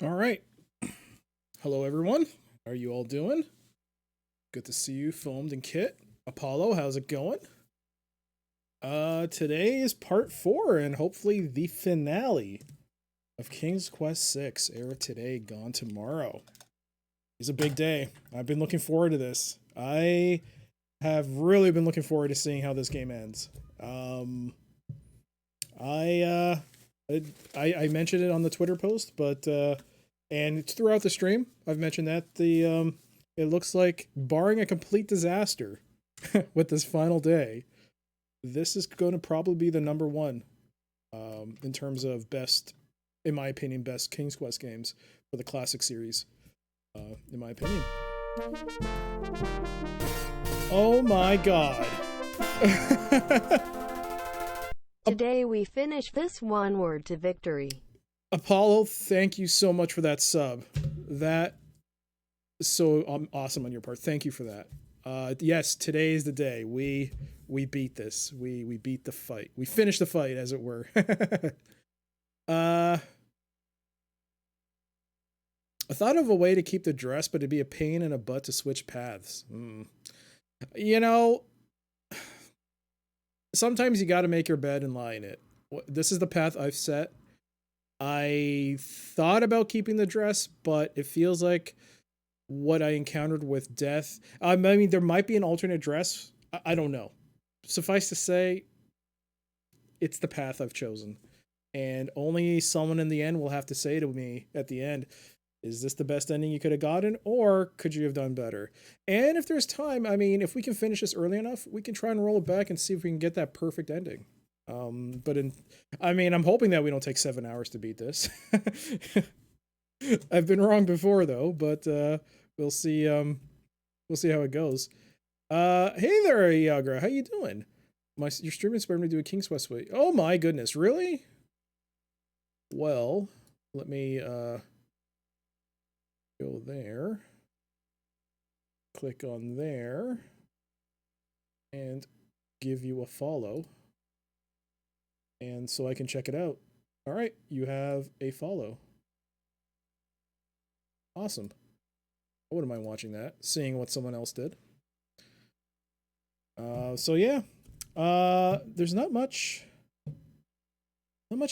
All right. Hello, everyone. How are you all doing? Good to see you, Foamed and Kit. Apollo, how's it going? Today is part 4 and hopefully the finale of King's Quest 6. Era today, gone tomorrow. It's a big day. I've been looking forward to this. I have really been looking forward to seeing how this game ends. I, uh, I mentioned it on the Twitter post, but and it's throughout the stream. I've mentioned that it looks like, barring a complete disaster with this final day, this is going to probably be the number one in terms of best, in my opinion, best King's Quest games for the classic series. In my opinion. Oh my god. Today we finish this one word to victory. Apollo, thank you so much for that sub. That is so awesome on your part. Thank you for that. Yes, today is the day. We beat this. We beat the fight. We finished the fight, as it were. I thought of a way to keep the dress, but it'd be a pain in the butt to switch paths. You know, sometimes you got to make your bed and lie in it. This is the path I've set. I thought about keeping the dress, but it feels like what I encountered with death. I mean, there might be an alternate dress. I don't know. Suffice to say, it's the path I've chosen. And only someone in the end will have to say to me at the end, is this the best ending you could have gotten, or could you have done better? And if there's time, I mean, if we can finish this early enough, we can try and roll it back and see if we can get that perfect ending. I'm hoping that we don't take 7 hours to beat this. I've been wrong before though, but we'll see. We'll see how it goes. Hey there, Yagra, how you doing? Your stream inspired me to do a King's Quest way. Oh my goodness, really? Well, let me go there, click on there, and give you a follow. And so I can check it out. All right, you have a follow. Awesome. I wouldn't mind watching that, seeing what someone else did. So yeah, there's not much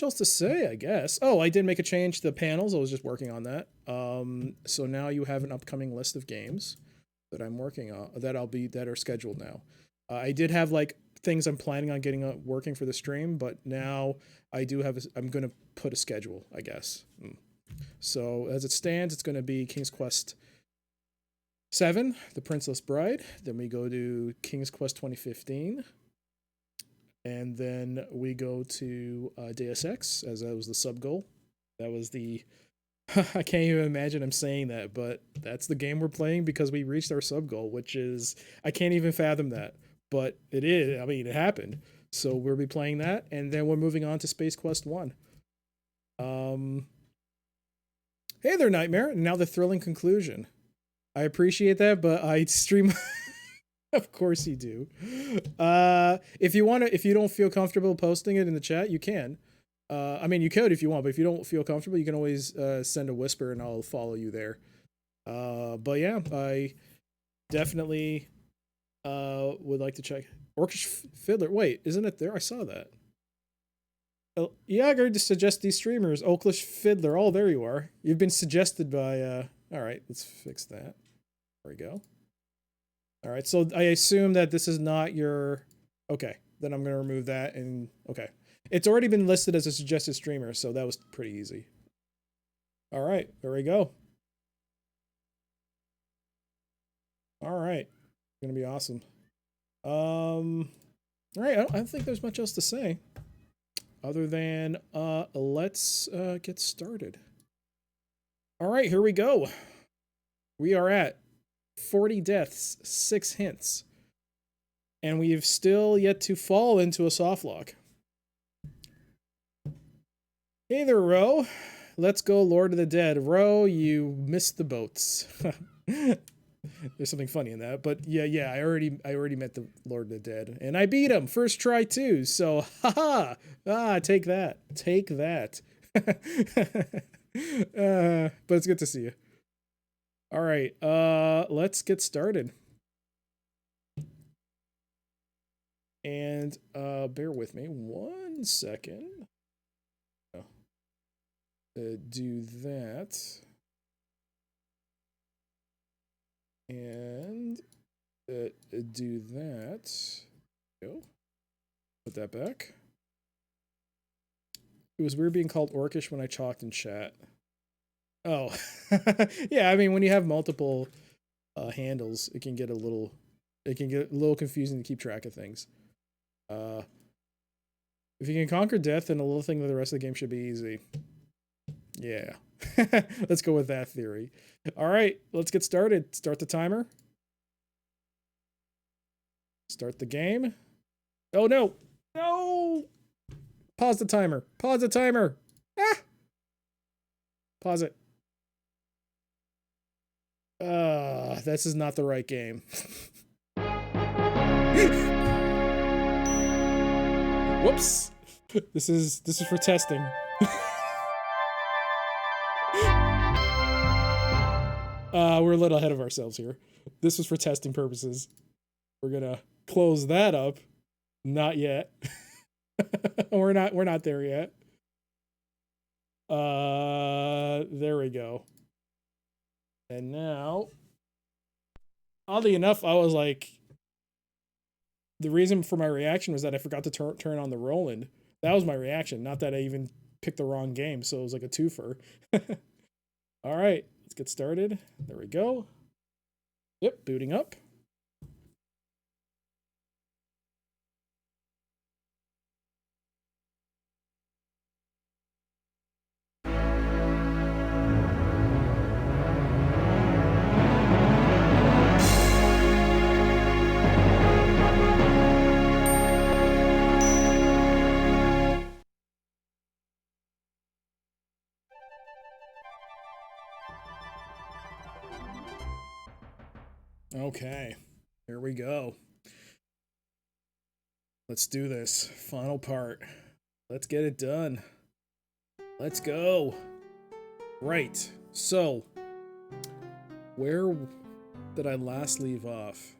else to say, I guess. Oh, I did make a change to the panels. I was just working on that. So now you have an upcoming list of games that I'm working on that are scheduled now. I did have like things I'm planning on getting working for the stream, but now I do have. I'm going to put a schedule, I guess. So as it stands, it's going to be King's Quest 7, The Princess Bride. Then we go to King's Quest 2015. And then we go to Deus Ex, as that was the sub goal. That was the... I can't even imagine I'm saying that, but that's the game we're playing because we reached our sub goal, which is... I can't even fathom that. But it is. I mean, it happened. So we'll be playing that, and then we're moving on to Space Quest 1. Hey there, Nightmare. Now the thrilling conclusion. I appreciate that, but I stream... Of course you do. If you don't feel comfortable posting it in the chat, you can. I mean, you could if you want, but if you don't feel comfortable, you can always send a whisper and I'll follow you there. But yeah, I definitely would like to check. Orcish Fiddler. Wait, isn't it there? I saw that. Yeah, I heard to suggest these streamers. Oaklish Fiddler. Oh, there you are. You've been suggested by... All right, let's fix that. There we go. All right, so I assume that this is not your... Okay, then I'm going to remove that and... Okay. It's already been listed as a suggested streamer, so that was pretty easy. All right, there we go. All right, going to be awesome. All right, I don't think there's much else to say. Other than, let's get started. All right, here we go. We are at 40 deaths, 6 hints. And we've still yet to fall into a softlock. Hey there, Ro. Let's go, Lord of the Dead. Ro, you missed the boats. There's something funny in that, but yeah, I already met the Lord of the Dead, and I beat him first try too. So, haha, take that. But it's good to see you. All right, let's get started. And bear with me 1 second. Do that. And do that. Go. Put that back. It was weird being called orcish when I chalked in chat. Oh, yeah. I mean, when you have multiple handles, it can get a little confusing to keep track of things. If you can conquer death, then a little thing that the rest of the game should be easy. Yeah. Let's go with that theory. All right, let's get started. Start the timer. Start the game. Oh, no. No. Pause the timer. Pause the timer. Ah. Pause it. This is not the right game. Whoops. This is for testing. We're a little ahead of ourselves here. This was for testing purposes. We're gonna close that up. Not yet. we're not there yet. There we go. And now, oddly enough, I was like, the reason for my reaction was that I forgot to turn on the Roland. That was my reaction, not that I even picked the wrong game, so it was like a twofer. All right, let's get started. There we go. Yep, booting up. Okay, here we go. Let's do this. Final part. Let's get it done. Let's go. Right, so where did I last leave off?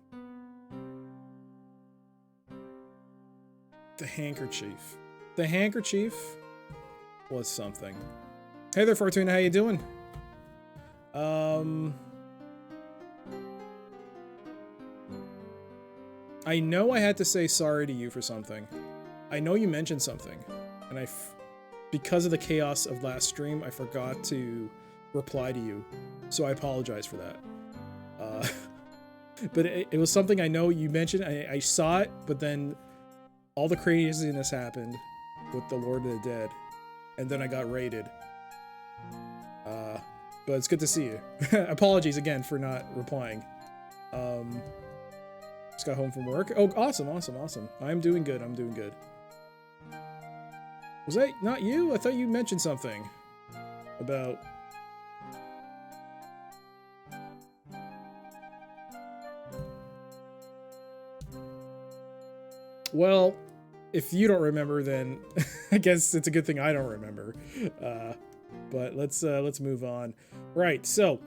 The handkerchief. The handkerchief was something. Hey there, Fortuna, how you doing? I know I had to say sorry to you for something. I know you mentioned something, and because of the chaos of last stream, I forgot to reply to you, so I apologize for that. But it was something I know you mentioned. I saw it, but then all the craziness happened with the Lord of the Dead, and then I got raided. But it's good to see you. Apologies again for not replying. Just got home from work. Oh, awesome. I'm doing good. Was that not you? I thought you mentioned something about... Well, if you don't remember, then I guess it's a good thing I don't remember. But let's move on. Right, so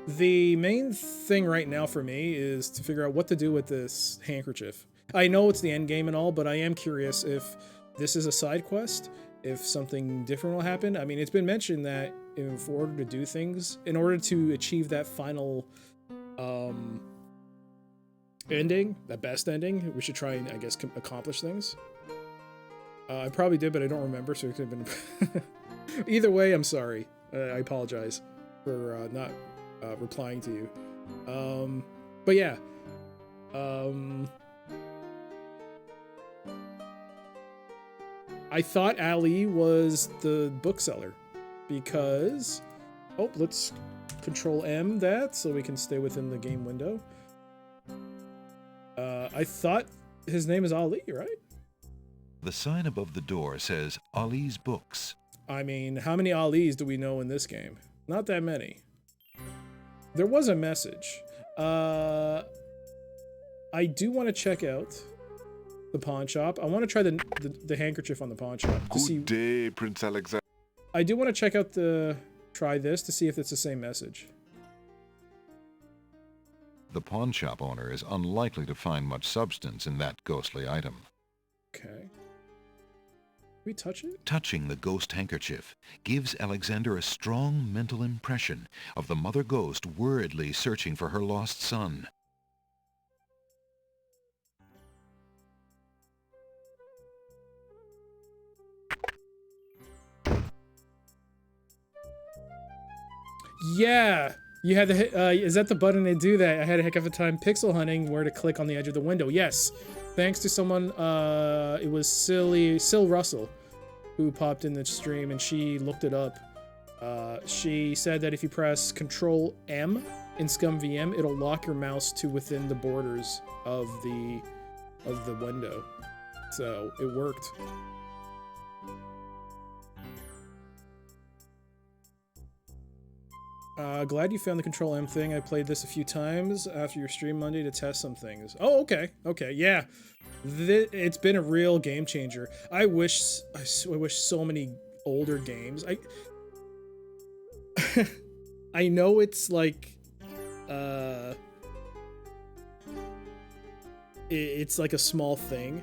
the main thing right now for me is to figure out what to do with this handkerchief. I know it's the end game and all, but I am curious if this is a side quest, if something different will happen. I mean, in order to do things, in order to achieve that final ending, that best ending, we should try and, I guess, accomplish things. I probably did, but I don't remember, so it could have been... Either way, I'm sorry. I apologize for not replying to you. But yeah. I thought Ali was the bookseller because... Oh, let's Control M that so we can stay within the game window. I thought his name is Ali, right? The sign above the door says Ali's Books. I mean, how many Alis do we know in this game? Not that many. There was a message. I do want to check out the pawn shop. I want to try the handkerchief on the pawn shop to see. Good day, Prince Alexander. I do want to check out try this to see if it's the same message. The pawn shop owner is unlikely to find much substance in that ghostly item. Okay. We touch it? Touching the ghost handkerchief gives Alexander a strong mental impression of the mother ghost worriedly searching for her lost son. Yeah! You had to is that the button to do that? I had a heck of a time pixel hunting where to click on the edge of the window. Yes! Thanks to someone, it was Sil Russell, who popped in the stream, and she looked it up. She said that if you press Control M in ScumVM, it'll lock your mouse to within the borders of the window. So it worked. Glad you found the Control M thing. I played this a few times after your stream Monday to test some things. Oh, okay, okay, yeah. It's been a real game changer. I wish so many older games. I know it's like, it's like a small thing,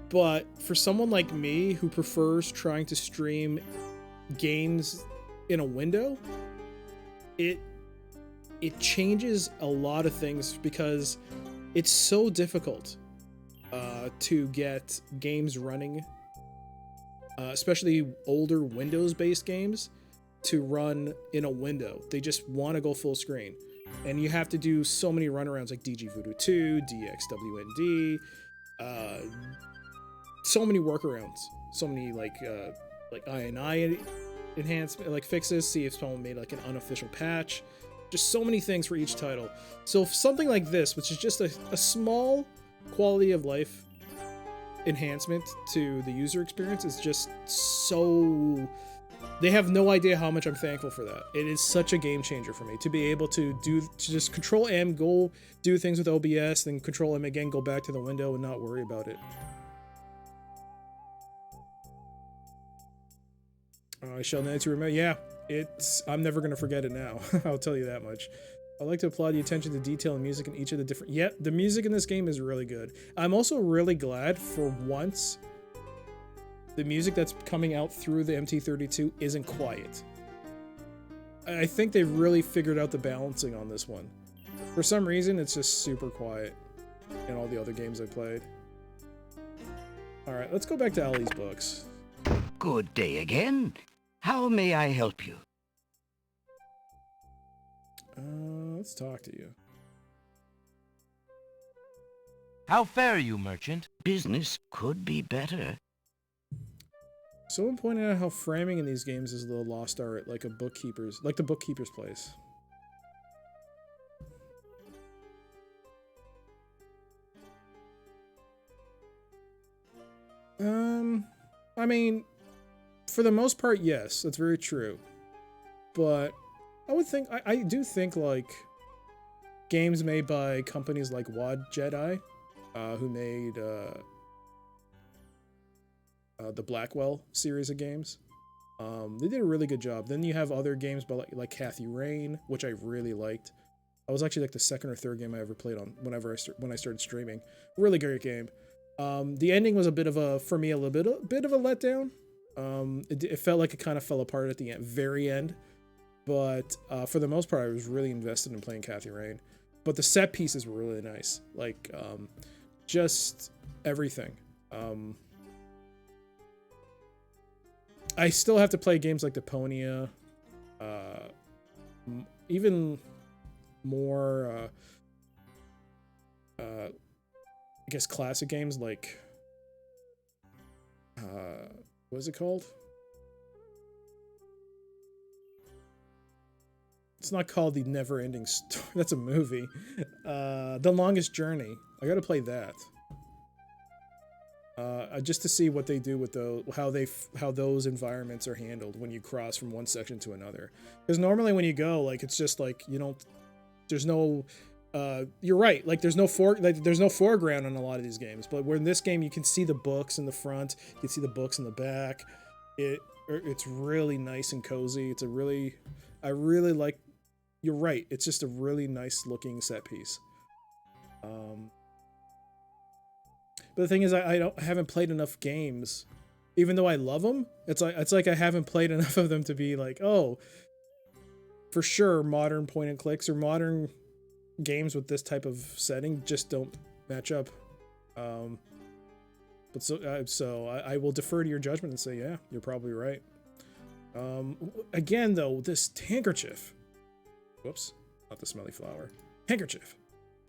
but for someone like me who prefers trying to stream games in a window, it changes a lot of things because it's so difficult to get games running, especially older Windows-based games, to run in a window. They just want to go full screen, and you have to do so many runarounds like DG Voodoo 2, DXWND, so many workarounds, so many like INI enhancement, like fixes, see if someone made like an unofficial patch, just so many things for each title. So something like this, which is just a small quality of life enhancement to the user experience, is just so, they have no idea how much I'm thankful for that. It is such a game changer for me to be able to just Control M, go do things with OBS, then Control M again, go back to the window and not worry about it. I shall need to remember. Yeah, I'm never going to forget it now. I'll tell you that much. I'd like to applaud the attention to detail and music in each of the different... Yeah, the music in this game is really good. I'm also really glad for once the music that's coming out through the MT32 isn't quiet. I think they've really figured out the balancing on this one. For some reason, it's just super quiet in all the other games I played. Alright, let's go back to Ali's books. Good day again. How may I help you? Let's talk to you. How fare you, merchant? Business could be better. Someone pointed out how framing in these games is a little lost art, like the bookkeeper's place. I mean, for the most part, yes, that's very true. But I do think like games made by companies like Wad Jedi, who made the Blackwell series of games, they did a really good job. Then you have other games by like Kathy Rain, which I really liked. I was actually like the second or third game I ever played on when I started streaming. Really great game. The ending was a bit of a, for me, a bit of a letdown. It felt like it kind of fell apart at the very end, but for the most part, I was really invested in playing Kathy Rain. But the set pieces were really nice, like just everything. I still have to play games like Deponia, even more, I guess classic games like, what is it called? It's not called The Never Ending Story. That's a movie. The Longest Journey. I gotta play that. Just to see what they do with how those environments are handled when you cross from one section to another. Because normally when you go, like, it's just like there's no. You're right. Like there's no foreground on a lot of these games, but where in this game you can see the books in the front, you can see the books in the back. It's really nice and cozy. It's a really, I really like. You're right. It's just a really nice looking set piece. But the thing is, I haven't played enough games, even though I love them. It's like I haven't played enough of them to be like, oh, for sure, modern point and clicks or modern games with this type of setting just don't match up. But so I will defer to your judgment and say, yeah, you're probably right. Again, though, this handkerchief. Whoops, not the smelly flower. Handkerchief.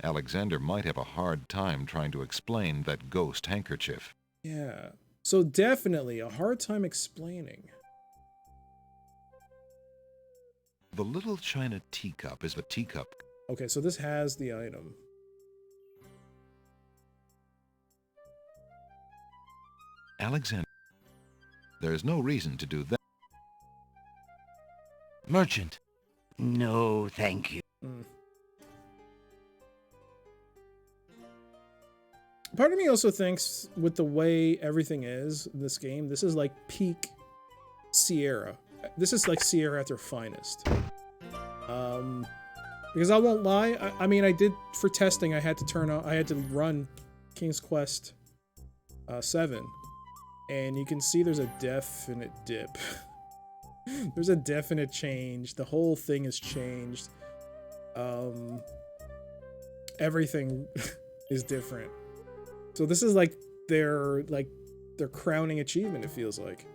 Alexander might have a hard time trying to explain that ghost handkerchief. Yeah. So definitely a hard time explaining. The little china teacup is a teacup. Okay, so this has the item. Alexander, there's no reason to do that. Merchant. No, thank you. Part of me also thinks, with the way everything is in this game, this is like peak Sierra. This is like Sierra at their finest. Because I won't lie, I mean, I did, for testing, I had to run King's Quest 7. And you can see there's a definite dip. There's a definite change. The whole thing has changed. Everything is different. So this is like their crowning achievement, it feels like.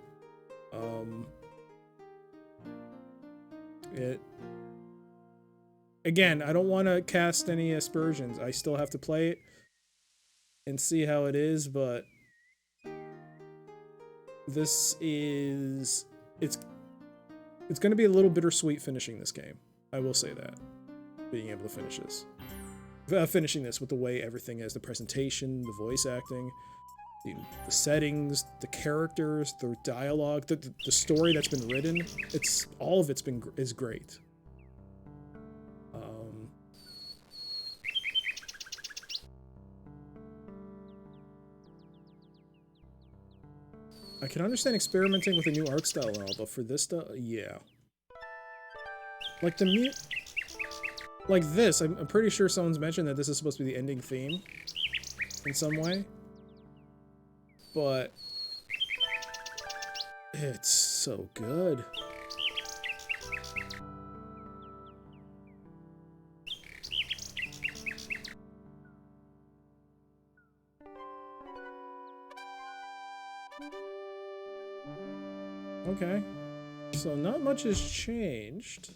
Again, I don't want to cast any aspersions. I still have to play it and see how it is, but this is it's going to be a little bittersweet finishing this game. I will say that. Being able to finish this. Finishing this with the way everything is, the presentation, the voice acting, the settings, the characters, the dialogue, the story that's been written. It's all of it's is great. I can understand experimenting with a new art style and all, but for this stuff, yeah. Like like this, I'm pretty sure someone's mentioned that this is supposed to be the ending theme in some way. But it's so good. Okay, so not much has changed.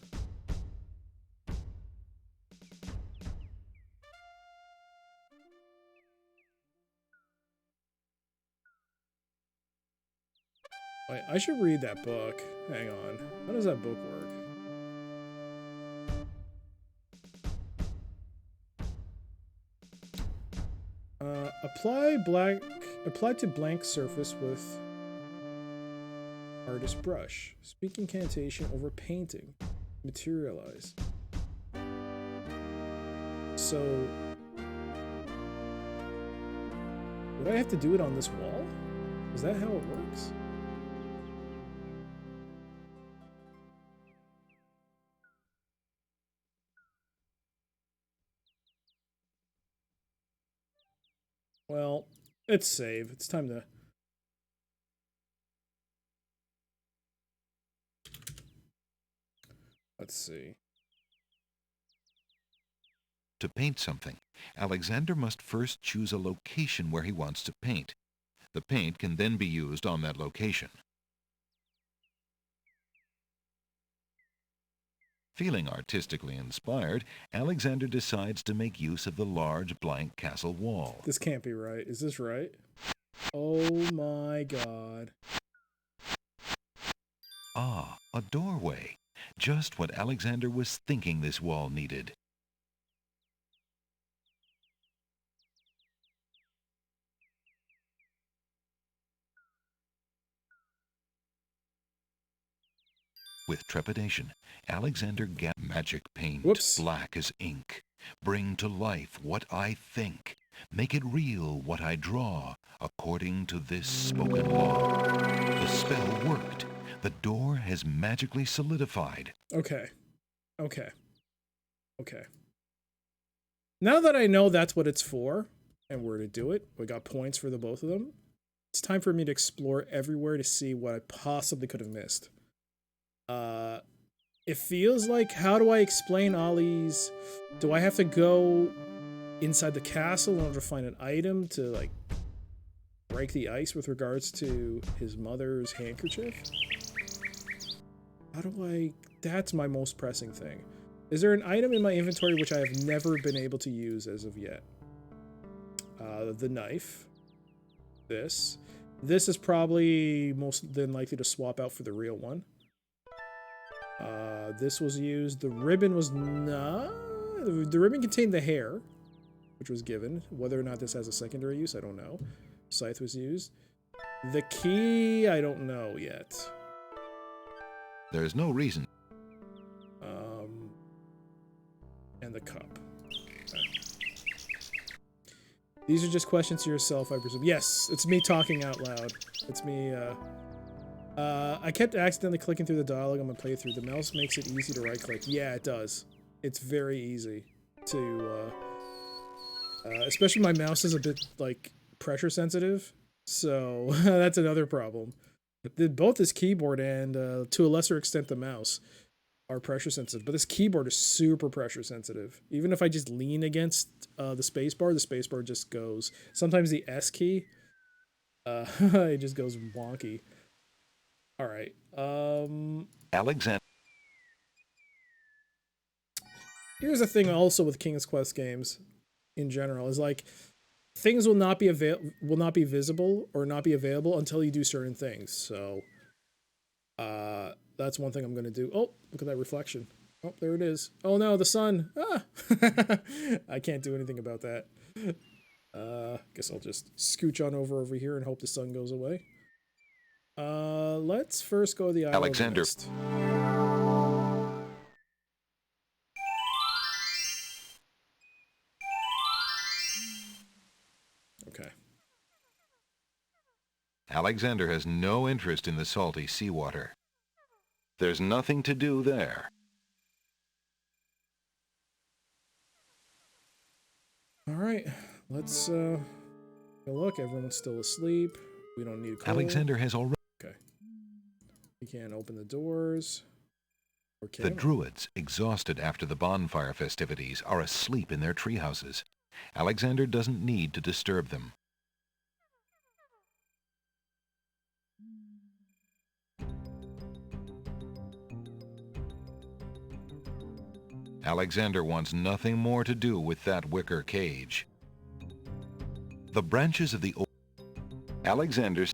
Wait, I should read that book. Hang on. How does that book work? Apply to blank surface with artist brush. Speak incantation over painting. Materialize. So, would I have to do it on this wall? Is that how it works? Well, it's save. It's time to... Let's see. To paint something, Alexander must first choose a location where he wants to paint. The paint can then be used on that location. Feeling artistically inspired, Alexander decides to make use of the large blank castle wall. This can't be right. Is this right? Oh my god. Ah, a doorway. Just what Alexander was thinking this wall needed. With trepidation, Alexander magic paint, black as ink. Bring to life what I think. Make it real what I draw, according to this spoken law. The spell worked. The door has magically solidified. Okay. Okay. Okay. Now that I know that's what it's for and where to do it, we got points for the both of them. It's time for me to explore everywhere to see what I possibly could have missed. It feels like, how do I explain Ollie's? Do I have to go inside the castle in order to find an item to, like, break the ice with regards to his mother's handkerchief? How do I... That's my most pressing thing. Is there an item in my inventory which I have never been able to use as of yet? The knife. This. This is probably most than likely to swap out for the real one. This was used. The ribbon was not... The ribbon contained the hair, which was given. Whether or not this has a secondary use, I don't know. Scythe was used. The key, I don't know yet. There's no reason. And the cup. Okay. These are just questions to yourself, I presume. Yes, it's me talking out loud. It's me, I kept accidentally clicking through the dialogue on my playthrough. The mouse makes it easy to right-click. Yeah, it does. It's very easy to, especially my mouse is a bit, like, pressure sensitive. So, that's another problem. Both this keyboard and, to a lesser extent, the mouse are pressure sensitive, but this keyboard is super pressure sensitive. Even if I just lean against the spacebar just goes. Sometimes the S key, it just goes wonky. All right. Alexander. Here's the thing also with King's Quest games in general is like things will not be visible or not be available until you do certain things. So that's one thing I'm going to do. Oh, look at that reflection. Oh, there it is. Oh no, the sun. Ah! I can't do anything about that. Guess I'll just scooch on over here and hope the sun goes away. Let's first go to the Isle Alexander. of Mist. Okay. Alexander has no interest in the salty seawater. There's nothing to do there. All right, let's take a look. Everyone's still asleep. We don't need coal. Alexander has already... Okay. We can't open the doors. Or can The we? druids, exhausted after the bonfire festivities, are asleep in their treehouses. Alexander doesn't need to disturb them. Alexander wants nothing more to do with that wicker cage. The branches of the oak... Alexander's...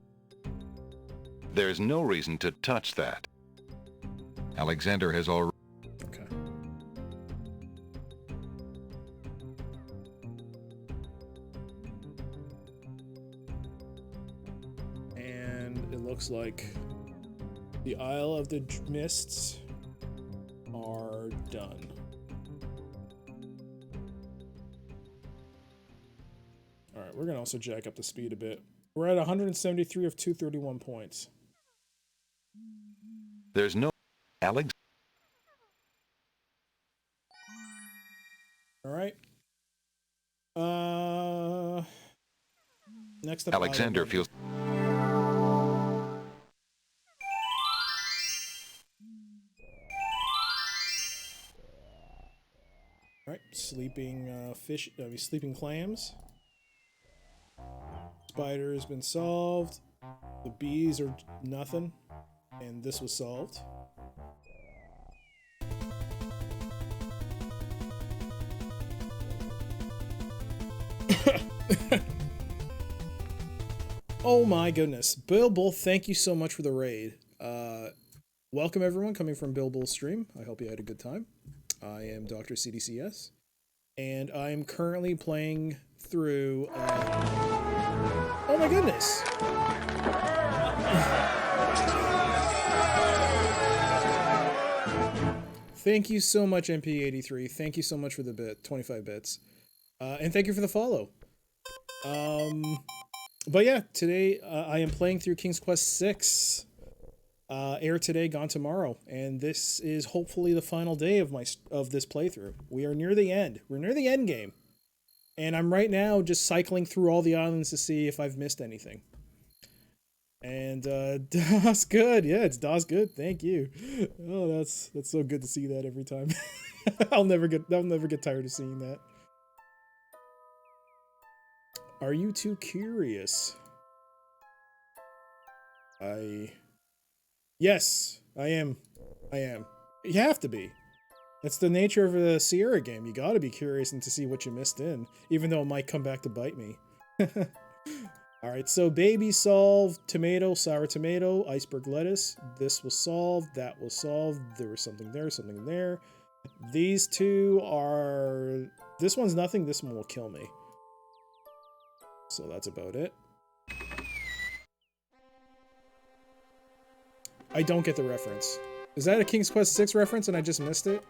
There's no reason to touch that. Alexander has already... Okay. And it looks like the Isle of the Mists are done. Alright, we're going to also jack up the speed a bit. We're at 173 of 231 points. There's no... Alex... Alright. Next up, Alexander Isle. feels... Alright, sleeping sleeping clams. Spider has been solved. The bees are nothing. And this was solved. Oh my goodness. Bill Bull, thank you so much for the raid. Welcome everyone coming from Bill Bull's stream. I hope you had a good time. I am Dr. CDCS. And I am currently playing through... Oh my goodness! Thank you so much, MP83. Thank you so much for the bit, 25 bits. And thank you for the follow. But yeah, today I am playing through King's Quest 6. Heir today, gone tomorrow, and this is hopefully the final day of this playthrough. We are near the end. We're near the end game, and I'm right now just cycling through all the islands to see if I've missed anything. And Das good, yeah, it's Das good. Thank you. Oh, that's so good to see that every time. I'll never get tired of seeing that. Are you too curious? Yes, I am. You have to be. That's the nature of a Sierra game. You gotta be curious and to see what you missed in, even though it might come back to bite me. Alright, so baby solved, tomato, sour tomato, iceberg lettuce. This was solved, that was solved, there was something there. These two are... This one's nothing, this one will kill me. So that's about it. I don't get the reference. Is that a King's Quest 6 reference and I just missed it?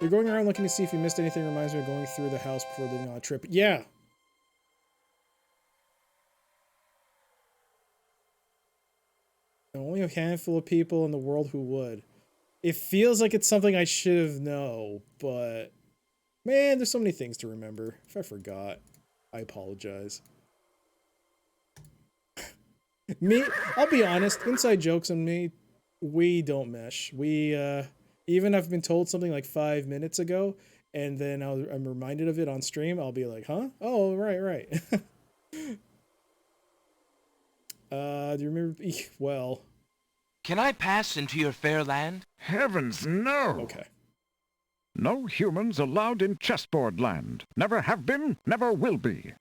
You're going around looking to see if you missed anything. Reminds me of going through the house before leaving on a trip. Yeah. Only a handful of people in the world who would. It feels like it's something I should have known, but man, there's so many things to remember. If I forgot, I apologize. Me, I'll be honest, inside jokes on me, we don't mesh. We, even if I've been told something like 5 minutes ago, and then I'm reminded of it on stream, I'll be like, huh? Oh, right. Do you remember? Well. Can I pass into your fair land? Heavens, no! Okay. No humans allowed in chessboard land. Never have been, never will be.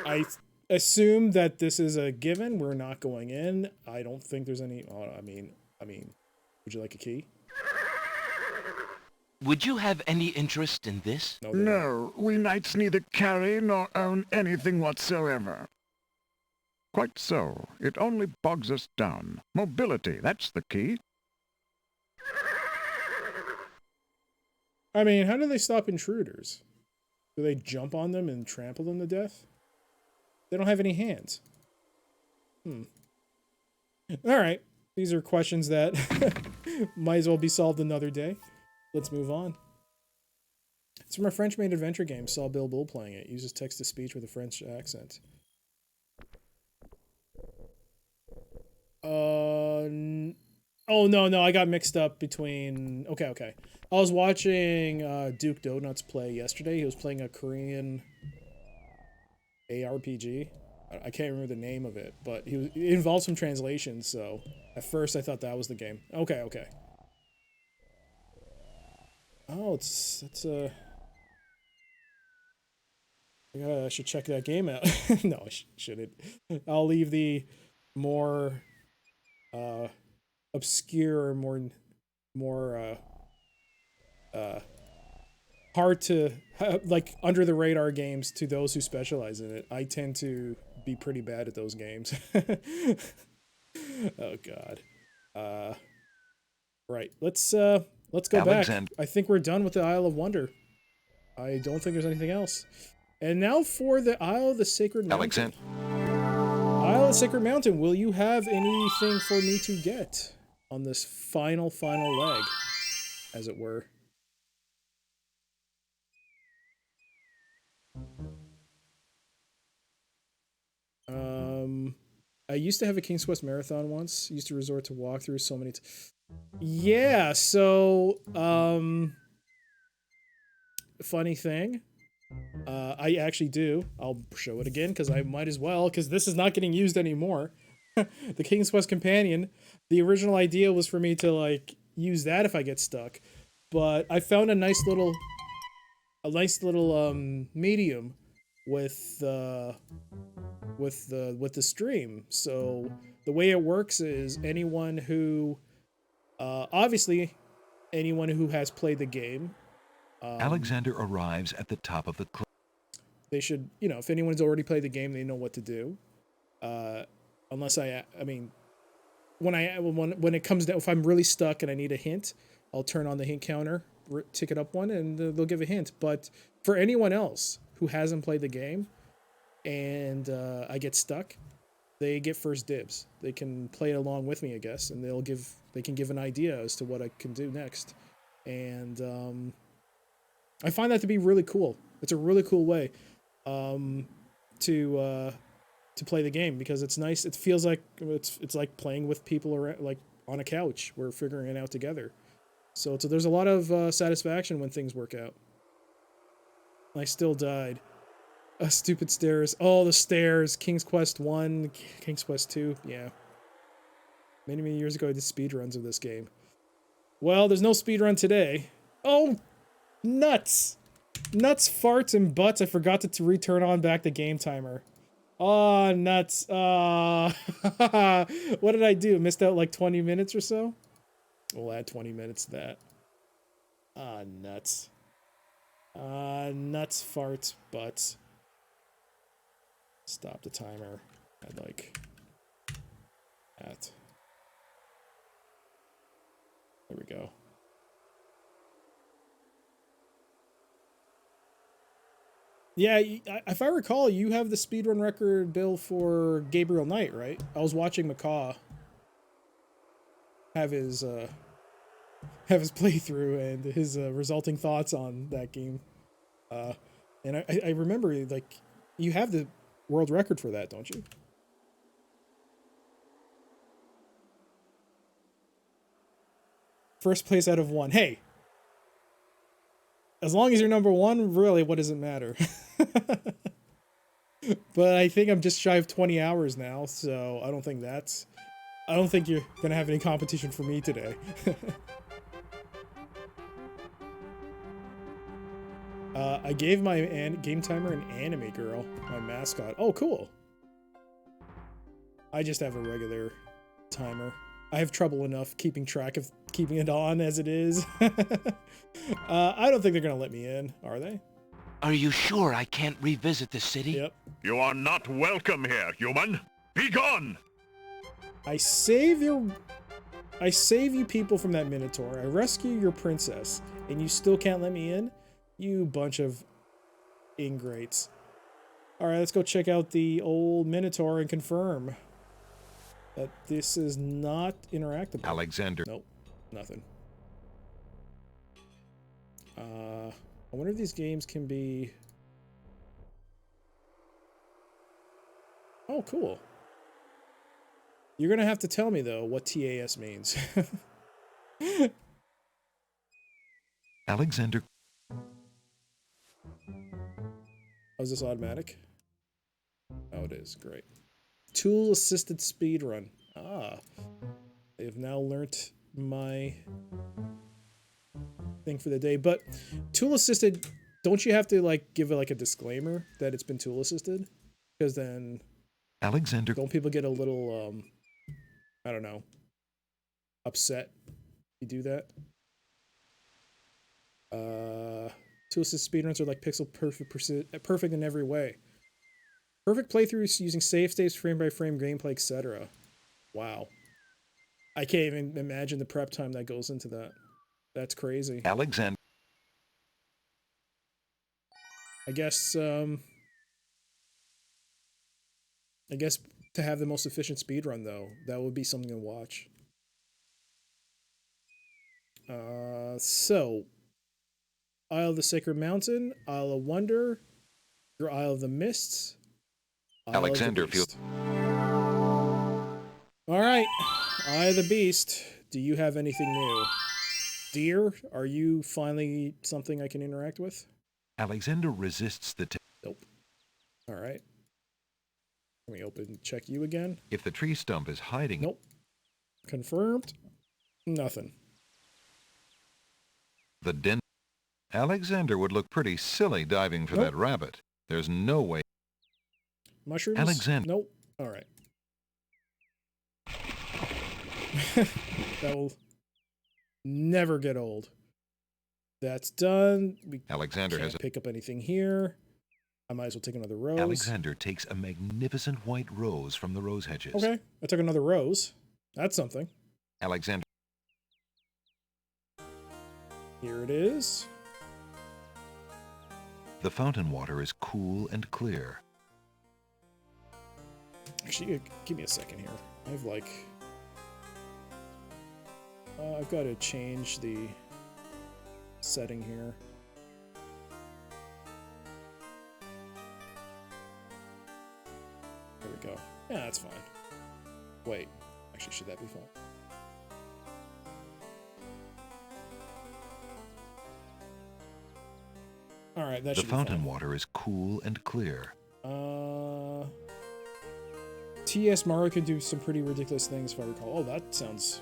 I assume that this is a given. We're not going in. I don't think there's any... Oh, I mean, would you like a key? Would you have any interest in this? No, we knights neither carry nor own anything whatsoever. Quite so. It only bogs us down. Mobility, that's the key. I mean, how do they stop intruders? Do they jump on them and trample them to death? They don't have any hands. Alright. These are questions that might as well be solved another day. Let's move on. It's from a French-made adventure game. Saw Bill Bull playing it. Uses text-to-speech with a French accent. Oh, no, I got mixed up between... Okay. I was watching Duke Donuts play yesterday. He was playing a Korean ARPG. I can't remember the name of it, but it involved some translation, so at first I thought that was the game. Okay. Oh, I should check that game out. No, I shouldn't. I'll leave the more obscure, more hard to like under the radar games to those who specialize in it. I tend to be pretty bad at those games. Oh god. Right. Let's go back. I think we're done with the Isle of Wonder. I don't think there's anything else. And now for the Isle of the Sacred Mountain. Isle of the Sacred Mountain, will you have anything for me to get on this final leg, as it were? I used to have a King's Quest marathon once. Used to resort to walkthroughs so many yeah, so, funny thing. I actually do. I'll show it again, because I might as well, because this is not getting used anymore. The King's Quest Companion. The original idea was for me to, like, use that if I get stuck. But I found a nice little medium with the stream. So the way it works is anyone who obviously anyone who has played the game, Alexander arrives at the top of the cliff. They should, if anyone's already played the game, they know what to do. Unless I mean, when it comes down, if I'm really stuck and I need a hint, I'll turn on the hint counter, tick it up one, and they'll give a hint. But for anyone else who hasn't played the game and I get stuck, they get first dibs. They can play it along with me, I guess, and they can give an idea as to what I can do next. And I find that to be really cool. It's a really cool way to play the game, because it's nice. It feels like it's like playing with people around, like on a couch. We're figuring it out together. So there's a lot of satisfaction when things work out. I still died. Stupid stairs. Oh, the stairs. King's Quest 1, King's Quest 2. Yeah. Many, many years ago, I did speedruns of this game. Well, there's no speedrun today. Oh, nuts. Nuts, farts, and butts. I forgot to return on back the game timer. Oh, nuts. What did I do? Missed out like 20 minutes or so? We'll add 20 minutes to that. Ah, nuts. Nuts, farts, butts. Stop the timer. I'd like that. There we go. Yeah, if I recall, you have the speedrun record, Bill, for Gabriel Knight, right? I was watching Macaw have his playthrough and his resulting thoughts on that game. And I remember, like, you have the world record for that, don't you? First place out of 1. Hey! As long as you're number 1, really, what does it matter? But I think I'm just shy of 20 hours now, so I don't think you're gonna have any competition for me today. I gave my game timer an anime girl, my mascot. Oh, cool. I just have a regular timer. I have trouble enough keeping track of keeping it on as it is. I don't think they're gonna let me in, are they? Are you sure I can't revisit the city? Yep. You are not welcome here, human. Be gone! I save you people from that Minotaur. I rescue your princess, and you still can't let me in? You bunch of ingrates. Alright, let's go check out the old Minotaur and confirm that this is not interactable. Alexander. Nope, nothing. I wonder if these games can be... Oh, cool. You're gonna have to tell me, though, what TAS means. Alexander. Oh, is this automatic? Oh, it is. Great. Tool-assisted speedrun. Ah. They've now learnt my thing for the day. But tool-assisted, don't you have to, like, give it, like, a disclaimer that it's been tool-assisted? Because then... Alexander. Don't people get a little, I don't know, upset if you do that? Tool-assisted speedruns are like pixel perfect in every way. Perfect playthroughs using save states, frame-by-frame gameplay, etc. Wow. I can't even imagine the prep time that goes into that. That's crazy. Alexander. I guess to have the most efficient speedrun, though, that would be something to watch. So, Isle of the Sacred Mountain, Isle of Wonder, your Isle of the Mists, Isle Alexander, of the Beast. Alright, Eye of the Beast, do you have anything new? Deer, are you finally something I can interact with? Alexander resists the... Nope. Alright. Let me check you again. If the tree stump is hiding... Nope. Confirmed. Nothing. The den... Alexander would look pretty silly diving for that rabbit. There's no way... Mushrooms? Alexander... Nope. Alright. That will never get old. That's done. We Alexander can't has... pick up anything here. I might as well take another rose. Alexander takes a magnificent white rose from the rose hedges. Okay, I took another rose. That's something. Alexander... Here it is. The fountain water is cool and clear. Actually, give me a second here. I have like... I've got to change the setting here. There we go. Yeah, that's fine. Wait. Actually, should that be fine? Alright, that The should be fountain fine. water is cool and clear. TS Mario can do some pretty ridiculous things if I recall. Oh, that sounds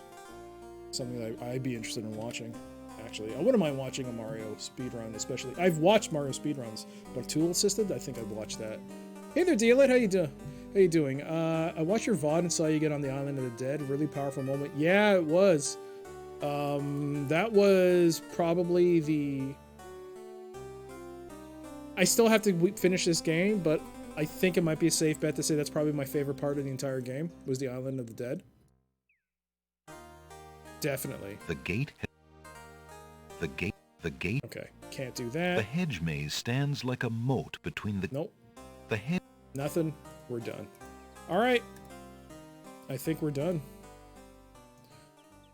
something that I'd be interested in watching, actually. I wouldn't mind watching a Mario speedrun, especially. I've watched Mario speedruns, but tool assisted, I think I'd watch that. Hey there, Dealit, how you doing? I watched your VOD and saw you get on the Island of the Dead. Really powerful moment. Yeah, it was. That was probably the... I still have to finish this game, but I think it might be a safe bet to say that's probably my favorite part of the entire game, was the Island of the Dead. Definitely. The gate. Okay, can't do The that. hedge maze stands like a moat between the. Nope, The hedge. nothing. We're done. All right. I think we're done.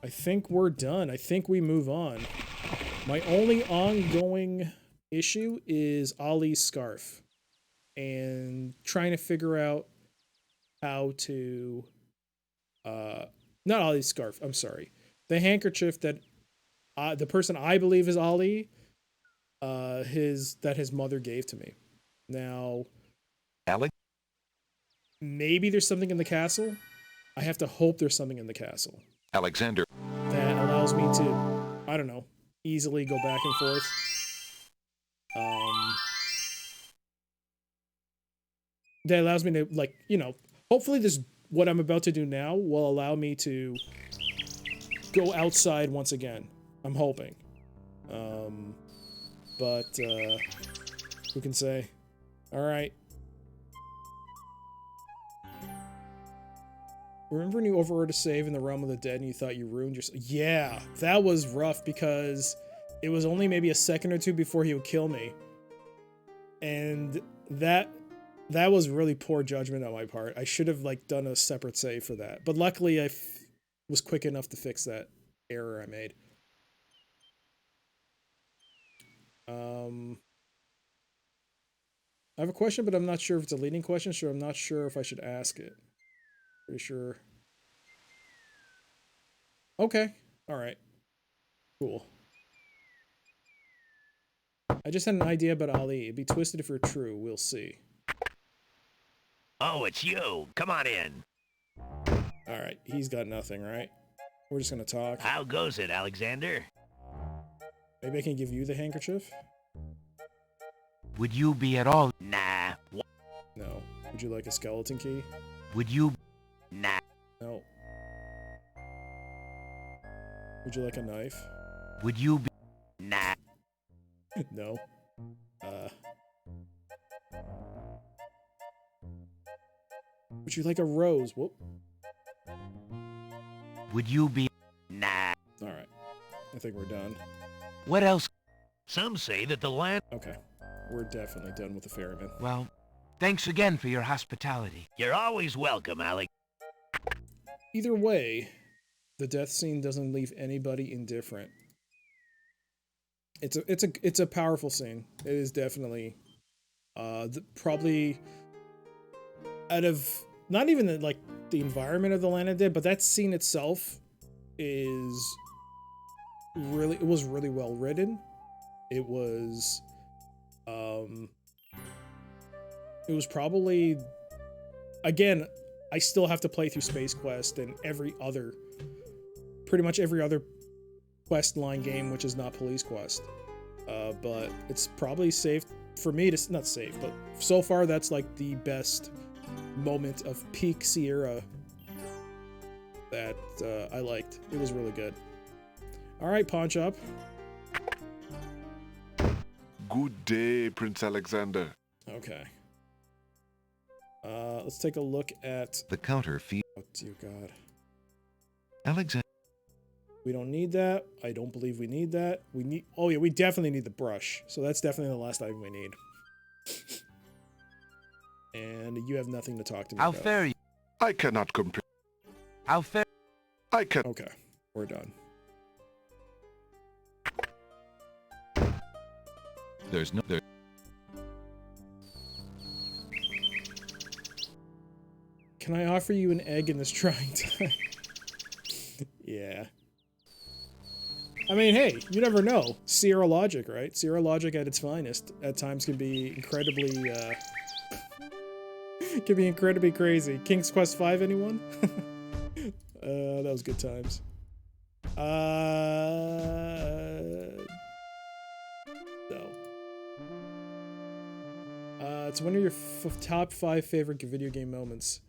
I think we're done. I think we move on. My only ongoing issue is Ollie's scarf and trying to figure out how to not Ollie's scarf, I'm sorry. The handkerchief that the person I believe is Ollie his mother gave to me. Now, Alex. maybe there's something in the castle. I have to hope there's something in the castle Alexander. that allows me to, I don't know, easily go back and forth. That allows me to, like, you know, hopefully this, what I'm about to do now will allow me to go outside once again. I'm hoping. But who can say? All right. Remember when you overrode a save in the Realm of the Dead and you thought you ruined your... Yeah, that was rough because it was only maybe a second or two before he would kill me. And that was really poor judgment on my part. I should have, like, done a separate save for that. But luckily I was quick enough to fix that error I made. I have a question, but I'm not sure if it's a leading question, so I'm not sure if I should ask it. Pretty sure. Okay. All right. Cool. I just had an idea about Ali. It'd be twisted if you're true. We'll see. Oh, it's you. Come on in. All right. He's got nothing, right? We're just going to talk. How goes it, Alexander? Maybe I can give you the handkerchief? Would you be at all... Nah. No. Would you like a skeleton key? Would you... Nah. No. Would you like a knife? Would you be... Nah. No. Would you like a rose? Whoop. Would you be... Nah. All right. I think we're done. What else? Some say that the land... Okay. We're definitely done with the ferryman. Well, thanks again for your hospitality. You're always welcome, Alex. Either way, the death scene doesn't leave anybody indifferent. It's a powerful scene. It is definitely probably out of not even the environment of the Land of Dead, but that scene itself is really, it was really well written. It was probably, again, I still have to play through Space Quest and pretty much every other quest line game which is not Police Quest. But it's probably safe for me to, not safe, but so far that's like the best moment of peak Sierra that I liked. It was really good. All right, Pawn Shop. Good day, Prince Alexander. Okay. Let's take a look at... The counter feed. Oh, dear God. Alexander. We don't need that. I don't believe we need that. We need... Oh, yeah, we definitely need the brush. So that's definitely the last item we need. And you have nothing to talk to me How about. fare you? I cannot compare. How fair? I can. Okay, we're done. There's no... There, Can I offer you an egg in this trying time? Yeah. I mean, hey, you never know. Sierra Logic, right? Sierra Logic at its finest at times can be incredibly, can be incredibly crazy. King's Quest V, anyone? That was good times. No. It's one of your top 5 favorite video game moments.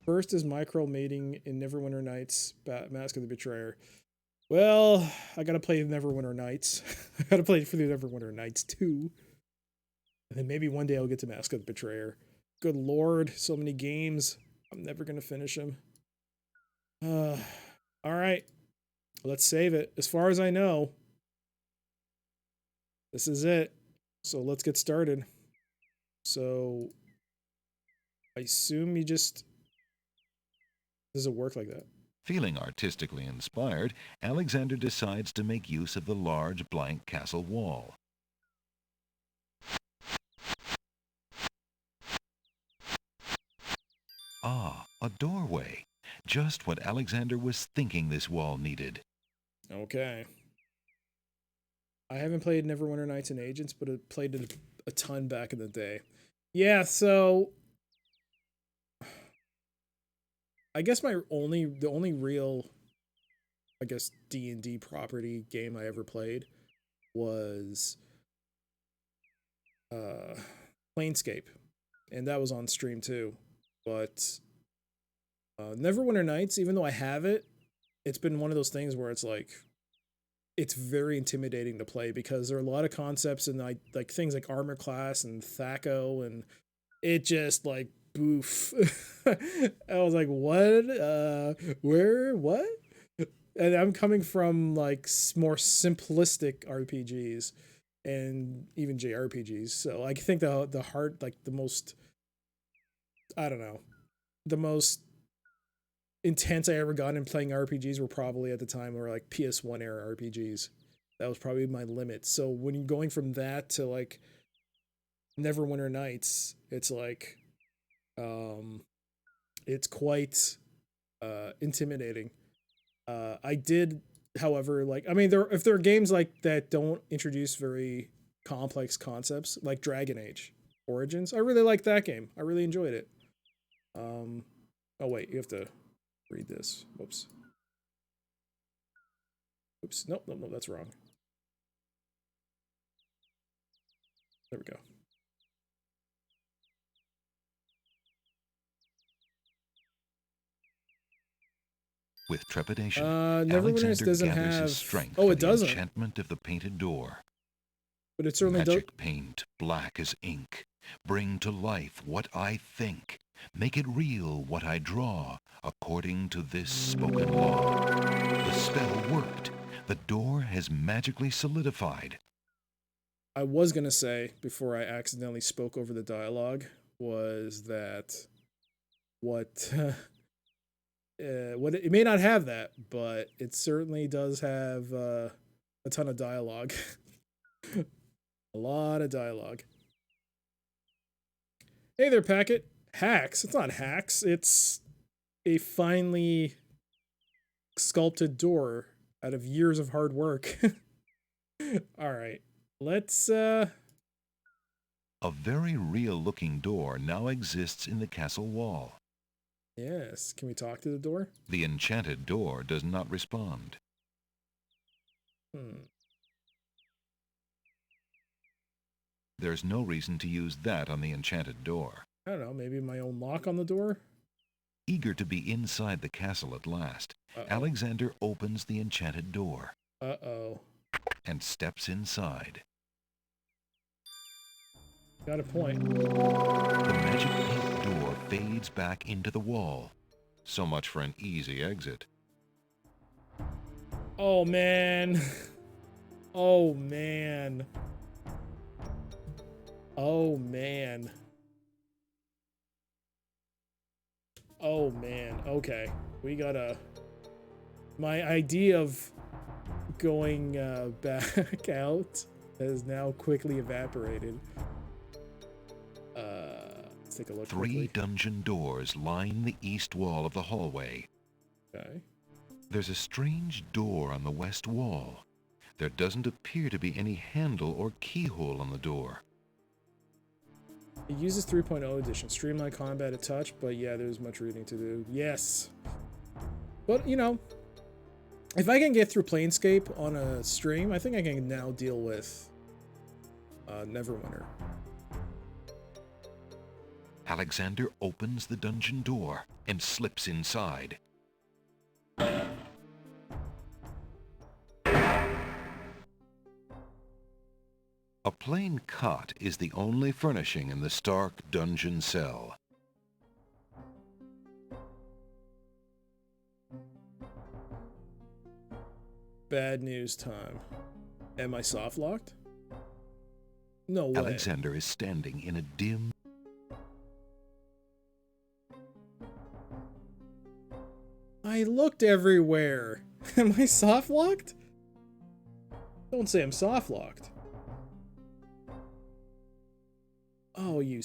First is micro mating in Neverwinter Nights, Mask of the Betrayer. Well, I gotta play Neverwinter Nights. I gotta play for the Neverwinter Nights 2. And then maybe one day I'll get to Mask of the Betrayer. Good lord, so many games. I'm never gonna finish them. Alright. Let's save it. As far as I know, this is it. So let's get started. So, I assume you just... Does it work like that? feeling artistically inspired, Alexander decides to make use of the large blank castle wall. Ah, a doorway. Just what Alexander was thinking this wall needed. Okay. I haven't played Neverwinter Nights and Agents, but I played it a ton back in the day. Yeah, so I guess the only real, I guess, D&D property game I ever played was Planescape, and that was on stream too. But Neverwinter Nights, even though I have it, it's been one of those things where it's like, it's very intimidating to play because there are a lot of concepts and like things like armor class and THAC0, and it just like boof. I was like, what? Where? What? And I'm coming from like more simplistic RPGs and even JRPGs, so I think the hard, like the most, I don't know, the most intense I ever got in playing RPGs were probably at the time were like PS1 era RPGs. That was probably my limit. So when you're going from that to like Neverwinter Nights, it's like it's quite intimidating. I did, however, like, I mean, if there are games like that don't introduce very complex concepts, like Dragon Age Origins, I really liked that game. I really enjoyed it. Oh wait, you have to read this. Whoops. Oops. Nope, that's wrong. There we go. With trepidation, Neverwinter Alexander doesn't gathers have... his strength Oh, for it the doesn't. enchantment of the painted door. But it certainly does. Magic paint, black as ink. Bring to life what I think. Make it real what I draw, according to this spoken law. The spell worked. The door has magically solidified. I was gonna say, before I accidentally spoke over the dialogue, was that what it may not have that, but it certainly does have a ton of dialogue. A lot of dialogue. Hey there, Packet. Hacks. It's not hacks. It's a finely sculpted door out of years of hard work. All right. Let's A very real-looking door now exists in the castle wall. Yes. Can we talk to the door? The enchanted door does not respond. There's no reason to use that on the enchanted door. I don't know, maybe my own lock on the door? Eager to be inside the castle at last, Uh-oh. Alexander opens the enchanted door Uh-oh. and steps inside. Got a point. The magic paint door fades back into the wall. So much for an easy exit. Oh, man. Oh, man. Oh, man. Oh man, okay. We gotta... My idea of going back out has now quickly evaporated. Let's take a look Three quickly. dungeon doors line the east wall of the hallway. Okay. There's a strange door on the west wall. There doesn't appear to be any handle or keyhole on the door. It uses 3.0 edition. Streamline combat a touch, but yeah, there's much reading to do. Yes. But, you know, if I can get through Planescape on a stream, I think I can now deal with Neverwinter. Alexander opens the dungeon door and slips inside. A plain cot is the only furnishing in the stark dungeon cell. Bad news time. Am I soft locked? No way. Alexander is standing in a dim... I looked everywhere. Am I soft locked? Don't say I'm soft locked. Oh, you're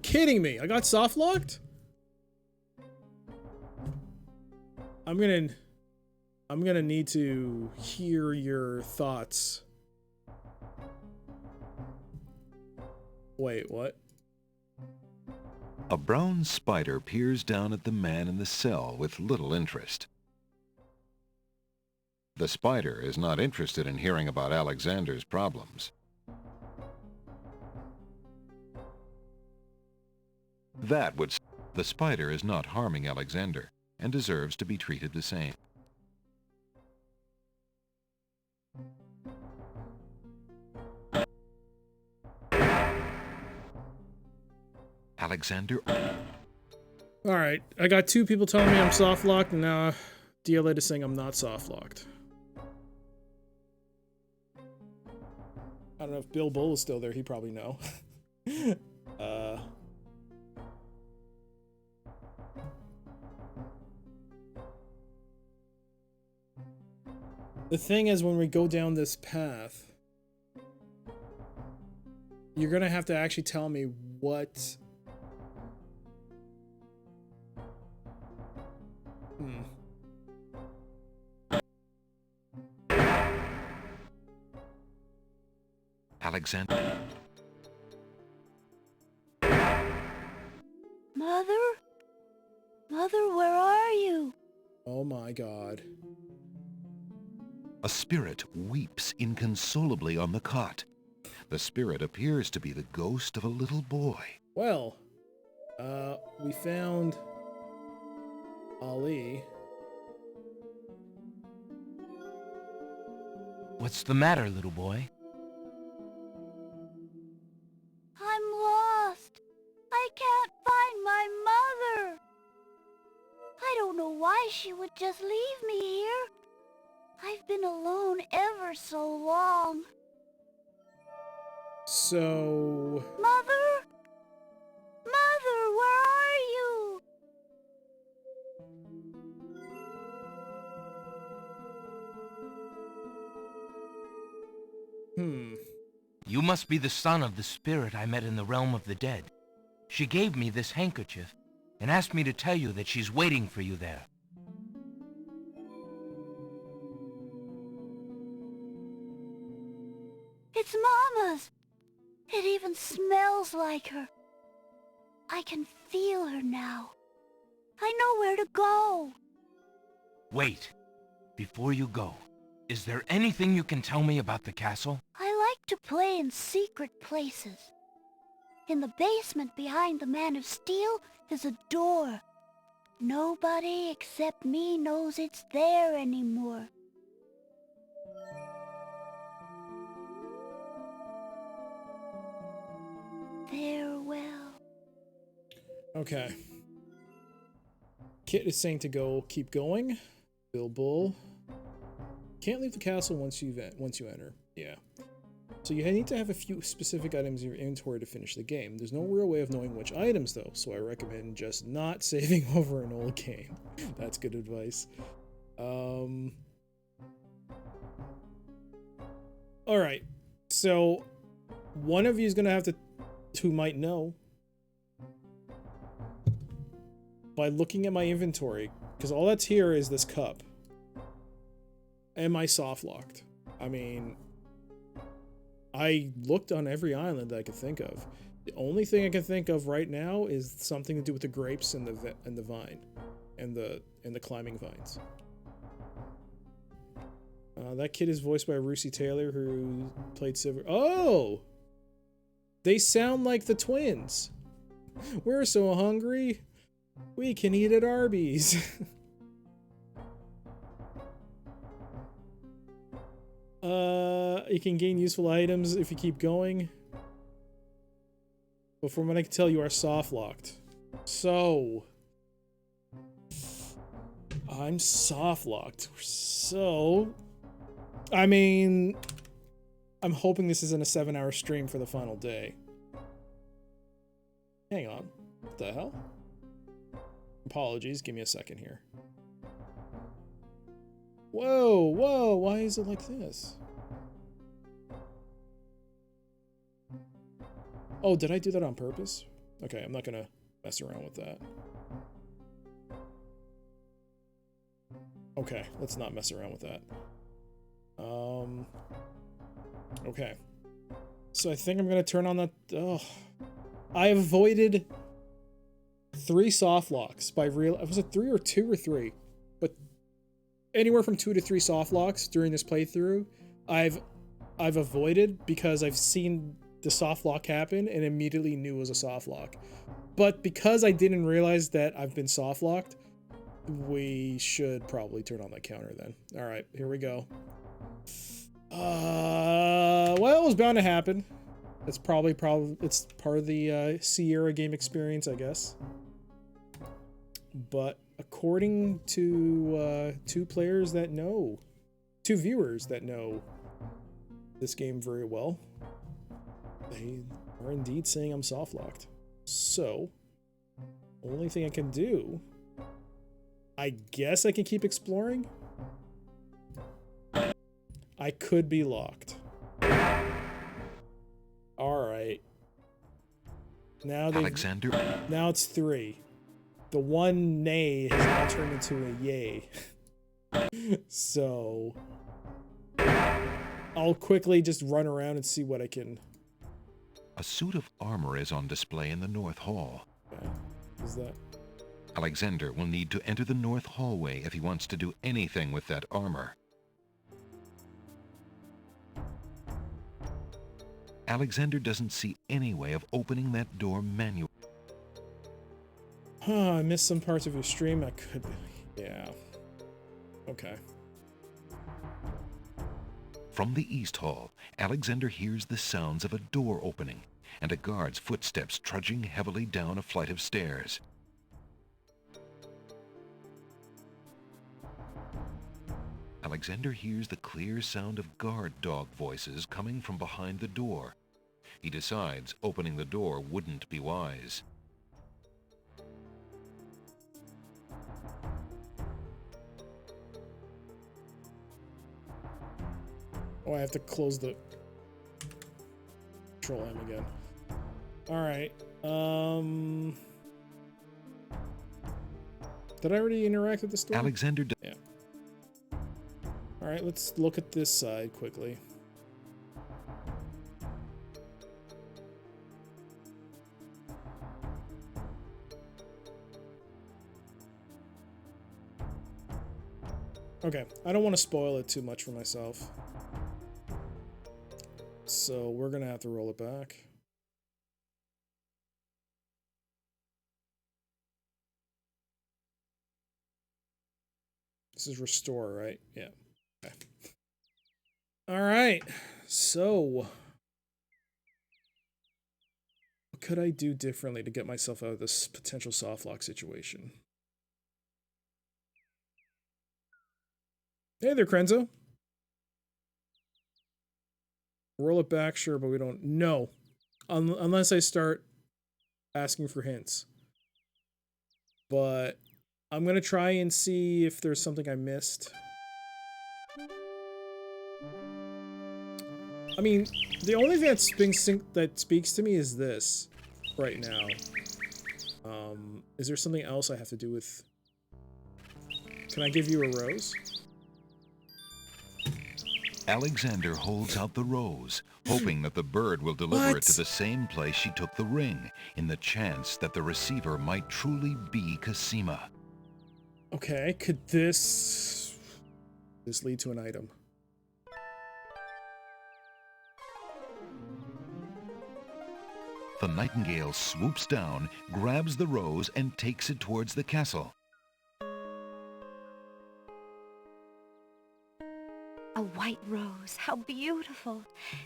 kidding me. I got soft locked? I'm gonna need to hear your thoughts. Wait, what? A brown spider peers down at the man in the cell with little interest. The spider is not interested in hearing about Alexander's problems. The spider is not harming Alexander and deserves to be treated the same. Alexander... Alright, I got two people telling me I'm soft locked, and now DLA is saying I'm not soft locked. I don't know if Bill Bull is still there, he'd probably know. The thing is, when we go down this path, you're gonna have to actually tell me what... Alexander... Mother? Mother, where are you? Oh my god. A spirit weeps inconsolably on the cot. The spirit appears to be the ghost of a little boy. Well, we found Ali. What's the matter, little boy? I'm lost. I can't find my mother. I don't know why she would just leave me here. I've been alone ever so long. So... Mother? Mother, where are you? You must be the son of the spirit I met in the realm of the dead. She gave me this handkerchief and asked me to tell you that she's waiting for you there. It's Mama's. It even smells like her. I can feel her now. I know where to go. Wait. Before you go, is there anything you can tell me about the castle? I like to play in secret places. In the basement behind the Man of Steel is a door. Nobody except me knows it's there anymore. Farewell. Okay. Kit is saying to go keep going. Bill Bull. Can't leave the castle once you enter. Yeah. So you need to have a few specific items in your inventory to finish the game. There's no real way of knowing which items though, so I recommend just not saving over an old game. That's good advice. Alright, so one of you is gonna have to, who might know, by looking at my inventory, because all that's here is this cup. Am I soft locked? I mean, I looked on every island that I could think of. The only thing I can think of right now is something to do with the grapes and the vine, and the climbing vines. That kid is voiced by Russi Taylor, who played Silver. Oh, they sound like the twins. We're so hungry, we can eat at Arby's. You can gain useful items if you keep going. But from what I can tell, you are soft locked. So I'm soft locked. So I mean, I'm hoping this isn't a 7-hour stream for the final day. Hang on. What the hell? Apologies, give me a second here. Whoa, whoa, why is it like this? Oh, did I do that on purpose? Okay, I'm not gonna mess around with that. Okay, let's not mess around with that. Okay. So I think I'm gonna turn on that. Oh, I avoided 3 soft locks by real. Was it 3 or 2 or 3? But anywhere from 2 to 3 soft locks during this playthrough, I've avoided because I've seen the soft lock happen and immediately knew it was a soft lock. But because I didn't realize that I've been soft locked, we should probably turn on that counter then. All right, here we go. Well, it was bound to happen. It's probably it's part of the Sierra game experience, I guess. But according to 2 viewers that know this game very well, they are indeed saying I'm soft locked. So, only thing I can do, I guess I can keep exploring. I could be locked. Alright. Now Alexander. Now it's 3. The one nay has now turned into a yay. So I'll quickly just run around and see what I can. A suit of armor is on display in the North Hall. Okay. Is that? Alexander will need to enter the North Hallway if he wants to do anything with that armor. Alexander doesn't see any way of opening that door manually. Huh, I missed some parts of your stream. I could. Yeah. Okay. From the East Hall, Alexander hears the sounds of a door opening and a guard's footsteps trudging heavily down a flight of stairs. Alexander hears the clear sound of guard dog voices coming from behind the door. He decides opening the door wouldn't be wise. Oh, I have to close the Control M again. Alright. Did I already interact with the store? Alexander. Yeah. Alright, let's look at this side quickly. Okay, I don't want to spoil it too much for myself. So we're gonna have to roll it back. This is restore, right? Yeah. Okay. All right. So what could I do differently to get myself out of this potential softlock situation? Hey there, Krenzo. Roll it back, sure, but we don't. No. Unless I start asking for hints. But I'm going to try and see if there's something I missed. I mean, the only thing that speaks to me is this right now. Is there something else I have to do with... Can I give you a rose? Alexander holds out the rose, hoping that the bird will deliver it to the same place she took the ring, in the chance that the receiver might truly be Cosima. Okay, could this lead to an item? The nightingale swoops down, grabs the rose, and takes it towards the castle. A white rose. How beautiful.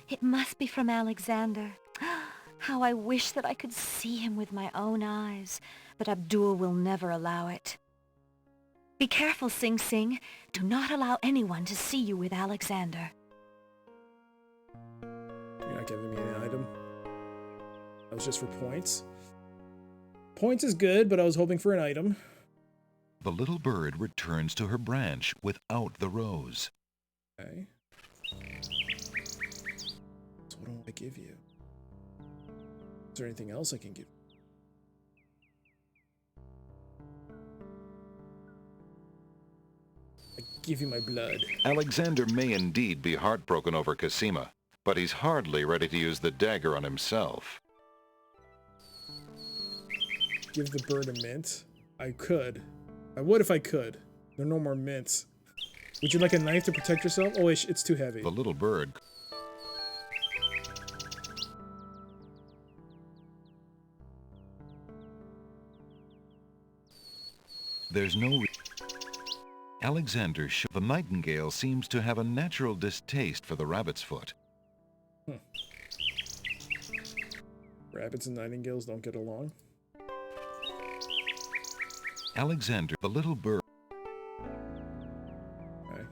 It must be from Alexander. How I wish that I could see him with my own eyes, but Abdul will never allow it. Be careful, Sing Sing. Do not allow anyone to see you with Alexander. You're not giving me an item. That was just for points. Points is good, but I was hoping for an item. The little bird returns to her branch without the rose. Okay. So what do I give you? Is there anything else I can give? I give you my blood. Alexander may indeed be heartbroken over Cosima, but he's hardly ready to use the dagger on himself. Give the bird a mint? I could. I would if I could. There are no more mints. Would you like a knife to protect yourself? Oh, it's too heavy. The little bird... There's no... Alexander... The nightingale seems to have a natural distaste for the rabbit's foot. Rabbits and nightingales don't get along. Alexander, the little bird... Okay.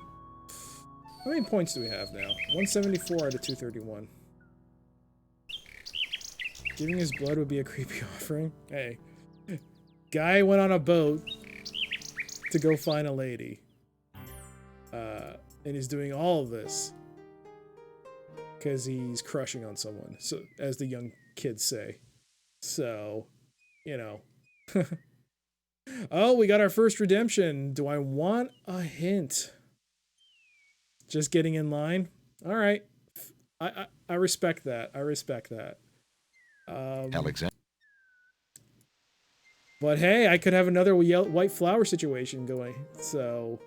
How many points do we have now? 174 out of 231. Giving his blood would be a creepy offering. Hey. Guy went on a boat to go find a lady. And he's doing all of this because he's crushing on someone, so as the young kids say. So, you know. Oh, we got our first redemption. Do I want a hint? Just getting in line? All right. I respect that. I respect that. Alexander. But hey, I could have another white flower situation going. So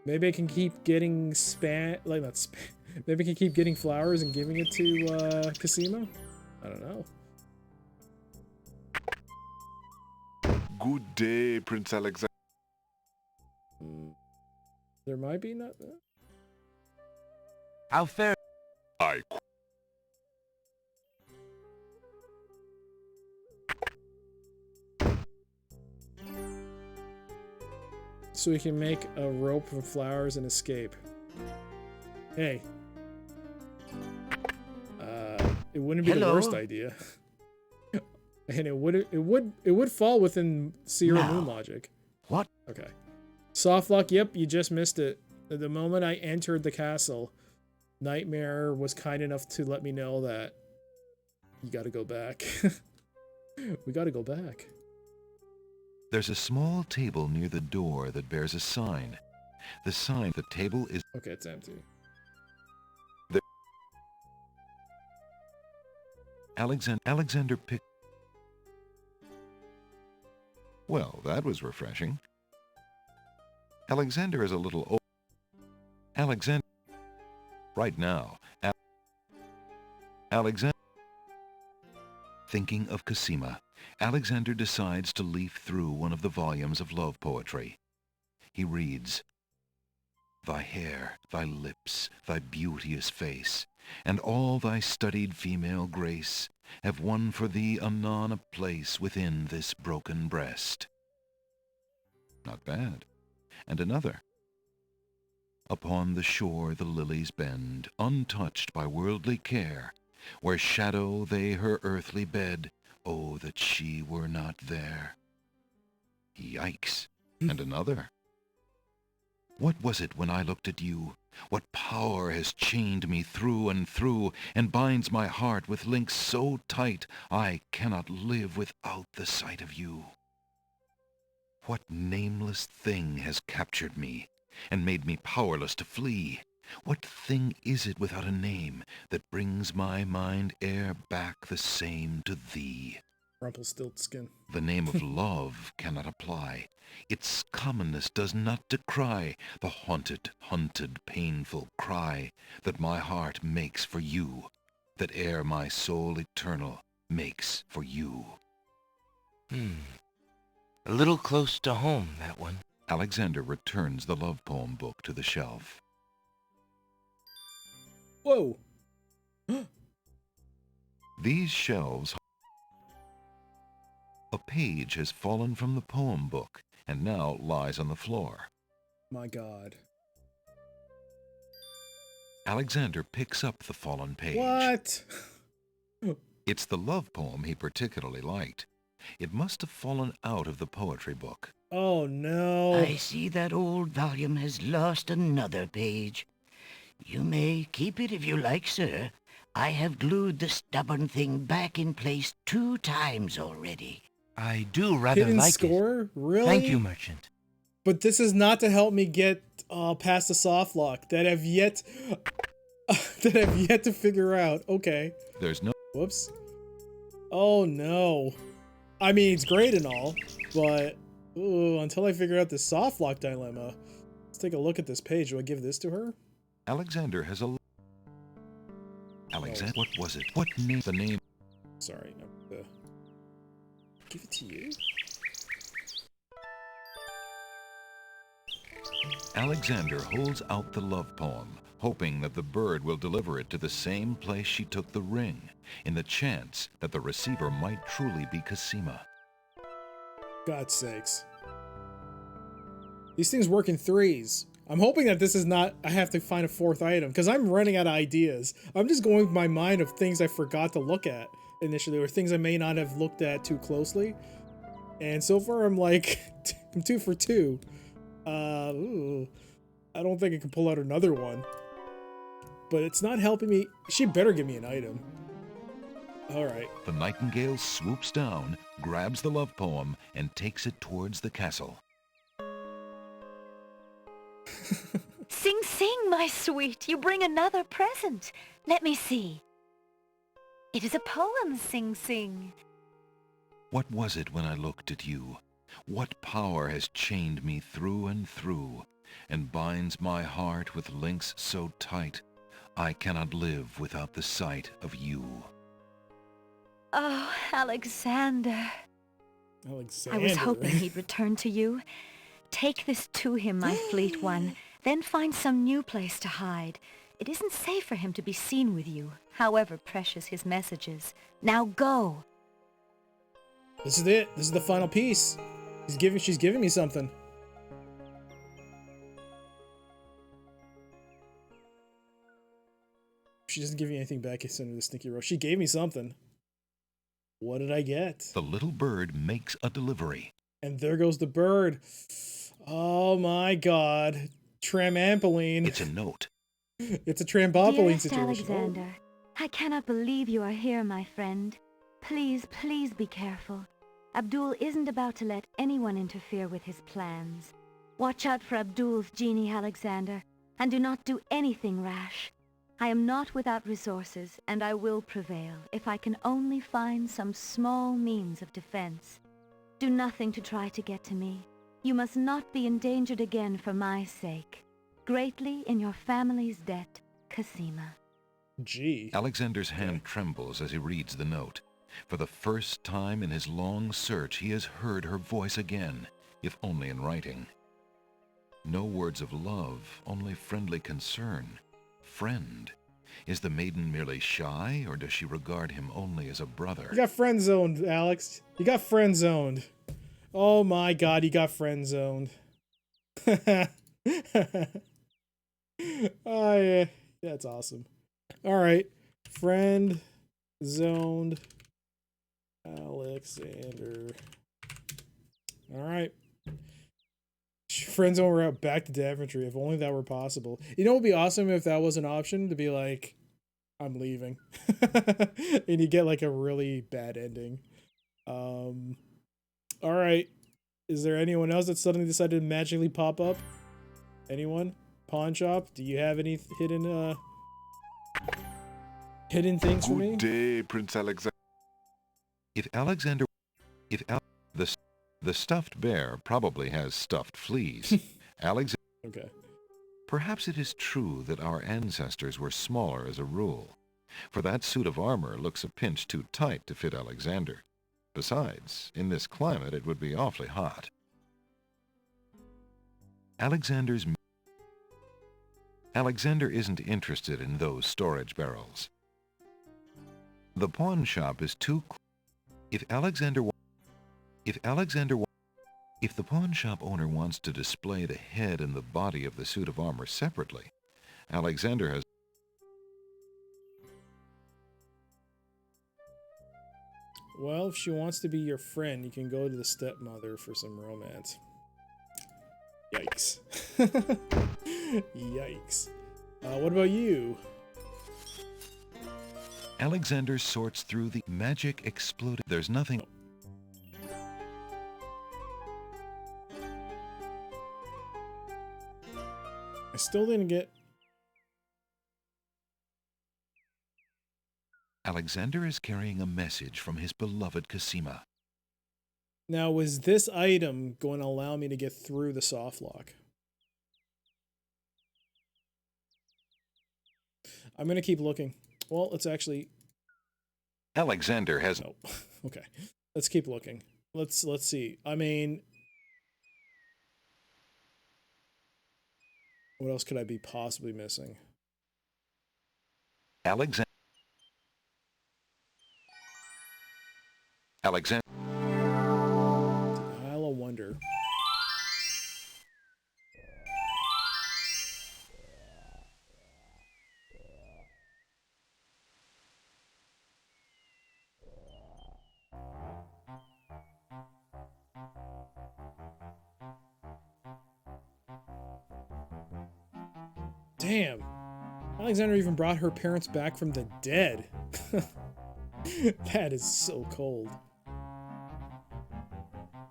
maybe I can keep getting maybe I can keep getting flowers and giving it to Cosima? I don't know. Good day, Prince Alexander. There might be not. How fair... I So we can make a rope from flowers and escape. Hey. It wouldn't be the worst idea. And it would fall within Sierra Moon logic. What? Okay. Soft lock, yep, you just missed it. At the moment I entered the castle, Nightmare was kind enough to let me know that you gotta go back. We gotta go back. There's a small table near the door that bears a sign. The table is... Okay, it's empty. Alexander picked... Well, that was refreshing. Alexander is a little old. Alexander... Right now, Alexander... Thinking of Cosima, Alexander decides to leaf through one of the volumes of love poetry. He reads, "Thy hair, thy lips, thy beauteous face, and all thy studied female grace have won for thee anon a place within this broken breast." Not bad. And another. Upon the shore the lilies bend, untouched by worldly care, where shadow they her earthly bed, oh, that she were not there. Yikes. And another. What was it when I looked at you? What power has chained me through and through, and binds my heart with links so tight I cannot live without the sight of you? What nameless thing has captured me, and made me powerless to flee? What thing is it without a name, that brings my mind e'er back the same to thee? Rumpelstiltskin. The name of love cannot apply. Its commonness does not decry the haunted, hunted, painful cry that my heart makes for you, that e'er my soul eternal makes for you. A little close to home, that one. Alexander returns the love poem book to the shelf. Whoa. These shelves... A page has fallen from the poem book and now lies on the floor. My God. Alexander picks up the fallen page. What? It's the love poem he particularly liked. It must have fallen out of the poetry book. Oh, no. I see that old volume has lost another page. You may keep it if you like, sir. I have glued the stubborn thing back in place 2 times already. I do rather Hidden like score? it. Really? Thank you, merchant. But this is not to help me get past the soft lock that I've yet to figure out. Okay. There's no... Whoops. Oh no. I mean, it's great and all, but until I figure out the soft lock dilemma. Let's take a look at this page. Do I give this to her? Alexander has a... Alexander, what was it? What name? The name... Sorry. No, give it to you? Alexander holds out the love poem, hoping that the bird will deliver it to the same place she took the ring, in the chance that the receiver might truly be Cosima. God's sakes. These things work in threes. I'm hoping that this is not, I have to find a 4th item, because I'm running out of ideas. I'm just going with my mind of things I forgot to look at initially, or things I may not have looked at too closely. And so far, I'm like, I'm 2 for 2. I don't think I can pull out another one. But it's not helping me. She better give me an item. Alright. The nightingale swoops down, grabs the love poem, and takes it towards the castle. Sing, sing, my sweet. You bring another present. Let me see. It is a poem, Sing Sing. What was it when I looked at you? What power has chained me through and through, and binds my heart with links so tight, I cannot live without the sight of you? Oh, Alexander. Alexander. I was hoping he'd return to you. Take this to him, my fleet one, then find some new place to hide. It isn't safe for him to be seen with you, however precious his messages. Now go. This is it. This is the final piece. She's giving me something. She doesn't give me anything back. I send her the stinky rose. She gave me something. What did I get? The little bird makes a delivery. And there goes the bird. Oh my God. Tramampoline. It's a note. It's a trampoline Dearest situation. Alexander, I cannot believe you are here, my friend. Please, please be careful. Abdul isn't about to let anyone interfere with his plans. Watch out for Abdul's genie, Alexander, and do not do anything rash. I am not without resources, and I will prevail if I can only find some small means of defense. Do nothing to try to get to me. You must not be endangered again for my sake. Greatly in your family's debt, Cosima. Gee. Alexander's hand trembles as he reads the note. For the first time in his long search, he has heard her voice again, if only in writing. No words of love, only friendly concern. Friend. Is the maiden merely shy, or does she regard him only as a brother? You got friend zoned, Alex. You got friend zoned. Oh my God, you got friend zoned. Oh yeah, that's awesome. All right, friend zoned Alexander. All right, friend zone route back to Daventry. If only that were possible. You know, it would be awesome if that was an option to be like, I'm leaving, and you get like a really bad ending. All right. Is there anyone else that suddenly decided to magically pop up? Anyone? Pawn shop? Do you have any hidden things for me? Good day, Prince Alexander. If Alexander, if Al, the stuffed bear probably has stuffed fleas. Alexander. Okay. Perhaps it is true that our ancestors were smaller as a rule, for that suit of armor looks a pinch too tight to fit Alexander. Besides, in this climate it would be awfully hot. Alexander isn't interested in those storage barrels. The pawn shop is too if the pawn shop owner wants to display the head and the body of the suit of armor separately, Alexander has. Well, if she wants to be your friend, you can go to the stepmother for some romance. Yikes. Yikes. What about you? Alexander sorts through the magic exploded. There's nothing. I still didn't get... Alexander is carrying a message from his beloved Cosima. Now, was this item going to allow me to get through the soft lock? I'm going to keep looking. Well, let's actually... Alexander has... No. Okay. Let's keep looking. Let's see. I mean... What else could I be possibly missing? Alexander. I'll wonder. Damn. Alexander even brought her parents back from the dead. That is so cold.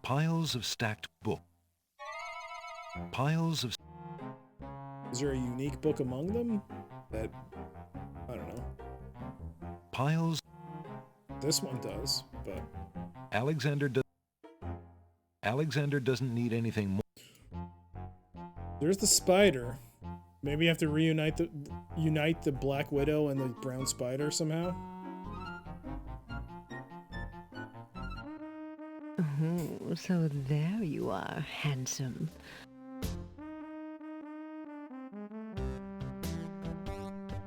Piles of stacked book. Piles of... Is there a unique book among them? That... I don't know. Piles... This one does, but... Alexander doesn't need anything more. There's the spider. Maybe you have to unite the Black Widow and the Brown Spider somehow? Oh, so there you are, handsome.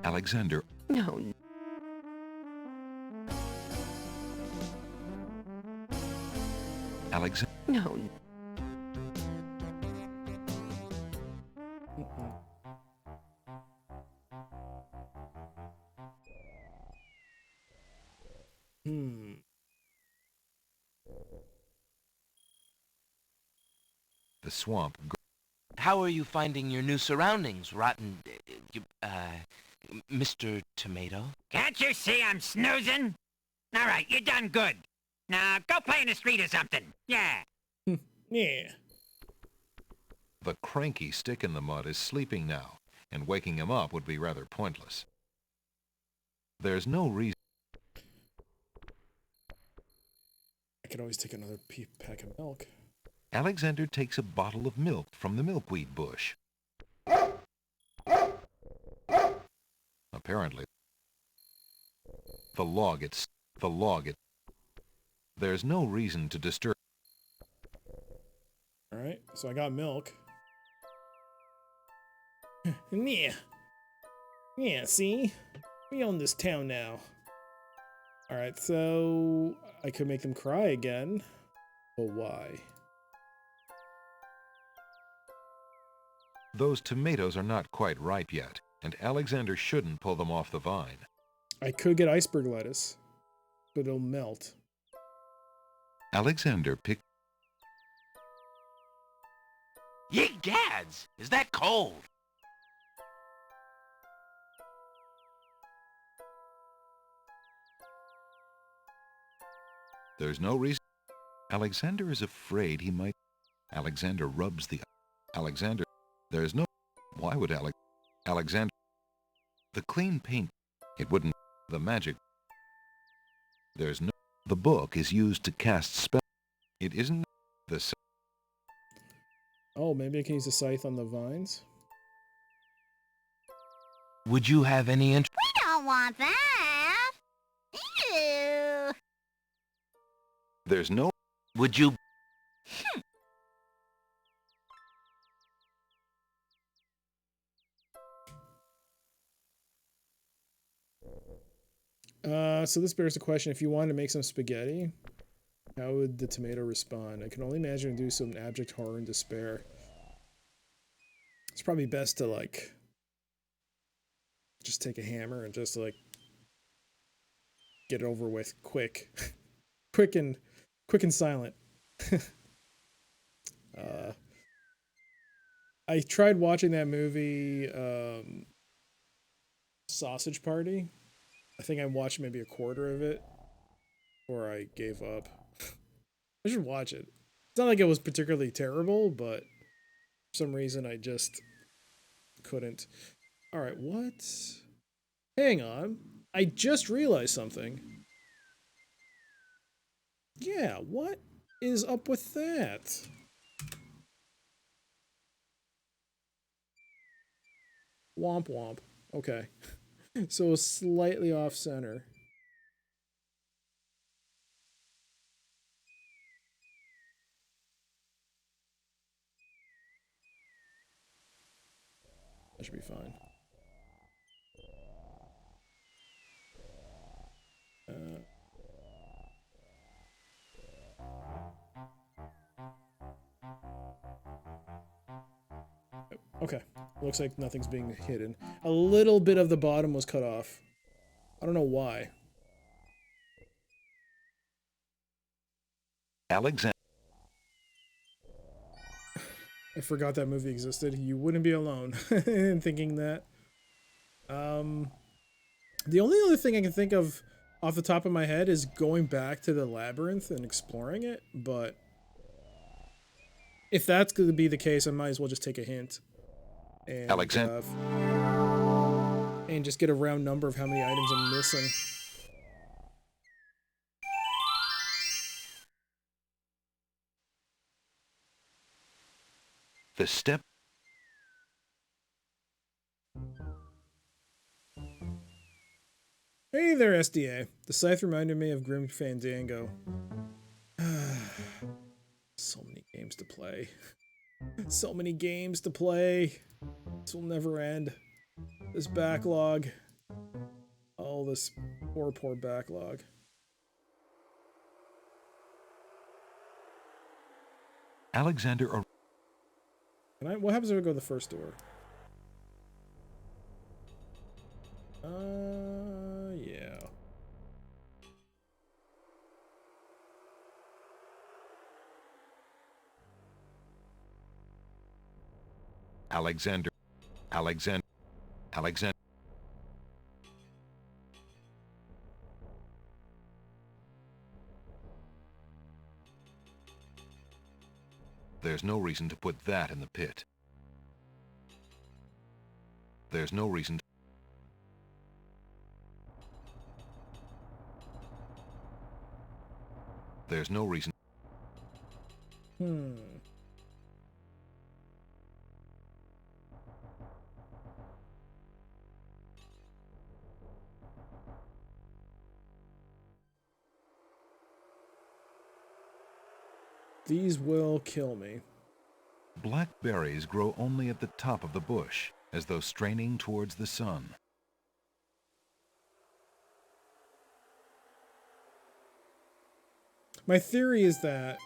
Alexander... No. Alexander... No. The swamp... How are you finding your new surroundings, rotten... Mr. Tomato? Can't you see I'm snoozing? All right, you done good. Now, go play in the street or something. Yeah. Yeah. The cranky stick in the mud is sleeping now, and waking him up would be rather pointless. There's no reason... I could always take another pack of milk. Alexander takes a bottle of milk from the milkweed bush. Apparently, there's no reason to disturb. Alright, so I got milk. Yeah. Yeah, see? We own this town now. Alright, so I could make them cry again. But why? Those tomatoes are not quite ripe yet, and Alexander shouldn't pull them off the vine. I could get iceberg lettuce, but it'll melt. Alexander picked... Ye gads! Is that cold? There's no reason... Alexander is afraid he might... Alexander rubs the... Alexander... There's no... Why would Alexander... The clean paint... It wouldn't... The magic... There's no... The book is used to cast spells. It isn't... The... Oh, maybe I can use a scythe on the vines? Would you have any interest? We don't want that. Ew. There's no... Would you... So this bears the question, if you wanted to make some spaghetti, how would the tomato respond? I can only imagine it would do some abject horror and despair. It's probably best to, like, just take a hammer and just, like, get it over with quick. quick and silent. I tried watching that movie, Sausage Party. I think I watched maybe a quarter of it, or I gave up. I should watch it. It's not like it was particularly terrible, but for some reason I just couldn't. Alright, what? Hang on. I just realized something. Yeah, what is up with that? Womp womp. Okay. So slightly off center. That should be fine. Okay. Looks like nothing's being hidden. A little bit of the bottom was cut off. I don't know why. Alexander... I forgot that movie existed. You wouldn't be alone in thinking that. The only other thing I can think of off the top of my head is going back to the labyrinth and exploring it, but if that's going to be the case, I might as well just take a hint. And, Alexander... and just get a round number of how many items I'm missing. The step... Hey there, SDA. The scythe reminded me of Grim Fandango. So many games to play. So many games to play. This will never end. This backlog. Oh, this poor, poor backlog. Alexander... What happens if I go to the first door? Yeah. Alexander... There's no reason to put that in the pit. There's no reason to... There's no reason... These will kill me. Black berries grow only at the top of the bush, as though straining towards the sun. My theory is that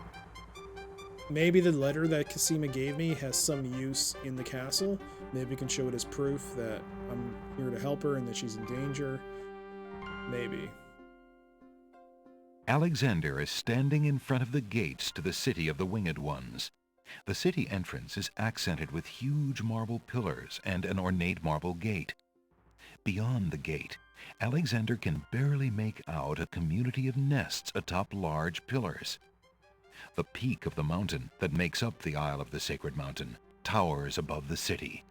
maybe the letter that Cassima gave me has some use in the castle. Maybe we can show it as proof that I'm here to help her and that she's in danger. Maybe. Alexander is standing in front of the gates to the city of the Winged Ones. The city entrance is accented with huge marble pillars and an ornate marble gate. Beyond the gate, Alexander can barely make out a community of nests atop large pillars. The peak of the mountain that makes up the Isle of the Sacred Mountain towers above the city.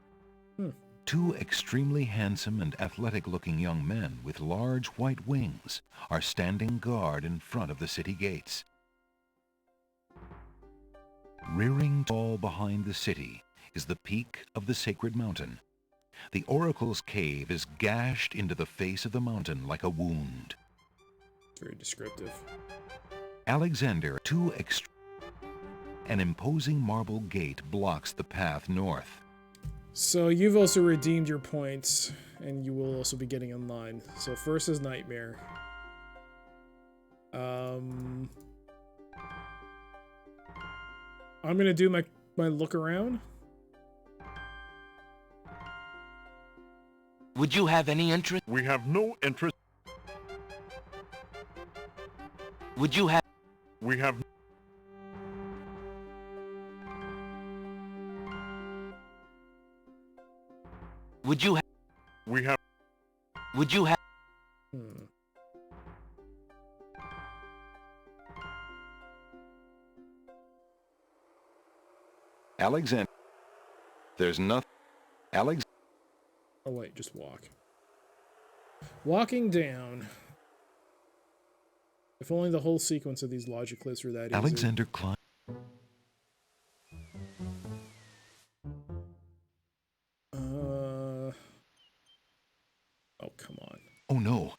Two extremely handsome and athletic-looking young men with large white wings are standing guard in front of the city gates. Rearing tall behind the city is the peak of the Sacred Mountain. The Oracle's cave is gashed into the face of the mountain like a wound. Very descriptive. Alexander, an imposing marble gate blocks the path north. So you've also redeemed your points, and you will also be getting in line. So first is Nightmare. I'm gonna do my look around. Would you have any interest? We have no interest. Would you have? We have. Would you have? We have. Would you have? Alexander, there's nothing. Alex. Oh wait, just walk. Walking down. If only the whole sequence of these logic clips were that easy. Alexander climbed. Oh, come on. Oh no.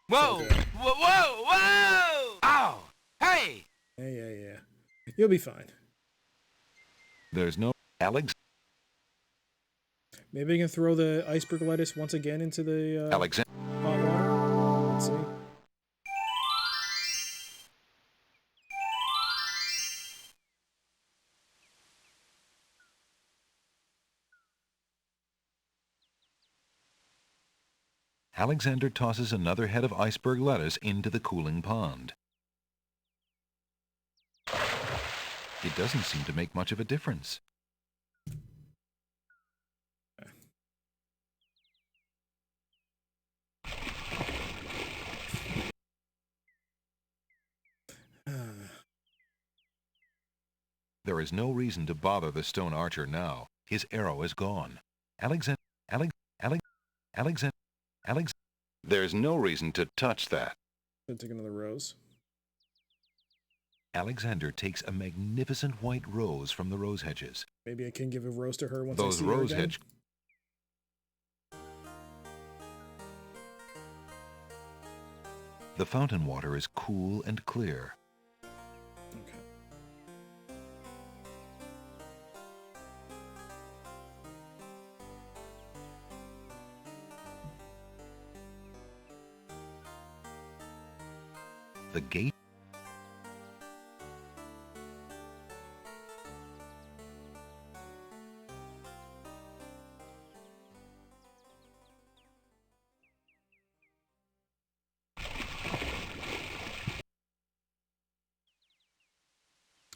Whoa! Okay. Whoa! Whoa! Whoa! Ow! Hey! Yeah. You'll be fine. There's no Alex. Maybe I can throw the iceberg lettuce once again into the Alexander. hot water. Let's see. Alexander tosses another head of iceberg lettuce into the cooling pond. It doesn't seem to make much of a difference. There is no reason to bother the stone archer now. His arrow is gone. Alexander. There's no reason to touch that. I'll take another rose. Alexander takes a magnificent white rose from the rose hedges. Maybe I can give a rose to her once Those I see her rose again. hedge. The fountain water is cool and clear. Okay. The gate.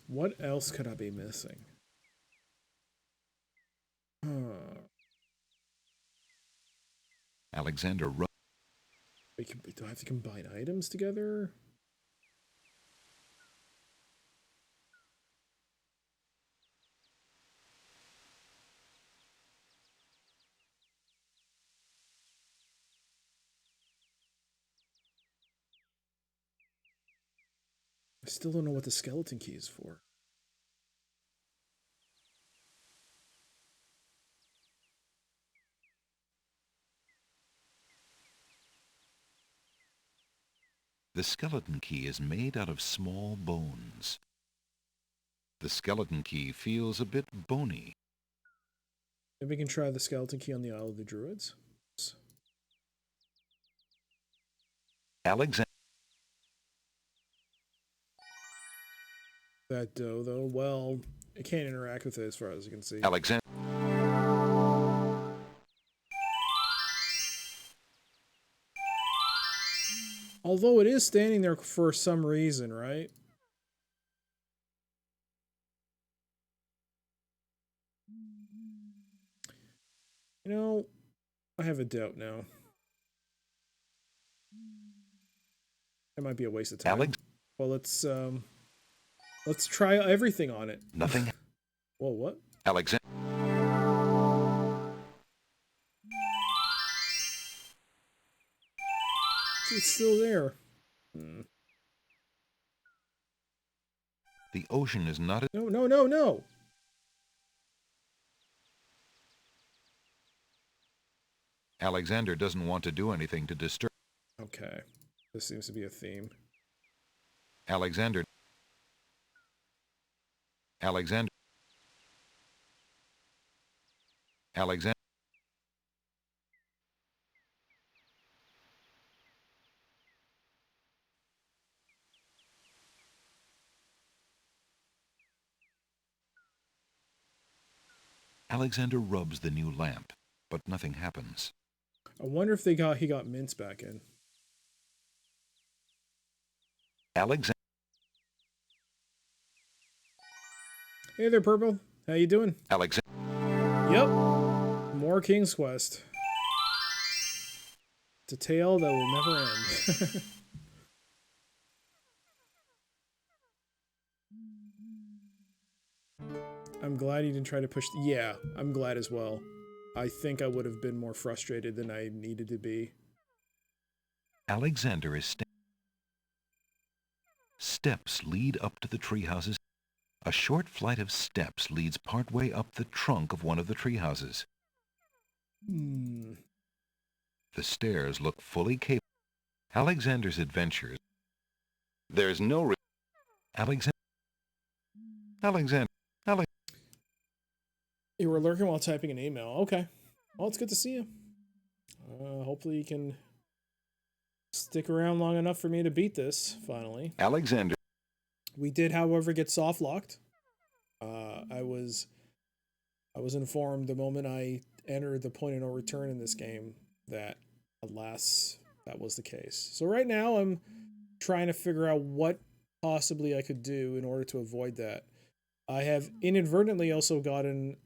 What else could I be missing? Alexander. Do I have to combine items together? I still don't know what the skeleton key is for. The skeleton key is made out of small bones. The skeleton key feels a bit bony. Maybe we can try the skeleton key on the Isle of the Druids. Alexander. that dough, though. Well, I can't interact with it as far as you can see. Alexander. Although it is standing there for some reason, right? You know, I have a doubt now. It might be a waste of time. Well, let's try everything on it. Nothing. Whoa, what? Alexander. It's still there. The ocean is not. No, no, no, no. Alexander doesn't want to do anything to disturb. Okay. This seems to be a theme. Alexander. Alexander. Alexander. Alexander rubs the new lamp, but nothing happens. I wonder if he got mints back in. Alexander. Hey there, Purple. How you doing? Alexander. Yep. More King's Quest. It's a tale that will never end. I'm glad you didn't try to push... Yeah, I'm glad as well. I think I would have been more frustrated than I needed to be. Alexander is Steps lead up to the tree houses. A short flight of steps leads partway up the trunk of one of the tree houses. The stairs look fully capable. Alexander's adventures. There's no Alexander. You were lurking while typing an email. Okay. Well, it's good to see you. Hopefully you can stick around long enough for me to beat this, finally. Alexander. We did, however, get soft locked. I was informed the moment I entered the point of no return in this game that, alas, that was the case. So right now I'm trying to figure out what possibly I could do in order to avoid that. I have inadvertently also gotten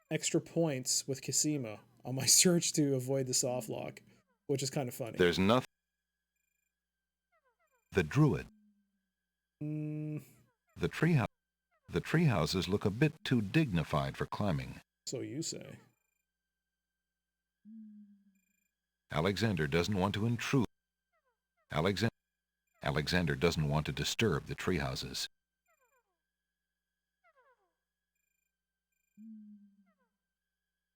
extra points with Kisima on my search to avoid the soft lock, which is kind of funny. There's nothing. The druid. The tree houses look a bit too dignified for climbing. So you say. Alexander doesn't want to intrude. Alexander doesn't want to disturb the tree houses.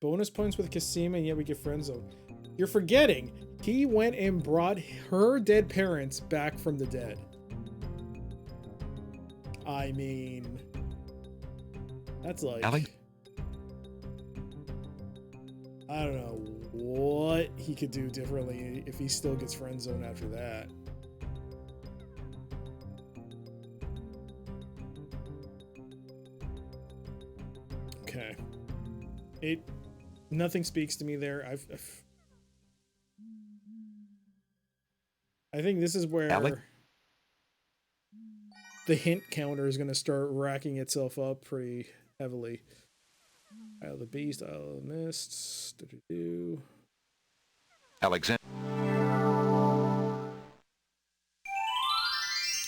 Bonus points with Kisima, and yet we get friend zone. You're forgetting, he went and brought her dead parents back from the dead. I mean, that's like, I don't know what he could do differently if he still gets friend zone after that. Okay. Nothing speaks to me there. I think this is where the hint counter is going to start racking itself up pretty heavily. Isle of the Beast, Isle of the Mist. Alexander.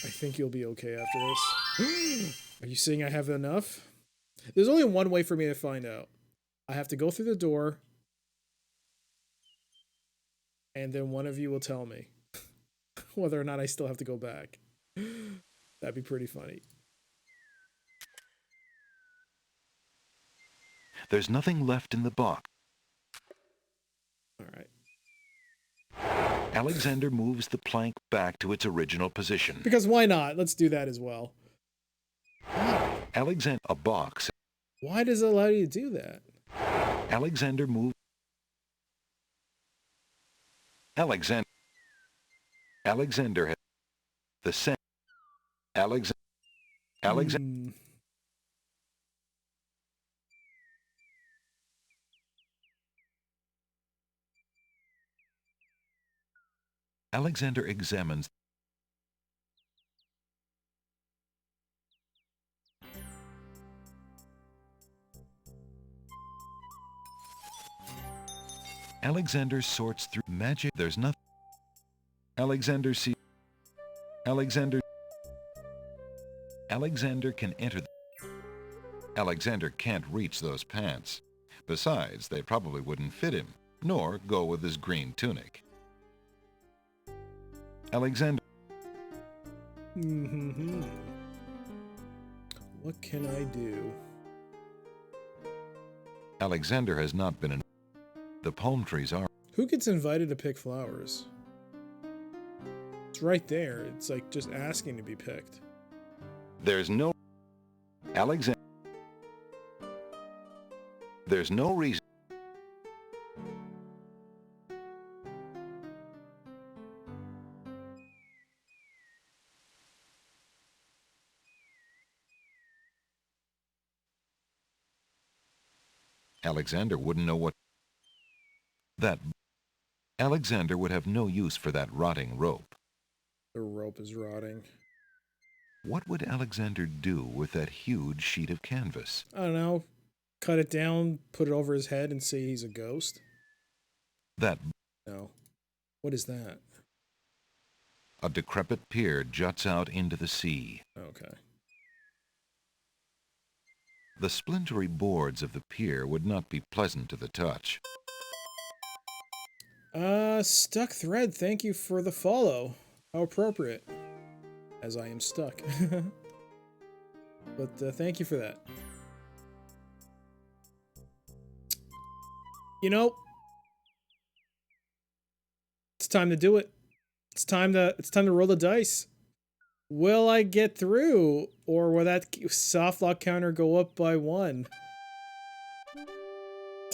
I think you'll be okay after this. Are you saying I have enough? There's only one way for me to find out. I have to go through the door, and then one of you will tell me whether or not I still have to go back. That'd be pretty funny. There's nothing left in the box. All right. Alexander moves the plank back to its original position. Because why not? Let's do that as well. Alexander, a box. Why does it allow you to do that? Alexander moves. Alexander has the same. Alexander. Alexander examines. Alexander sorts through magic. There's nothing. Alexander sees. Alexander. Alexander can enter. Alexander can't reach those pants. Besides, they probably wouldn't fit him, nor go with his green tunic. Alexander. What can I do? Alexander has not been in. The palm trees are. Who gets invited to pick flowers? It's right there. It's like just asking to be picked. There's no. Alexander. There's no reason. Alexander wouldn't know what. That. Alexander would have no use for that rotting rope. The rope is rotting. What would Alexander do with that huge sheet of canvas? I don't know. Cut it down, put it over his head, and say he's a ghost? That. No. What is that? A decrepit pier juts out into the sea. Okay. The splintery boards of the pier would not be pleasant to the touch. Stuck thread, thank you for the follow. How appropriate. As I am stuck. But thank you for that. You know, it's time to do it. It's time to roll the dice. Will I get through, or will that soft lock counter go up by 1?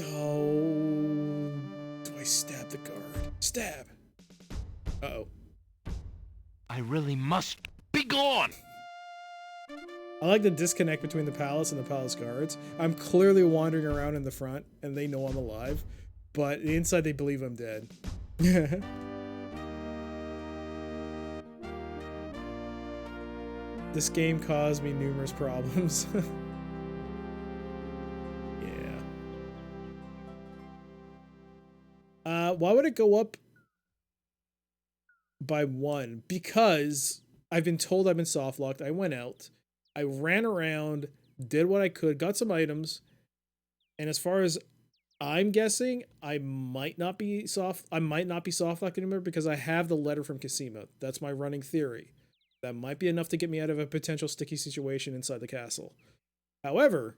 Oh, do I stab the guard? Stab. Uh-oh. I really must be gone. I like the disconnect between the palace and the palace guards. I'm clearly wandering around in the front, and they know I'm alive, but inside they believe I'm dead. This game caused me numerous problems. Yeah. Why would it go up by 1? Because I've been told I've been soft locked. I went out. I ran around, did what I could, got some items, and as far as I'm guessing, I might not be soft locked anymore because I have the letter from Casima. That's my running theory. That might be enough to get me out of a potential sticky situation inside the castle. However,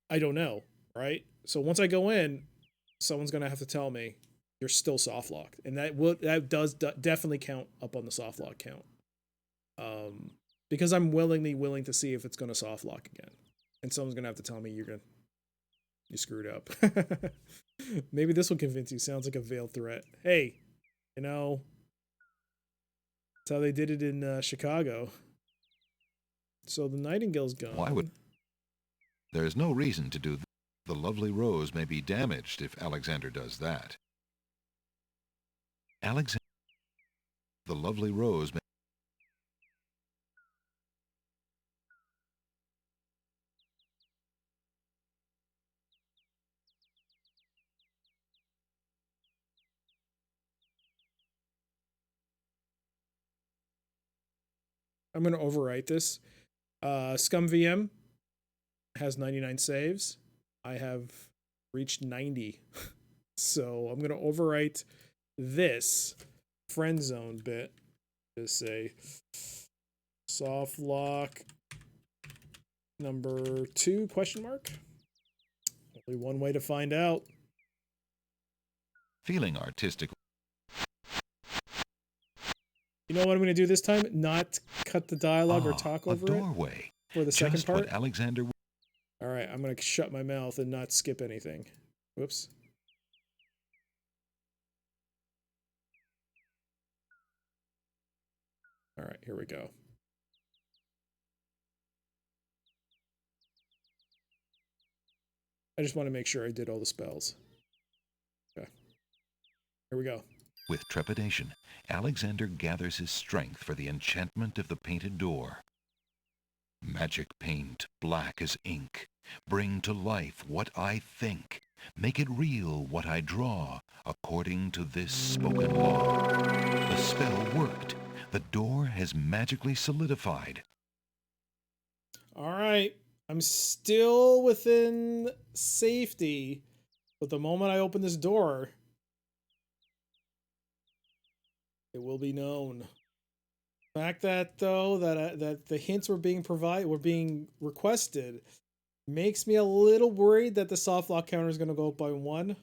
I don't know, right? So once I go in, someone's gonna have to tell me you're still soft locked, and that does definitely count up on the soft lock count. Because I'm willing to see if it's gonna soft lock again, and someone's gonna have to tell me you screwed up. Maybe this will convince you. Sounds like a veiled threat. Hey, you know, that's how they did it in Chicago. So the Nightingale's gone. Why would? There's no reason to do that. The lovely rose may be damaged if Alexander does that. Alexander. The lovely rose may. I'm going to overwrite this. Scum VM has 99 saves. I have reached 90. So I'm going to overwrite this friend zone bit. Just say soft lock number 2 question mark. Only one way to find out. Feeling artistic. You know what I'm going to do this time? Not cut the dialogue or talk over doorway. it for the second Just part. what Alexander. All right, I'm going to shut my mouth and not skip anything. Whoops. All right, here we go. I just want to make sure I did all the spells. Okay. Here we go. With trepidation, Alexander gathers his strength for the enchantment of the painted door. Magic paint, black as ink. Bring to life what I think. Make it real what I draw, according to this spoken law. The spell worked. The door has magically solidified. All right. I'm still within safety, but the moment I open this door, it will be known. The fact that though that the hints were being requested makes me a little worried that the soft lock counter is going to go up by 1.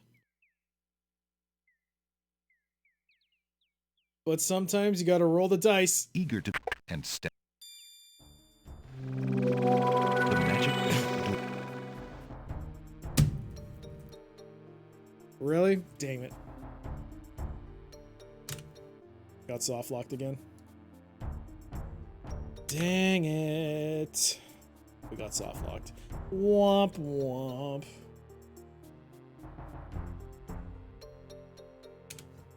But sometimes you got to roll the dice. Eager to and step. The magic paint. Really? Dang it. Got soft locked again. Dang it. We got soft locked. Womp womp.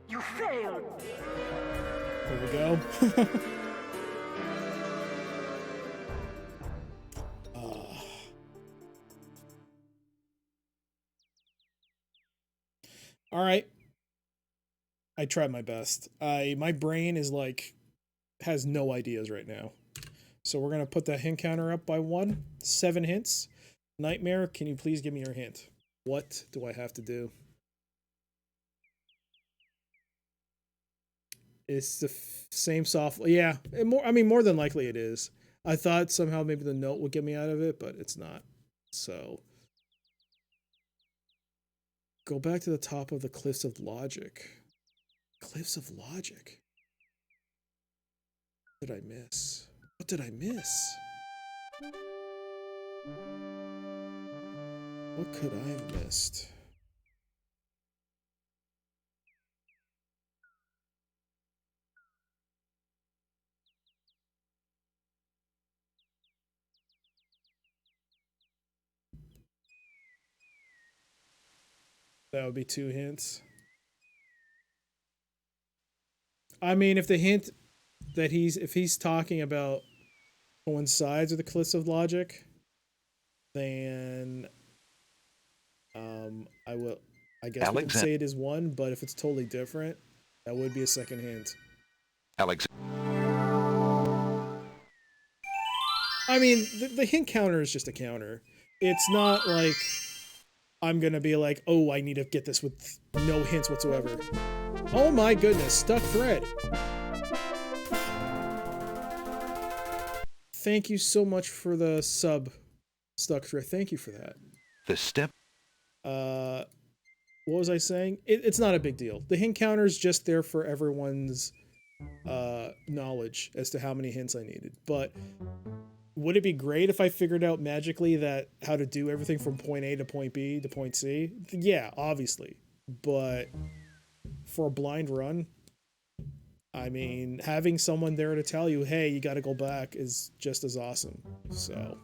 You failed. Here we go. All right. I tried my best. My brain is like has no ideas right now. So we're gonna put the hint counter up by 1. 7 hints. Nightmare, can you please give me your hint? What do I have to do? It's the same soft. Yeah, more than likely it is. I thought somehow maybe the note would get me out of it, but it's not. So go back to the top of the Cliffs of Logic. Cliffs of Logic. What did I miss? What did I miss? What could I have missed? That would be 2 hints. I mean, if the hint that if he's talking about coincides with the Cliffs of Logic, then I guess we can say it is 1, but if it's totally different, that would be a second hint. Alex. I mean, the hint counter is just a counter. It's not like I'm gonna be like, oh, I need to get this with no hints whatsoever. Oh my goodness, stuck thread. Thank you so much for the sub, stuck thread. Thank you for that. The step. What was I saying? It's not a big deal. The hint counter is just there for everyone's knowledge as to how many hints I needed. But would it be great if I figured out magically that how to do everything from point A to point B to point C? Yeah, obviously. But for a blind run, I mean, having someone there to tell you, hey, you got to go back is just as awesome. So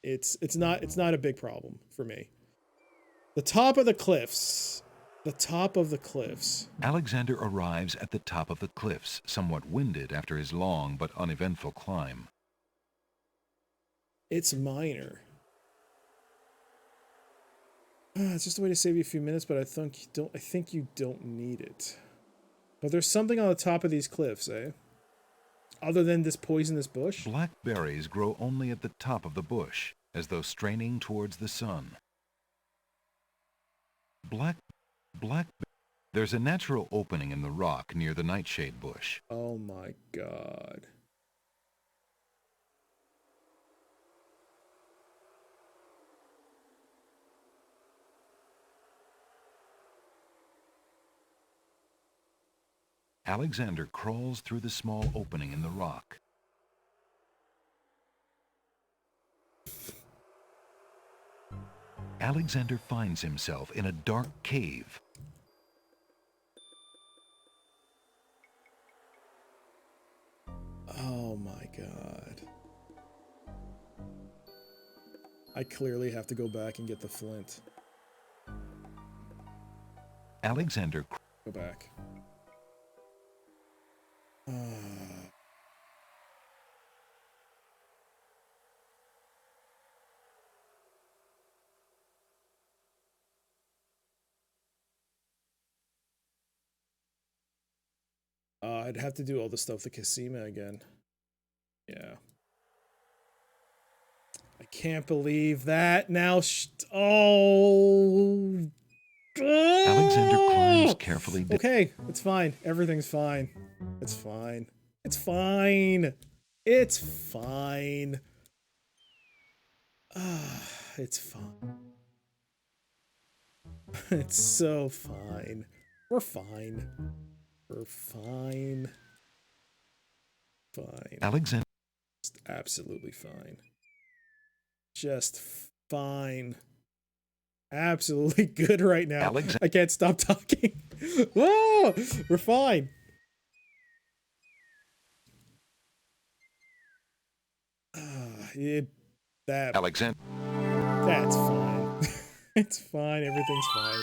it's not a big problem for me. The top of the cliffs. The top of the cliffs. Alexander arrives at the top of the cliffs, somewhat winded after his long but uneventful climb. It's minor. It's just a way to save you a few minutes, but I think you don't need it. But there's something on the top of these cliffs, eh? Other than this poisonous bush? Black berries grow only at the top of the bush, as though straining towards the sun. There's a natural opening in the rock near the nightshade bush. Oh my god. Alexander crawls through the small opening in the rock. Alexander finds himself in a dark cave. my god. I clearly have to go back and get the flint. Alexander Go back. I'd have to do all the stuff with Cassima again. Yeah. I can't believe that. Now, oh. Alexander climbs carefully down. Okay, it's fine. Everything's fine. It's fine. It's fine. It's fine. It's fine. It's so fine. We're fine. We're fine. Fine. Alexander. Just absolutely fine. Just fine. Absolutely good right now. I can't stop talking. Whoa! We're fine. Alexander. That's fine. It's fine. Everything's fine.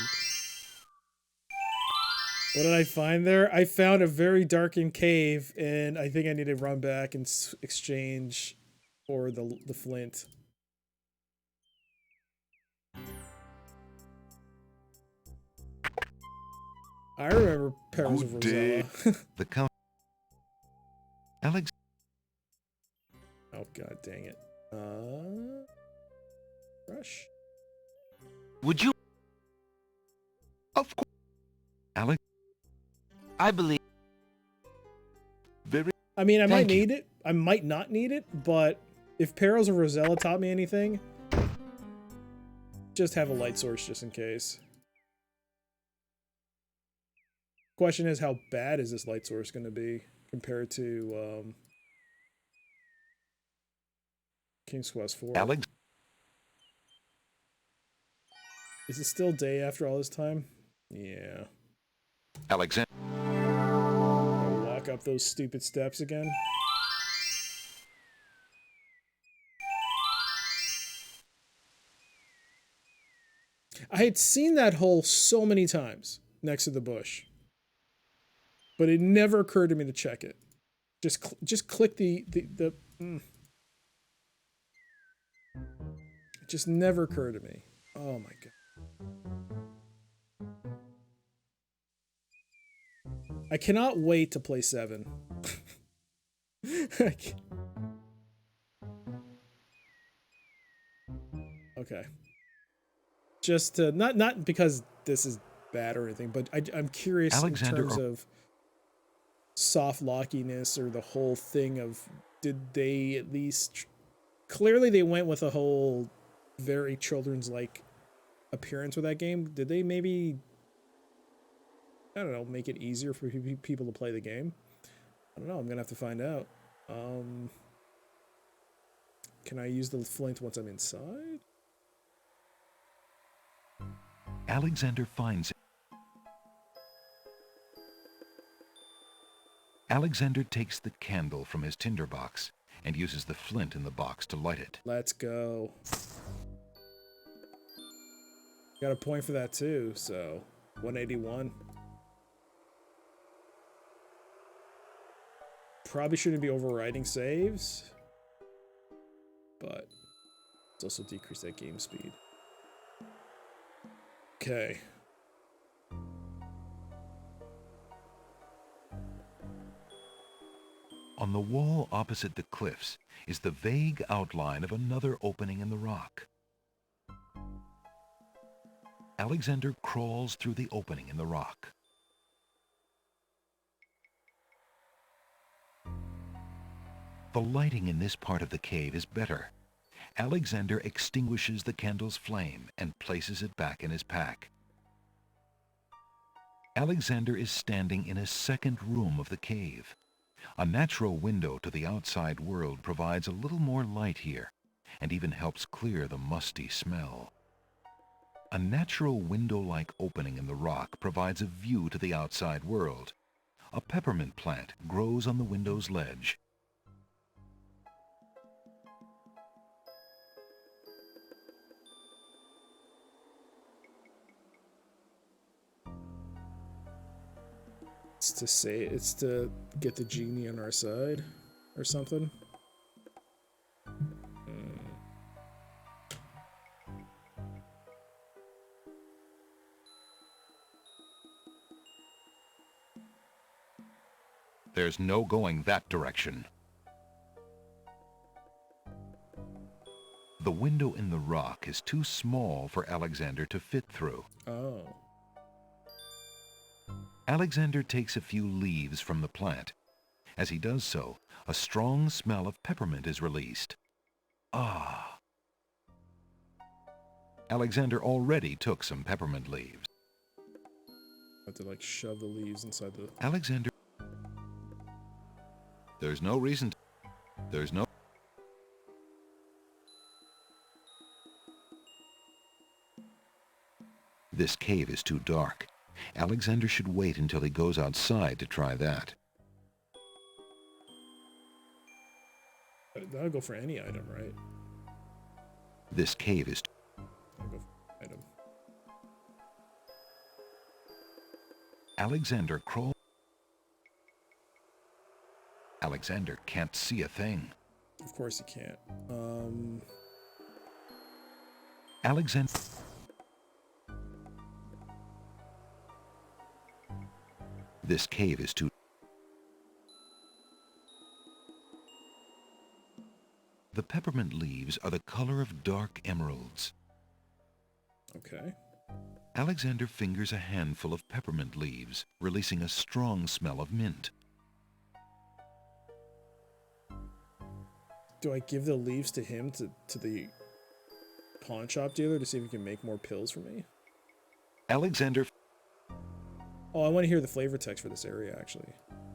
What did I find there? I found a very darkened cave, and I think I need to run back and exchange for the flint. I remember Perils of Rosella. The count. Alex. Oh god dang it. Rush. Would you? Of course. Alex. I believe. I mean, I might need it. I might not need it, but if Perils of Rosella taught me anything, just have a light source just in case. Question is, how bad is this light source going to be compared to King's Quest IV? Alex. Is it still day after all this time? Yeah. Alexander. Walk up those stupid steps again. I had seen that hole so many times next to the bush, but it never occurred to me to check it. Just click the. It just never occurred to me. Oh my god. I cannot wait to play 7. Okay. Just to, not because this is bad or anything, but I'm curious Alexander, in terms of soft lockiness or the whole thing of, did they at least clearly they went with a whole very children's-like appearance with that game. Did they maybe, I don't know, make it easier for people to play the game? I don't know. I'm gonna have to find out. Can I use the flint once I'm inside? Alexander finds it. Alexander takes the candle from his tinderbox and uses the flint in the box to light it. Let's go. Got a point for that too, so 181. Probably shouldn't be overriding saves, but it's also decreased that game speed. Okay. On the wall opposite the cliffs is the vague outline of another opening in the rock. Alexander crawls through the opening in the rock. The lighting in this part of the cave is better. Alexander extinguishes the candle's flame and places it back in his pack. Alexander is standing in a second room of the cave. A natural window to the outside world provides a little more light here, and even helps clear the musty smell. A natural window-like opening in the rock provides a view to the outside world. A peppermint plant grows on the window's ledge. It's to get the genie on our side or something. There's no going that direction. The window in the rock is too small for Alexander to fit through. Oh. Alexander takes a few leaves from the plant. As he does so, a strong smell of peppermint is released. Ah! Alexander already took some peppermint leaves. I have to like shove the leaves inside the... Alexander... There's no reason to... There's no... This cave is too dark. Alexander should wait until he goes outside to try that. That'll go for any item, right? This cave is... I'll go for item. Alexander crawls... Alexander can't see a thing. Of course you can't. Alexander... This cave is too... The peppermint leaves are the color of dark emeralds. Okay. Alexander fingers a handful of peppermint leaves, releasing a strong smell of mint. Do I give the leaves to him to the pawn shop dealer to see if he can make more pills for me? Alexander... Oh, I want to hear the flavor text for this area, actually.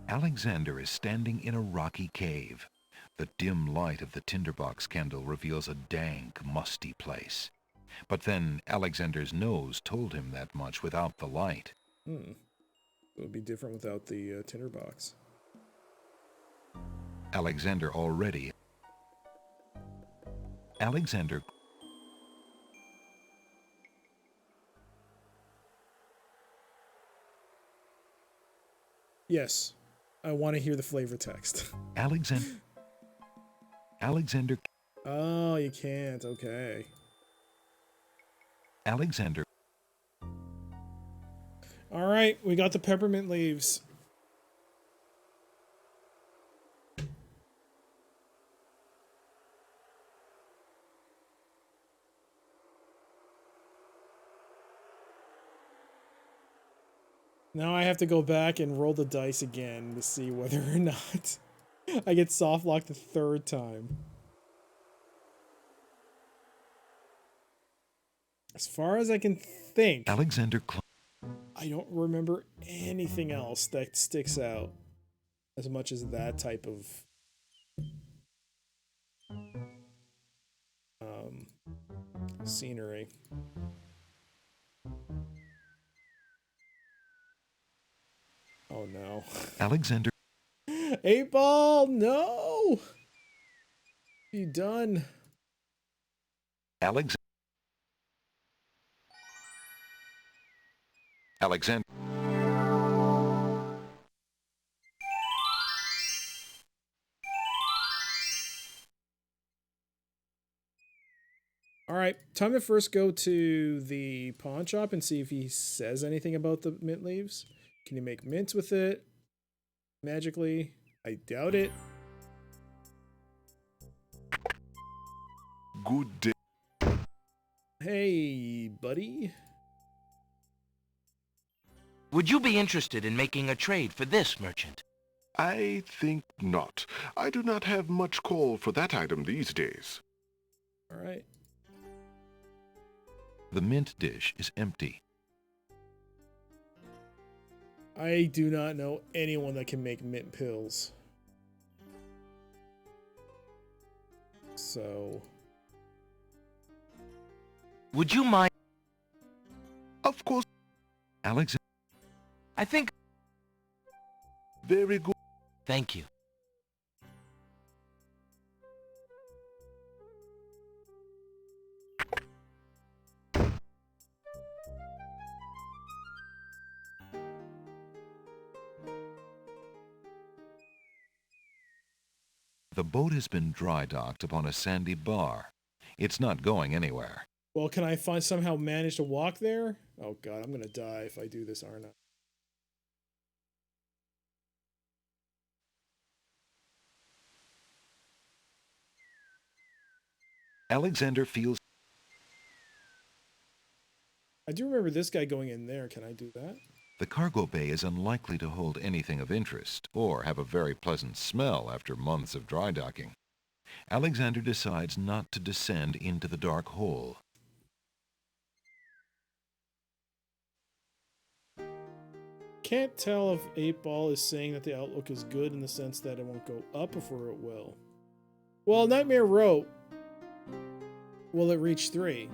Alexander is standing in a rocky cave. The dim light of the tinderbox candle reveals a dank, musty place. But then Alexander's nose told him that much without the light. It would be different without the tinderbox. Alexander already... Alexander... Yes. I want to hear the flavor text. Alexander... Oh, you can't. Okay. Alexander... All right, we got the peppermint leaves. Now I have to go back and roll the dice again to see whether or not I get soft locked the third time. As far as I can think, Alexander... I don't remember anything else that sticks out as much as that type of scenery. Oh no. Alexander... 8 ball, no! You done? Alexander... All right, time to first go to the pawn shop and see if he says anything about the mint leaves. Can you make mints with it? Magically? I doubt it. Good day. Hey, buddy. Would you be interested in making a trade for this, merchant? I think not. I do not have much call for that item these days. All right. The mint dish is empty. I do not know anyone that can make mint pills. So... Would you mind... Of course. Alexander... I think... Very good. Thank you. The boat has been dry docked upon a sandy bar. It's not going anywhere. Well, can I somehow manage to walk there? Oh god, I'm gonna die if I do this, aren't I? Alexander feels I do remember this guy going in there. Can I do that? the cargo bay is unlikely to hold anything of interest or have a very pleasant smell after months of dry docking. Alexander decides not to descend into the dark hole. Can't tell if 8-Ball is saying that the outlook is good in the sense that it won't go up before it will. Well, Nightmare wrote, will it reach 3?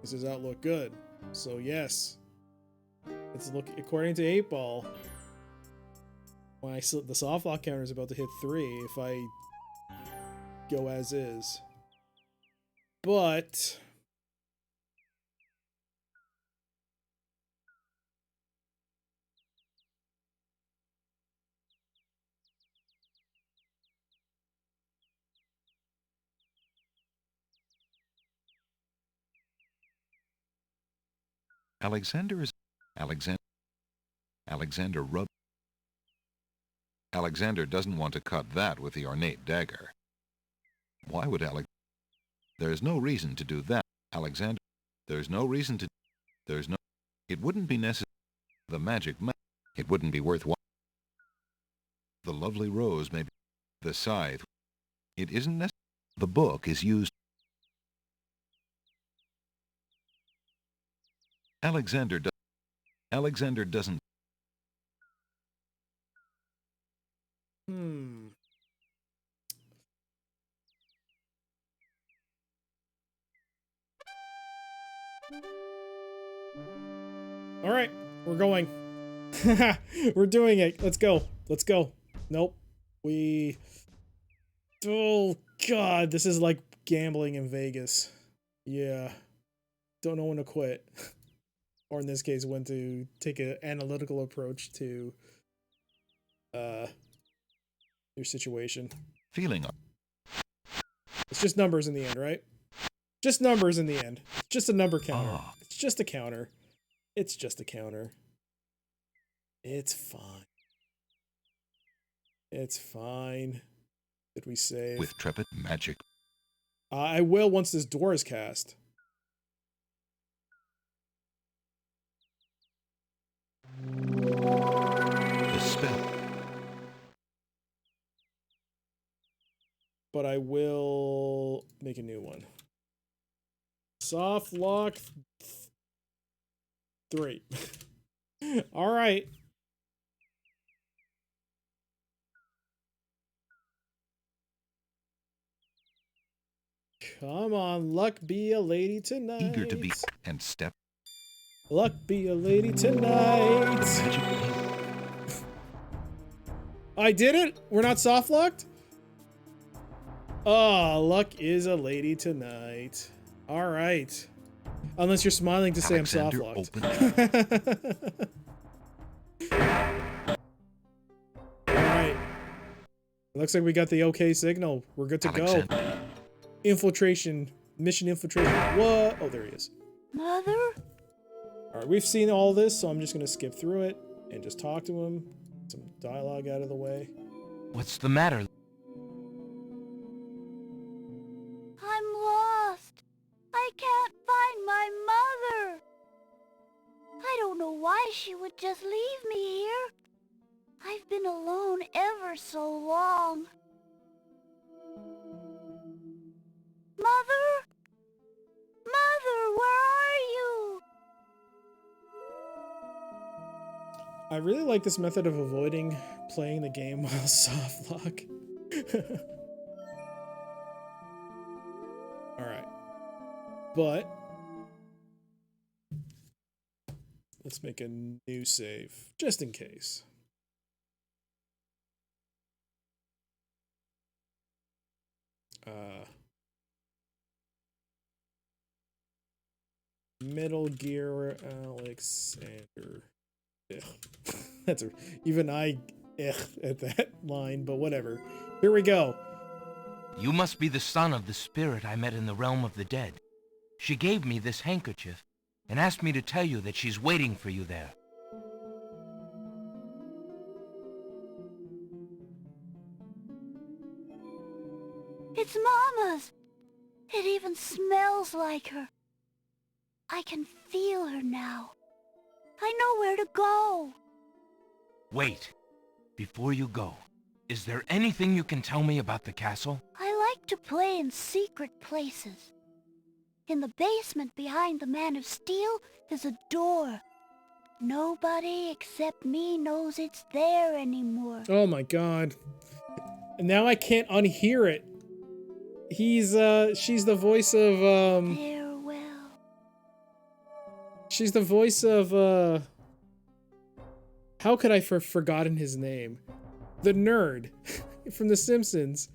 Is his outlook good? So yes. It's according to 8-Ball. When the soft lock counter is about to hit 3 if I go as is. But Alexander doesn't want to cut that with the ornate dagger. Why would There's no reason to do that. It wouldn't be necessary. The magic it wouldn't be worthwhile. The lovely rose may be the scythe. It isn't necessary. The book is used. Alexander doesn't. All right, we're going. We're doing it. Let's go. Let's go. Nope. Oh god, this is like gambling in Vegas. Yeah. Don't know when to quit. Or in this case, when to take an analytical approach to your situation. Feeling. It's just numbers in the end, right? Just numbers in the end. It's just a number counter. Oh. It's just a counter. It's just a counter. It's fine. It's fine. Did we save? With trepid magic. I will once this door is cast. The spell. But I will make a new one. Soft lock 3. All right. Come on, luck be a lady tonight. Eager to be and step. Luck be a lady tonight. I did it? We're not soft locked? Oh, luck is a lady tonight. All right. Unless you're smiling to say Alexander I'm soft locked. All right. Looks like we got the okay signal. We're good to go. Infiltration. Mission infiltration. What? Oh, there he is. Mother? All right, we've seen all this, so I'm just going to skip through it and just talk to him. Some dialogue out of the way. What's the matter? I'm lost. I can't find my mother. I don't know why she would just leave me here. I've been alone ever so long. Mother? Mother, where are you? I really like this method of avoiding playing the game while soft lock. All right. But let's make a new save just in case. Metal Gear Alexander. Ugh. That's even I at that line, but whatever. Here we go. You must be the son of the spirit I met in the realm of the dead. She gave me this handkerchief and asked me to tell you that she's waiting for you there. It's Mama's. It even smells like her. I can feel her now. I know where to go. Wait. Before you go, is there anything you can tell me about the castle? I like to play in secret places. In the basement behind the Man of Steel, there's a door. Nobody except me knows it's there anymore. Oh my god. And now I can't unhear it. She's the voice of, Farewell. she's the voice of, how could I forgotten his name? The nerd from The Simpsons.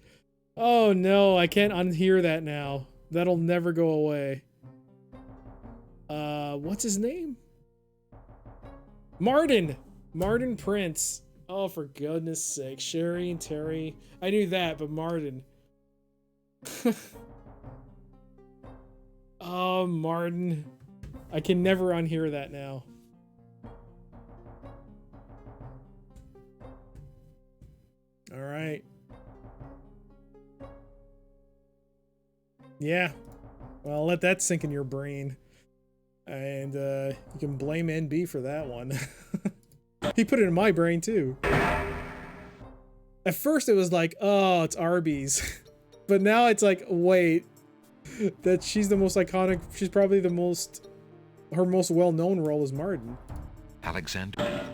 Oh no, I can't unhear that now. That'll never go away. What's his name? Martin! Martin Prince. Oh, for goodness sake. Sherry and Terry. I knew that, but Martin. Oh, Martin. I can never unhear that now. All right. Yeah. Well, let that sink in your brain. And you can blame NB for that one. He put it in my brain too. At first it was like, oh, it's Arby's. But now it's like, wait, that she's the most iconic, she's probably the most, her most well-known role is Martin. Alexander.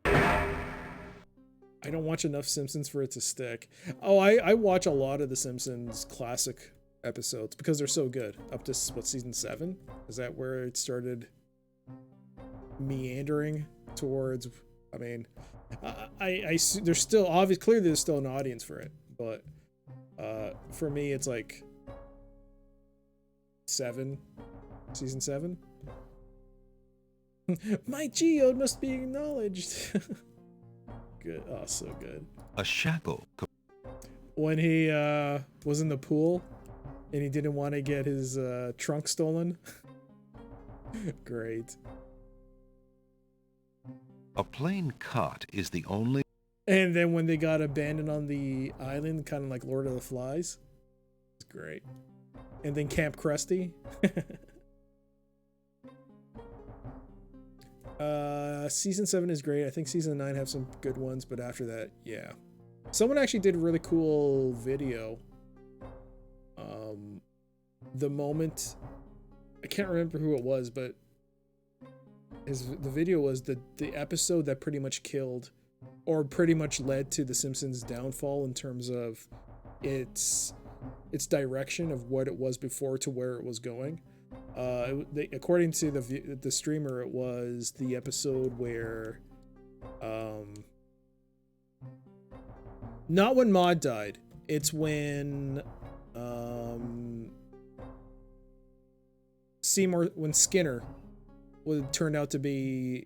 I don't watch enough Simpsons for it to stick. Oh, I watch a lot of the Simpsons classic episodes because they're so good. Up to, what, season 7? Is that where it started meandering towards, I mean, there's still, obviously, clearly there's still an audience for it, but for me, it's like 7, season 7. My geode must be acknowledged. Good. Oh, so good. A shackle. When he was in the pool and he didn't want to get his trunk stolen. Great. A plain cot is the only... And then when they got abandoned on the island, kind of like Lord of the Flies. It's great. And then Camp Krusty. Season 7 is great. I think season 9 have some good ones, but after that, yeah. Someone actually did a really cool video. The moment, I can't remember who it was, but the video was the episode that pretty much killed, or pretty much led to The Simpsons' downfall in terms of its direction of what it was before to where it was going. According to the streamer, it was the episode where, not when Maude died. It's when, when Skinner turned out to be,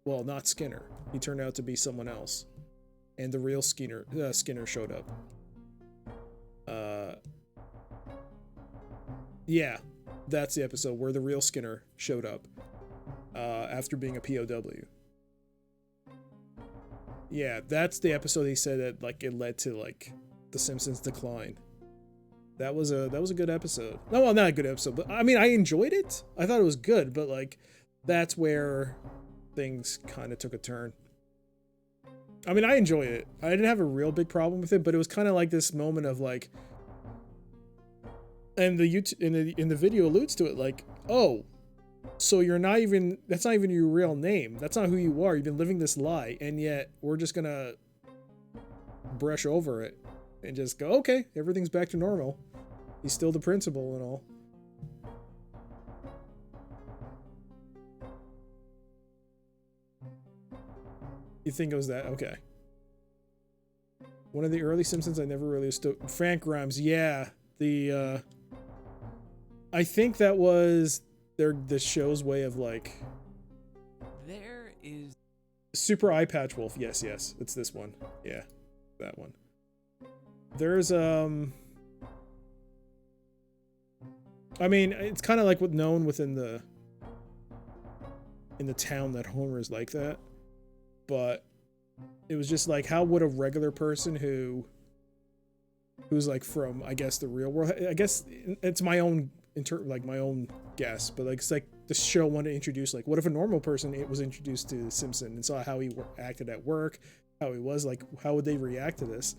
well, not Skinner. He turned out to be someone else, and the real Skinner showed up. Yeah. That's the episode where the real Skinner showed up after being a POW. Yeah, that's the episode he said that like it led to like The Simpsons' decline. That was a good episode. No, well, not a good episode, but I mean, I enjoyed it. I thought it was good, but like that's where things kind of took a turn. I mean, I enjoyed it. I didn't have a real big problem with it, but it was kind of like this moment of like, and in the video alludes to it, like, oh, so you're not even, that's not even your real name. That's not who you are. You've been living this lie, and yet we're just gonna brush over it and just go, okay, everything's back to normal. He's still the principal and all. You think it was that? Okay. One of the early Simpsons I never really understood. Frank Grimes, yeah. I think that was the show's way of like. There is Super Eye Patch Wolf. Yes, it's this one. Yeah, that one. there's I mean, it's kind of like what known within the in the town that Homer is like that, but it was just like, how would a regular person who's like from, I guess, the real world, I guess it's my own my own guess, but like, it's like the show wanted to introduce, like, what if a normal person was introduced to Simpson and saw how he acted at work, how he was, like, how would they react to this?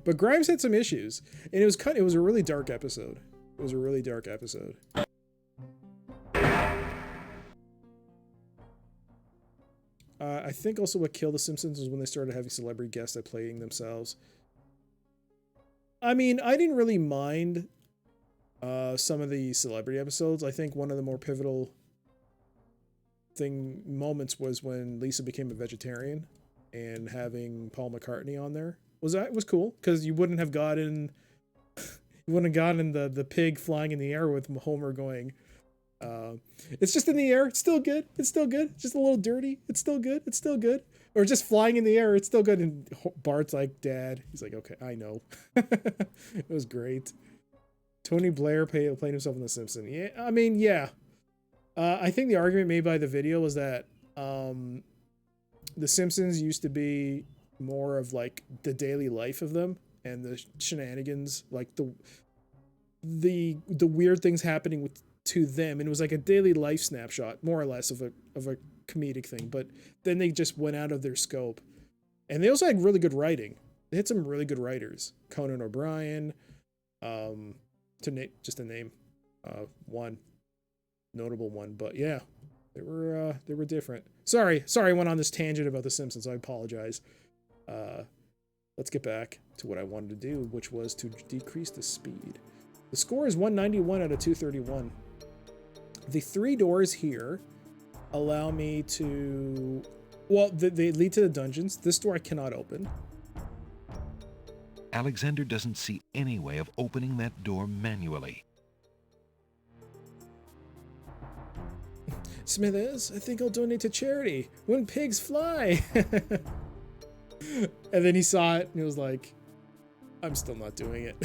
But Grimes had some issues, and it was a really dark episode. It was a really dark episode. I think also what killed The Simpsons was when they started having celebrity guests that playing themselves. I mean, I didn't really mind some of the celebrity episodes. I think one of the more pivotal moments was when Lisa became a vegetarian, and having Paul McCartney on there was cool, because you wouldn't have gotten the pig flying in the air with Homer going, it's just in the air, it's still good, it's still good, it's just a little dirty, it's still good, it's still good. Or just flying in the air, it's still good. And Bart's like, Dad. He's like, okay, I know. It was great. Tony Blair played himself in The Simpsons. Yeah, I mean, yeah. I think the argument made by the video was that The Simpsons used to be more of like the daily life of them and the shenanigans, like the weird things happening to them, and it was like a daily life snapshot, more or less, of a comedic thing. But then they just went out of their scope, and they also had really good writing. They had some really good writers, Conan O'Brien, just to name one notable one. But yeah, they were different. Sorry, I went on this tangent about The Simpsons. I apologize. Let's get back to what I wanted to do, which was to decrease the speed. The score is 191 out of 231. The 3 doors here allow me to, well, they lead to the dungeons. This door I cannot open. Alexander doesn't see any way of opening that door manually. Smithers, I think I'll donate to charity. When pigs fly. And then he saw it and he was like, I'm still not doing it.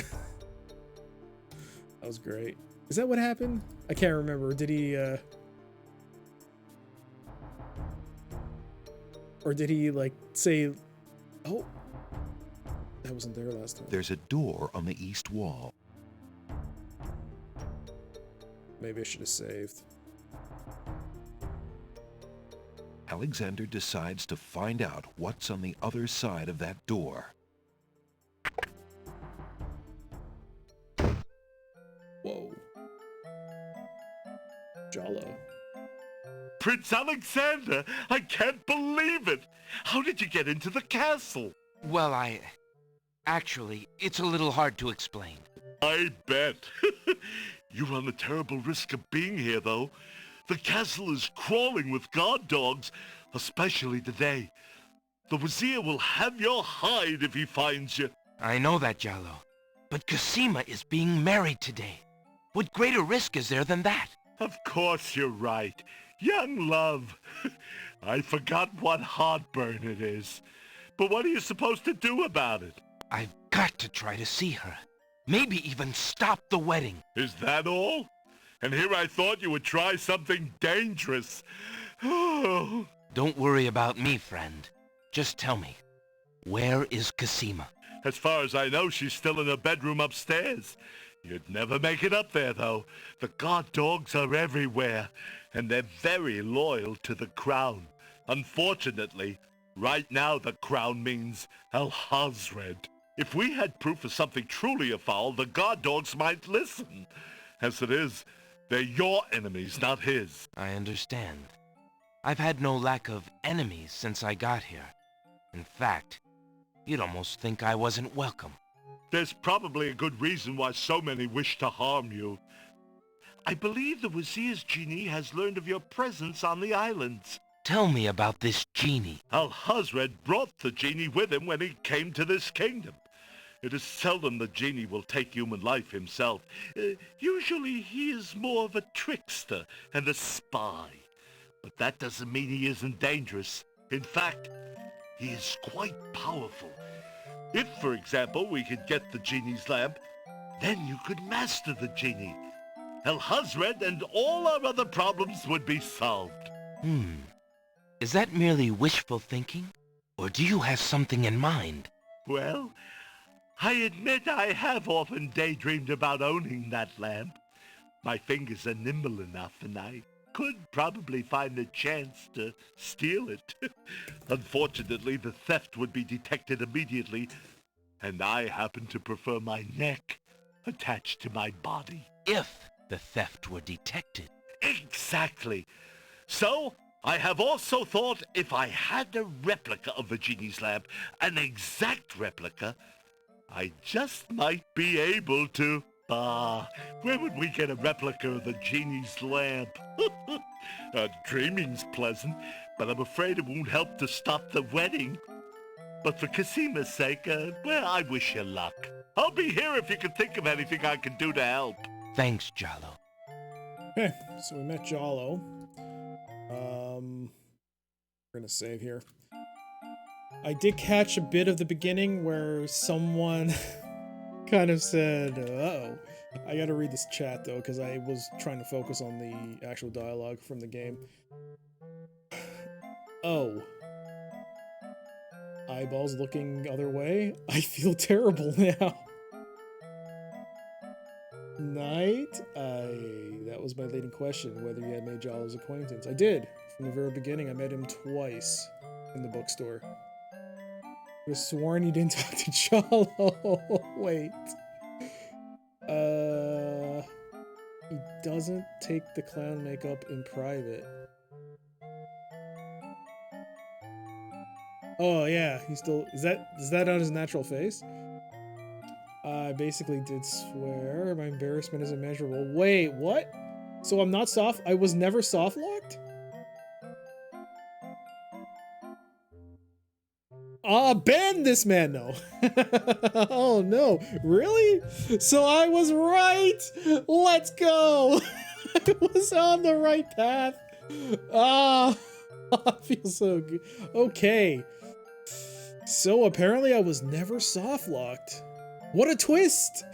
That was great. Is that what happened? I can't remember. Did he, or did he like say, oh, that wasn't there last time. There's a door on the east wall. Maybe I should have saved. Alexander decides to find out what's on the other side of that door. Whoa. Jalo. Prince Alexander, I can't believe it. How did you get into the castle? Well, actually, it's a little hard to explain. I bet. You run a terrible risk of being here, though. The castle is crawling with guard dogs, especially today. The Wazir will have your hide if he finds you. I know that, Jalo. But Cosima is being married today. What greater risk is there than that? Of course you're right. Young love. I forgot what heartburn it is. But what are you supposed to do about it? I've got to try to see her. Maybe even stop the wedding. Is that all? And here I thought you would try something dangerous. Oh. Don't worry about me, friend. Just tell me, where is Cosima? As far as I know, she's still in her bedroom upstairs. You'd never make it up there, though. The guard dogs are everywhere, and they're very loyal to the crown. Unfortunately, right now the crown means Al-Hazred. If we had proof of something truly afoul, the guard dogs might listen. As it is, they're your enemies, not his. I understand. I've had no lack of enemies since I got here. In fact, you'd almost think I wasn't welcome. There's probably a good reason why so many wish to harm you. I believe the Wazir's genie has learned of your presence on the islands. Tell me about this genie. Al-Hazred brought the genie with him when he came to this kingdom. It is seldom the genie will take human life himself. Usually he is more of a trickster and a spy. But that doesn't mean he isn't dangerous. In fact, he is quite powerful. If, for example, we could get the genie's lamp, then you could master the genie. El-Hazred and all our other problems would be solved. Is that merely wishful thinking? Or do you have something in mind? Well, I admit I have often daydreamed about owning that lamp. My fingers are nimble enough, and I could probably find a chance to steal it. Unfortunately, the theft would be detected immediately, and I happen to prefer my neck attached to my body. If the theft were detected. Exactly. So, I have also thought if I had a replica of the genie's lamp, an exact replica, I just might be able to... where would we get a replica of the genie's lamp? Dreaming's pleasant, but I'm afraid it won't help to stop the wedding. But for Casima's sake, well, I wish you luck. I'll be here if you can think of anything I can do to help. Thanks, Jalo. Okay, so we met Jalo. We're gonna save here. I did catch a bit of the beginning where someone kind of said, uh-oh. I gotta read this chat though, because I was trying to focus on the actual dialogue from the game. Oh. Eyeballs looking other way? I feel terrible now. Knight? That was my leading question, whether you had made Jalo's acquaintance. I did. From the very beginning, I met him twice in the bookstore. I was sworn you didn't talk to Jalo. Wait. He doesn't take the clown makeup in private. Oh yeah, he still is that on his natural face? I basically did swear. My embarrassment is immeasurable. Wait, what? So I'm not soft? I was never soft locked? Ban this man, no. Oh no, really? So I was right. Let's go. I was on the right path. I feel so good. Okay. So apparently I was never soft locked. What a twist.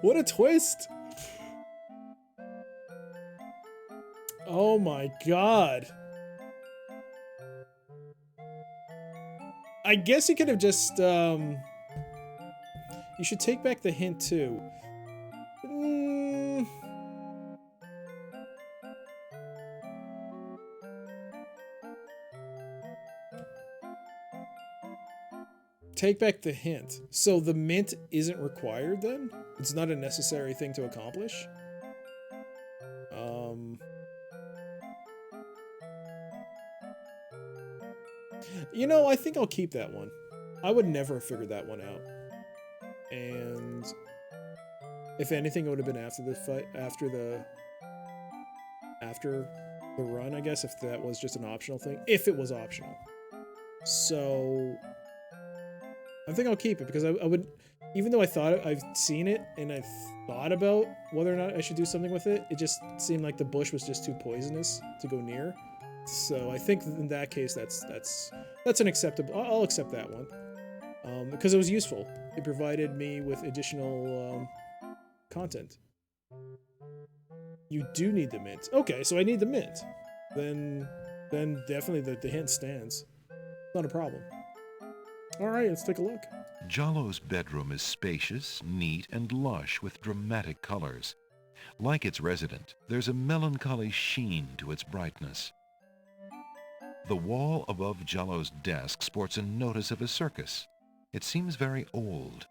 What a twist. Oh my god. I guess you could have just, you should take back the hint too. Take back the hint. So the mint isn't required then? It's not a necessary thing to accomplish? You know, I think I'll keep that one. I would never have figured that one out. And if anything, it would have been after the fight, after the run, I guess, if that was just an optional thing. If it was optional. So I think I'll keep it because I would, even though I've seen it and I thought about whether or not I should do something with it, it just seemed like the bush was just too poisonous to go near. So I think in that case, that's an acceptable. I'll accept that one because it was useful. It provided me with additional content. You do need the mint. Okay, so I need the mint. Then definitely the hint stands. Not a problem. All right, let's take a look. Jalo's bedroom is spacious, neat, and lush with dramatic colors. Like its resident, there's a melancholy sheen to its brightness. The wall above Jalo's desk sports a notice of a circus. It seems very old.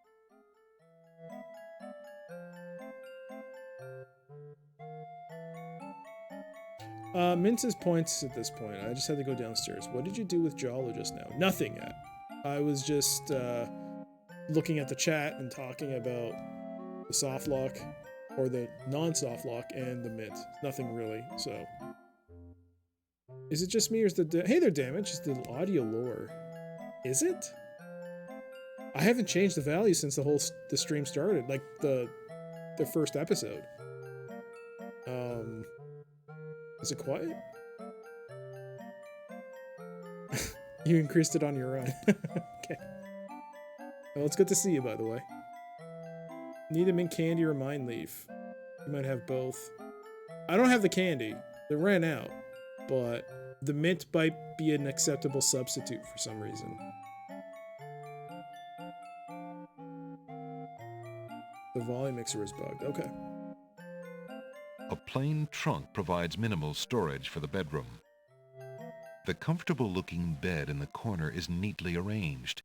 Mince's points at this point. I just had to go downstairs. What did you do with Jalo just now? Nothing yet. I was just looking at the chat and talking about the soft lock or the non-soft lock and the mint. Nothing really, so. Is it just me or is hey there, damage? Is the audio lower? Is it? I haven't changed the value since the stream started, like the first episode. Is it quiet? You increased it on your own. Okay. Well, it's good to see you, by the way. Need a mint candy or mind leaf? You might have both. I don't have the candy. They ran out. But the mint might be an acceptable substitute for some reason. The volume mixer is bugged. Okay. A plain trunk provides minimal storage for the bedroom. The comfortable-looking bed in the corner is neatly arranged.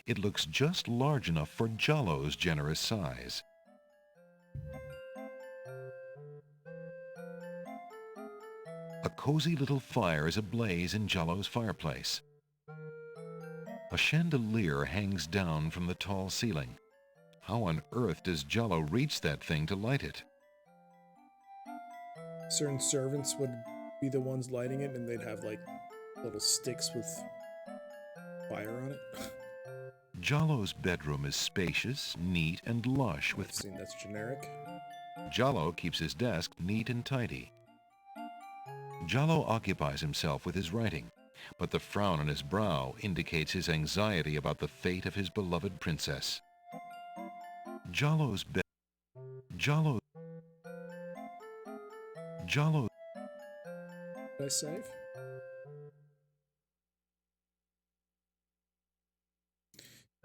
It looks just large enough for Jollo's generous size. A cozy little fire is ablaze in Jollo's fireplace. A chandelier hangs down from the tall ceiling. How on earth does Jollo reach that thing to light it? Certain servants would be the ones lighting it, and they'd have, like, little sticks with fire on it. Jollo's bedroom is spacious, neat, and lush with... That's generic. Jollo keeps his desk neat and tidy. Jollo occupies himself with his writing, but the frown on his brow indicates his anxiety about the fate of his beloved princess. Jollo's bed... Jollo... Did I save?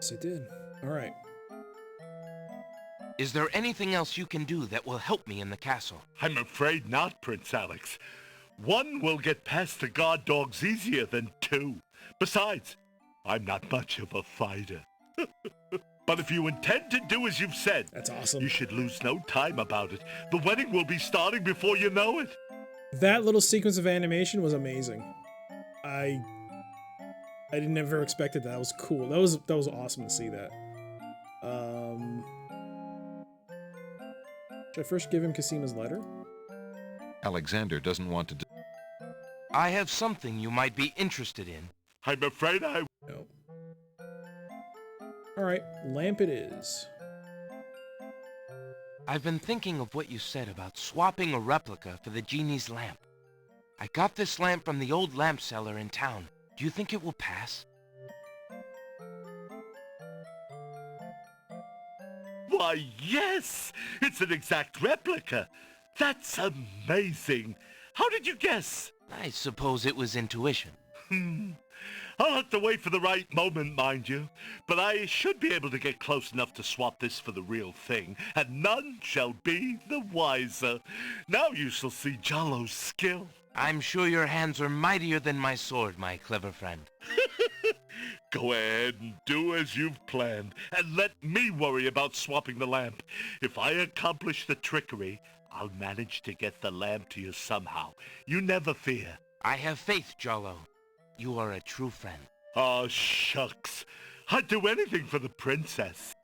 Yes, I did. Alright. Is there anything else you can do that will help me in the castle? I'm afraid not, Prince Alex. One will get past the guard dogs easier than two. Besides, I'm not much of a fighter. But if you intend to do as you've said, that's awesome. You should lose no time about it. The wedding will be starting before you know it. That little sequence of animation was amazing. I never expected that. That was cool. That was awesome to see that. Should I first give him Casima's letter? Alexander doesn't want to... I have something you might be interested in. I'm afraid I... No. Alright, lamp it is. I've been thinking of what you said about swapping a replica for the genie's lamp. I got this lamp from the old lamp seller in town. Do you think it will pass? Why, yes! It's an exact replica. That's amazing. How did you guess? I suppose it was intuition. I'll have to wait for the right moment, mind you. But I should be able to get close enough to swap this for the real thing, and none shall be the wiser. Now you shall see Jollo's skill. I'm sure your hands are mightier than my sword, my clever friend. Go ahead and do as you've planned, and let me worry about swapping the lamp. If I accomplish the trickery, I'll manage to get the lamp to you somehow. You never fear. I have faith, Jollo. You are a true friend. Oh, shucks. I'd do anything for the princess.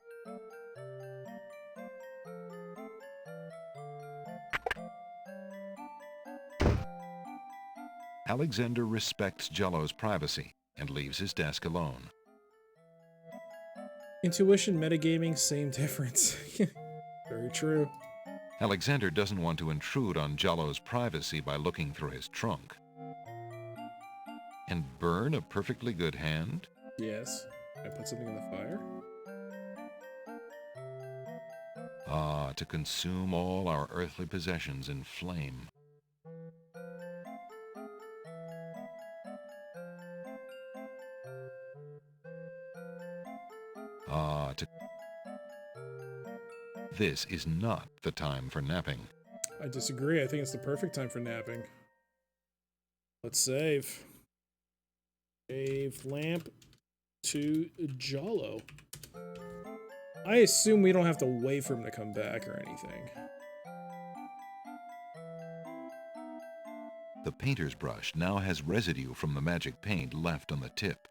Alexander respects Jollo's privacy and leaves his desk alone. Intuition, metagaming, same difference. Very true. Alexander doesn't want to intrude on Jollo's privacy by looking through his trunk. And burn a perfectly good hand? Yes. Can I put something in the fire? Ah, to consume all our earthly possessions in flame. Ah, to... This is not the time for napping. I disagree. I think it's the perfect time for napping. Let's save. Save lamp to Jollo. I assume we don't have to wait for him to come back or anything. The painter's brush now has residue from the magic paint left on the tip.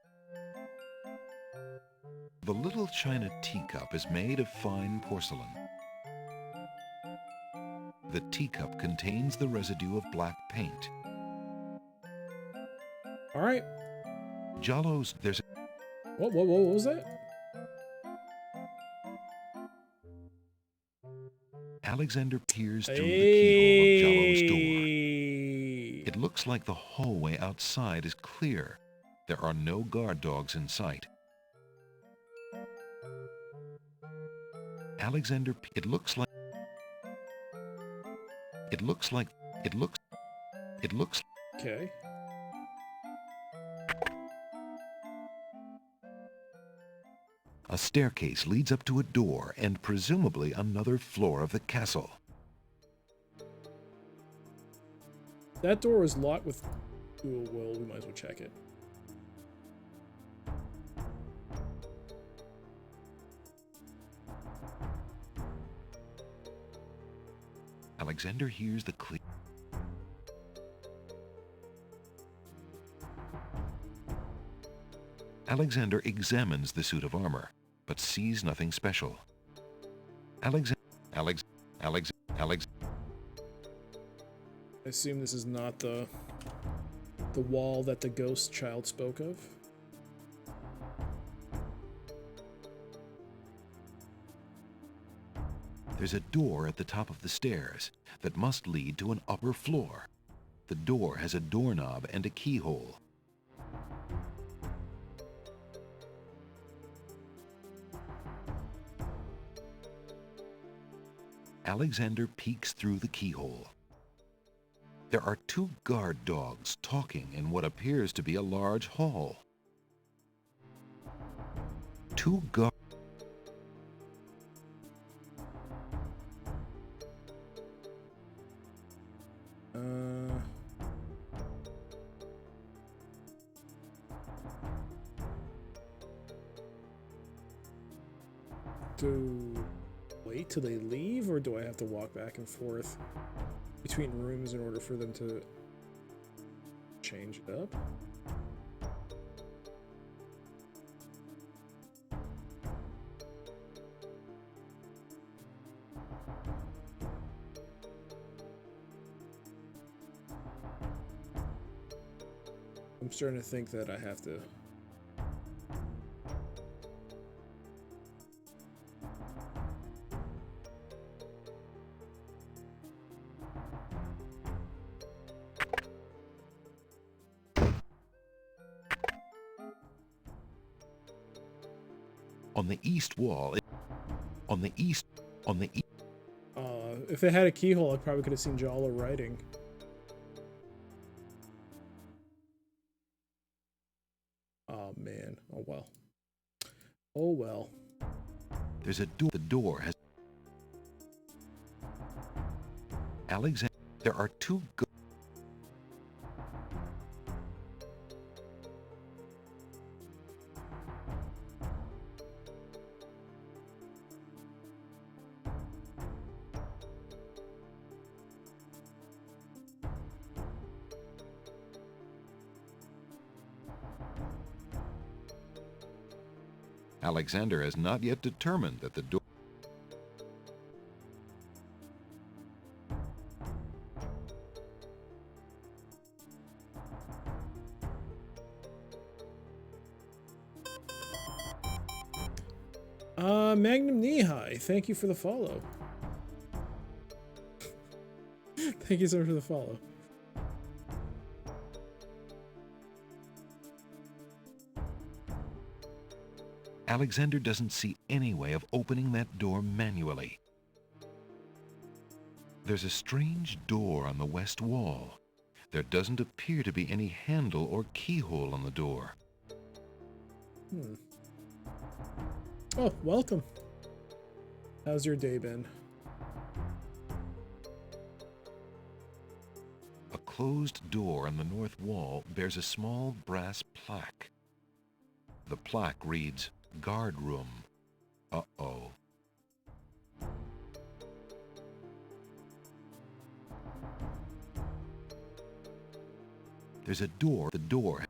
The little china teacup is made of fine porcelain. The teacup contains the residue of black paint. All right. Jollo's, there's... What was that? Alexander peers through the keyhole of Jollo's door. It looks like the hallway outside is clear. There are no guard dogs in sight. Alexander, it looks like... Okay. A staircase leads up to a door and presumably another floor of the castle. That door is locked with... Ooh, well, we might as well check it. Alexander hears the click. Alexander examines the suit of armor, but sees nothing special. I assume this is not the wall that the ghost child spoke of. There's a door at the top of the stairs that must lead to an upper floor. The door has a doorknob and a keyhole. Alexander peeks through the keyhole. There are two guard dogs talking in what appears to be a large hall. Two guard... Do wait till they leave, or do I have to walk back and forth between rooms in order for them to change it up? I'm starting to think that I have to... On the east wall, if it had a keyhole, I probably could have seen Jala writing. Oh man, oh well. Oh well. There's a door. The door has... Alexander, there are two... Alexander has not yet determined that the door... Magnum Knee-High, thank you for the follow. Thank you so much for the follow. Alexander doesn't see any way of opening that door manually. There's a strange door on the west wall. There doesn't appear to be any handle or keyhole on the door. Oh, welcome. How's your day been? A closed door on the north wall bears a small brass plaque. The plaque reads, "Guard Room." Uh-oh. There's a door. The door...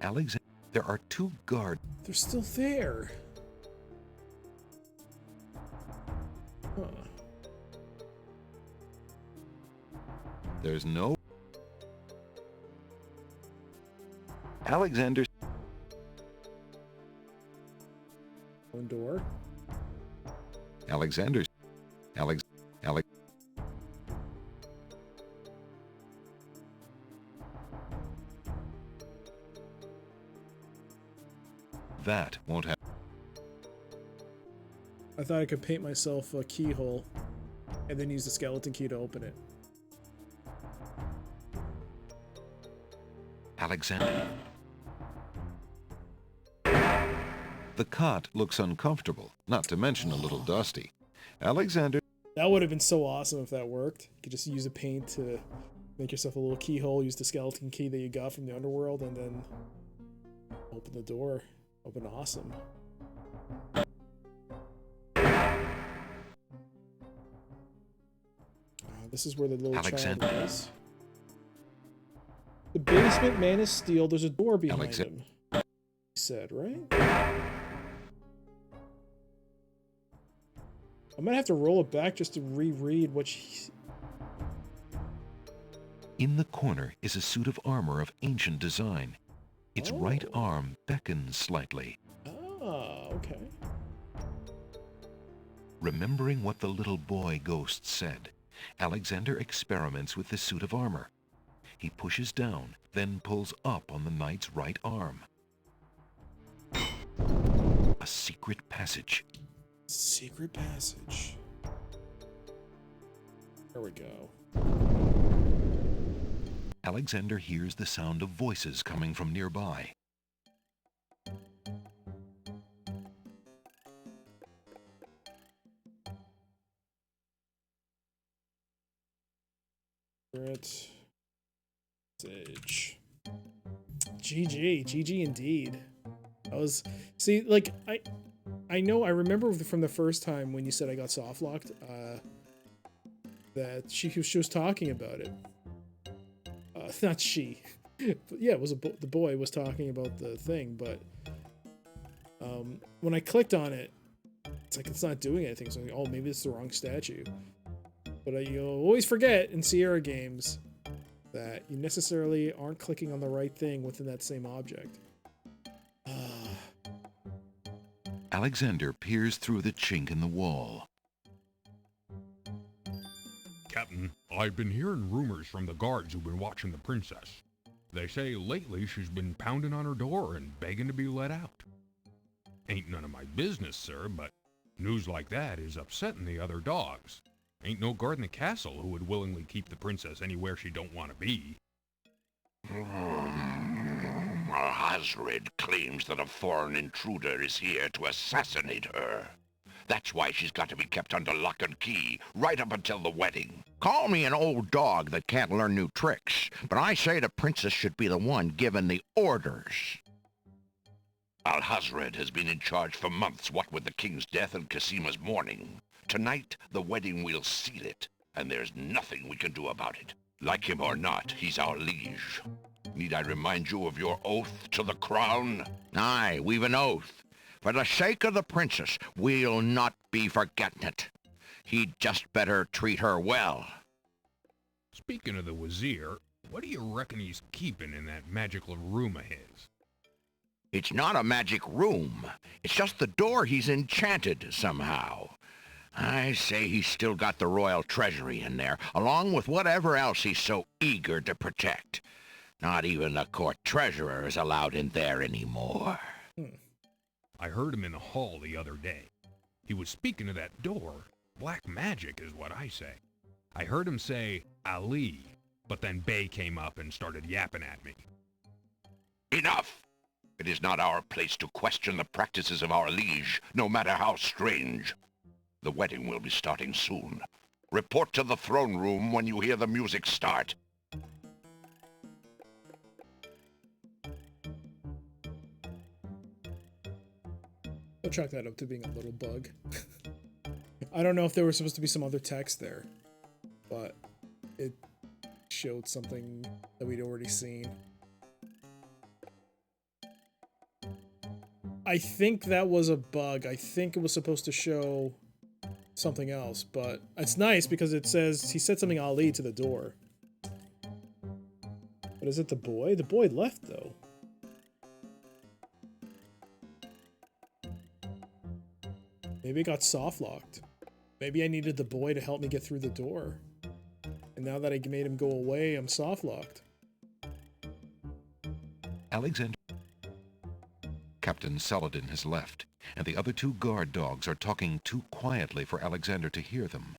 Alexander, there are two guard... They're still there. Huh. There's no... Alexander... One door. Alexander's... that won't happen. I thought I could paint myself a keyhole and then use the skeleton key to open it. Alexander. The cot looks uncomfortable, not to mention a little dusty. Alexander. That would have been so awesome if that worked. You could just use a paint to make yourself a little keyhole, use the skeleton key that you got from the underworld, and then open the door. Open awesome. This is where the little child was. The basement man is steel. There's a door behind him. He said, right? I might have to roll it back just to reread what she... In the corner is a suit of armor of ancient design. Its right arm beckons slightly. Ah, okay. Remembering what the little boy ghost said, Alexander experiments with the suit of armor. He pushes down, then pulls up on the knight's right arm. A secret passage. Secret passage. There we go. Alexander hears the sound of voices coming from nearby. Secret passage. GG indeed. I was, see, like, I know, I remember from the first time when you said I got soft locked, that she was talking about it. Not she. But yeah, it was the boy was talking about the thing, but when I clicked on it, it's like it's not doing anything. So I'm like, oh, maybe it's the wrong statue. But you'll always forget in Sierra games that you necessarily aren't clicking on the right thing within that same object. Alexander peers through the chink in the wall. Captain, I've been hearing rumors from the guards who've been watching the princess. They say lately she's been pounding on her door and begging to be let out. Ain't none of my business, sir, but news like that is upsetting the other dogs. Ain't no guard in the castle who would willingly keep the princess anywhere she don't want to be. Hazred claims that a foreign intruder is here to assassinate her. That's why she's got to be kept under lock and key, right up until the wedding. Call me an old dog that can't learn new tricks, but I say the princess should be the one given the orders. Alhazred has been in charge for months, what with the king's death and Casima's mourning. Tonight, the wedding will seal it, and there's nothing we can do about it. Like him or not, he's our liege. Need I remind you of your oath to the crown? Aye, we've an oath. For the sake of the princess, we'll not be forgetting it. He'd just better treat her well. Speaking of the Wazir, what do you reckon he's keeping in that magical room of his? It's not a magic room. It's just the door he's enchanted somehow. I say he's still got the royal treasury in there, along with whatever else he's so eager to protect. Not even the court treasurer is allowed in there anymore. I heard him in the hall the other day. He was speaking of that door. Black magic is what I say. I heard him say, Ali, but then Bay came up and started yapping at me. Enough! It is not our place to question the practices of our liege, no matter how strange. The wedding will be starting soon. Report to the throne room when you hear the music start. I'll chalk that up to being a little bug. I don't know if there was supposed to be some other text there, but it showed something that we'd already seen. I think that was a bug. I think it was supposed to show something else, but it's nice because it says he said something Ali to the door. But is it the boy? The boy left though. Maybe it got soft locked. Maybe I needed the boy to help me get through the door. And now that I made him go away, I'm soft locked. Captain Saladin has left, and the other 2 guard dogs are talking too quietly for Alexander to hear them.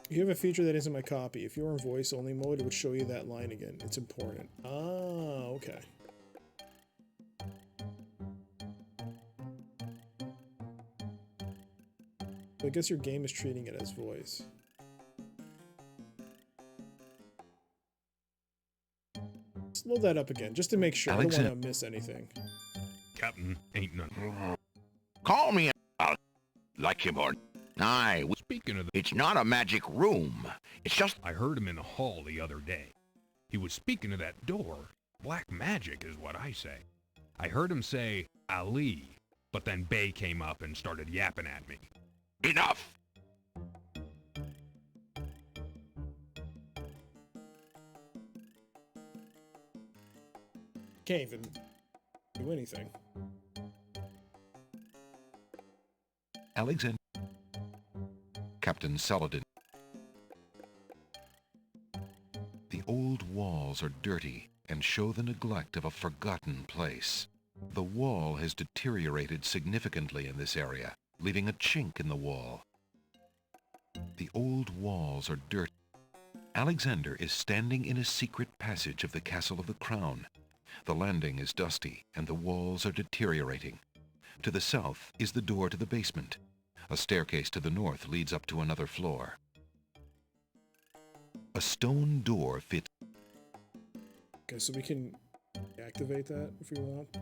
You have a feature that isn't my copy. If you're in voice only mode, it would show you that line again. It's important. Ah, okay. I guess your game is treating it as voice. Let's load that up again, just to make sure. I don't want to miss anything. Captain, ain't none. Call me out. Like him or... Aye, Speaking of it's not a magic room. It's just... I heard him in the hall the other day. He was speaking to that door. Black magic is what I say. I heard him say, Ali, but then Bay came up and started yapping at me. Enough! Can't even do anything. Alexander. Captain Saladin. The old walls are dirty and show the neglect of a forgotten place. The wall has deteriorated significantly in this area, leaving a chink in the wall. The old walls are dirty. Alexander is standing in a secret passage of the Castle of the Crown. The landing is dusty and the walls are deteriorating. To the south is the door to the basement. A staircase to the north leads up to another floor. A stone door fits. Okay, so we can activate that if we want.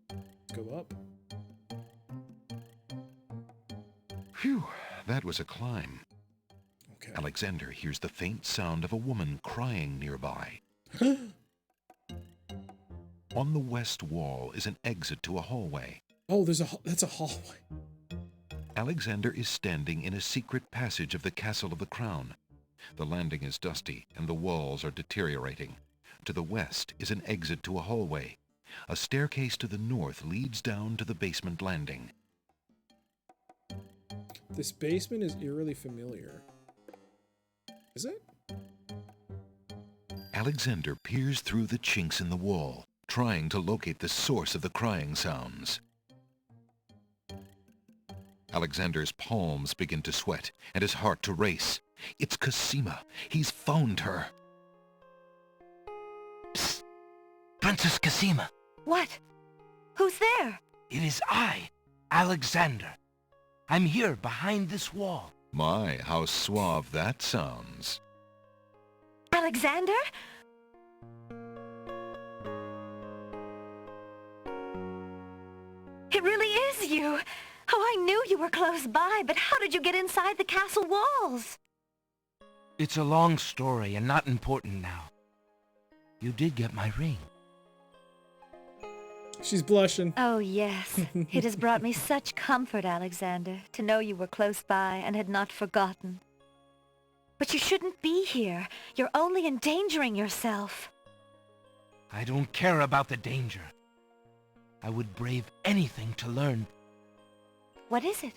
Let's go up. Phew, that was a climb. Okay. Alexander hears the faint sound of a woman crying nearby. On the west wall is an exit to a hallway. Oh, that's a hallway. Alexander is standing in a secret passage of the Castle of the Crown. The landing is dusty and the walls are deteriorating. To the west is an exit to a hallway. A staircase to the north leads down to the basement landing. This basement is eerily familiar. Is it? Alexander peers through the chinks in the wall, trying to locate the source of the crying sounds. Alexander's palms begin to sweat and his heart to race. It's Cosima. He's found her. Psst! Princess Cosima. What? Who's there? It is I, Alexander. I'm here behind this wall. My, how suave that sounds. Alexander? It really is you! Oh, I knew you were close by, but how did you get inside the castle walls? It's a long story and not important now. You did get my ring. She's blushing. Oh, yes. It has brought me such comfort, Alexander, to know you were close by and had not forgotten. But you shouldn't be here. You're only endangering yourself. I don't care about the danger. I would brave anything to learn. What is it?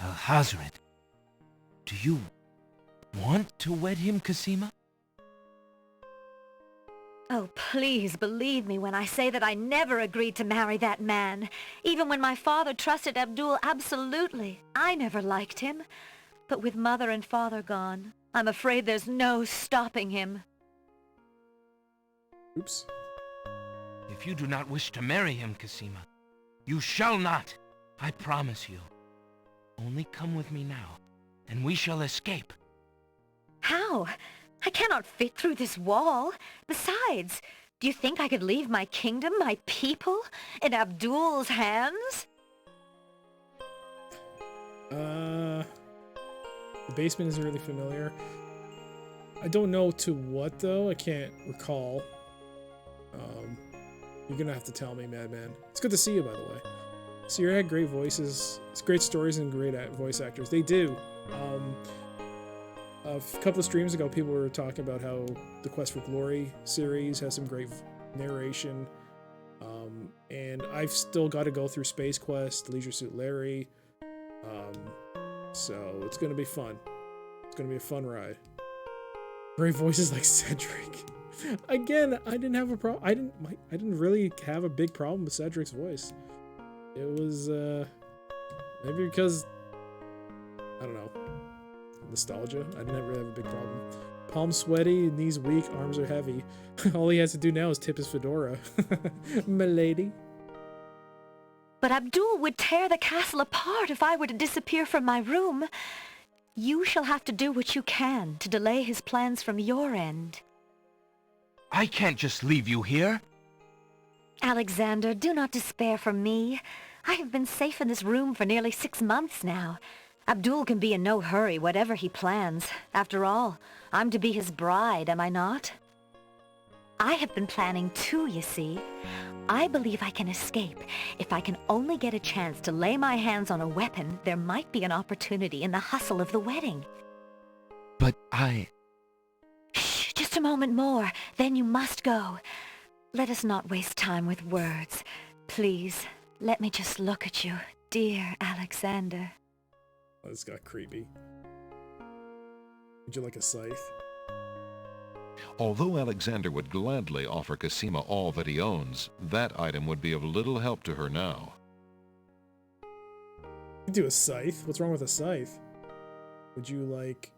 Alhazred, do you want to wed him, Cosima? Oh, please believe me when I say that I never agreed to marry that man. Even when my father trusted Abdul absolutely, I never liked him. But with mother and father gone, I'm afraid there's no stopping him. Oops. If you do not wish to marry him, Cosima, you shall not. I promise you. Only come with me now, and we shall escape. How? I cannot fit through this wall. Besides, do you think I could leave my kingdom, my people, in Abdul's hands? The basement is really familiar. I don't know to what, though. I can't recall. You're gonna have to tell me, Madman. It's good to see you, by the way. Sierra had great voices. It's great stories and great voice actors. They do. A couple of streams ago, people were talking about how the Quest for Glory series has some great narration. And I've still got to go through Space Quest, Leisure Suit Larry. So it's gonna be fun. It's gonna be a fun ride. Great voices like Cedric. Again, I didn't have a problem. I didn't really have a big problem with Cedric's voice. It was maybe because I don't know, nostalgia. I didn't really have a big problem. Palms sweaty, knees weak, arms are heavy. All he has to do now is tip his fedora. Milady. But Abdul would tear the castle apart if I were to disappear from my room. You shall have to do what you can to delay his plans from your end. I can't just leave you here. Alexander, do not despair for me. I have been safe in this room for nearly 6 months now. Abdul can be in no hurry, whatever he plans. After all, I'm to be his bride, am I not? I have been planning too, you see. I believe I can escape. If I can only get a chance to lay my hands on a weapon, there might be an opportunity in the hustle of the wedding. But Shh, just a moment more, then you must go. Let us not waste time with words. Please, let me just look at you, dear Alexander. Oh, this got creepy. Would you like a scythe? Although Alexander would gladly offer Cosima all that he owns, that item would be of little help to her now. You do a scythe? What's wrong with a scythe? Would you like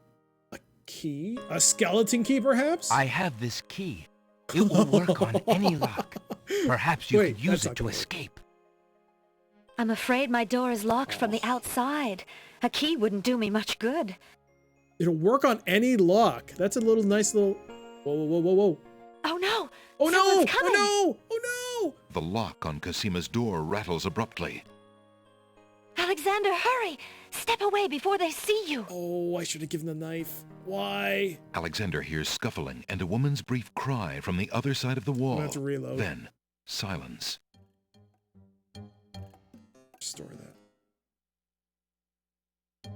a key? A skeleton key, perhaps? I have this key. It will work on any lock. Perhaps you could use it to escape. I'm afraid my door is locked from the outside. A key wouldn't do me much good. It'll work on any lock. That's a little nice little... Whoa, whoa, whoa, whoa. Oh no! Oh no! Someone's coming. Oh no! Oh no! The lock on Cosima's door rattles abruptly. Alexander, hurry! Step away before they see you. Oh, I should have given the knife. Why? Alexander hears scuffling and a woman's brief cry from the other side of the wall. I'm gonna have to reload. Then, silence. Store that.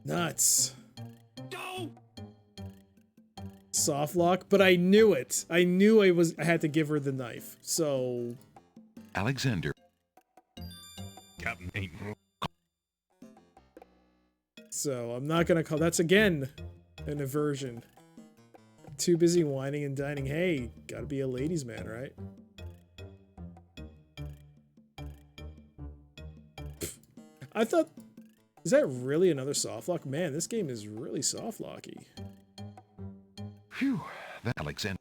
Nuts. No! Soft lock, but I knew it. I knew I had to give her the knife. So Alexander. Captain ain't. So I'm not gonna call. That's again an aversion. Too busy whining and dining. Hey, gotta be a ladies' man, right? I thought, is that really another softlock? Man, this game is really softlocky. Phew, that Alexander.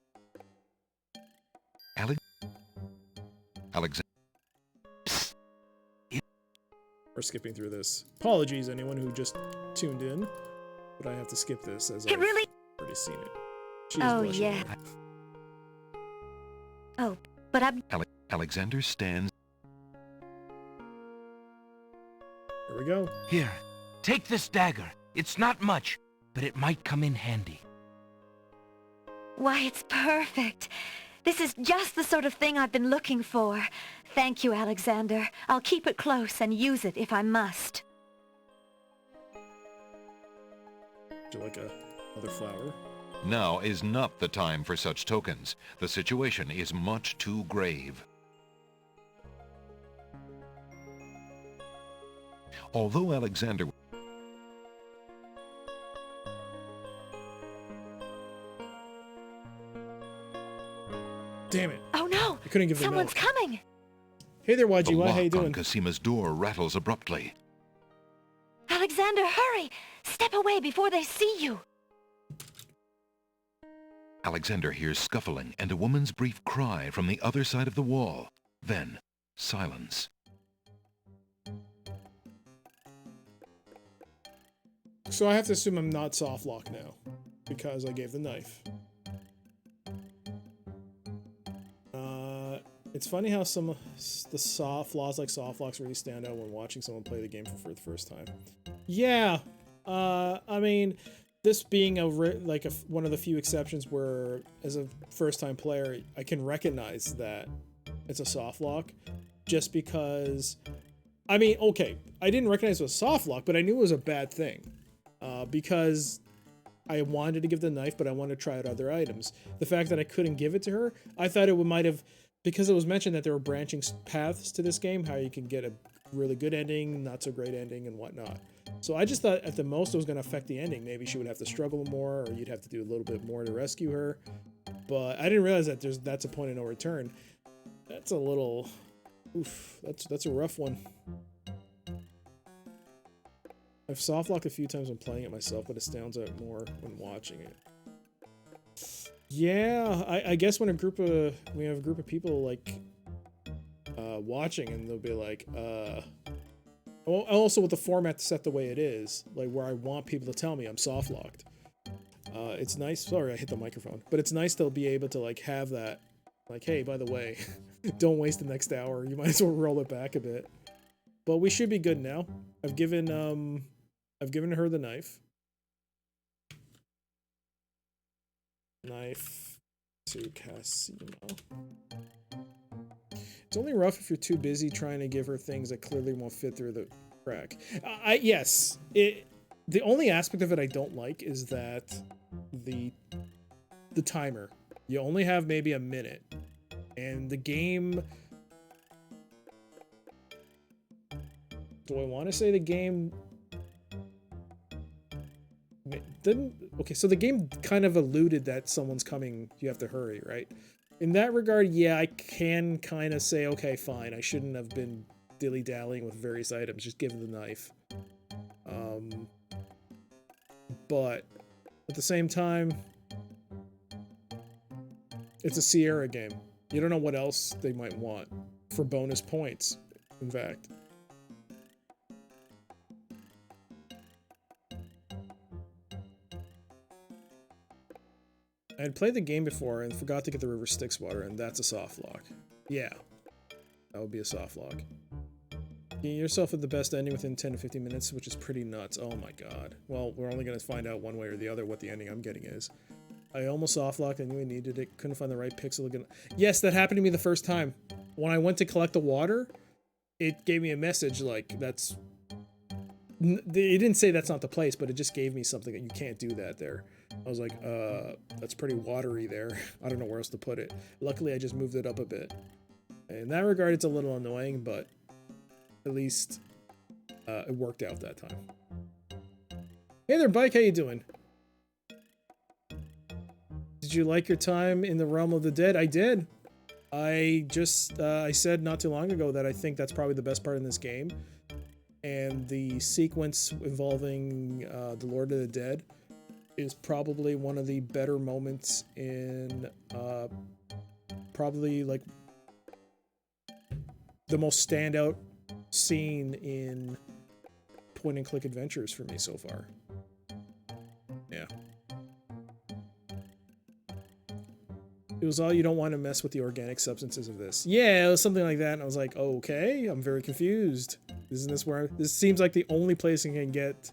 Alexander. We're skipping through this. Apologies, anyone who just tuned in, but I have to skip this as I've already seen it. She's blushing. Yeah. Oh, but Alexander stands. Here we go. Here, take this dagger. It's not much, but it might come in handy. Why, it's perfect. This is just the sort of thing I've been looking for. Thank you, Alexander. I'll keep it close and use it if I must. Would you like another flower? Now is not the time for such tokens. The situation is much too grave. Although Alexander... Damn it. Oh no! I couldn't give them Someone's coming! Hey there, The YG. How you lock doing? on Cosima's door rattles abruptly. Alexander, hurry! Step away before they see you! Alexander hears scuffling and a woman's brief cry from the other side of the wall. Then, silence. So I have to assume I'm not softlock now, because I gave the knife. It's funny how some of the flaws like softlocks really stand out when watching someone play the game for the first time. Yeah, I mean, this being one of the few exceptions where, as a first-time player, I can recognize that it's a softlock, just because. I mean, okay, I didn't recognize it was a softlock, but I knew it was a bad thing, because I wanted to give the knife, but I wanted to try out other items. The fact that I couldn't give it to her, I thought it might have. Because it was mentioned that there were branching paths to this game, how you can get really good ending, not so great ending, and whatnot. So I just thought at the most it was going to affect the ending. Maybe she would have to struggle more, or you'd have to do a little bit more to rescue her. But I didn't realize that that's a point of no return. That's a little, oof. That's a rough one. I've softlocked a few times when playing it myself, but it stands out more when watching it. Yeah, I guess when we have a group of people like watching, and they'll be like, also with the format set the way it is, like where I want people to tell me I'm soft locked. It's nice. Sorry, I hit the microphone, but it's nice to be able to like have that, like, hey, by the way, don't waste the next hour. You might as well roll it back a bit. But we should be good now. I've given her the knife. Knife to Casimo. It's only rough if you're too busy trying to give her things that clearly won't fit through the crack. Yes, the only aspect of it I don't like is that the timer. You only have maybe a minute, and the game. Do I want to say the game didn't? Okay, so the game kind of alluded that someone's coming. You have to hurry, right? In that regard, yeah, I can kind of say, okay, fine. I shouldn't have been dilly-dallying with various items. Just give the knife. But at the same time, it's a Sierra game. You don't know what else they might want for bonus points, in fact. I had played the game before and forgot to get the River Styx water, and that's a soft lock. Yeah, that would be a soft lock. Get yourself with the best ending within 10 to 15 minutes, which is pretty nuts. Oh my god. Well, we're only going to find out one way or the other what the ending I'm getting is. I almost soft locked. I knew I needed it. Couldn't find the right pixel again. Yes, that happened to me the first time. When I went to collect the water, it gave me a message like, that's... It didn't say that's not the place, but it just gave me something that you can't do that there. I was like, that's pretty watery there. I don't know where else to put it. Luckily, I just moved it up a bit. In that regard, it's a little annoying, but at least it worked out that time. Hey there, Bike. How you doing? Did you like your time in the Realm of the Dead? I did. I said not too long ago that I think that's probably the best part in this game. And the sequence involving the Lord of the Dead is probably one of the better moments in probably like the most standout scene in point and click adventures for me so far. Yeah. It was all you don't want to mess with the organic substances of this. Yeah, it was something like that, and I was like, okay, I'm very confused. Isn't this where this seems like the only place I can get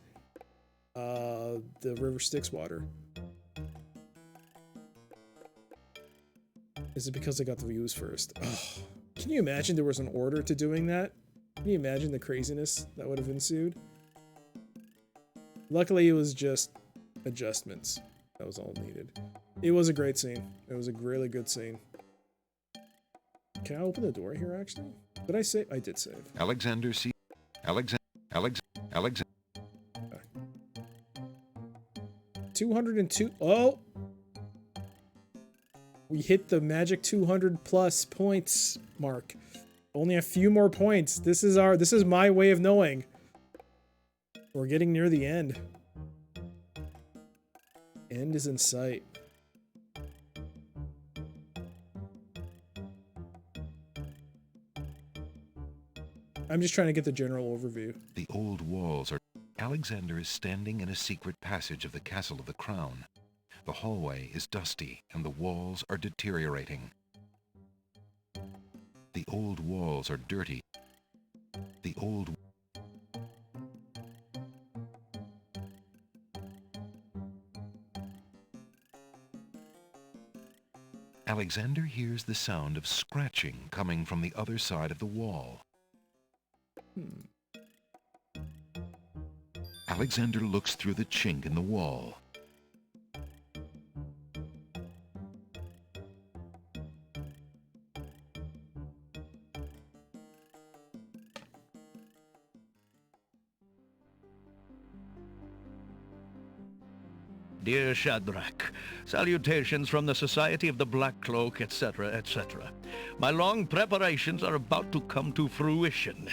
the River Styx water? Is it because I got the views first? Oh, can you imagine there was an order to doing that? Can you imagine the craziness that would have ensued? Luckily, it was just adjustments. That was all needed. It was a great scene. It was a really good scene. Can I open the door here, actually? Did I save? I did save. Alexander C. Alexander. 202. Oh! We hit the magic 200 plus points mark. Only a few more points. This is my way of knowing. We're getting near the end. End is in sight. I'm just trying to get the general overview. The old walls are... Alexander is standing in a secret passage of the Castle of the Crown. The hallway is dusty and the walls are deteriorating. The old walls are dirty. The old... Alexander hears the sound of scratching coming from the other side of the wall. Alexander looks through the chink in the wall. Dear Shadrach, salutations from the Society of the Black Cloak, etc., etc. My long preparations are about to come to fruition.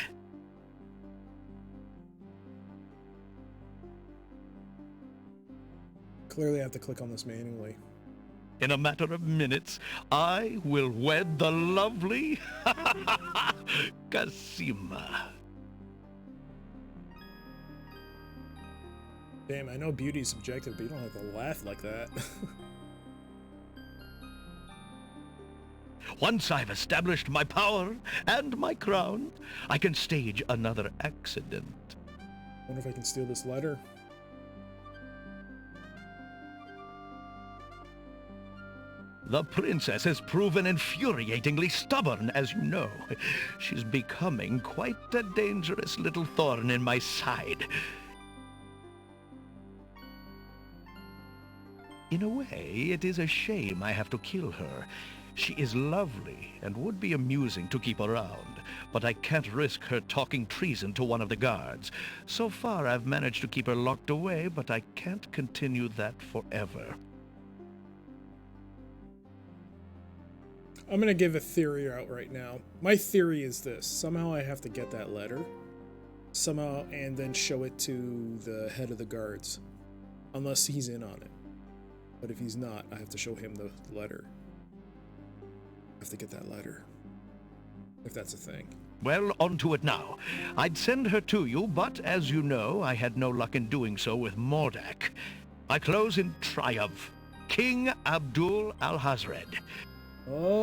Clearly I have to click on this manually. In a matter of minutes, I will wed the lovely Casima. Damn, I know beauty's subjective, but you don't have to laugh like that. Once I've established my power and my crown, I can stage another accident. Wonder if I can steal this letter. The princess has proven infuriatingly stubborn, as you know. She's becoming quite a dangerous little thorn in my side. In a way, it is a shame I have to kill her. She is lovely and would be amusing to keep around, but I can't risk her talking treason to one of the guards. So far, I've managed to keep her locked away, but I can't continue that forever. I'm gonna give a theory out right now. My theory is this. Somehow I have to get that letter. Somehow, and then show it to the head of the guards. Unless he's in on it. But if he's not, I have to show him the letter. I have to get that letter. If that's a thing. Well, on to it now. I'd send her to you, but as you know, I had no luck in doing so with Mordak. I close in triumph. King Abdul al-Hazred. Oh,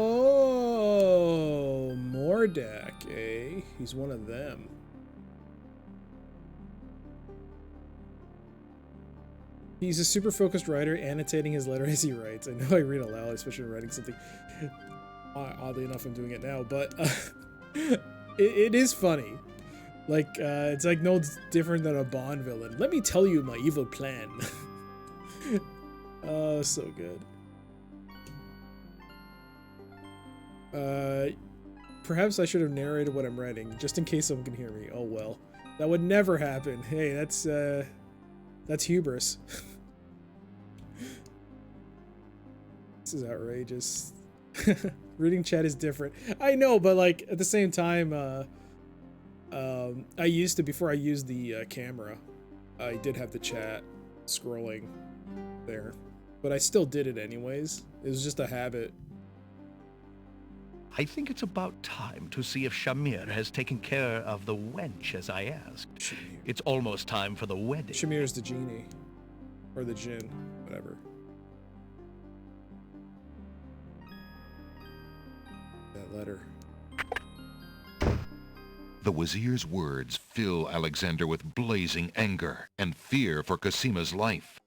Mordak, eh? He's one of them. He's a super focused writer, annotating his letter as he writes. I know I read aloud, especially when writing something. Oddly enough, I'm doing it now, but it is funny. Like, it's like no different than a Bond villain. Let me tell you my evil plan. Oh, so good. Perhaps I should have narrated what I'm writing, just in case someone can hear me. Oh well. That would never happen. Hey, that's hubris. This is outrageous. Reading chat is different. I know, but like at the same time, I used to, before I used the camera, I did have the chat scrolling there, but I still did it anyways. It was just a habit. I think it's about time to see if Shamir has taken care of the wench as I asked. Shamir. It's almost time for the wedding. Shamir's the genie. Or the djinn. Whatever. That letter. The Wazir's words fill Alexander with blazing anger and fear for Casima's life.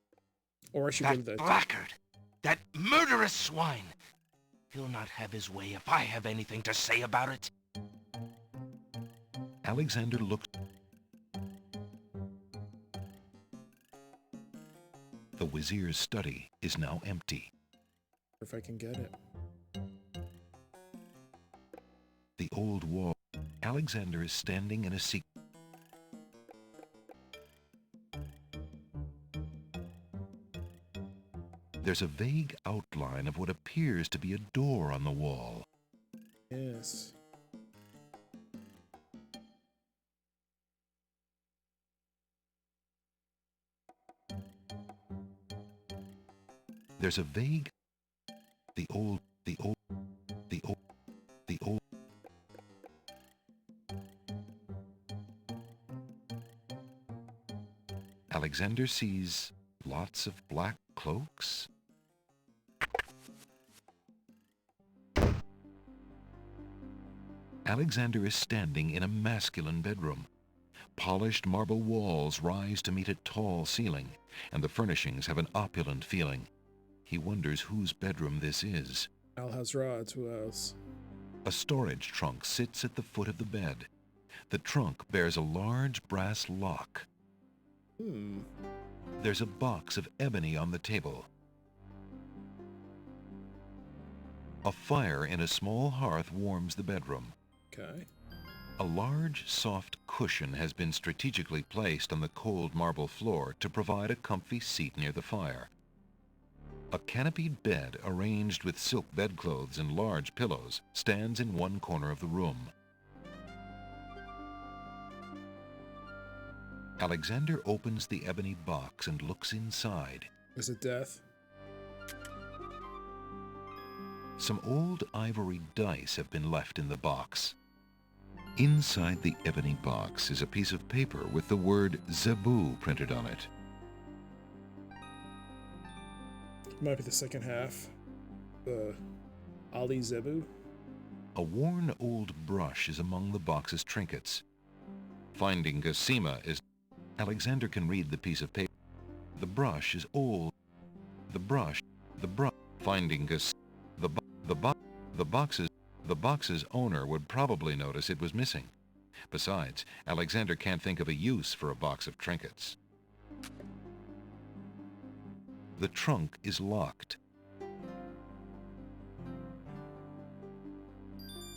Or I should That give that blackguard! That murderous swine! He'll not have his way if I have anything to say about it. Alexander looks. The Wazir's study is now empty. if I can get it. The old wall. Alexander is standing in a seat. There's a vague outline of what appears to be a door on the wall. Yes. There's a vague... The old... Alexander sees lots of black cloaks. Alexander is standing in a masculine bedroom. Polished marble walls rise to meet a tall ceiling, and the furnishings have an opulent feeling. He wonders whose bedroom this is. Al-Hazrad's, who else? A storage trunk sits at the foot of the bed. The trunk bears a large brass lock. There's a box of ebony on the table. A fire in a small hearth warms the bedroom. Okay. A large, soft cushion has been strategically placed on the cold marble floor to provide a comfy seat near the fire. A canopied bed arranged with silk bedclothes and large pillows stands in one corner of the room. Alexander opens the ebony box and looks inside. Is it death? Some old ivory dice have been left in the box. Inside the ebony box is a piece of paper with the word Zebu printed on it. Might be the second half. Ali Zebu. A worn old brush is among the box's trinkets. Finding Cosima is... Alexander can read the piece of paper. The brush is old. The brush. Finding Cosima... The box's owner would probably notice it was missing. Besides, Alexander can't think of a use for a box of trinkets. The trunk is locked.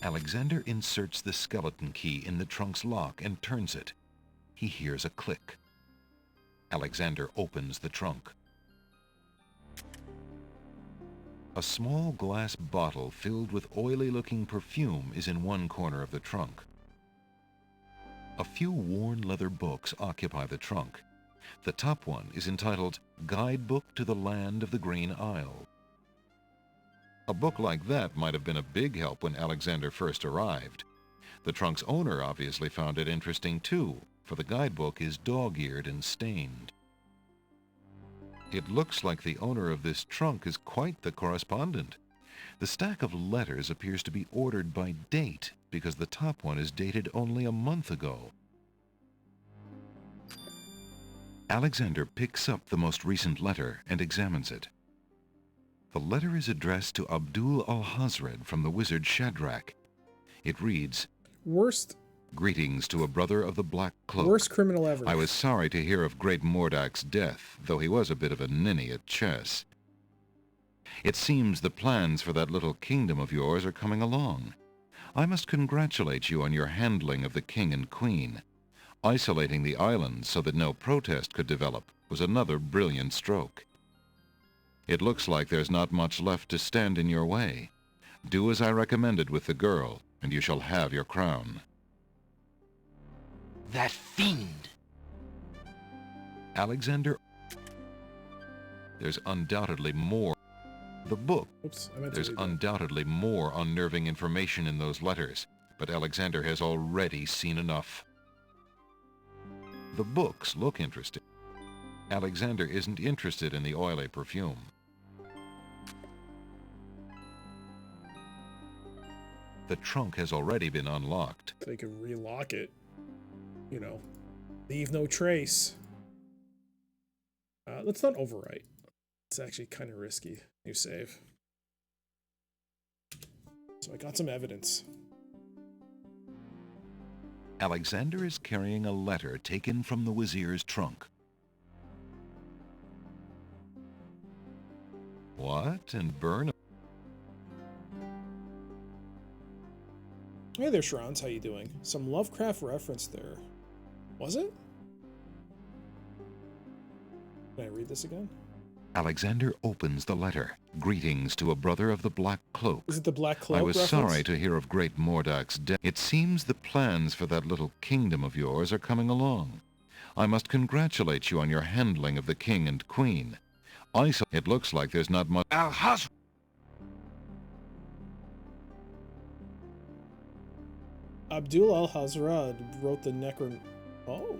Alexander inserts the skeleton key in the trunk's lock and turns it. He hears a click. Alexander opens the trunk. A small glass bottle filled with oily-looking perfume is in one corner of the trunk. A few worn leather books occupy the trunk. The top one is entitled Guidebook to the Land of the Green Isle. A book like that might have been a big help when Alexander first arrived. The trunk's owner obviously found it interesting too, for the guidebook is dog-eared and stained. It looks like the owner of this trunk is quite the correspondent. The stack of letters appears to be ordered by date because the top one is dated only a month ago. Alexander picks up the most recent letter and examines it. The letter is addressed to Abdul al-Hazred from the wizard Shadrach. It reads, Worst... Greetings to a brother of the Black Cloak. Worst criminal ever. I was sorry to hear of great Mordak's death, though he was a bit of a ninny at chess. It seems the plans for that little kingdom of yours are coming along. I must congratulate you on your handling of the king and queen. Isolating the islands so that no protest could develop was another brilliant stroke. It looks like there's not much left to stand in your way. Do as I recommended with the girl, and you shall have your crown. That fiend! Alexander... There's undoubtedly more. The book. Oops, There's undoubtedly more unnerving information in those letters, but Alexander has already seen enough. The books look interesting. Alexander isn't interested in the oily perfume. The trunk has already been unlocked. They can relock it. You know, leave no trace. Let's not overwrite. It's actually kind of risky. New save. So I got some evidence. Alexander is carrying a letter taken from the Wazir's trunk. What? And burn? Hey there, Shrons. How you doing? Some Lovecraft reference there. Was it? Can I read this again? Alexander opens the letter. Greetings to a brother of the Black Cloak. Is it the Black Cloak I was reference? sorry to hear of great Mordak's death. It seems the plans for that little kingdom of yours are coming along. I must congratulate you on your handling of the king and queen. It looks like there's not much... Al-Hazred! Abdul al-Hazrad wrote the Necron... Oh.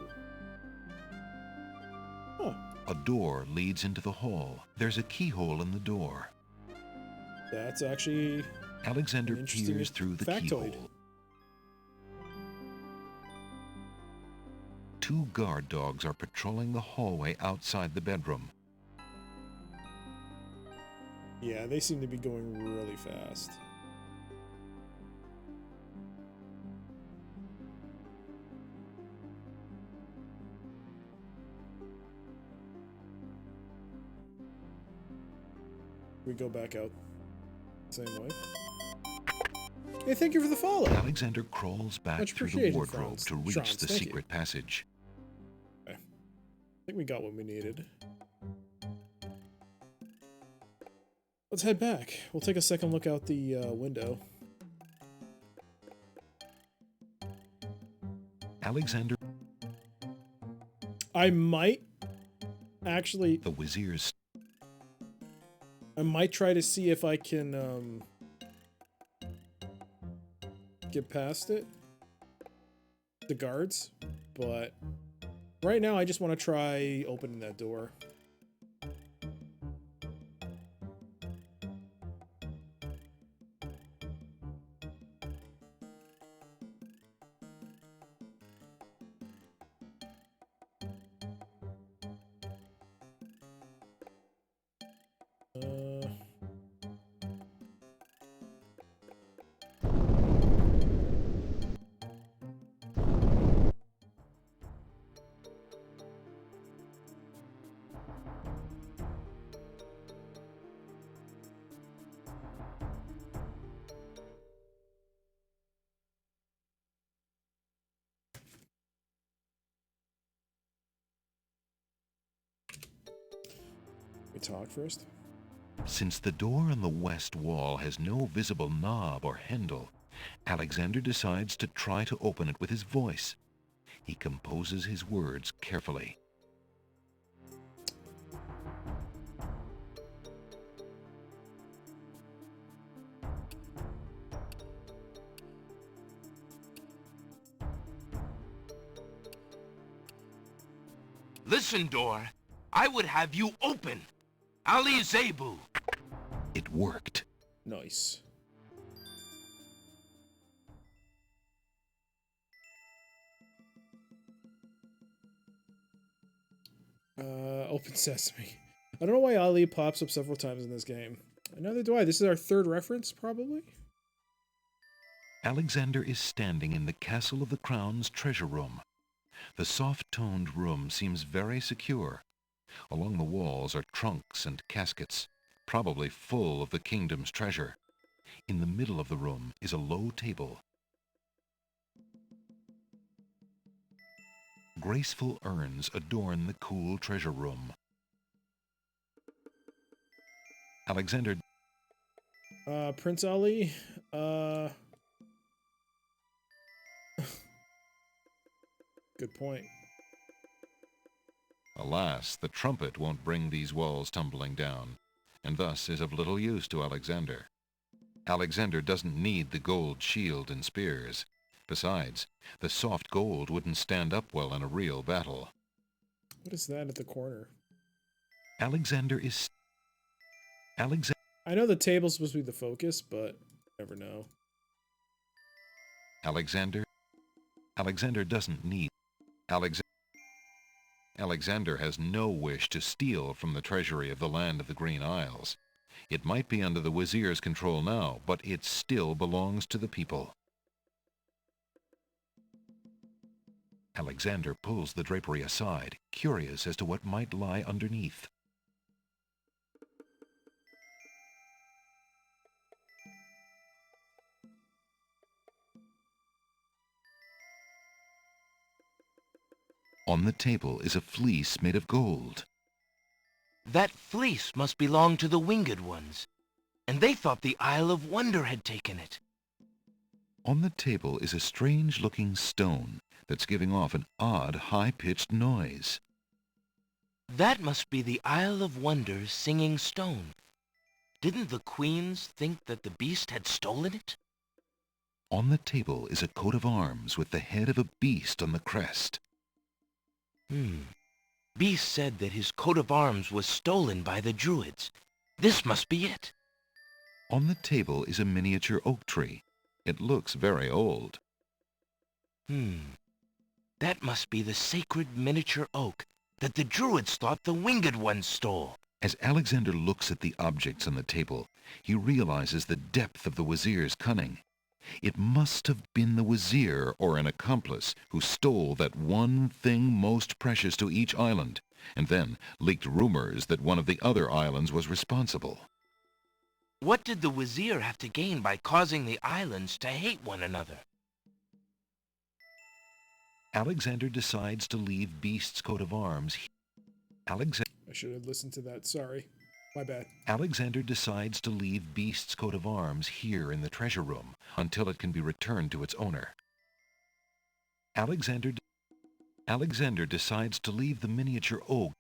Huh. A door leads into the hall. There's a keyhole in the door. That's actually... Alexander peers through the factoid. keyhole. Two guard dogs are patrolling the hallway outside the bedroom. Yeah, they seem to be going really fast. We go back out same way. Hey, thank you for the follow. Alexander crawls back Much through the appreciated, wardrobe Franz. to reach Franz, the thank you. secret passage. Okay. I think we got what we needed. Let's head back. We'll take a second look out the window. Alexander. I might actually. The Wizier's. I might try to see if I can get past it. The guards. But right now I just want to try opening that door. We talk first. Since the door on the west wall has no visible knob or handle, Alexander decides to try to open it with his voice. He composes his words carefully. Listen, door. I would have you open. Ali Zebu. It worked. Nice. Open Sesame. I don't know why Ali pops up several times in this game. Neither do I. This is our third reference, probably? Alexander is standing in the Castle of the Crown's treasure room. The soft-toned room seems very secure. Along the walls are trunks and caskets, probably full of the kingdom's treasure. In the middle of the room is a low table. Graceful urns adorn the cool treasure room. Alexander. Prince Ali, good point. Alas, the trumpet won't bring these walls tumbling down, and thus is of little use to Alexander. Alexander doesn't need the gold shield and spears. Besides, the soft gold wouldn't stand up well in a real battle. What is that at the corner? Alexander is... I know the table's supposed to be the focus, but never know. Alexander doesn't need... Alexander has no wish to steal from the treasury of the land of the Green Isles. It might be under the Wizier's control now, but it still belongs to the people. Alexander pulls the drapery aside, curious as to what might lie underneath. On the table is a fleece made of gold. That fleece must belong to the Winged Ones, and they thought the Isle of Wonder had taken it. On the table is a strange-looking stone that's giving off an odd, high-pitched noise. That must be the Isle of Wonder's singing stone. Didn't the queens think that the beast had stolen it? On the table is a coat of arms with the head of a beast on the crest. Beast said that his coat of arms was stolen by the Druids. This must be it. On the table is a miniature oak tree. It looks very old. That must be the sacred miniature oak that the Druids thought the Winged Ones stole. As Alexander looks at the objects on the table, he realizes the depth of the Wizier's cunning. It must have been the Wizir or an accomplice who stole that one thing most precious to each island, and then leaked rumors that one of the other islands was responsible. What did the Wizir have to gain by causing the islands to hate one another? Alexander decides to leave Beast's coat of arms. I should have listened to that, sorry. My bad. Alexander decides to leave Beast's coat of arms here in the treasure room until it can be returned to its owner. Alexander decides to leave the miniature oak.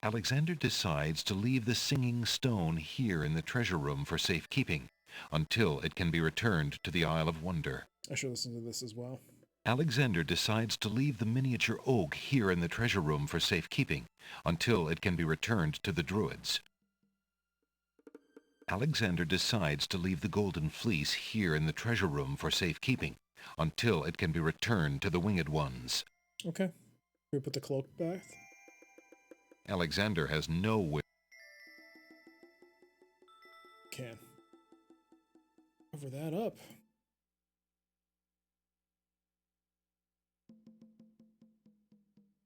Alexander decides to leave the singing stone here in the treasure room for safekeeping until it can be returned to the Isle of Wonder. I should listen to this as well. Alexander decides to leave the miniature oak here in the treasure room for safekeeping until it can be returned to the Druids. Alexander decides to leave the golden fleece here in the treasure room for safekeeping until it can be returned to the Winged Ones. Okay. Can we put the cloak back? Alexander has no way. Can. Cover that up.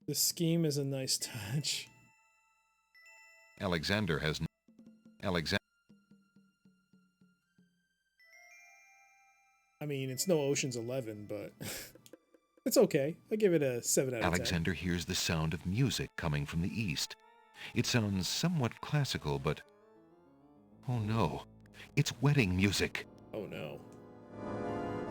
The scheme is a nice touch. Alexander has no. I mean, it's no Ocean's 11, but it's okay. I give it a 7 out of 10. Alexander hears the sound of music coming from the east. It sounds somewhat classical, but... oh no, it's wedding music. Oh no.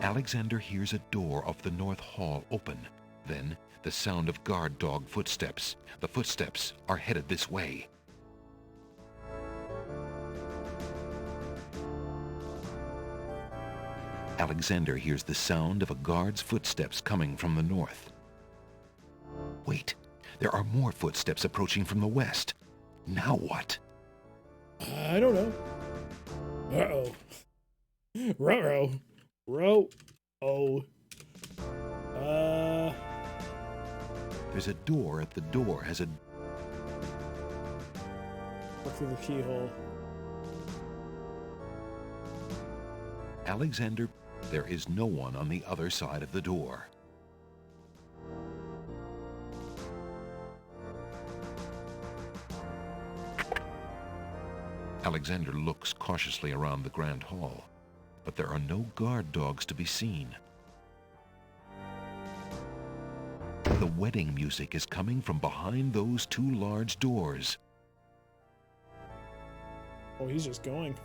Alexander hears a door of the north hall open. Then, the sound of guard dog footsteps. The footsteps are headed this way. Alexander hears the sound of a guard's footsteps coming from the north. Wait, there are more footsteps approaching from the west. Now what? I don't know. Uh-oh. Ruh-roh. Ro-oh. There's a door at the door has a... Look through the keyhole. Alexander, there is no one on the other side of the door. Alexander looks cautiously around the grand hall, but there are no guard dogs to be seen. The wedding music is coming from behind those two large doors. Oh, he's just going.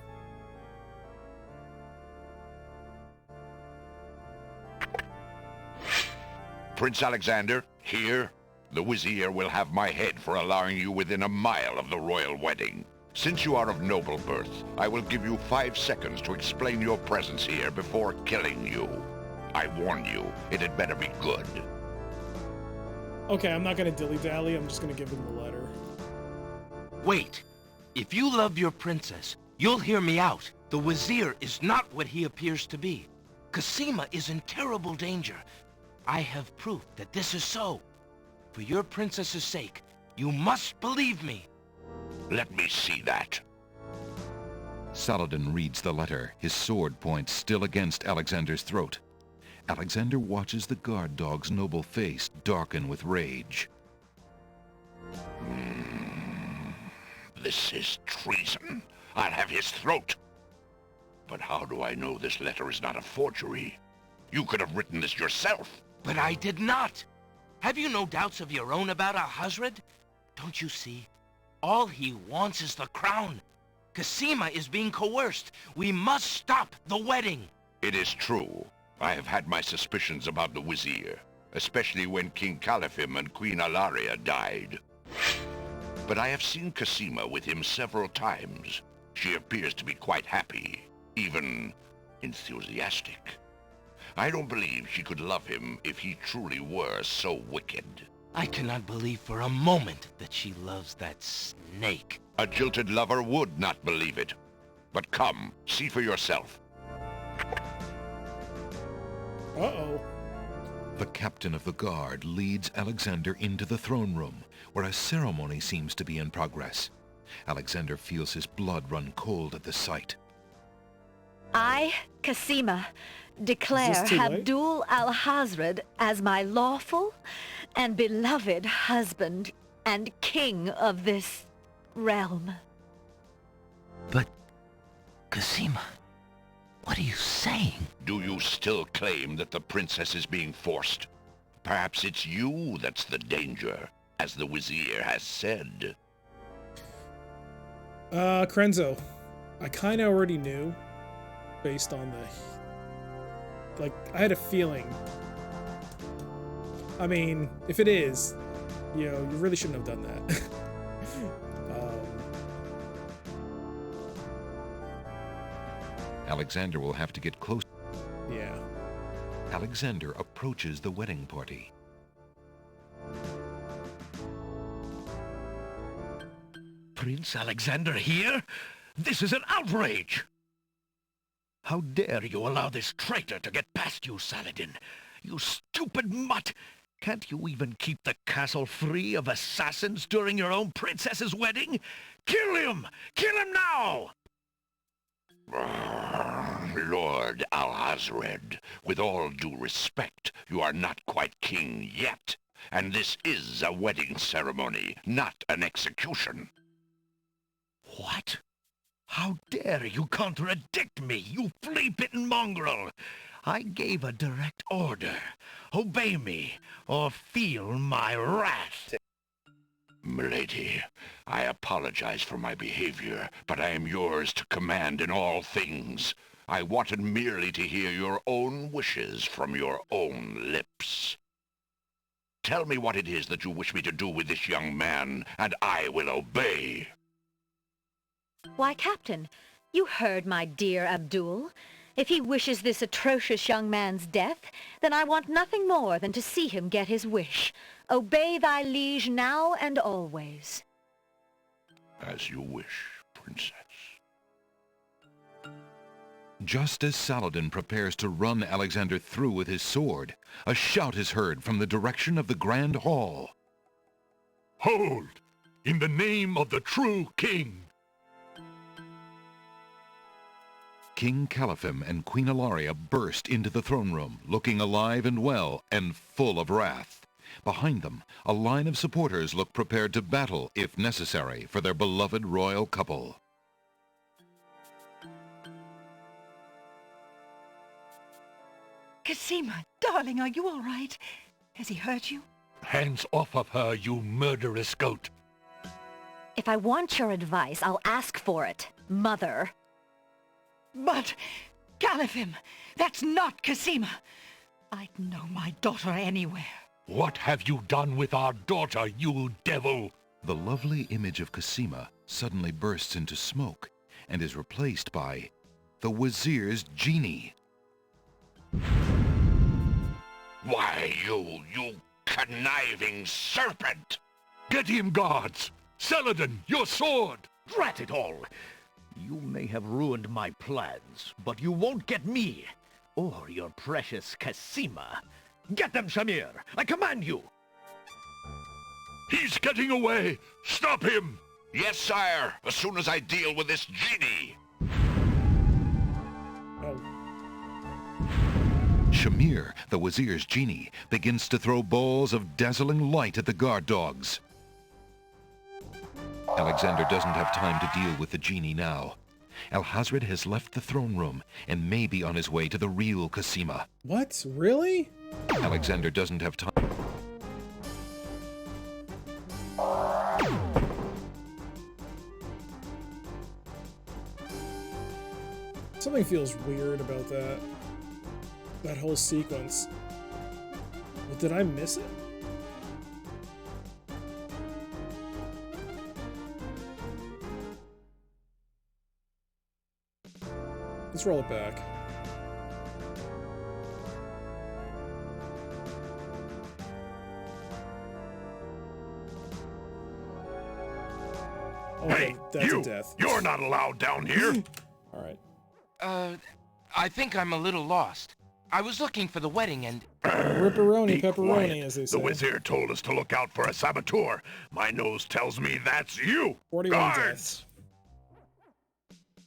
Prince Alexander, here, the Vizier will have my head for allowing you within a mile of the royal wedding. Since you are of noble birth, I will give you 5 seconds to explain your presence here before killing you. I warn you, it had better be good. Okay, I'm not gonna dilly-dally, I'm just gonna give him the letter. Wait. If you love your princess, you'll hear me out. The Vizier is not what he appears to be. Cosima is in terrible danger. I have proof that this is so. For your princess's sake, you must believe me. Let me see that. Saladin reads the letter, his sword point still against Alexander's throat. Alexander watches the guard dog's noble face darken with rage. This is treason. I'll have his throat. But how do I know this letter is not a forgery? You could have written this yourself. But I did not. Have you no doubts of your own about Alhazred? Don't you see? All he wants is the crown. Cosima is being coerced. We must stop the wedding. It is true. I have had my suspicions about the Vizier, especially when King Califim and Queen Alaria died. But I have seen Cosima with him several times. She appears to be quite happy, even enthusiastic. I don't believe she could love him if he truly were so wicked. I cannot believe for a moment that she loves that snake. A jilted lover would not believe it. But come, see for yourself. Uh-oh. The captain of the guard leads Alexander into the throne room, where a ceremony seems to be in progress. Alexander feels his blood run cold at the sight. I, Cosima, declare Abdul Alhazred as my lawful and beloved husband and king of this realm. But, Cosima, what are you saying? Do you still claim that the princess is being forced? Perhaps it's you that's the danger, as the Vizier has said. Krenzo. I kind of already knew, based on the... Like, I had a feeling. I mean, if it is, you know, you really shouldn't have done that. Alexander will have to get close. Yeah. Alexander approaches the wedding party. Prince Alexander here? This is an outrage! How dare you allow this traitor to get past you, Saladin? You stupid mutt! Can't you even keep the castle free of assassins during your own princess's wedding? Kill him! Kill him now! Lord Alhazred, with all due respect, you are not quite king yet. And this is a wedding ceremony, not an execution. What? How dare you contradict me, you flea-bitten mongrel! I gave a direct order. Obey me, or feel my wrath. Milady, I apologize for my behavior, but I am yours to command in all things. I wanted merely to hear your own wishes from your own lips. Tell me what it is that you wish me to do with this young man, and I will obey. Why, Captain, you heard my dear Abdul. If he wishes this atrocious young man's death, then I want nothing more than to see him get his wish. Obey thy liege now and always. As you wish, Princess. Just as Saladin prepares to run Alexander through with his sword, a shout is heard from the direction of the Grand Hall. Hold! In the name of the true king! King Caliphim and Queen Ilaria burst into the throne room, looking alive and well and full of wrath. Behind them, a line of supporters look prepared to battle, if necessary, for their beloved royal couple. Cosima, darling, are you all right? Has he hurt you? Hands off of her, you murderous goat! If I want your advice, I'll ask for it, Mother. But, Caliphim, that's not Cosima. I'd know my daughter anywhere. What have you done with our daughter, you devil? The lovely image of Cosima suddenly bursts into smoke and is replaced by the Wazir's genie. Why, you conniving serpent! Get him, guards! Saladin, your sword! Drat it all! You may have ruined my plans, but you won't get me, or your precious Cosima. Get them, Shamir! I command you! He's getting away! Stop him! Yes, sire, as soon as I deal with this genie! Shamir, the Wazir's genie, begins to throw balls of dazzling light at the guard dogs. Alexander doesn't have time to deal with the genie now. Alhazred has left the throne room and may be on his way to the real Cosima. What? Really? Alexander doesn't have time. Something feels weird about that whole sequence. Well, did I miss it? Let's roll it back. Oh, hey, that's you! A death. You're not allowed down here! All right. I think I'm a little lost. I was looking for the wedding and... Ripperoni, pepperoni, quiet. as they say. The Wazir told us to look out for a saboteur. My nose tells me that's you! 41 Guards! deaths.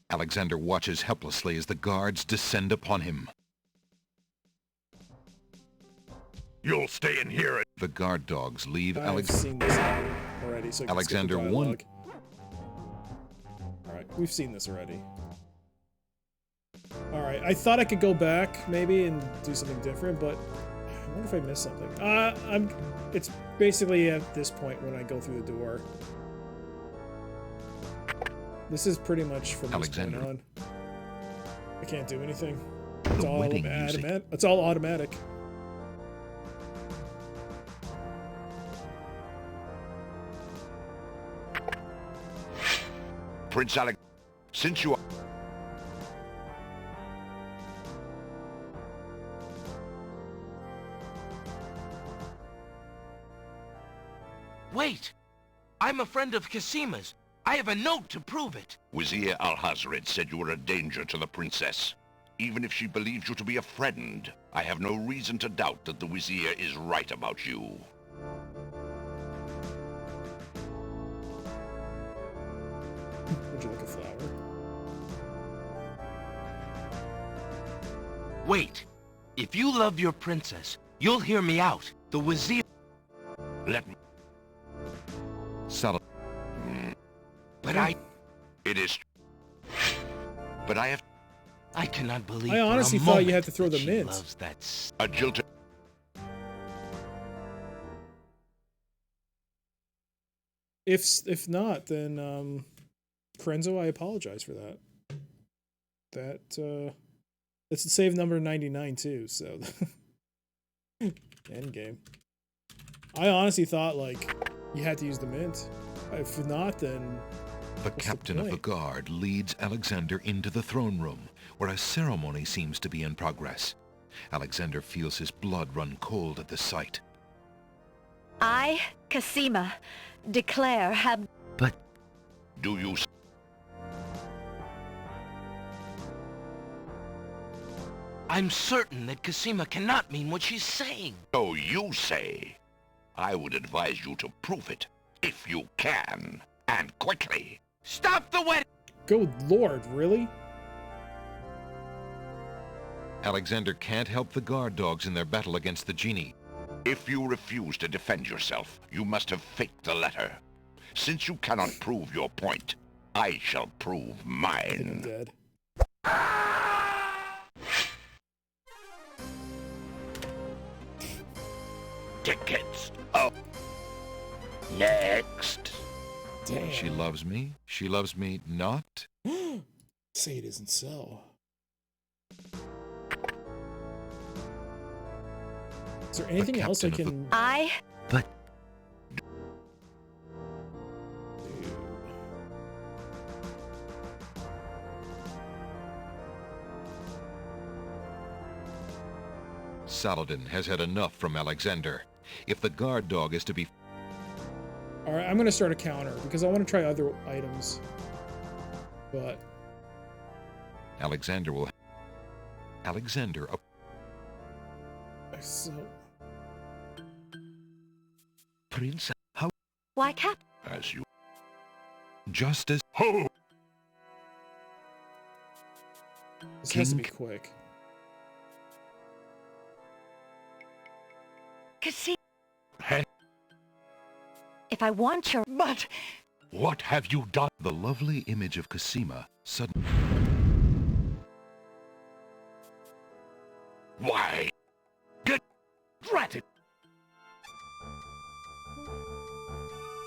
Alexander watches helplessly as the guards descend upon him. You'll stay in here. The guard dogs leave I've seen this already, so I can Alexander skip the won. dialogue. Alright, we've seen this already. Alright, I thought I could go back, maybe, and do something different, but I wonder if I missed something. It's basically at this point when I go through the door. This is pretty much from this point Alexander. on. I can't do anything. It's The all wedding music. automatic. It's all automatic. Prince Alec, since you are... Wait! I'm a friend of Casima's. I have a note to prove it. Wazir Al-Hazred said you were a danger to the princess. Even if she believes you to be a friend, I have no reason to doubt that the Wazir is right about you. Would you like a flower? Wait. If you love your princess, you'll hear me out. The Wazir... Let me... Saladin. But I... It is... But I have... I cannot believe I honestly for a thought you moment had to throw that them she in. loves that A jilted... If not, then Krenzo, I apologize for that. It's the save number 99 too, so end game. I honestly thought like you had to use the mint. If not, then The captain of the guard leads Alexander into the throne room, where a ceremony seems to be in progress. Alexander feels his blood run cold at the sight. I, Casima, declare have... But... Do you... I'm certain that Casima cannot mean what she's saying. So you say. I would advise you to prove it, if you can, and quickly. Stop the wedding! Good lord, really? Alexander can't help the guard dogs in their battle against the genie. If you refuse to defend yourself, you must have faked the letter. Since you cannot prove your point, I shall prove mine. Dead. Tickets up. Next. Damn. She loves me. She loves me not. Say it isn't so. Is there anything else I can... But... Saladin has had enough from Alexander. If the guard dog is to be... Alright, I'm gonna start a counter, because I want to try other items. But... Alexander will... Alexander... So... Prince, how... Why, Cap... As you... Just as... Ho! This has to be quick. Casima... If I want your... But... What have you done? The lovely image of Casima suddenly... Why? Get... Drat.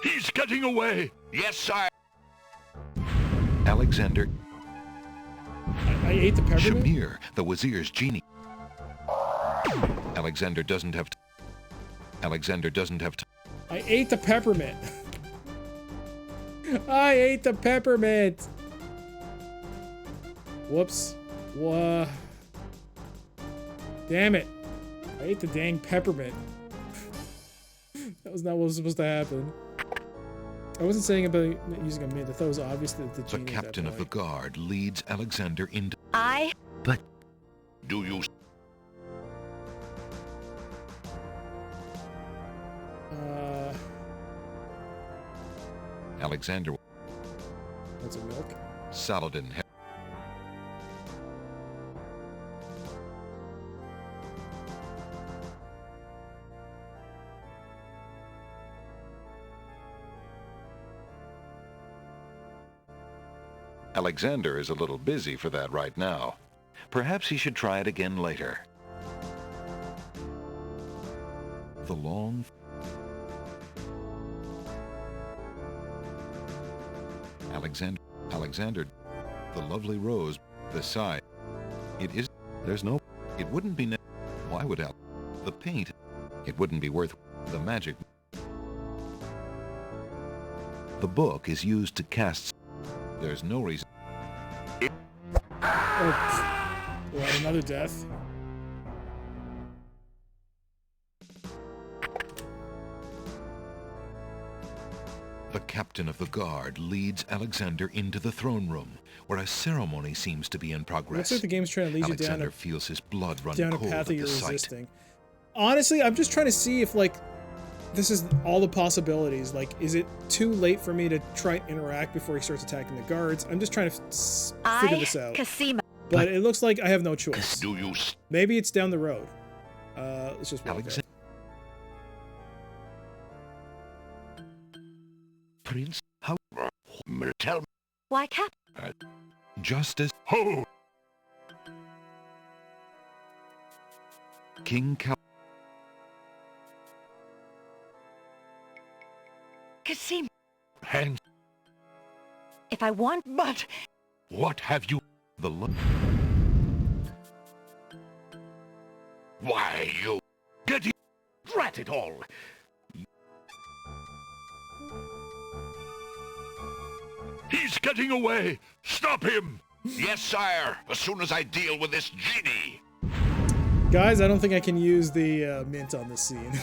He's getting away! Yes, sir. Alexander... I ate the peppermint? Shamir, the Wazir's genie. Alexander doesn't have... Alexander doesn't have... I ate the peppermint. I ate the peppermint. Whoops. Whoa. Damn it. I ate the dang peppermint. That was not what was supposed to happen. I wasn't saying about using a mint. I thought it was obvious that the The genie captain of the guard leads Alexander into... But... Do you... Alexander... That's a milk. Saladin... Alexander is a little busy for that right now. Perhaps he should try it again later. The long... Alexander... Alexander, the lovely rose, the side. There's no, it wouldn't be, why would the paint, it wouldn't be worth the magic. The book is used to cast, there's no reason. Oh, what, another death? The captain of the guard leads Alexander into the throne room, where a ceremony seems to be in progress. Looks like the game's trying to lead Alexander you feels his blood run down a cold path at that you're the sight. resisting. Honestly, I'm just trying to see if, like, this is all the possibilities. Like, is it too late for me to try and interact before he starts attacking the guards? I'm just trying to figure this out. Cosima. But it looks like I have no choice. Do you... Maybe it's down the road. Let's just walk there. Prince, how... Tell me... Why, Cap? Just as... Ho! King Cal... Cosima. Hands... If I want... But... What have you... The look... Why, you... Get it... Drat it all! He's getting away! Stop him! Yes, sire, as soon as I deal with this genie. Guys, I don't think I can use the mint on this scene.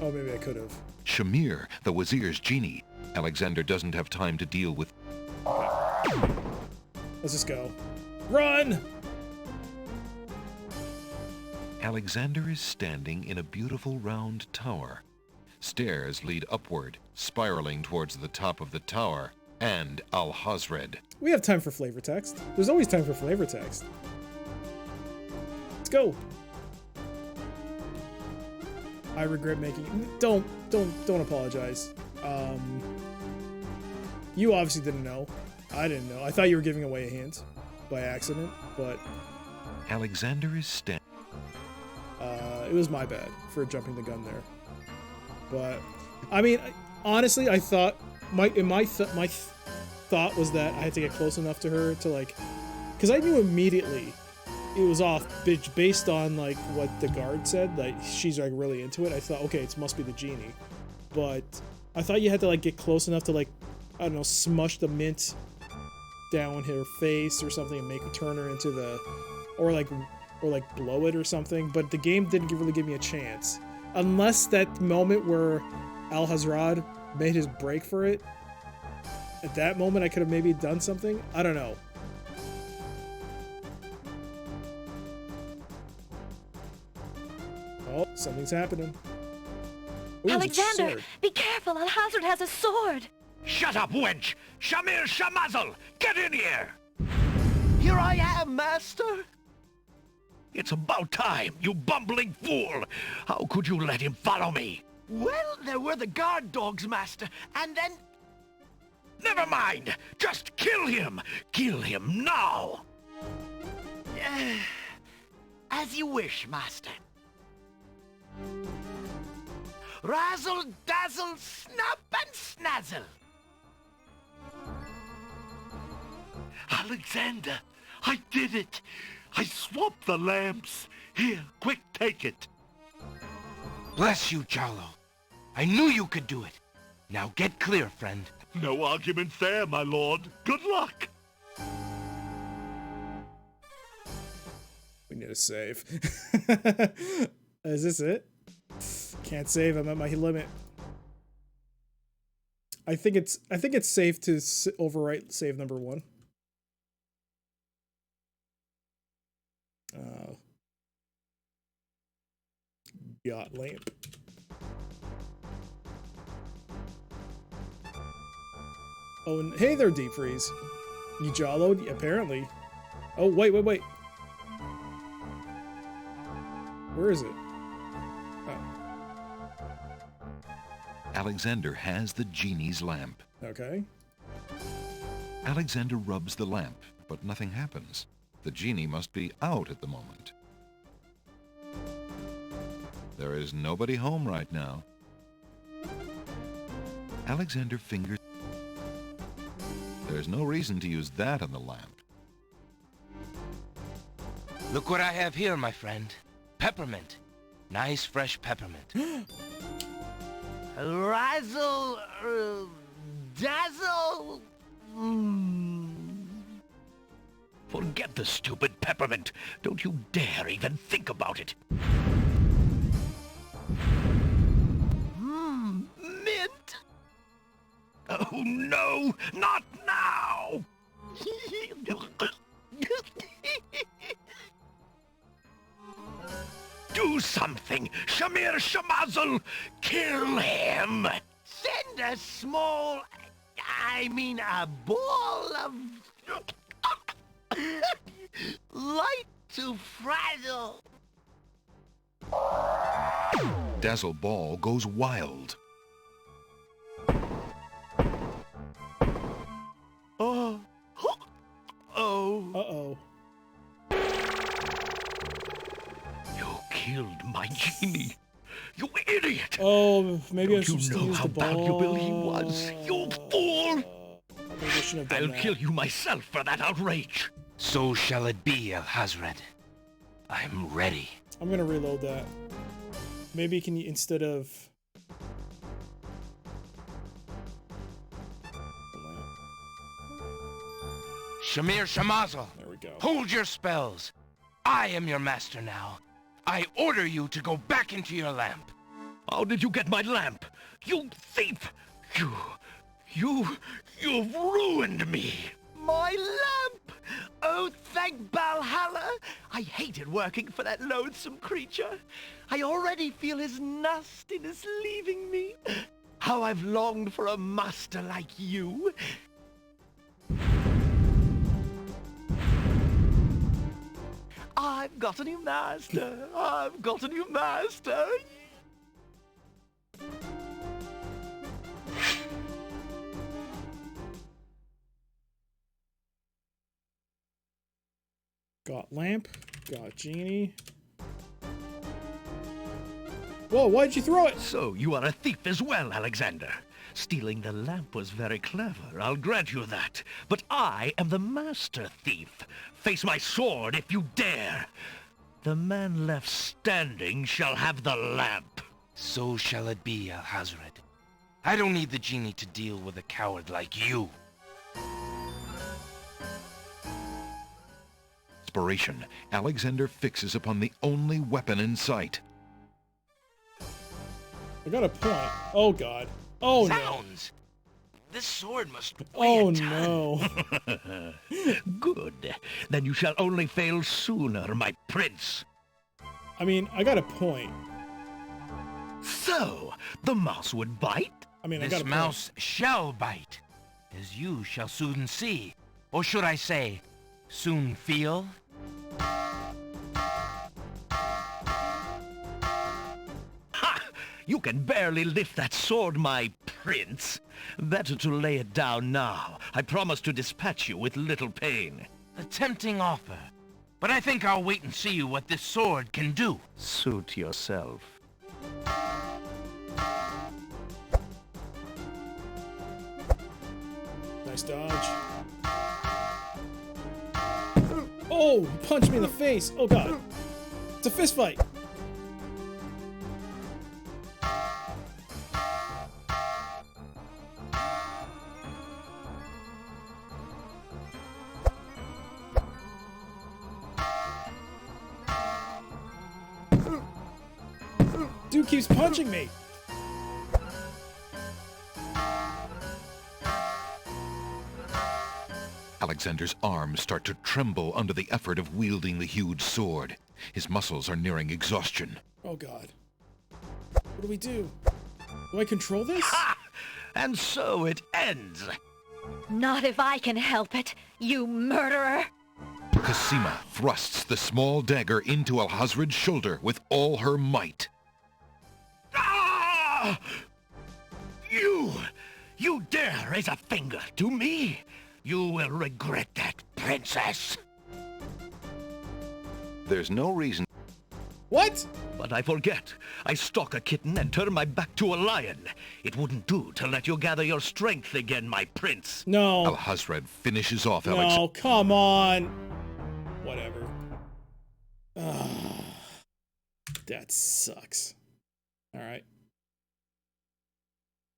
Oh, maybe I could have. Shamir, the Wazir's genie. Alexander doesn't have time to deal with... Let's just go. Run! Alexander is standing in a beautiful round tower. Stairs lead upward, spiraling towards the top of the tower, and Al-Hazred. We have time for flavor text. There's always time for flavor text. Let's go. I regret making... Don't apologize. You obviously didn't know. I didn't know. I thought you were giving away a hint by accident, but... Alexander is standing... It was my bad for jumping the gun there. But, I mean, honestly, I thought... My thought was that I had to get close enough to her to, like... Because I knew immediately it was off, based on, like, what the guard said. Like, she's, like, really into it. I thought, okay, it must be the genie. But I thought you had to, like, get close enough to, like, I don't know, smush the mint down her face or something and make her turn her into the... Or blow it or something. But the game didn't really give me a chance. Unless that moment where Al-Hazred made his break for it. At that moment, I could have maybe done something. I don't know. Oh, something's happening. Ooh, Alexander, be careful. Al-Hazred has a sword. Shut up, wench! Shamir Shamazel! Get in here! Here I am, master! It's about time, you bumbling fool! How could you let him follow me? Well, there were the guard dogs, master, and then... Never mind! Just kill him! Kill him now! As you wish, master. Razzle, dazzle, snap and snazzle! Alexander, I did it! I swapped the lamps! Here, quick, take it! Bless you, Jalo. I knew you could do it. Now get clear, friend. No arguments there, my lord. Good luck! We need a save. Is this it? Can't save. I'm at my limit. I think it's safe to overwrite save number 1. Yacht lamp. Oh, and hey there, Deep Freeze. You jawlowed? Apparently. Oh, wait. Where is it? Oh. Alexander has the genie's lamp. Okay. Alexander rubs the lamp, but nothing happens. The genie must be out at the moment. There is nobody home right now. Alexander fingers. There's no reason to use that on the lamp. Look what I have here, my friend. Peppermint. Nice fresh peppermint. Razzle, dazzle. Forget the stupid peppermint. Don't you dare even think about it. Mint. Oh no, not now! Do something! Shamir Shamazel! Kill him! Send a small, a ball of light to frazzle. Dazzle Ball goes wild. Oh. Oh. Uh-oh. You killed my genie. You idiot! Oh, maybe I Don't should you know use how the ball. valuable he was? You fool! Maybe I shouldn't have I'll done that. kill you myself for that outrage. So shall it be, Alhazred. I'm ready. I'm gonna reload that. Maybe can you, instead of... Shamir Shamazel. There we go. Hold your spells. I am your master now. I order you to go back into your lamp. How did you get my lamp? You thief! You've ruined me! My lamp! Oh, thank Valhalla! I hated working for that loathsome creature. I already feel his nastiness leaving me. How I've longed for a master like you. I've got a new master. I've got a new master. Got lamp. Got genie. Whoa, why'd you throw it? So you are a thief as well, Alexander. Stealing the lamp was very clever, I'll grant you that. But I am the master thief. Face my sword if you dare. The man left standing shall have the lamp. So shall it be, Alhazred. I don't need the genie to deal with a coward like you. Inspiration. Alexander fixes upon the only weapon in sight. I got a point. Oh god. Oh Sounds! This sword must weigh Oh a ton. no. Good. Then you shall only fail sooner, my prince. I mean, I got a point. So, the mouse would bite? I mean, I got This a point. mouse shall bite, as you shall soon see. Or should I say, soon feel? Ha! You can barely lift that sword, my prince. Better to lay it down now. I promise to dispatch you with little pain. A tempting offer. But I think I'll wait and see what this sword can do. Suit yourself. Nice dodge. Oh, he punched me in the face. Oh god. It's a fist fight. Dude keeps punching me. Alexander's arms start to tremble under the effort of wielding the huge sword. His muscles are nearing exhaustion. Oh god. What do we do? Do I control this? Ha! And so it ends. Not if I can help it, you murderer! Cosima thrusts the small dagger into Alhazred's shoulder with all her might. Ah! You dare raise a finger to me? You will regret that, princess. There's no reason. What? But I forget. I stalk a kitten and turn my back to a lion. It wouldn't do to let you gather your strength again, my prince. No. Alhazred finishes off No, come on. Whatever. That sucks. All right.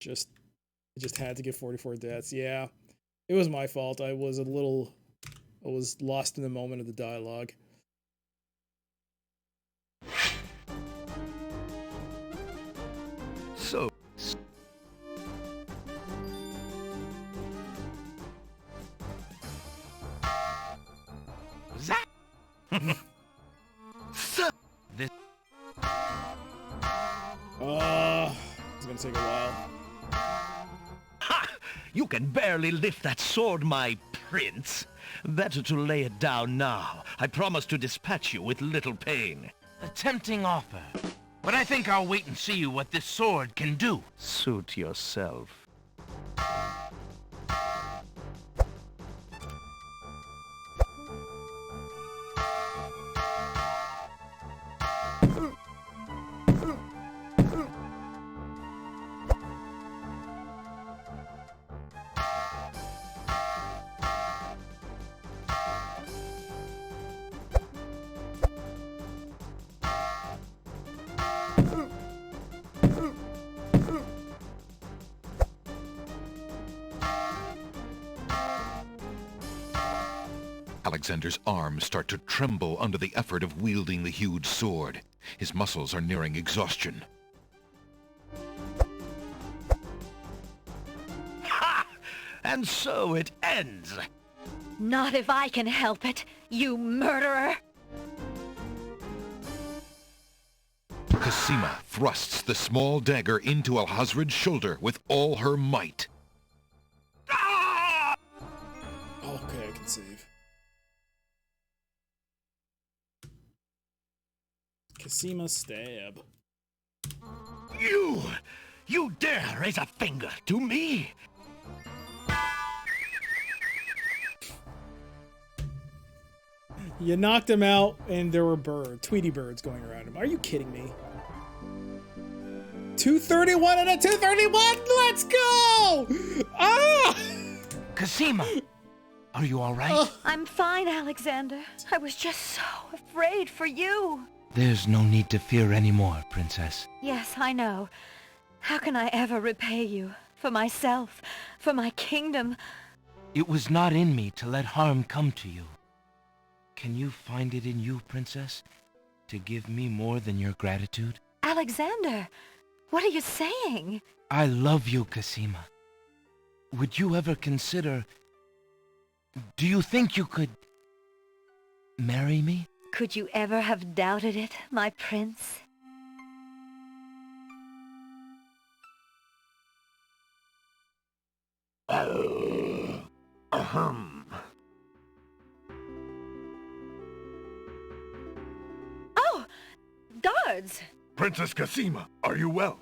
I just had to get 44 deaths. Yeah. It was my fault. I was lost in the moment of the dialogue. So... That... so... This... It's gonna take a while. Ha! You can barely lift that sword, my prince. Better to lay it down now. I promise to dispatch you with little pain. A tempting offer. But I think I'll wait and see what this sword can do. Suit yourself. Alexander's arms start to tremble under the effort of wielding the huge sword. His muscles are nearing exhaustion. Ha! And so it ends. Not if I can help it, you murderer! Cosima thrusts the small dagger into Alhazred's shoulder with all her might. Okay, I can save. Cosima stab. You dare raise a finger to me? You knocked him out, and there were Tweety birds going around him. Are you kidding me? 231 and a 231. Let's go! Ah! Cosima, are you all right? I'm fine, Alexander. I was just so afraid for you. There's no need to fear anymore, Princess. Yes, I know. How can I ever repay you? For myself, for my kingdom. It was not in me to let harm come to you. Can you find it in you, Princess, to give me more than your gratitude? Alexander, what are you saying? I love you, Cosima. Would you ever consider... Do you think you could... marry me? Could you ever have doubted it, my prince? Oh! Guards! Princess Cosima, are you well?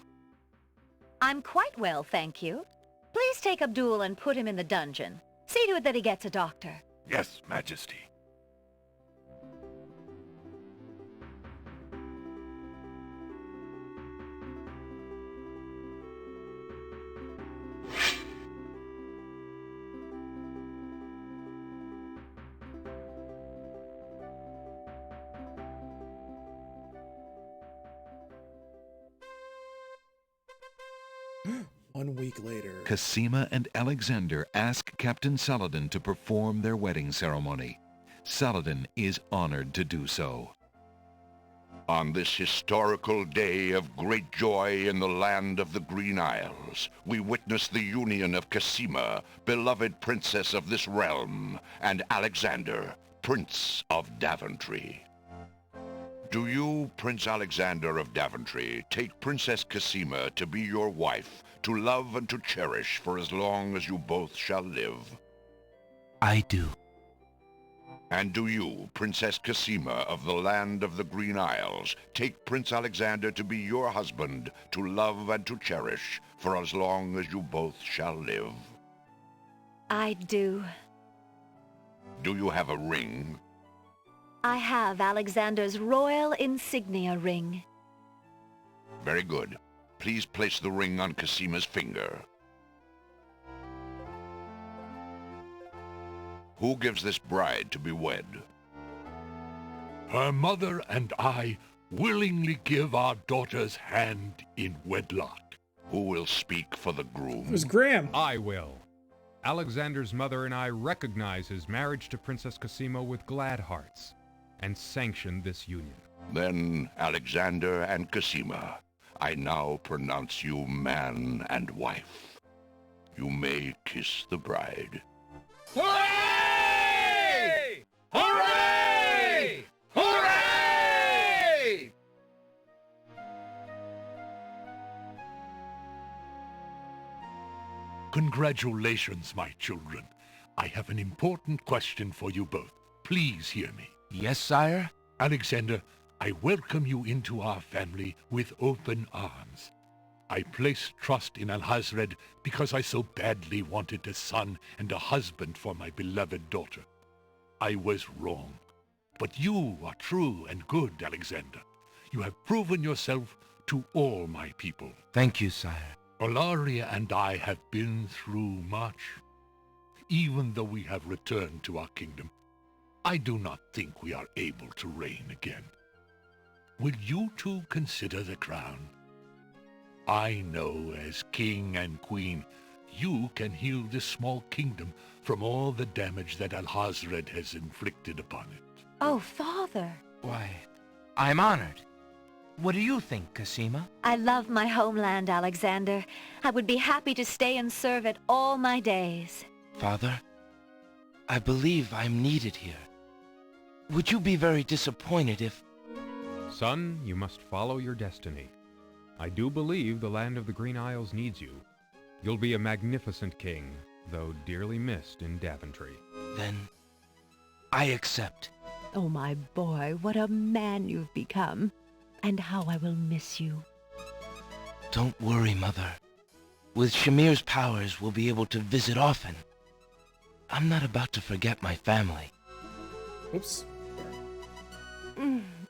I'm quite well, thank you. Please take Abdul and put him in the dungeon. See to it that he gets a doctor. Yes, Majesty. One week later. Cosima and Alexander ask Captain Saladin to perform their wedding ceremony. Saladin is honored to do so. On this historical day of great joy in the land of the Green Isles, we witness the union of Cosima, beloved princess of this realm, and Alexander, Prince of Daventry. Do you, Prince Alexander of Daventry, take Princess Cosima to be your wife, to love and to cherish for as long as you both shall live? I do. And do you, Princess Cosima of the land of the Green Isles, take Prince Alexander to be your husband, to love and to cherish for as long as you both shall live? I do. Do you have a ring? I have Alexander's royal insignia ring. Very good. Please place the ring on Cosima's finger. Who gives this bride to be wed? Her mother and I willingly give our daughter's hand in wedlock. Who will speak for the groom? It was Graham. I will. Alexander's mother and I recognize his marriage to Princess Cosima with glad hearts, and sanction this union. Then, Alexander and Cosima, I now pronounce you man and wife. You may kiss the bride. Hooray! Hooray! Hooray! Congratulations, my children. I have an important question for you both. Please hear me. Yes, sire? Alexander, I welcome you into our family with open arms. I place trust in Alhazred because I so badly wanted a son and a husband for my beloved daughter. I was wrong. But you are true and good, Alexander. You have proven yourself to all my people. Thank you, sire. Olaria and I have been through much. Even though we have returned to our kingdom, I do not think we are able to reign again. Will you two consider the crown? I know as king and queen, you can heal this small kingdom from all the damage that Alhazred has inflicted upon it. Oh, Father. Why, I'm honored. What do you think, Cosima? I love my homeland, Alexander. I would be happy to stay and serve it all my days. Father, I believe I'm needed here. Would you be very disappointed if... Son, you must follow your destiny. I do believe the land of the Green Isles needs you. You'll be a magnificent king, though dearly missed in Daventry. Then, I accept. Oh, my boy, what a man you've become. And how I will miss you. Don't worry, Mother. With Shamir's powers, we'll be able to visit often. I'm not about to forget my family. Oops.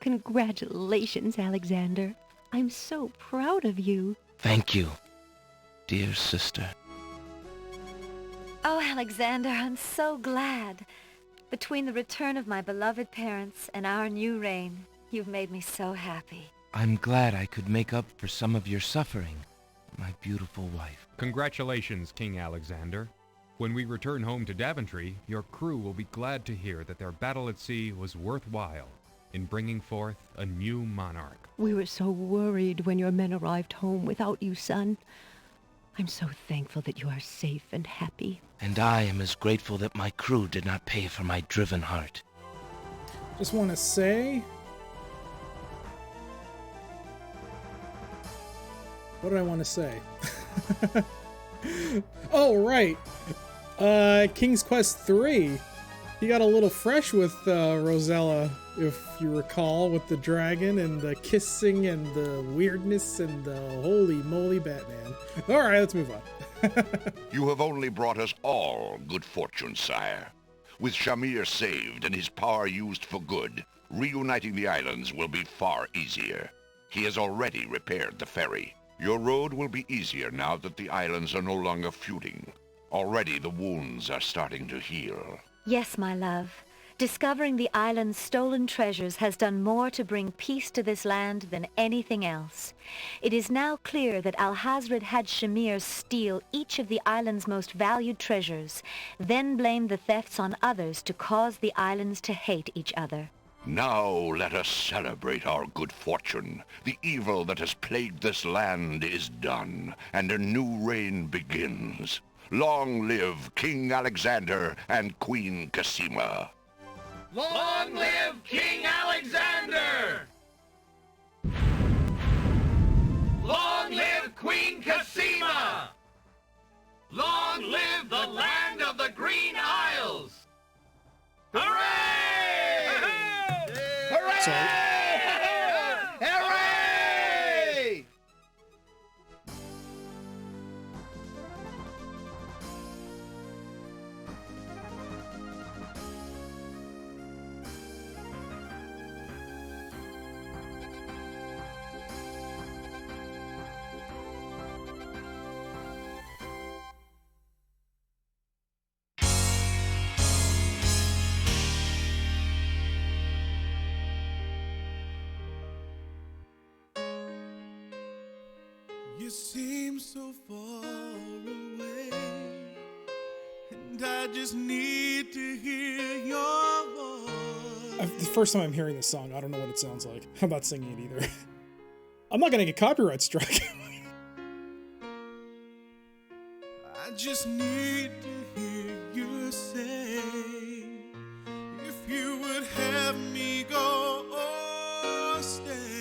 Congratulations, Alexander. I'm so proud of you. Thank you, dear sister. Oh, Alexander, I'm so glad. Between the return of my beloved parents and our new reign, you've made me so happy. I'm glad I could make up for some of your suffering, my beautiful wife. Congratulations, King Alexander. When we return home to Daventry, your crew will be glad to hear that their battle at sea was worthwhile in bringing forth a new monarch. We were so worried when your men arrived home without you, son. I'm so thankful that you are safe and happy. And I am as grateful that my crew did not pay for my driven heart. Just want to say... What did I want to say? Oh, right. King's Quest 3. He got a little fresh with Rosella, if you recall, with the dragon and the kissing and the weirdness and the holy moly Batman. All right, let's move on. You have only brought us all good fortune, sire. With Shamir saved and his power used for good, reuniting the islands will be far easier. He has already repaired the ferry. Your road will be easier now that the islands are no longer feuding. Already the wounds are starting to heal. Yes, my love. Discovering the island's stolen treasures has done more to bring peace to this land than anything else. It is now clear that Alhazred had Shamir steal each of the island's most valued treasures, then blame the thefts on others to cause the islands to hate each other. Now let us celebrate our good fortune. The evil that has plagued this land is done, and a new reign begins. Long live King Alexander and Queen Cosima. Long live King Alexander! Long live Queen Cosima! Long live the land of the Green Isles! Hooray! Hooray! Hooray! You seem so far away, and I just need to hear your voice. The first time I'm hearing this song, I don't know what it sounds like. I'm not singing it either. I'm not gonna get copyright struck. I just need to hear you say, if you would have me go or stay.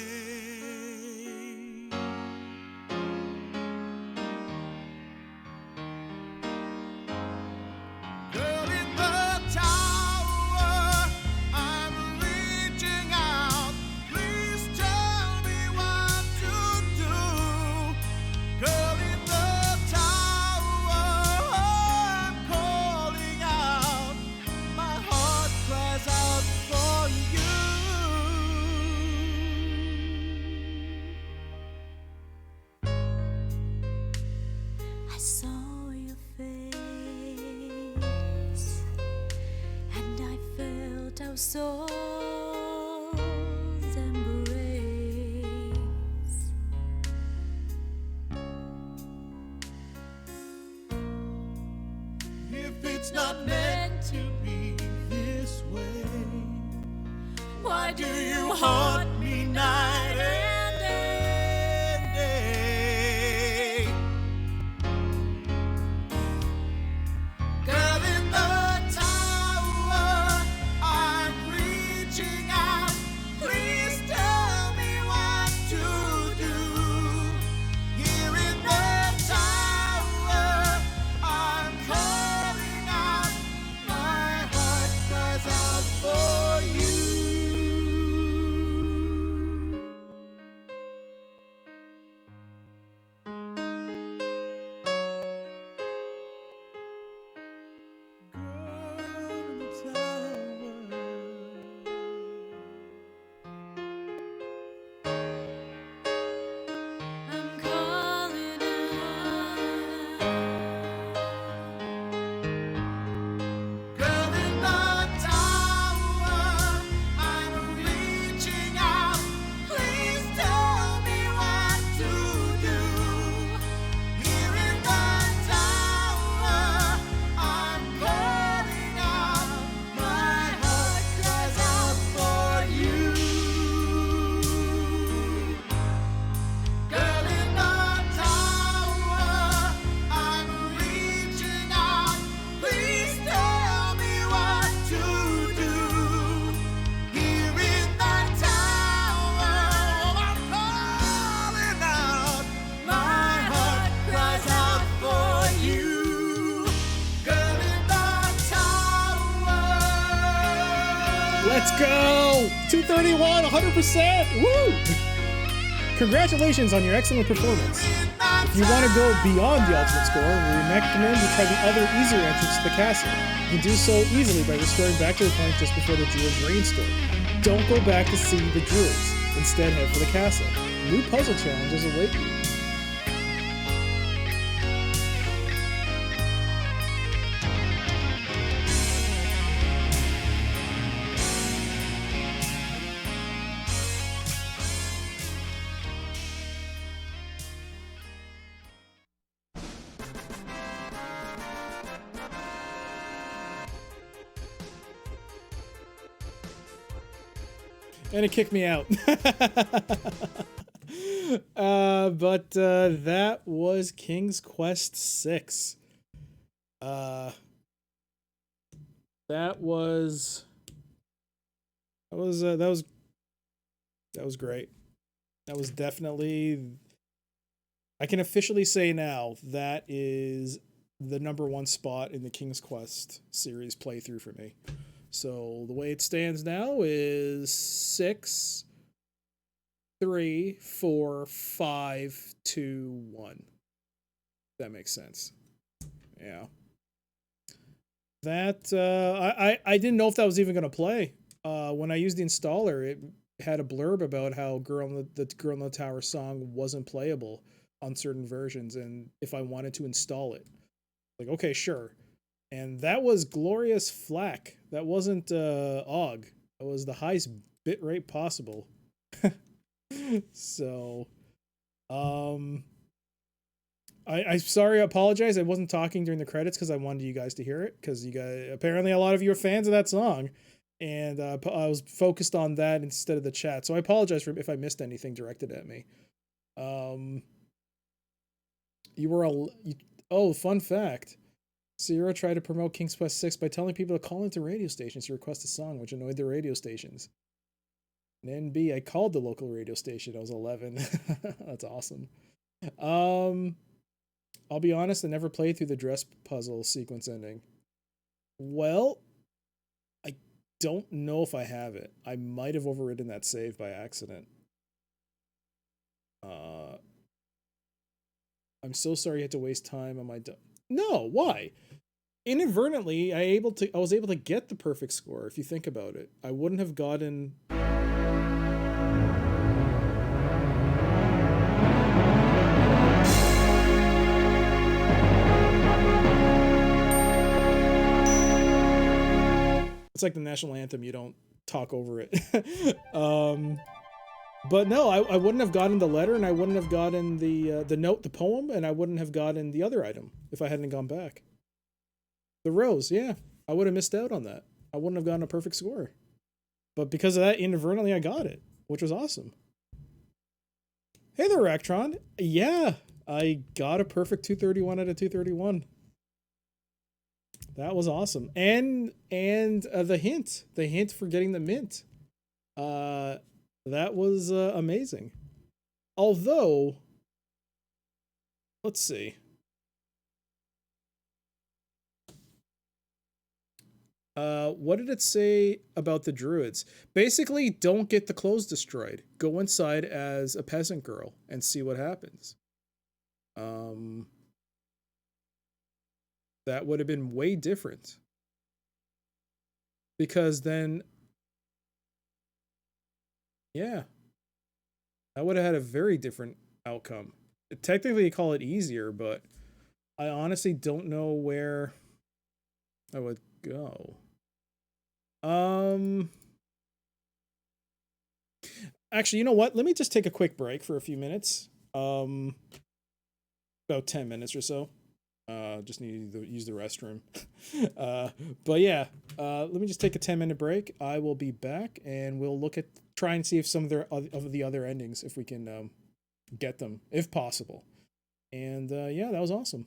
Girl in the tower, I'm reaching out. Please tell me what to do. Girl in the tower, I'm calling out. My heart cries out for you. I saw your face, and I felt our souls embrace. If it's not meant to be this way, why do you haunt me night and day? Girl in the tower, I'm reaching out. Please tell me what to do. Here in the tower, I'm calling out. My heart cries out for you. I'm calling out. Girl in the tower, I'm reaching out. Please tell me what to do. Here in the tower, I'm calling out. My heart cries out for you. Girl in the tower, I'm reaching out. Please tell me what to do. Here in the tower, I'm calling out. My heart cries out for you. Girl in the tower. Let's go! 231, 100%! Woo! Congratulations on your excellent performance. If you want to go beyond the ultimate score, we recommend you try the other easier entrance to the castle. You can do so easily by restoring back to the point just before the Druid's rainstorm. Don't go back to see the Druids. Instead, head for the castle. New puzzle challenges await you. And it kicked me out. But that was King's Quest 6. That was great. That was definitely, I can officially say now, that is the #1 spot in the King's Quest series playthrough for me. So the way it stands now is 6, 3, 4, 5, 2, 1. That makes sense. Yeah. That I didn't know if that was even gonna play. When I used the installer, it had a blurb about how the Girl in the Tower song wasn't playable on certain versions, and if I wanted to install it, like, okay, sure. And that was glorious FLAC. That wasn't OGG. That was the highest bitrate possible. So, I'm sorry, I apologize. I wasn't talking during the credits because I wanted you guys to hear it, because you guys, apparently a lot of you are fans of that song, and I was focused on that instead of the chat. So I apologize for if I missed anything directed at me. Oh, fun fact. Sierra tried to promote King's Quest 6 by telling people to call into radio stations to request a song, which annoyed the radio stations. And NB, I called the local radio station. I was 11. That's awesome. I'll be honest, I never played through the dress puzzle sequence ending. Well, I don't know if I have it. I might have overridden that save by accident. I'm so sorry you had to waste time on my... No, why? Inadvertently, I was able to get the perfect score, if you think about it. I wouldn't have gotten... It's like the national anthem, you don't talk over it. But no, I wouldn't have gotten the letter, and I wouldn't have gotten the note, the poem, and I wouldn't have gotten the other item if I hadn't gone back. The rose, yeah. I would have missed out on that. I wouldn't have gotten a perfect score. But because of that, inadvertently, I got it, which was awesome. Hey there, Ractron. Yeah, I got a perfect 231 out of 231. That was awesome. And the hint for getting the mint. That was amazing. Although, let's see. What did it say about the druids? Basically, don't get the clothes destroyed. Go inside as a peasant girl and see what happens. That would have been way different. Because then, yeah, that would have had a very different outcome. Technically, you call it easier, but I honestly don't know where I would go. Actually, you know what? Let me just take a quick break for a few minutes. About 10 minutes or so. Just need to use the restroom. But yeah, let me just take a 10-minute break. I will be back, and we'll try and see if some of the other endings, if we can get them, if possible. And yeah, that was awesome.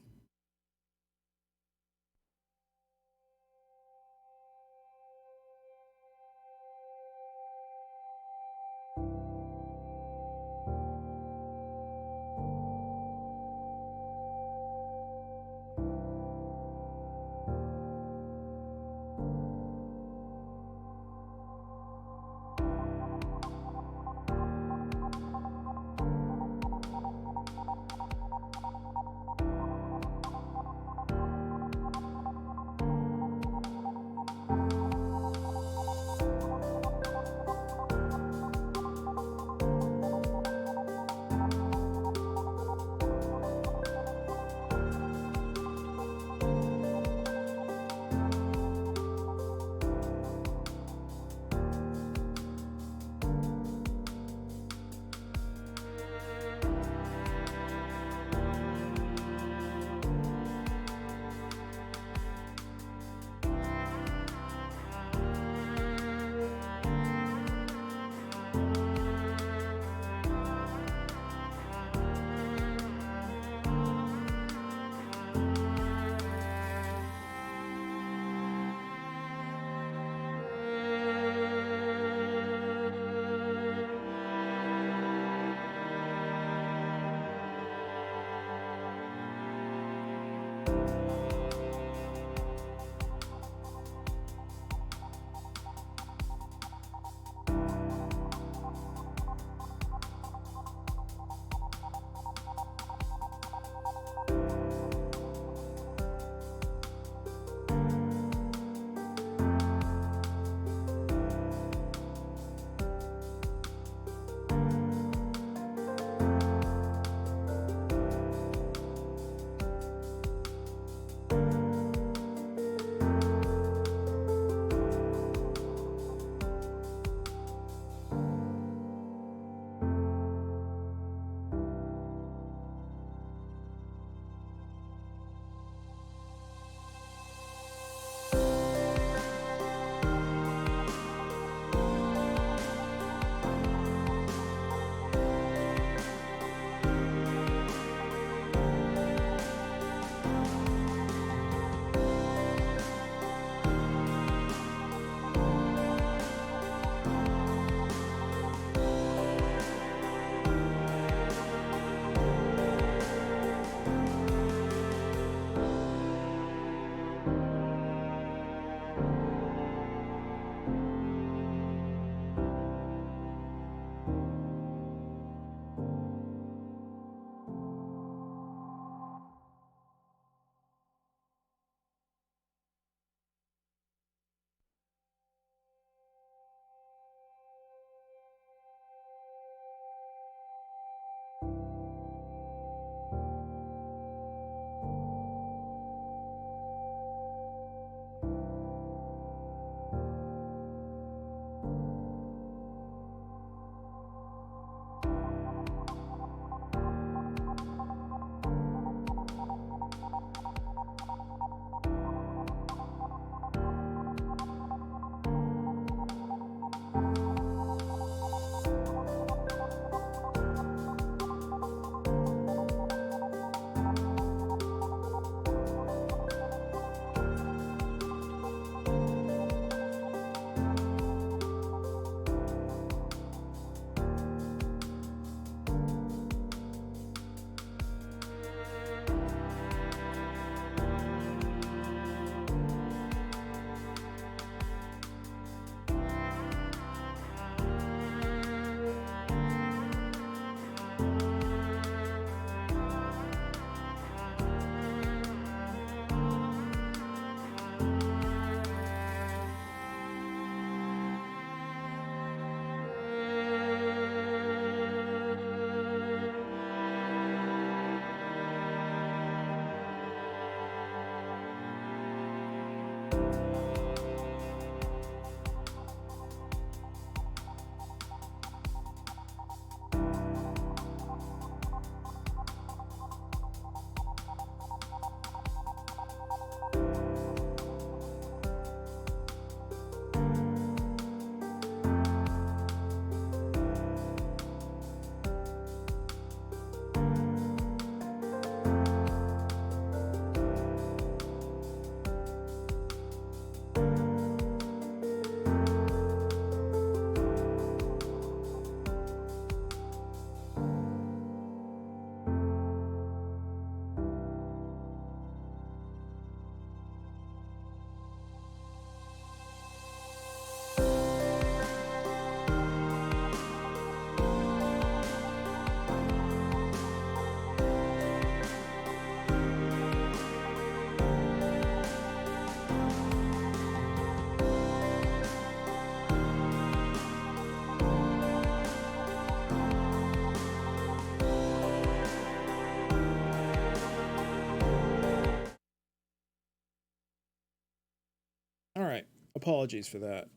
All right. Apologies for that.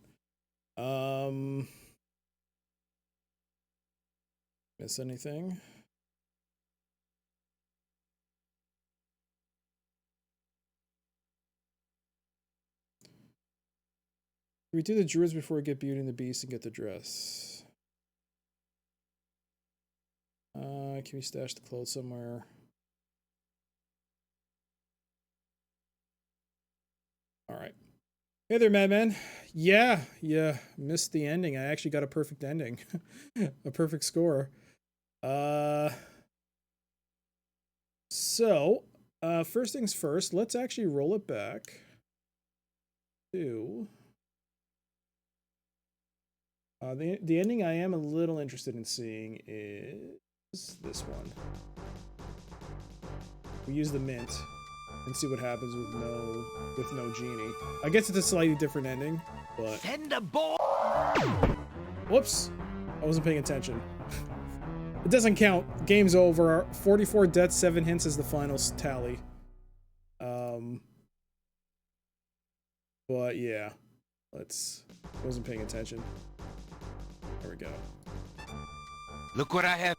Miss anything? We do the druids before we get Beauty and the Beast and get the dress. Can we stash the clothes somewhere? All right. Hey there, Madman. Yeah, missed the ending. I actually got a perfect ending. A perfect score. So, first things first, let's actually roll it back to the ending I am a little interested in seeing is this one. We use the mint and see what happens with no genie. I guess it's a slightly different ending, but Send a ball. whoops, I wasn't paying attention. It doesn't count. Game's over. 44 deaths, 7 hints is the final tally. But yeah, wasn't paying attention. There we go. Look what I have.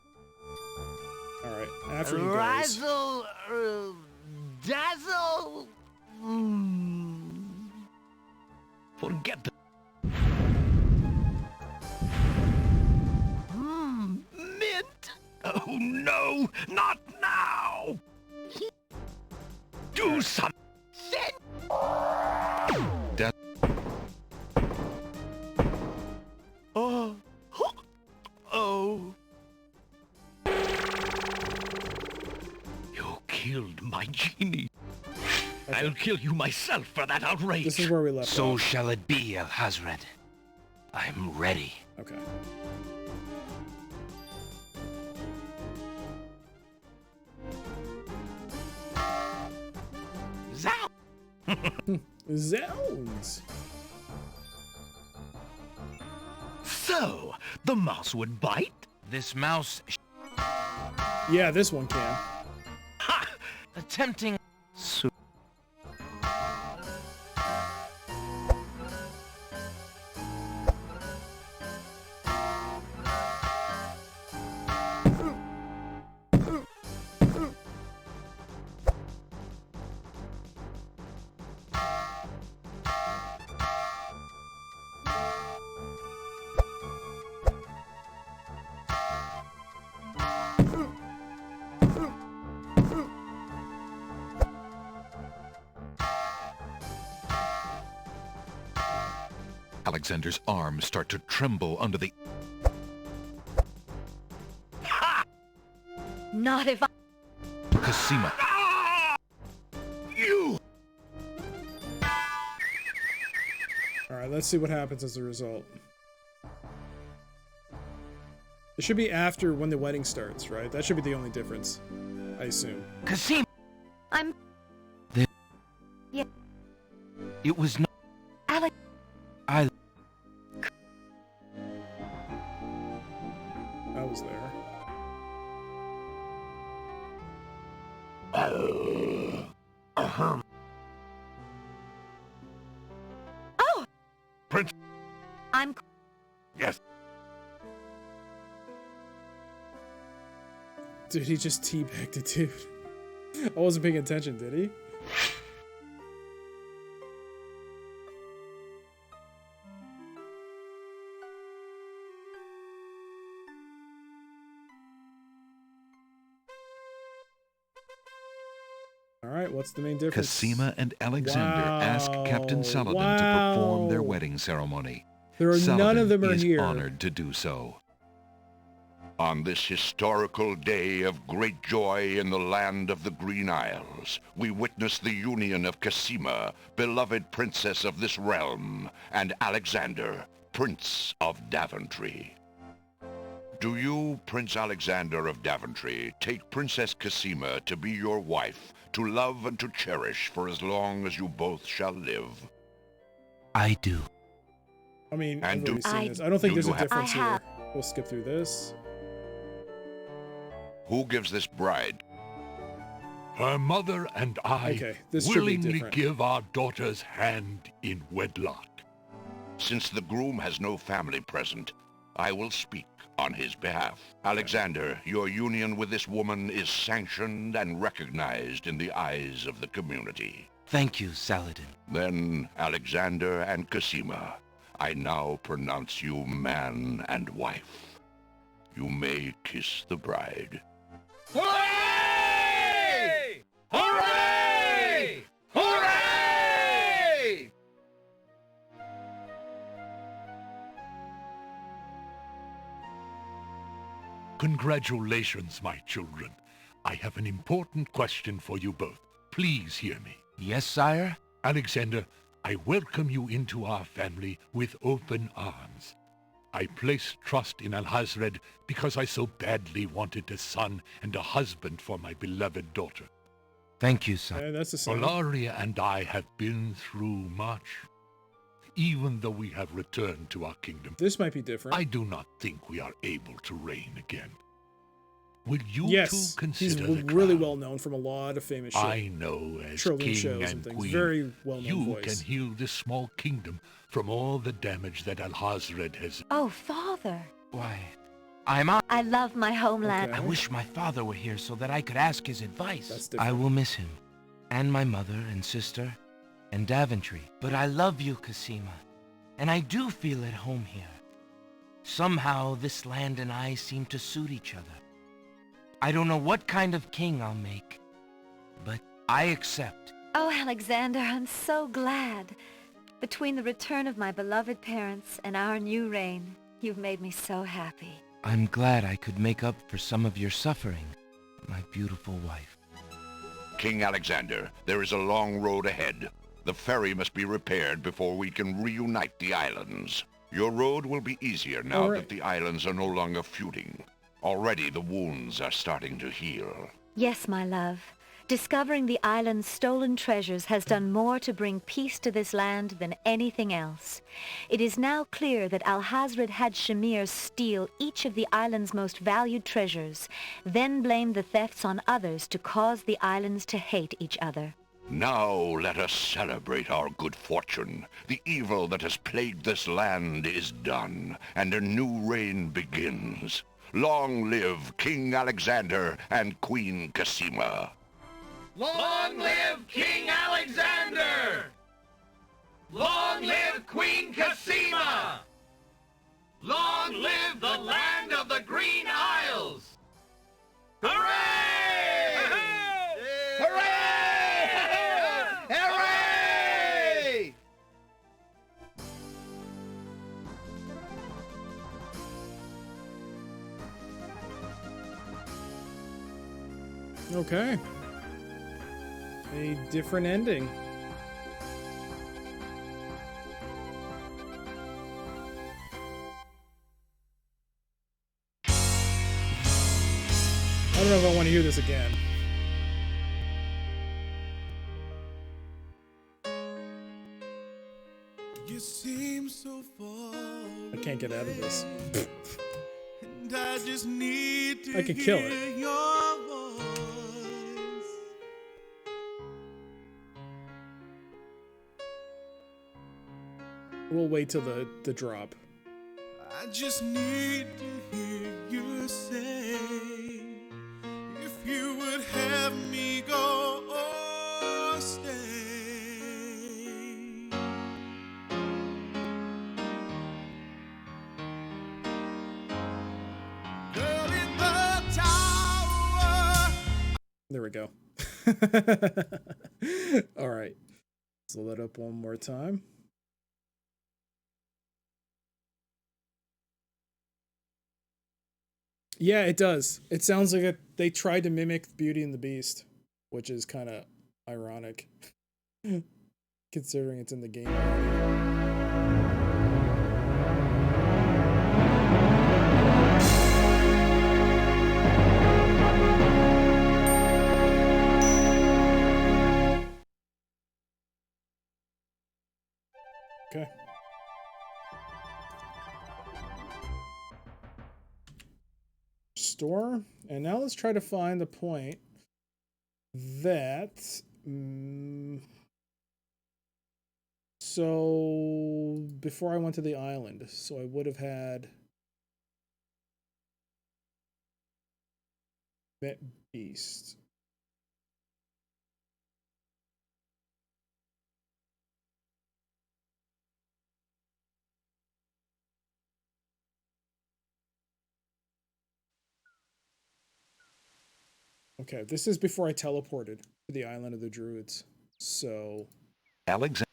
All right, after he goes. Razzle, dazzle. Forget the... mint. Oh no, not now! Do something! That Oh. You killed my genie. Okay. I'll kill you myself for that outrage. This is where we left So off. shall it be, El Hazred. I'm ready. Okay. Zounds! So, the mouse would bite? This mouse... Yeah, this one can. Ha! Attempting... Alexander's arms start to tremble under the... Not if I... Cosima. You! Alright, let's see what happens as a result. It should be after when the wedding starts, right? That should be the only difference, I assume. Cosima! I'm... Yeah. It was not... Alex... I was there. Dude, he just teabagged it, dude. I wasn't paying attention, did he? All right, what's the main difference? Cosima and Alexander ask Captain Saladin to perform their wedding ceremony. None of them are is here. honored to do so. On this historical day of great joy in the land of the Green Isles, we witness the union of Cosima, beloved princess of this realm, and Alexander, Prince of Daventry. Do you, Prince Alexander of Daventry, take Princess Cosima to be your wife, to love and to cherish for as long as you both shall live? I do. I mean, And I've already seen this. I don't think do there's you a have- difference here. We'll skip through this. Who gives this bride? Her mother and I Okay, this should be willingly different. give our daughter's hand in wedlock. Since the groom has no family present, I will speak on his behalf. Alexander, your union with this woman is sanctioned and recognized in the eyes of the community. Thank you, Saladin. Then, Alexander and Cosima, I now pronounce you man and wife. You may kiss the bride. Hooray! Hooray! Hooray! Congratulations, my children. I have an important question for you both. Please hear me. Yes, sire? Alexander, I welcome you into our family with open arms. I place trust in Alhazred because I so badly wanted a son and a husband for my beloved daughter. Thank you, sire. Yeah, that's the same. Valaria and I have been through much. Even though we have returned to our kingdom, This might be different. I do not think we are able to reign again. Will you Yes, two he's consider the really crown? well known from a lot of famous shit. I know as Trillium king shows and and things. queen, Very well-known you voice. can heal this small kingdom from all the damage that Alhazred has. Oh, Father. Why, I'm on. I love my homeland. I wish my father were here so that I could ask his advice. That's I different. will miss him, and my mother and sister, and Daventry. But I love you, Cosima, and I do feel at home here. Somehow, this land and I seem to suit each other. I don't know what kind of king I'll make, but I accept. Oh, Alexander, I'm so glad. Between the return of my beloved parents and our new reign, you've made me so happy. I'm glad I could make up for some of your suffering, my beautiful wife. King Alexander, there is a long road ahead. The ferry must be repaired before we can reunite the islands. Your road will be easier now that the islands are no longer feuding. Already the wounds are starting to heal. Yes, my love. Discovering the island's stolen treasures has done more to bring peace to this land than anything else. It is now clear that Alhazred had Shamir steal each of the island's most valued treasures, then blame the thefts on others to cause the islands to hate each other. Now let us celebrate our good fortune. The evil that has plagued this land is done, and a new reign begins. Long live King Alexander and Queen Cosima. Long live King Alexander! Long live Queen Cosima! Long live the land of the Green Isles! Hooray! Hooray! Hooray! Okay. A different ending. I don't know if I want to hear this again. You seem so far I can't get out of this. and I just need to I could kill hear it. your voice. We'll wait till the drop. I just need to hear you say There we go. All right. Let's load up one more time. Yeah, it does. It sounds like they tried to mimic Beauty and the Beast, which is kind of ironic, considering it's in the game already. Okay. Store. And now let's try to find the point that... so, before I went to the island, so I would have had... Met Beast. Okay, this is before I teleported to the island of the druids. So Alexander.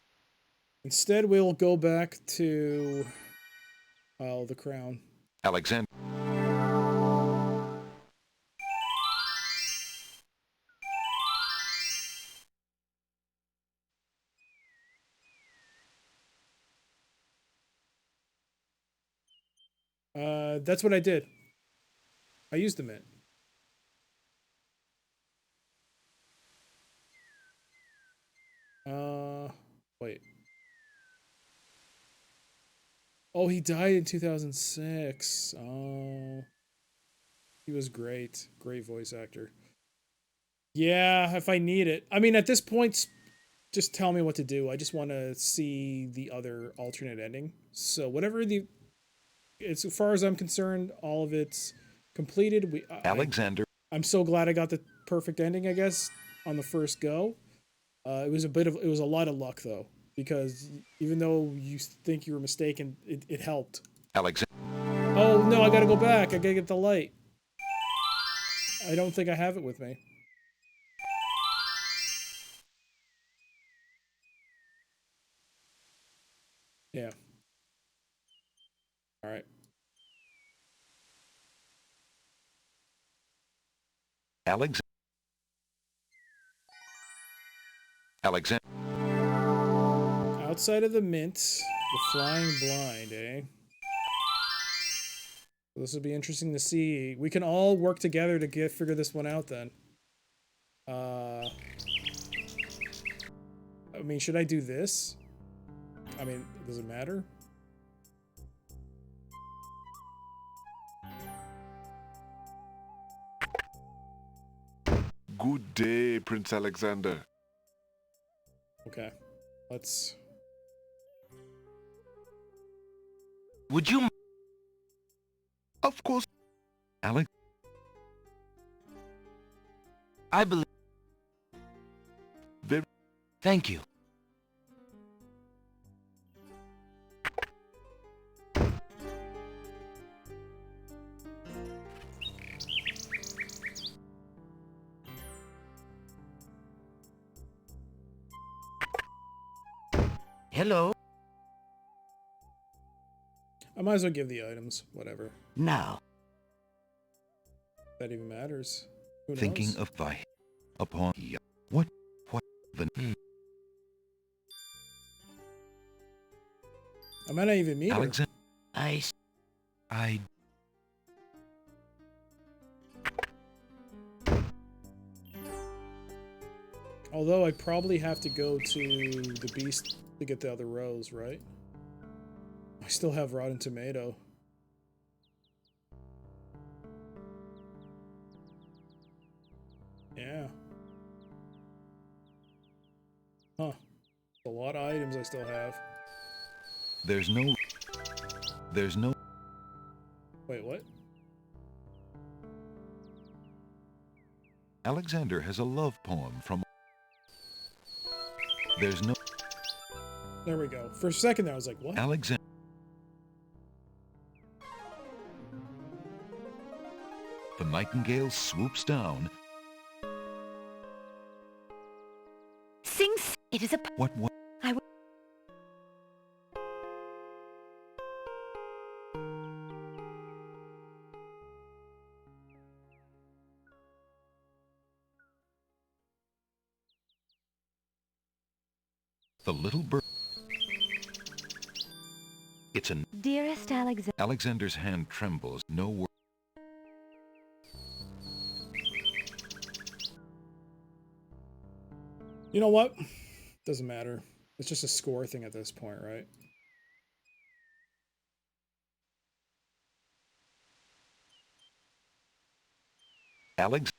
Instead, we'll go back to Isle of the Crown. Alexander. That's what I did. I used the mint. Wait. Oh, he died in 2006. Oh. He was great. Great voice actor. Yeah, if I need it. I mean, at this point, just tell me what to do. I just want to see the other alternate ending. So whatever the... As far as I'm concerned, all of it's completed. Alexander. I'm so glad I got the perfect ending, I guess, on the first go. It was a lot of luck though, because even though you think you were mistaken, it helped. Alexander. Oh no, I gotta go back. I gotta get the light. I don't think I have it with me. Yeah. All right. Alexander. Outside of the mint, the flying blind, eh? This will be interesting to see. We can all work together to figure this one out then. I mean, should I do this? I mean, does it matter? Good day, Prince Alexander. Okay, let's... Would you... Of course. Alex. I believe... Very... Thank you. Hello? I might as well give the items, whatever. Now. That even matters. Who Thinking knows? of thy... Upon... What the... I might not even meet her. Alexander. I... Although I probably have to go to the beast to get the other rose, right? I still have Rotten Tomato. Yeah. Huh. A lot of items I still have. There's no... Wait, what? Alexander has a love poem from... There's no... There we go. For a second there I was like, what? Alexander. The nightingale swoops down. It is a... What? I will... The little bird. It's an... Dearest Alexander... Alexander's hand trembles. No word. You know what? Doesn't matter. It's just a score thing at this point, right? Alexander.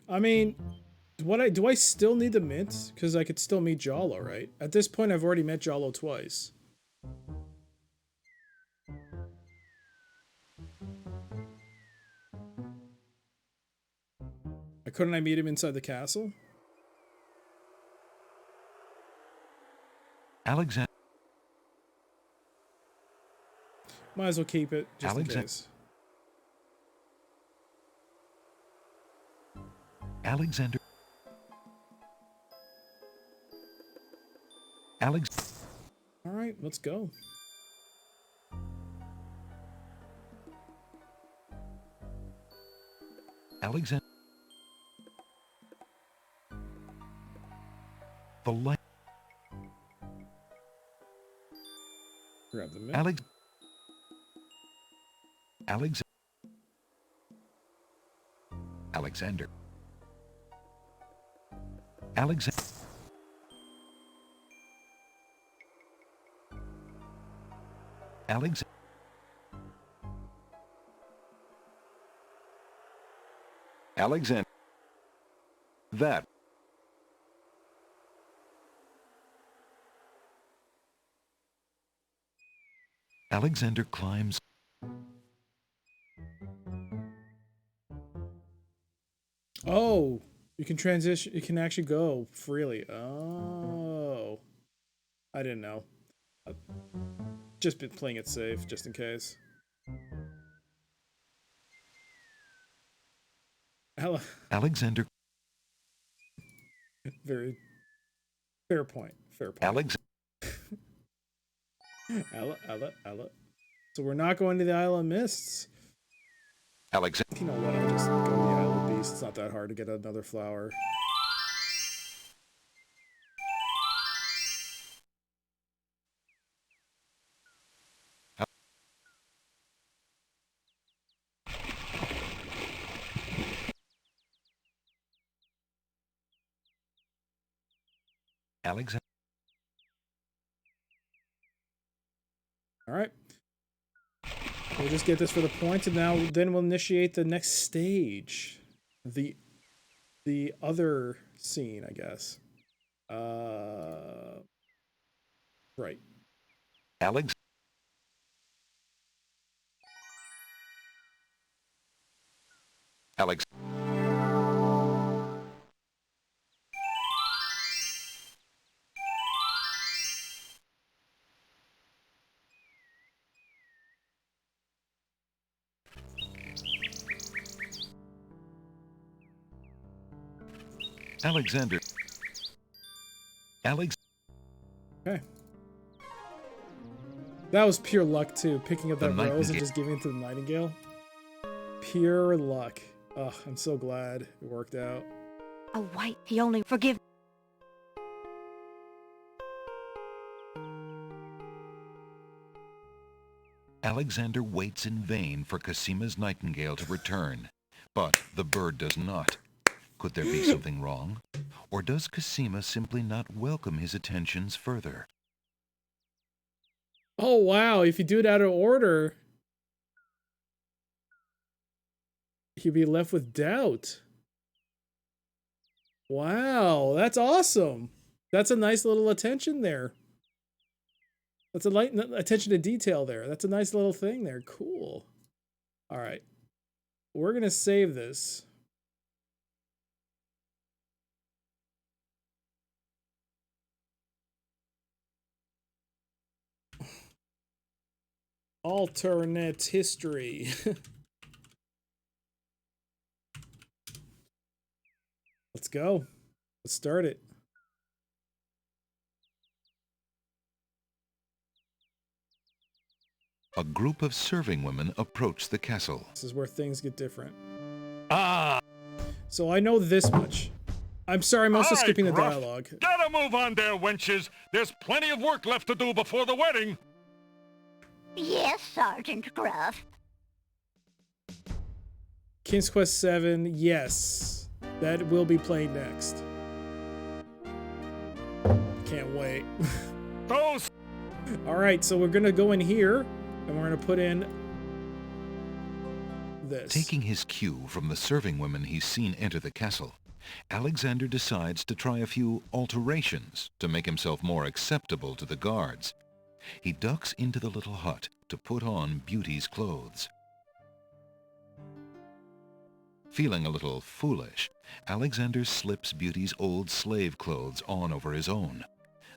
I mean, do I still need the mint? Because I could still meet Jalo, right? At this point, I've already met Jalo twice. Couldn't I meet him inside the castle? Alexander. Might as well keep it, just in case. Alexander. All right, let's go. Alexander. The light. Grab the mint. Alexander. Alexander. That. Alexander climbs. Oh, you can transition. You can actually go freely. Oh, I didn't know. I've just been playing it safe, just in case. Alexander. Very fair point. Fair point. Ella. So we're not going to the Isle of Mists. Alexander. You know what? I'll just go to the Isle of Beasts. It's not that hard to get another flower. Alexander. All right. We'll just get this for the points, and then we'll initiate the next stage, the other scene, I guess. Right. Alexander. Okay. That was pure luck too, picking up that rose and nightingale. just giving it to the nightingale. Pure luck. Oh, I'm so glad it worked out. A white, he only forgive. Alexander waits in vain for Cosima's nightingale to return, but the bird does not. Could there be something wrong? Or does Cosima simply not welcome his attentions further? Oh wow, if you do it out of order, you'd be left with doubt. Wow, that's awesome. That's a nice little attention there. That's a light attention to detail there. That's a nice little thing there. Cool. All right. We're going to save this. Alternate history. Let's go. Let's start it. A group of serving women approach the castle. This is where things get different. Ah! So I know this much. I'm sorry, I'm also All right, skipping the Gruff. dialogue. Gotta move on there, wenches. There's plenty of work left to do before the wedding. Yes, Sergeant Gruff. King's Quest 7, yes. That will be playing next. Can't wait. Those. Alright, so we're gonna go in here, and we're gonna put in this. Taking his cue from the serving women he's seen enter the castle, Alexander decides to try a few alterations to make himself more acceptable to the guards. He ducks into the little hut to put on Beauty's clothes. Feeling a little foolish, Alexander slips Beauty's old slave clothes on over his own.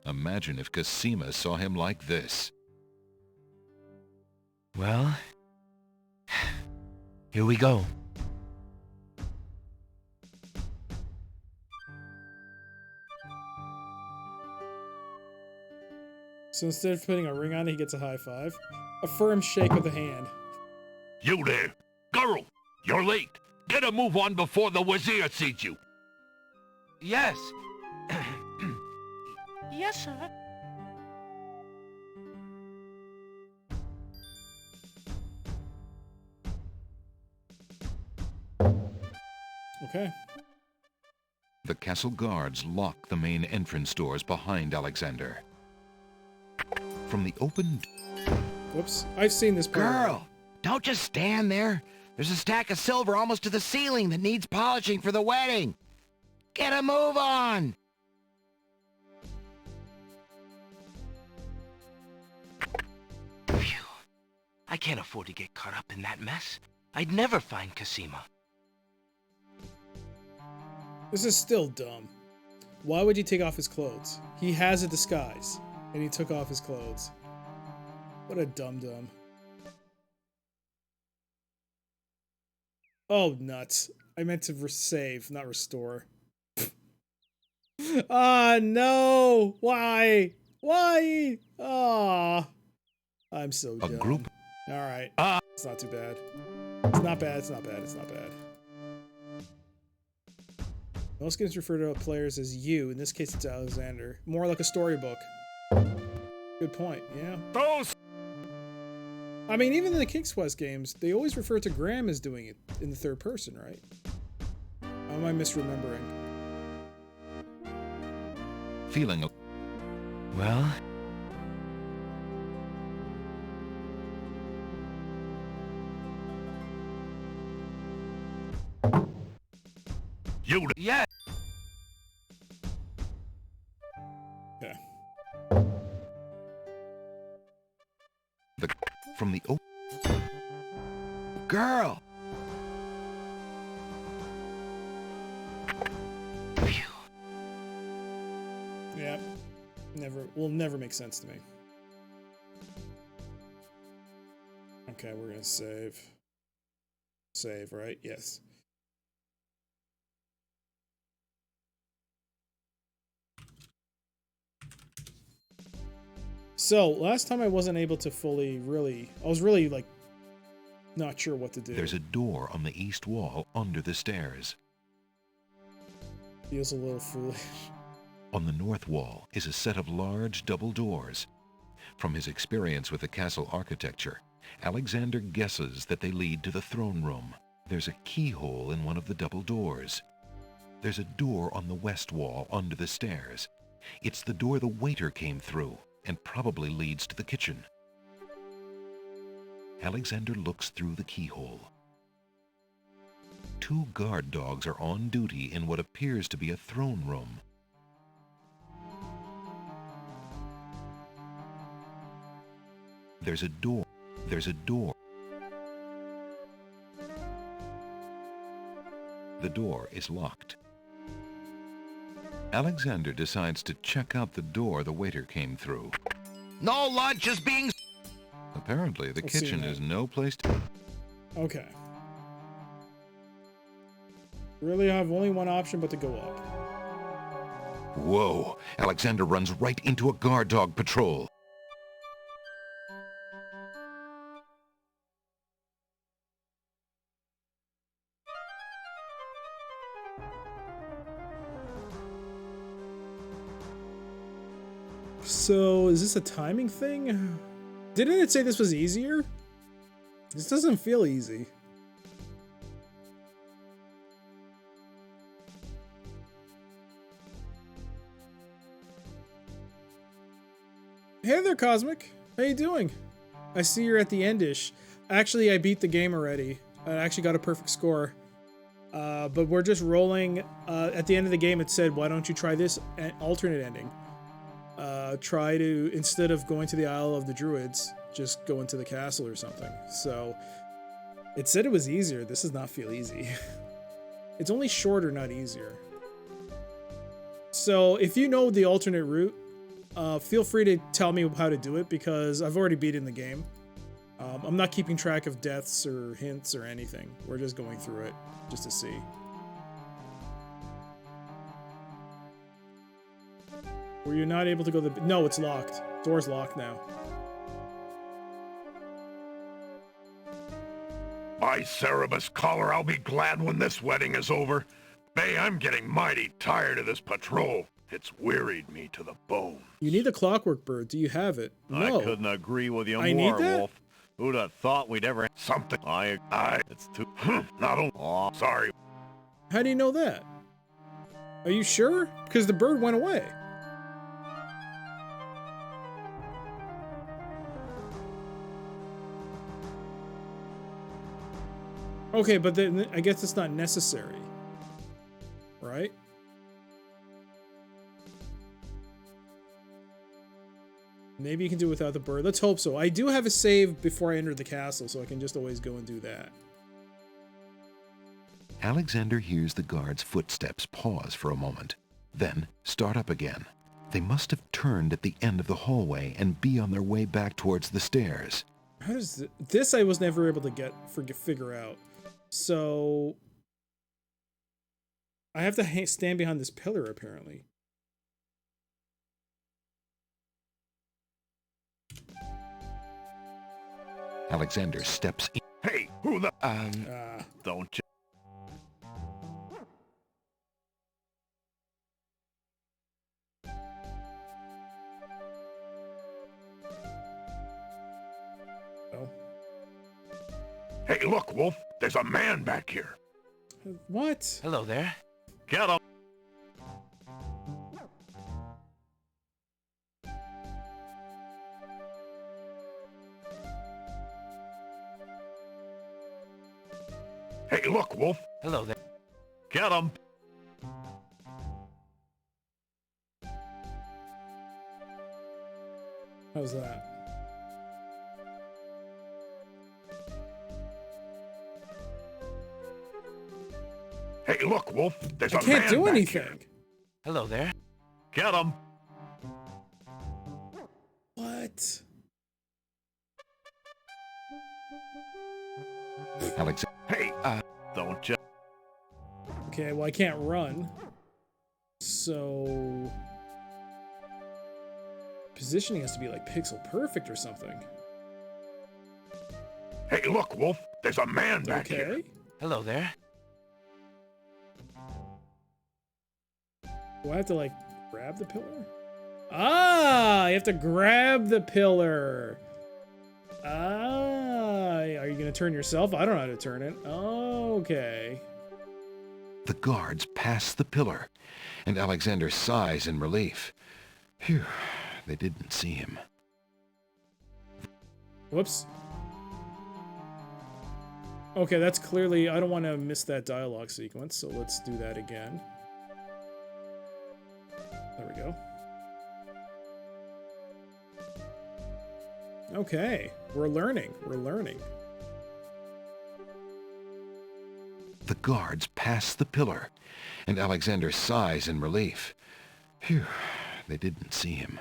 Imagine if Cosima saw him like this. Well, here we go. So instead of putting a ring on it, he gets a high five. A firm shake of the hand. You there! Girl! You're late! Get a move on before the Wazir sees you! Yes. Yes, sir. Okay. The castle guards lock the main entrance doors behind Alexander. From the open... Whoops. I've seen this part. Girl, don't just stand there. There's a stack of silver almost to the ceiling that needs polishing for the wedding. Get a move on. Phew. I can't afford to get caught up in that mess. I'd never find Cosima. This is still dumb. Why would he take off his clothes? He has a disguise, and he took off his clothes. What a dum-dum. Oh, nuts. I meant to save, not restore. Ah, no! Why? Why? Ah. I'm so dumb. A group... Alright. It's not too bad. It's not bad, it's not bad, it's not bad. Most games refer to players as you. In this case, it's Alexander. More like a storybook. Good point, yeah. Those. I mean, even in the King's Quest games, they always refer to Graham as doing it in the third person, right? Or am I misremembering? Feeling a... Well... You... Yeah! Okay. From the... Girl. Yeah. Will never make sense to me. Okay, we're gonna save. Save, right? Yes. So, last time I wasn't able to fully, I was really, like, not sure what to do. There's a door on the east wall under the stairs. Feels a little foolish. On the north wall is a set of large double doors. From his experience with the castle architecture, Alexander guesses that they lead to the throne room. There's a keyhole in one of the double doors. There's a door on the west wall under the stairs. It's the door the waiter came through, and probably leads to the kitchen. Alexander looks through the keyhole. 2 guard dogs are on duty in what appears to be a throne room. There's a door. There's a door. The door is locked. Alexander decides to check out the door the waiter came through. No lunch is being... A Apparently, the Let's see kitchen now. is no place to... Okay. Really, I have only one option but to go up. Whoa! Alexander runs right into a guard dog patrol. So, is this a timing thing? Didn't it say this was easier? This doesn't feel easy. Hey there, Cosmic. How you doing? I see you're at the endish. Actually, I beat the game already. I actually got a perfect score. But we're just rolling. At the end of the game, it said, why don't you try this alternate ending? Try to, instead of going to the Isle of the Druids, just go into the castle or something. So, it said it was easier. This does not feel easy. It's only shorter, not easier. So, if you know the alternate route, feel free to tell me how to do it, because I've already beaten the game. I'm not keeping track of deaths or hints or anything. We're just going through it just to see. Were you not able to go to the... No, it's locked. Door's locked now. By Cerebus collar, I'll be glad when this wedding is over. Bay, I'm getting mighty tired of this patrol. It's wearied me to the bone. You need the clockwork bird. Do you have it? No. I couldn't agree with you I more, need that? Wolf. Who'd have thought we'd ever something? It's too... Not a... Oh, sorry. How do you know that? Are you sure? Because the bird went away. Okay, but then I guess it's not necessary. Right? Maybe you can do it without the bird. Let's hope so. I do have a save before I enter the castle, so I can just always go and do that. Alexander hears the guard's footsteps pause for a moment, then start up again. They must have turned at the end of the hallway and be on their way back towards the stairs. How does this I was never able to figure out. So I have to stand behind this pillar, apparently. Alexander steps in. Hey, who the... Don't you... Oh. Hey, look, Wolf. There's a man back here. What? Hello there. Get him! Hey, look, Wolf. Hello there. Get him! How's that? Hey, look, Wolf. There's I a man can't do back anything. here. Hello there. Get him! What? Alex. Hey, don't you... Okay, well, I can't run. So positioning has to be like pixel perfect or something. Hey, look, Wolf. There's a man back Okay. here. Hello there. Do I have to like grab the pillar? Ah, you have to grab the pillar. Ah, are you gonna turn yourself? I don't know how to turn it. Okay. The guards pass the pillar, and Alexander sighs in relief. Phew, they didn't see him. Whoops. Okay, that's clearly... I don't want to miss that dialogue sequence, so let's do that again. There we go. Okay, we're learning. We're learning. The guards pass the pillar, and Alexander sighs in relief. Phew, they didn't see him.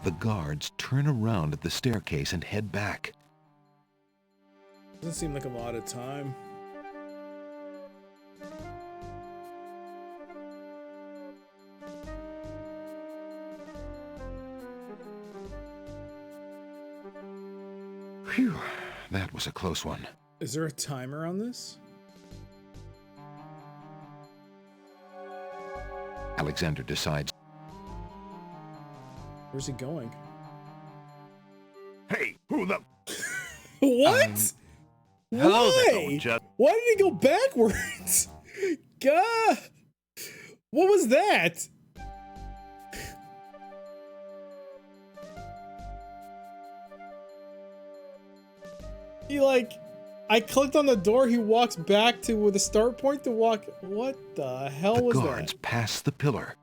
The guards turn around at the staircase and head back. Doesn't seem like a lot of time. Phew, that was a close one. Is there a timer on this? Alexander decides. Where's he going? Hey, who the... What? Hello Why? there. Don't just... Why did he go backwards? God! What was that? He I clicked on the door, he walks back to the start point to walk. What the hell was that? The guards pass the pillar,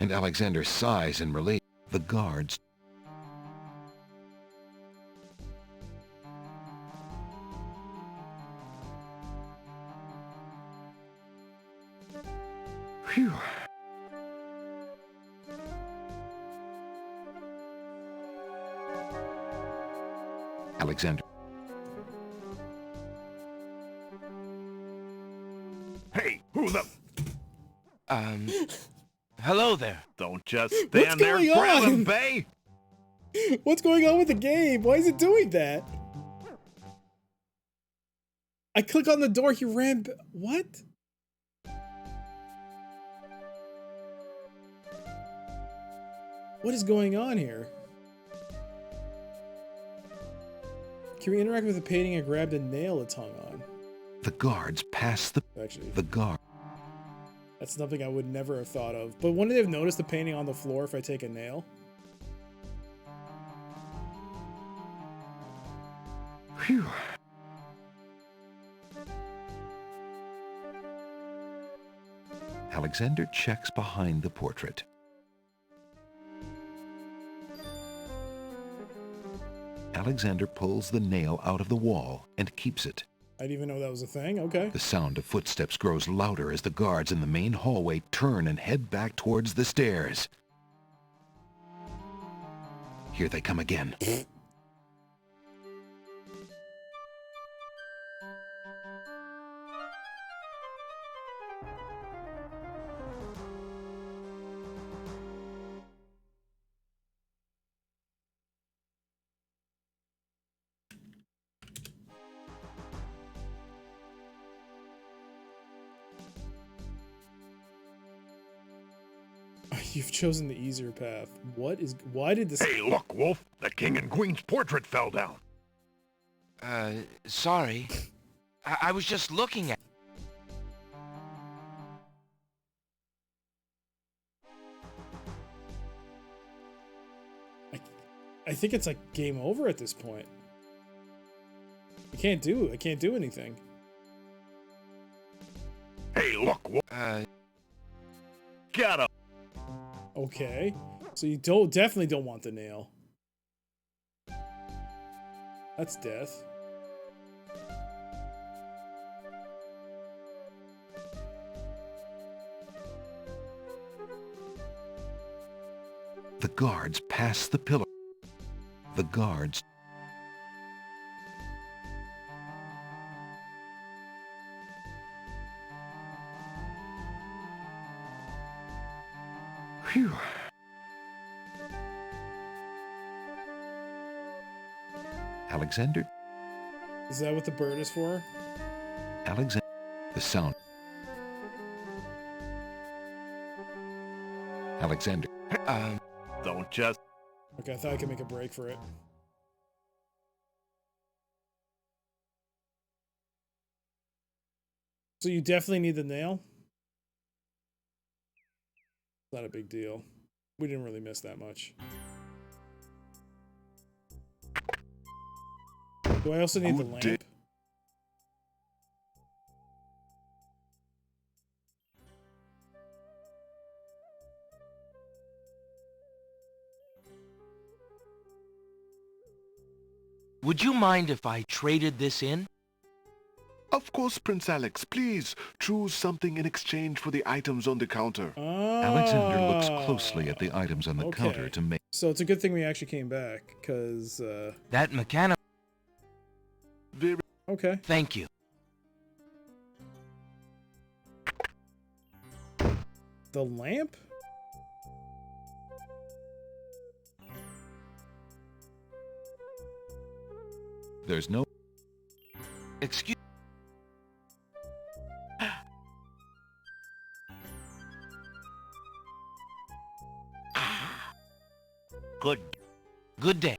and Alexander sighs in relief. The guards. Phew. Alexander. Hey, who the... Hello there. Don't just What's stand there. going Grab him, on? Bay. What's going on with the game? Why is it doing that? I click on the door, he ran. What? What is going on here? Can we interact with the painting and grab the nail it's hung on? The guards pass the... Actually, The guard. that's something I would never have thought of. But wouldn't they have noticed the painting on the floor if I take a nail? Phew. Alexander checks behind the portrait. Alexander pulls the nail out of the wall and keeps it. I didn't even know that was a thing. Okay. The sound of footsteps grows louder as the guards in the main hallway turn and head back towards the stairs. Here they come again. You've chosen the easier path. Why did this... Hey, look, Wolf. The king and queen's portrait fell down. Sorry. I was just looking at... I think it's like game over at this point. I can't do anything. Hey, look, Wolf. Get him. Okay. So you definitely don't want the nail. That's death. The guards pass the pillar. The guards. Phew. Alexander. Is that what the bird is for? Alexander. The sound. Alexander. Don't just... Okay, I thought I could make a break for it. So you definitely need the nail? Not a big deal. We didn't really miss that much. Do I also need the lamp? Would you mind if I traded this in? Of course, Prince Alex. Please choose something in exchange for the items on the counter. Alexander looks closely at the items on the counter to make... So it's a good thing we actually came back, because, That mechanic... Okay. Thank you. The lamp? There's no... Excuse... Good day.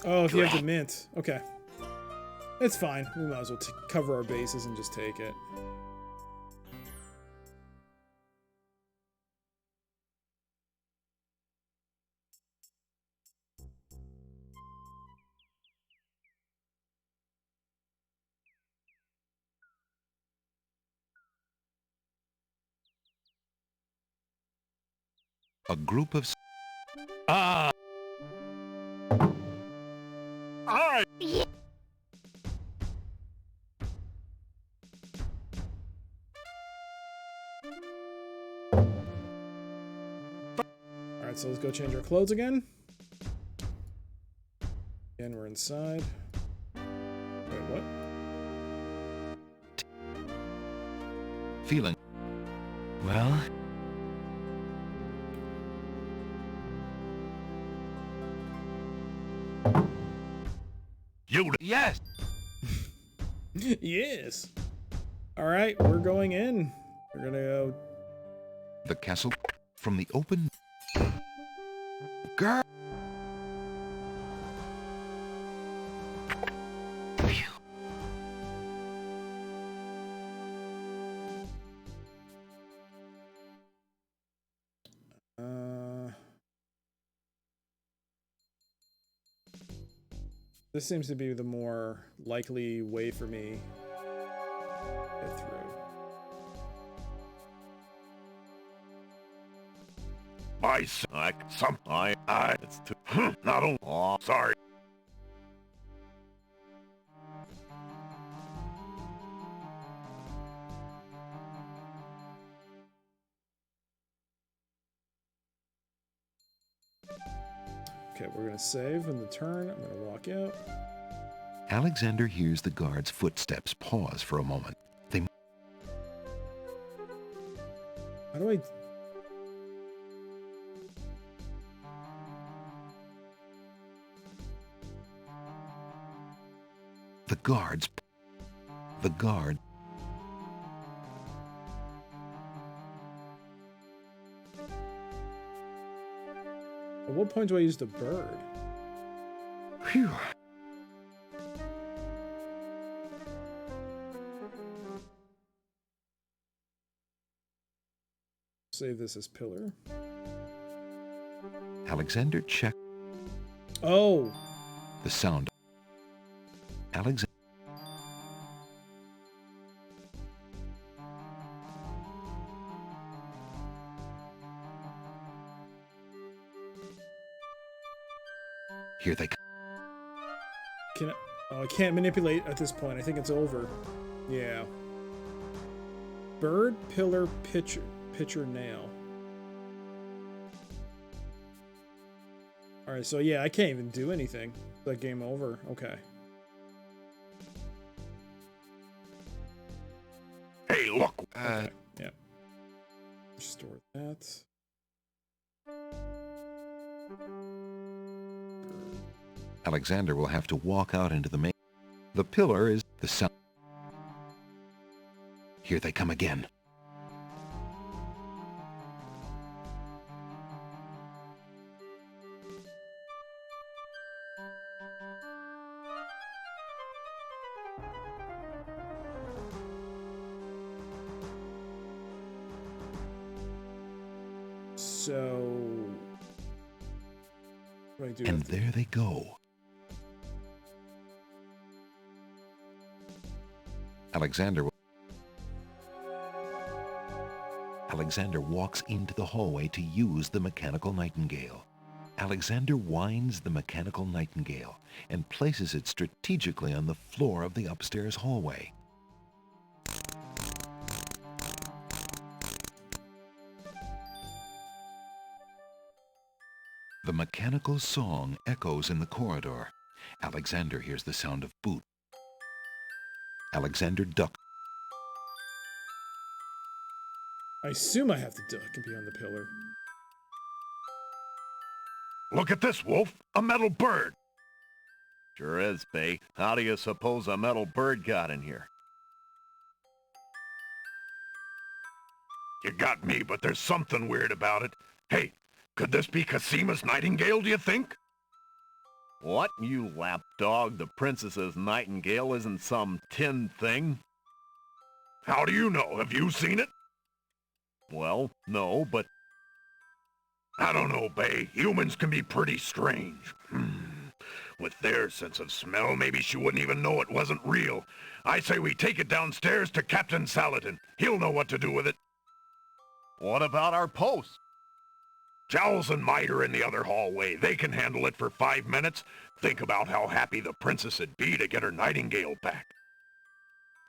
Oh, if you have the mint. Okay. It's fine. We might as well cover our bases and just take it. A group of... All right. Alright, so let's go change our clothes again. Again, we're inside. Wait, what? Feeling... Well... You... Yes! Yes! Alright, we're going in. We're gonna go... The castle from the open... Girl! This seems to be the more likely way for me to get through. It's too... Not only... Oh, sorry. Okay, we're gonna save in the turn. I'm gonna walk out. Alexander hears the guard's footsteps pause for a moment. They... How do I... The guards... The guard... At what point do I use the bird? Phew. Save this as pillar. Alexander checked Oh! the sound. Alexander... Here they come. Can I... Oh, I can't manipulate at this point. I think it's over. Yeah. Bird, pillar, pitcher, nail. Alright, so yeah, I can't even do anything. Is that game over? Okay. Hey, look. Okay. Yeah. Restore that. Alexander will have to walk out into the main... The pillar is the sound. Here they come again. So... What do I do? And there they go. Alexander walks into the hallway to use the mechanical nightingale. Alexander winds the mechanical nightingale and places it strategically on the floor of the upstairs hallway. The mechanical song echoes in the corridor. Alexander hears the sound of boot. Alexander ducks. I assume I have to duck and be on the pillar. Look at this, Wolf. A metal bird. Sure is, Bay. How do you suppose a metal bird got in here? You got me, but there's something weird about it. Hey, could this be Casima's nightingale, do you think? What, you lapdog? The princess's nightingale isn't some tin thing? How do you know? Have you seen it? Well, no, but... I don't know, Bay. Humans can be pretty strange. With their sense of smell, maybe she wouldn't even know it wasn't real. I say we take it downstairs to Captain Saladin. He'll know what to do with it. What about our post? Jowls and Might are in the other hallway. They can handle it for 5 minutes. Think about how happy the princess would be to get her nightingale back.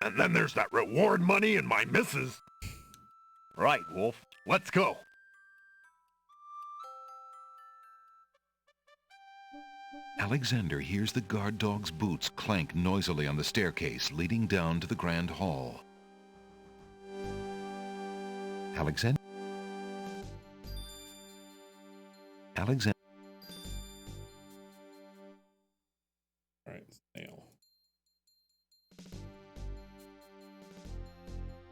And then there's that reward money and my missus. Right, Wolf. Let's go. Alexander hears the guard dog's boots clank noisily on the staircase leading down to the grand hall. Alexander. All right, nail.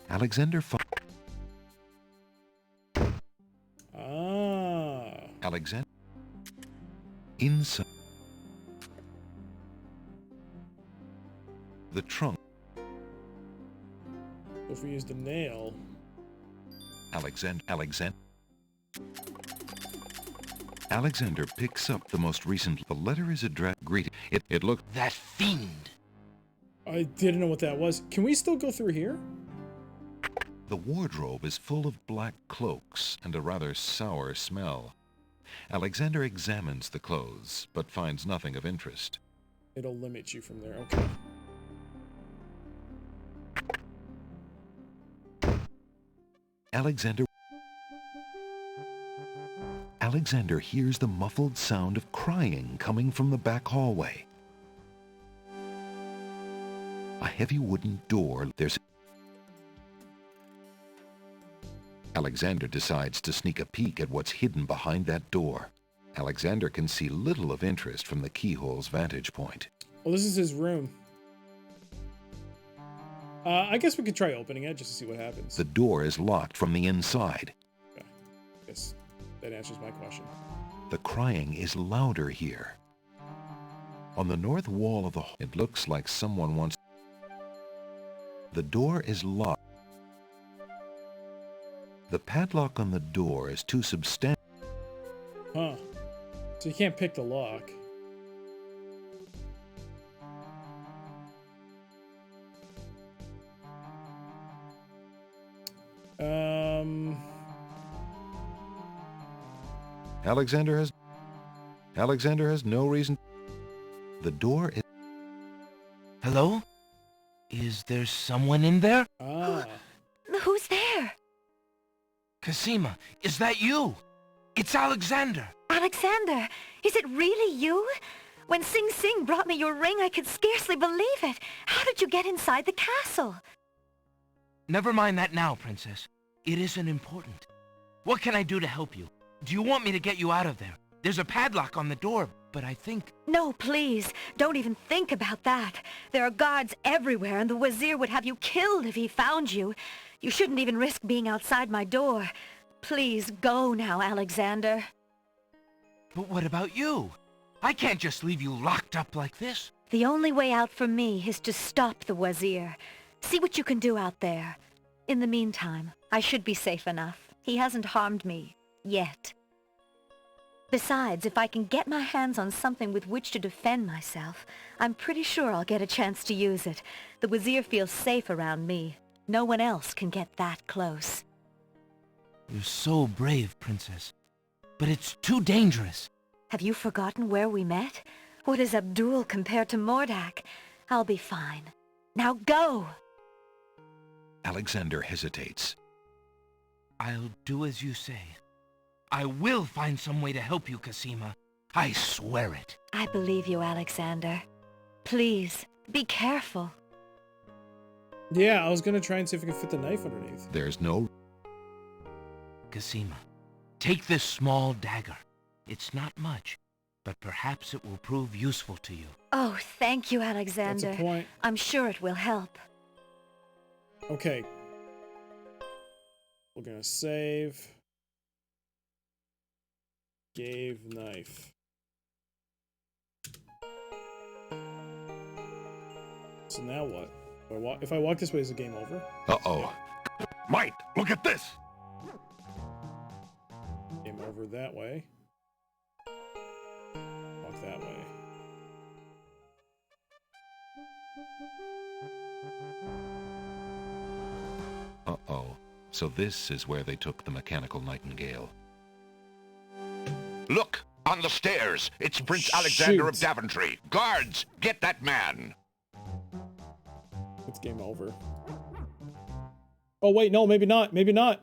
Alexander. Alexander. Inside. The trunk. If we use the nail. Alexander picks up the most recent. The letter is addressed. Greeting. It looked. That fiend. I didn't know what that was. Can we still go through here? The wardrobe is full of black cloaks and a rather sour smell. Alexander examines the clothes, but finds nothing of interest. It'll limit you from there. Okay. Alexander hears the muffled sound of crying coming from the back hallway. A heavy wooden door. Alexander decides to sneak a peek at what's hidden behind that door. Alexander can see little of interest from the keyhole's vantage point. Well, this is his room. I guess we could try opening it just to see what happens. The door is locked from the inside. Okay. Guess that answers my question. The crying is louder here. On the north wall of the hall, it looks like someone wants... The door is locked. The padlock on the door is too substantial. Huh. So you can't pick the lock. Alexander has no reason. The door is... Hello? Is there someone in there? Ah. Who's there? Casima, is that you? It's Alexander. Alexander, is it really you? When Sing Sing brought me your ring, I could scarcely believe it. How did you get inside the castle? Never mind that now, Princess. It isn't important. What can I do to help you? Do you want me to get you out of there? There's a padlock on the door, but I think... No, please. Don't even think about that. There are guards everywhere, and the Wazir would have you killed if he found you. You shouldn't even risk being outside my door. Please go now, Alexander. But what about you? I can't just leave you locked up like this. The only way out for me is to stop the Wazir. See what you can do out there. In the meantime, I should be safe enough. He hasn't harmed me. Yet. Besides, if I can get my hands on something with which to defend myself, I'm pretty sure I'll get a chance to use it. The Wazir feels safe around me. No one else can get that close. You're so brave, Princess. But it's too dangerous. Have you forgotten where we met? What is Abdul compared to Mordak? I'll be fine. Now go! Alexander hesitates. I'll do as you say. I will find some way to help you, Cosima. I swear it. I believe you, Alexander. Please, be careful. Yeah, I was gonna try and see if I could fit the knife underneath. There's no... Cosima, take this small dagger. It's not much, but perhaps it will prove useful to you. Oh, thank you, Alexander. That's a point. I'm sure it will help. Okay. We're gonna save. Gave knife. So now what? If I walk this way, is the game over? Uh-oh. Mate, look at this! Game over that way. Walk that way. Uh-oh. So this is where they took the mechanical nightingale. Look! On the stairs! It's Prince Alexander of Shoot. Daventry! Guards! Get that man! It's game over. Oh, wait, no, maybe not. Maybe not.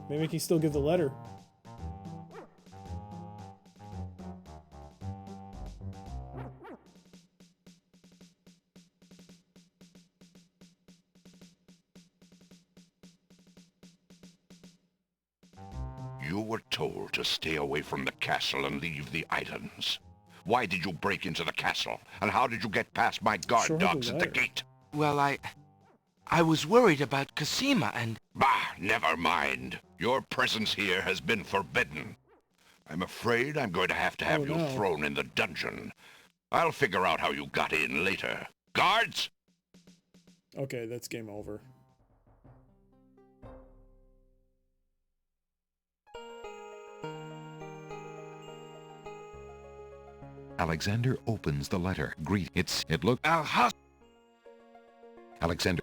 Maybe I can still give the letter. You were told to stay away from the castle and leave the items. Why did you break into the castle? And how did you get past my guard Sure, dogs the at the letter. gate? Well, I was worried about Cosima and... Bah, never mind. Your presence here has been forbidden. I'm afraid I'm going to have Oh, you no. thrown in the dungeon. I'll figure out how you got in later. Guards! Okay, that's game over. Alexander opens the letter. It looked... Alexander...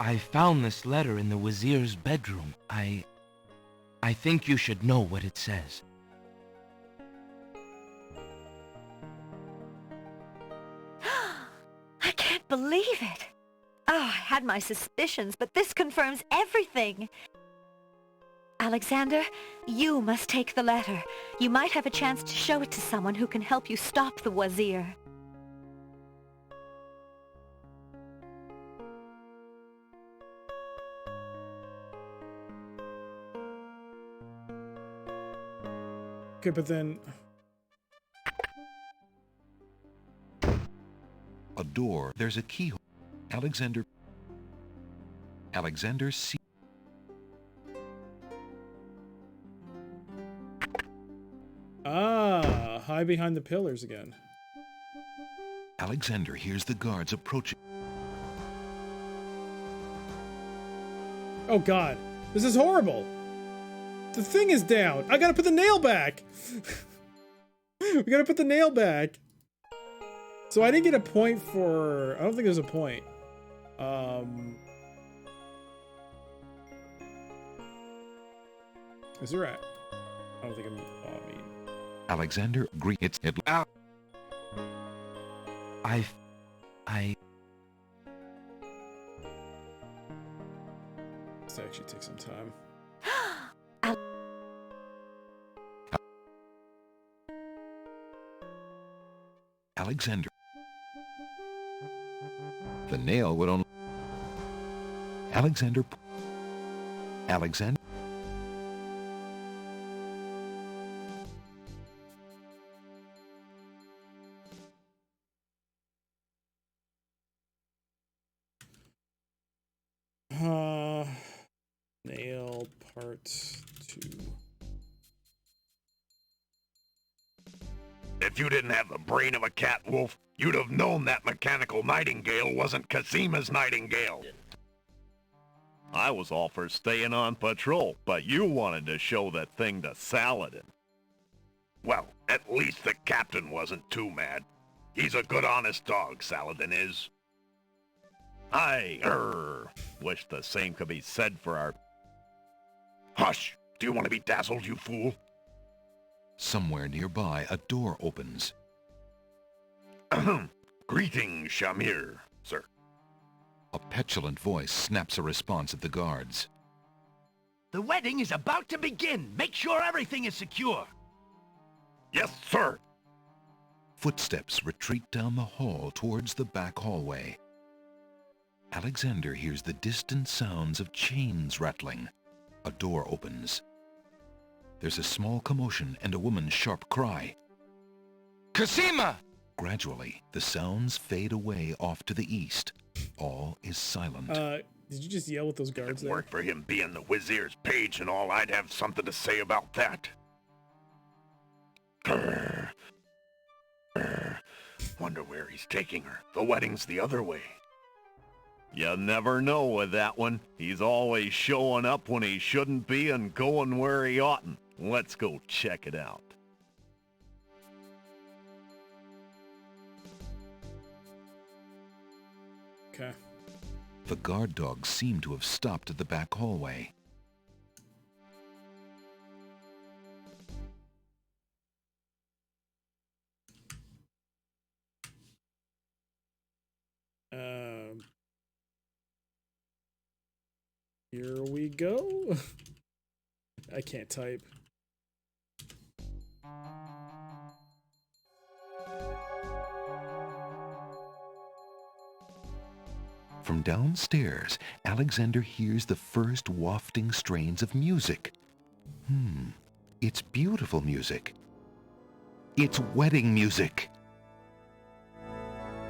I found this letter in the Wazir's bedroom. I think you should know what it says. I can't believe it. Oh, I had my suspicions, but this confirms everything. Alexander, you must take the letter. You might have a chance to show it to someone who can help you stop the Wazir. Okay, but then... A door. There's a keyhole. Alexander see... Ah, hide behind the pillars again. Alexander hears the guards approaching. Oh god, this is horrible. The thing is down. I gotta put the nail back. We gotta put the nail back. So I didn't get a point for... I don't think there's a point. Is there a... I don't think I'm... I mean... Alexander greets it. This actually takes some time. Alexander. The nail would only... Alexander... Nail part 2. If you didn't have the brain of a cat wolf, you'd have known that mechanical nightingale wasn't Cosima's nightingale. I was all for staying on patrol, but you wanted to show that thing to Saladin. Well, at least the captain wasn't too mad. He's a good honest dog, Saladin is. I wish the same could be said for our... Hush! Do you want to be dazzled, you fool? Somewhere nearby, a door opens. Greetings, Shamir, sir. A petulant voice snaps a response at the guards. The wedding is about to begin. Make sure everything is secure. Yes, sir. Footsteps retreat down the hall towards the back hallway. Alexander hears the distant sounds of chains rattling. A door opens. There's a small commotion and a woman's sharp cry. Cosima! Gradually, the sounds fade away off to the east. All is silent. Did you just yell at those guards If it there? weren't for him being the Wizir's page and all, I'd have something to say about that. Grr. Grr. Wonder where he's taking her. The wedding's the other way. You never know with that one. He's always showing up when he shouldn't be and going where he oughtn't. Let's go check it out. Okay. The guard dogs seem to have stopped at the back hallway. Here we go. I can't type. From downstairs, Alexander hears the first wafting strains of music. It's beautiful music. It's wedding music.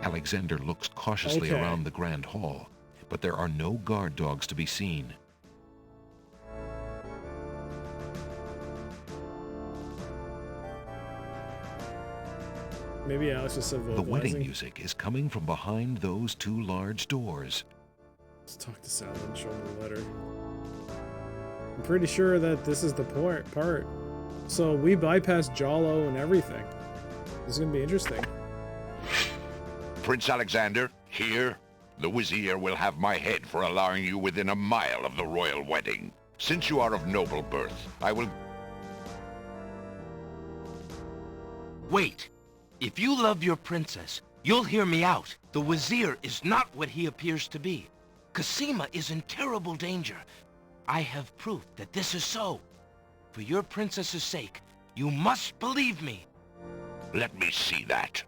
Alexander looks cautiously around the grand hall, but there are no guard dogs to be seen. Maybe Alex just said The wedding music is coming from behind those two large doors. Let's talk to Sal and show him the letter. I'm pretty sure that this is the part. So we bypassed Jalo and everything. This is gonna be interesting. Prince Alexander, here, the Vizier will have my head for allowing you within a mile of the royal wedding. Since you are of noble birth, I will... Wait. If you love your princess, you'll hear me out. The Vizier is not what he appears to be. Cosima is in terrible danger. I have proof that this is so. For your princess's sake, you must believe me. Let me see that.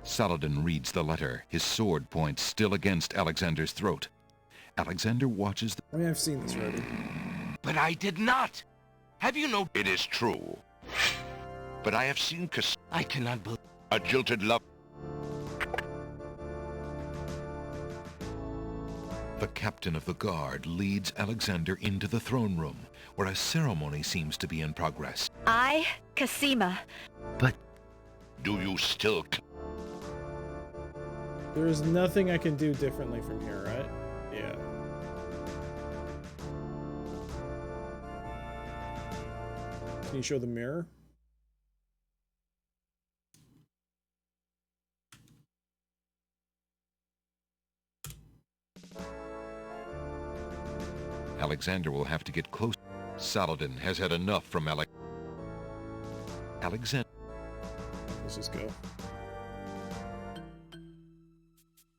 Saladin reads the letter, his sword point still against Alexander's throat. Alexander watches the... I mean, I've seen this already. But I did not. Have you no... It is true. But I have seen I cannot believe... A jilted love... The captain of the guard leads Alexander into the throne room, where a ceremony seems to be in progress. I, Cosima. But... Do you still... There is nothing I can do differently from here, right? Yeah. Can you show the mirror? Alexander will have to get close. Saladin has had enough from Alexander. Let's just go.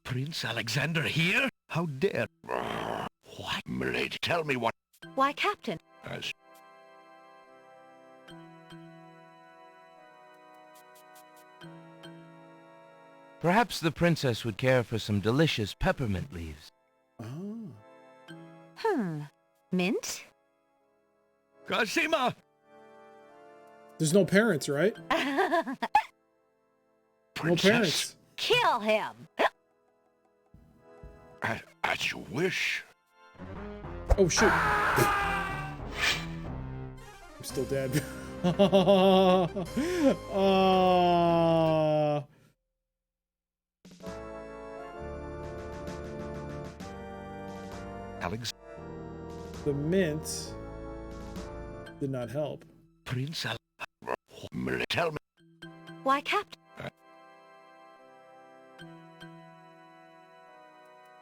Prince Alexander here? How dare... What? Milady, tell me what... Why, Captain? As... Perhaps the princess would care for some delicious peppermint leaves. Oh. Mint? Cosima! There's no parents, right? No parents. Kill him! As you wish. Oh, shoot. I'm still dead. Alex. The mint did not help. Prince Tell me. Why, Captain?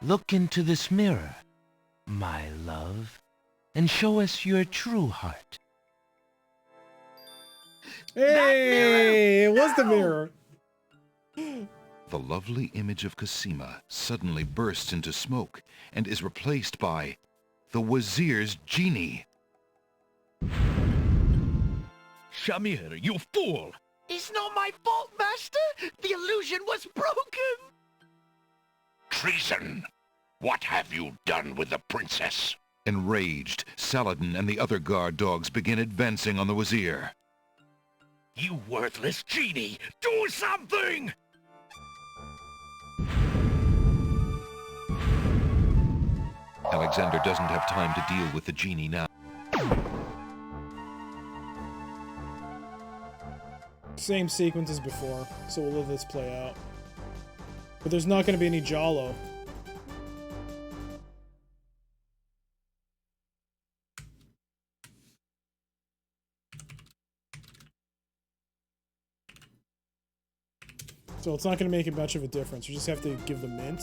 Look into this mirror, my love, and show us your true heart. Hey, it was the mirror. The lovely image of Cosima suddenly bursts into smoke and is replaced by the Wazir's genie. Shamir, you fool! It's not my fault, Master. The illusion was broken. Treason! What have you done with the princess? Enraged, Saladin and the other guard dogs begin advancing on the Wazir. You worthless genie! Do something! Alexander doesn't have time to deal with the genie now. Same sequence as before, so we'll let this play out. But there's not going to be any Jalo. So it's not going to make much of a difference. We just have to give the mint.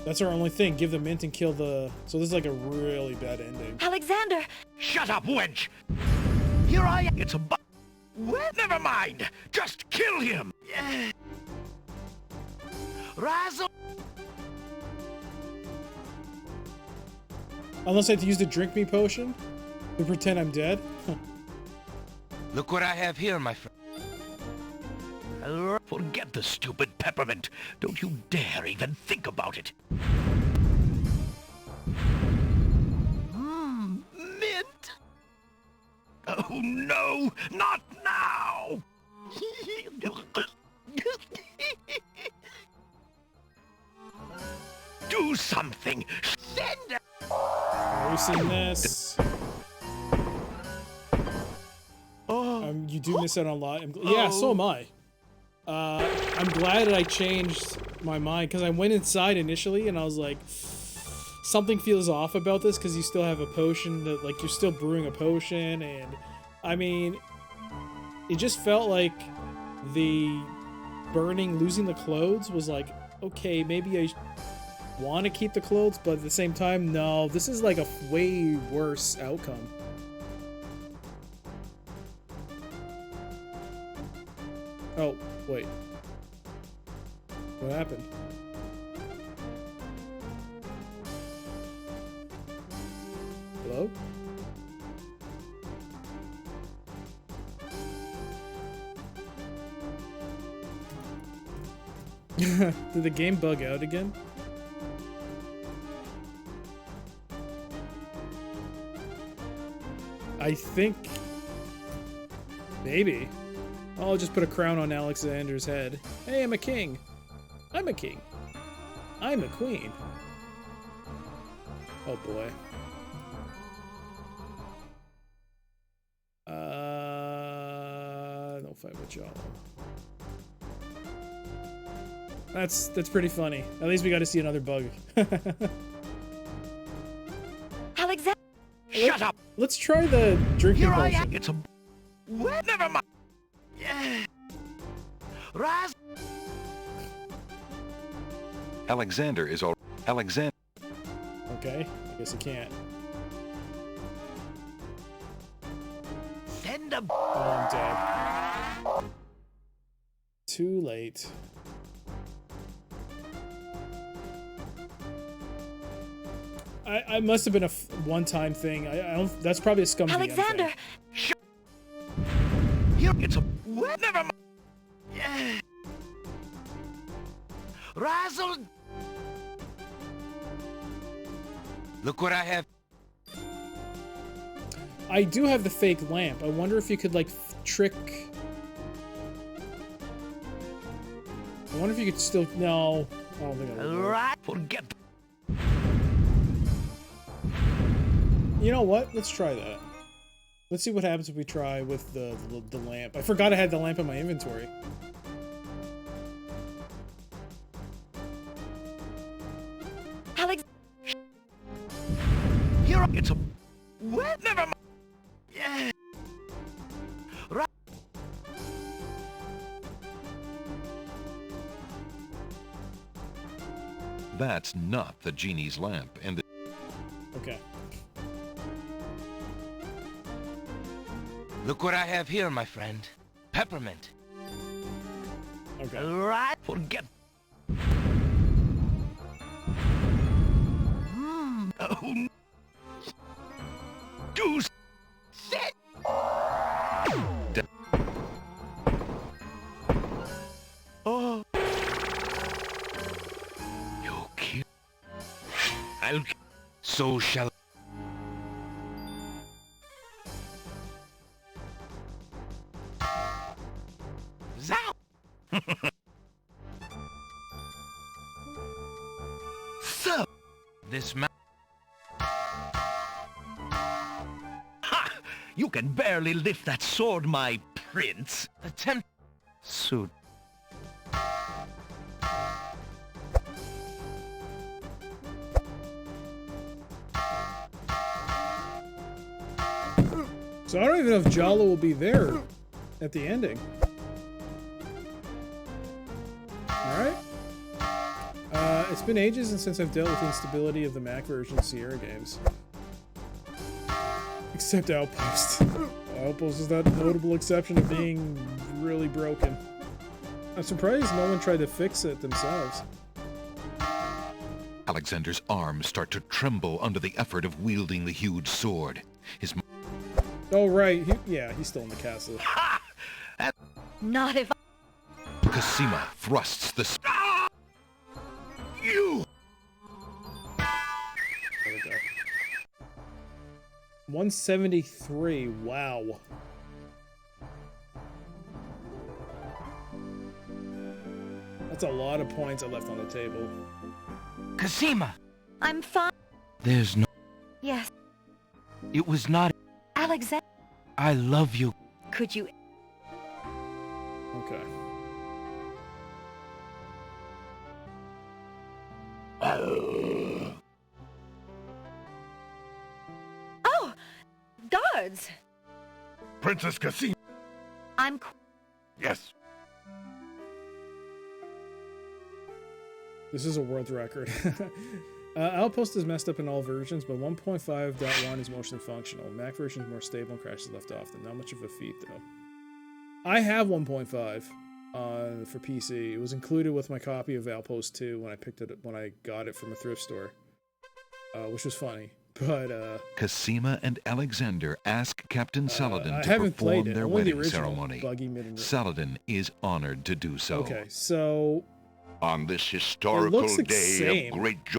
That's our only thing. Give the mint and kill the... So this is like a really bad ending. Alexander! Shut up, wench! Here I am. It's a Well, never mind. Just kill him. Razzle. Unless I have to use the drink me potion to pretend I'm dead. Look what I have here, my friend. Forget the stupid peppermint. Don't you dare even think about it. Mint? Oh no, not now! Do something! Send Loosen this. You do miss out on a lot. Yeah, so am I. I'm glad that I changed my mind, because I went inside initially and I was like, something feels off about this, because you still have a potion that, like, you're still brewing a potion, and I mean, it just felt like the losing the clothes was like, okay, maybe I want to keep the clothes, but at the same time, no, this is like a way worse outcome. Oh, wait. What happened? Hello? Did the game bug out again? I think... maybe. I'll just put a crown on Alexander's head. Hey, I'm a king. I'm a king. I'm a queen. Oh boy. Don't fight with y'all. That's pretty funny. At least we got to see another bug. Alexander! Shut up! Let's try the drinking Here I potion. am. It's a... Well, never mind. Raz. Alexander is all. Alexander. Okay, I guess I can't. Send a... Oh, I'm dead. Too late. I must have been a one-time thing. I don't. That's probably a scum. Alexander. Here, it's a... Well, never mind. Razzle. Look what I have. I do have the fake lamp. I wonder if you could, like, trick... I wonder if you could still... No. I don't think I would. Right. Forget... You know what? Let's try that. Let's see what happens if we try with the lamp. I forgot I had the lamp in my inventory. Alex... Here, it's a... Well, never mind. Right. That's not the genie's lamp, and the... Okay. Look what I have here, my friend. Peppermint. Okay. Right. Forget. Oh. Do sit. Oh. You kill. So shall. Zow! So. This man. Ha! You can barely lift that sword, my prince. Attempt. Suit. So I don't even know if Jalo will be there at the ending. Alright. It's been ages since I've dealt with the instability of the Mac version Sierra games. Except Outpost. Outpost is that notable exception of being really broken. I'm surprised no one tried to fix it themselves. Alexander's arms start to tremble under the effort of wielding the huge sword. His Oh, right. He's still in the castle. Not if Cosima thrusts the... You! There we go. 173. Wow. That's a lot of points I left on the table. Cosima! I'm fine. There's no... Yes. It was not... Alexander. I love you. Could you... Okay. Oh! Guards! Princess Cosima. I'm... Yes. This is a world record. Outpost is messed up in all versions, but 1.5.1 is mostly functional. Mac version is more stable and crashes left often. Not much of a feat, though. I have 1.5 for PC. It was included with my copy of Outpost 2 when I got it from a thrift store, which was funny. But Cosima and Alexander ask Captain Saladin I to haven't played perform it. their Only the wedding original ceremony. Buggy Mid-and- Saladin is honored to do so. Okay, so on this historical looks the day same. of great joy,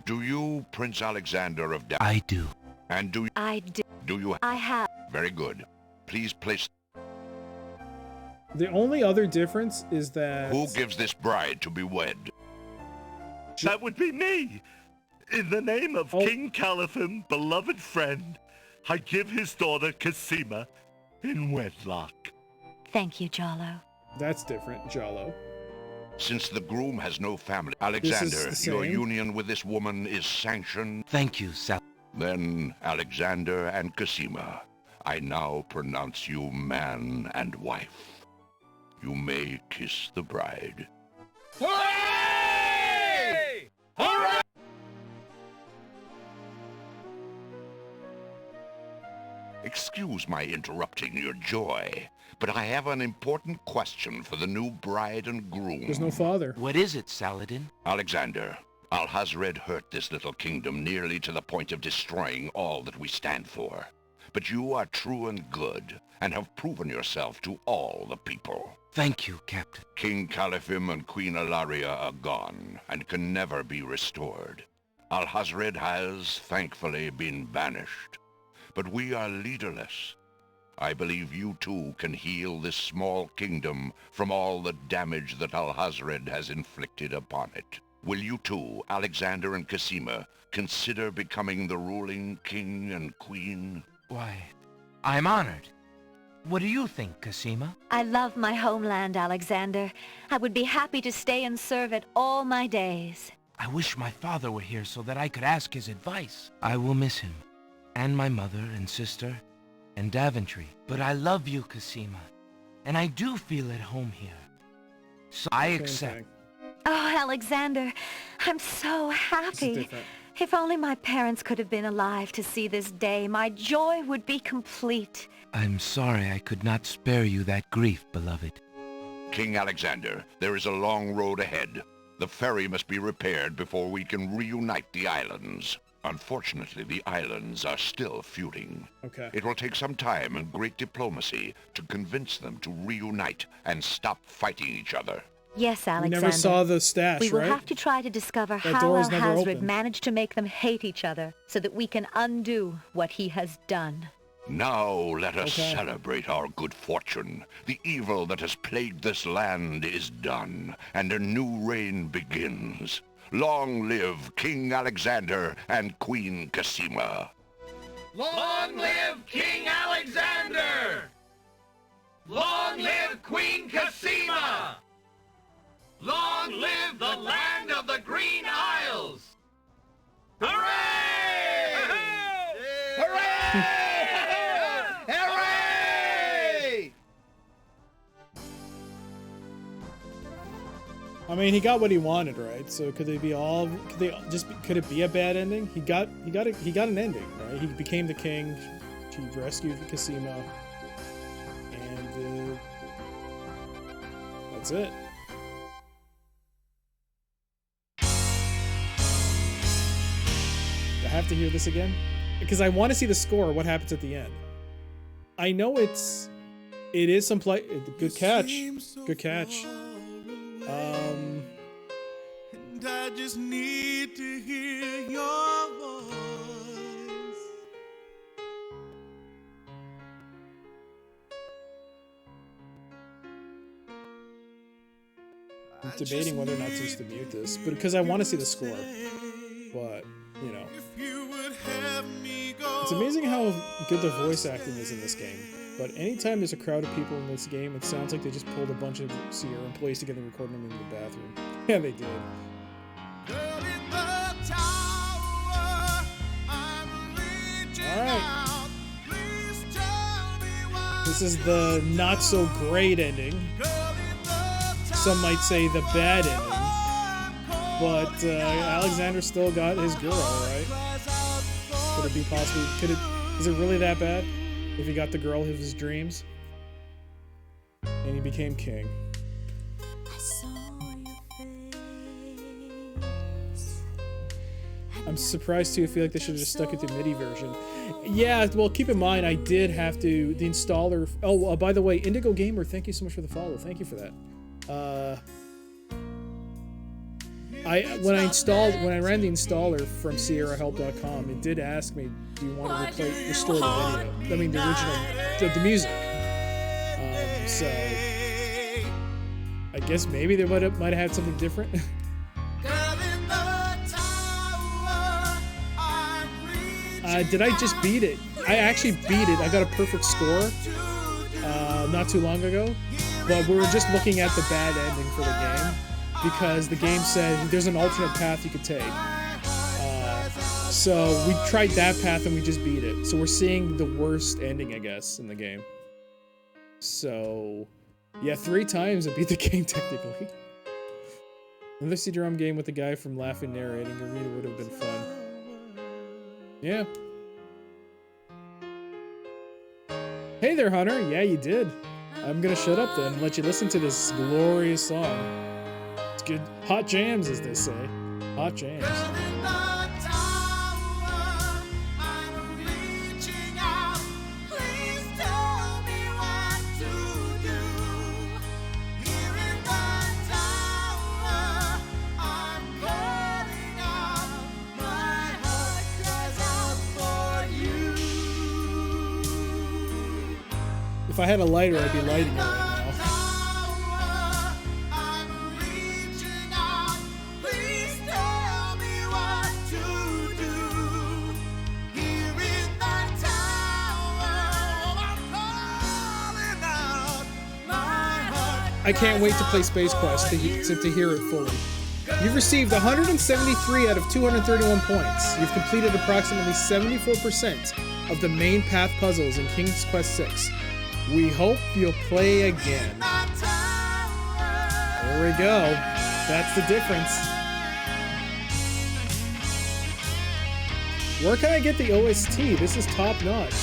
do you, Prince Alexander of I do. And do I do. Do you? I have. Very good. Please place. the only other difference is that Who gives this bride to be wed? That would be me. In the name of Oh. King Caliphim, beloved friend, I give his daughter Cosima in wedlock. Thank you, Jalo. That's different, Jalo. Since the groom has no family, This Alexander, is the your same. union with this woman is sanctioned. Thank you, Sal. Then, Alexander and Cosima, I now pronounce you man and wife. You may kiss the bride. Hooray! Hooray! Excuse my interrupting your joy, but I have an important question for the new bride and groom. There's no father. What is it, Saladin? Alexander, Alhazred hurt this little kingdom nearly to the point of destroying all that we stand for. But you are true and good, and have proven yourself to all the people. Thank you, Captain. King Caliphim and Queen Ilaria are gone, and can never be restored. Alhazred has, thankfully, been banished. But we are leaderless. I believe you too can heal this small kingdom from all the damage that Alhazred has inflicted upon it. Will you two, Alexander and Cosima, consider becoming the ruling king and queen? Why, I'm honored. What do you think, Cosima? I love my homeland, Alexander. I would be happy to stay and serve it all my days. I wish my father were here so that I could ask his advice. I will miss him, and my mother and sister, and Daventry. But I love you, Cosima, and I do feel at home here. So I accept. Oh, Alexander, I'm so This is happy. different. If only my parents could have been alive to see this day, my joy would be complete. I'm sorry I could not spare you that grief, beloved. King Alexander, there is a long road ahead. The ferry must be repaired before we can reunite the islands. Unfortunately, the islands are still feuding. Okay. It will take some time and great diplomacy to convince them to reunite and stop fighting each other. Yes, We Alexander. never saw the stash, We will right? have to try to discover That how door was never Alhazred opened. managed to make them hate each other so that we can undo what he has done. Now let us Okay. celebrate our good fortune. The evil that has plagued this land is done, and a new reign begins. Long live King Alexander and Queen Cassima. Long live King Alexander! Long live Queen Cassima! Long live the land of the Green Isles! Hooray! Hooray! Hooray! I mean, he got what he wanted, right? So could they be all? Could it be a bad ending? He got an ending, right? He became the king. He rescued Cassima, and that's it. I have to hear this again because I want to see the score. What happens at the end? I know it is some play. Good catch. Good catch. And I just need to hear your voice. I'm debating whether or not just to mute this, but because I want to see the score. But you know, it's amazing how good the voice acting is in this game. But anytime there's a crowd of people in this game, it sounds like they just pulled a bunch of Sierra employees together and recorded them in the bathroom. Yeah, they did. Alright. This is the not so great ending. Some might say the bad ending. But Alexander still got his girl, right? Could it be possibly... Is it really that bad? If he got the girl of his dreams? And he became king. I'm surprised too. I feel like they should have just stuck with the MIDI version. Yeah, well, keep in mind, I did have to... The installer... Oh, by the way, Indigo Gamer, thank you so much for the follow. Thank you for that. When I ran the installer from SierraHelp.com, it did ask me, do you want to restore the video? I mean, the original... The music. So... I guess maybe they might have had something different. Did I just beat it? I actually beat it. I got a perfect score not too long ago. But we were just looking at the bad ending for the game because the game said there's an alternate path you could take. So we tried that path and we just beat it. So we're seeing the worst ending, I guess, in the game. So, yeah, 3 times I beat the game technically. Another CD-ROM game with the guy from Laughing narrating arena would have been fun. Yeah. Hey there, Hunter. Yeah, you did. I'm gonna shut up then and let you listen to this glorious song. It's good. Hot jams, as they say. Hot jams. If I had a lighter, I'd be lighting it right now. I can't wait to play Space Quest to hear it fully. You've received 173 out of 231 points. You've completed approximately 74% of the main path puzzles in King's Quest VI. We hope you'll play again. There we go. That's the difference. Where can I get the OST? This is top notch.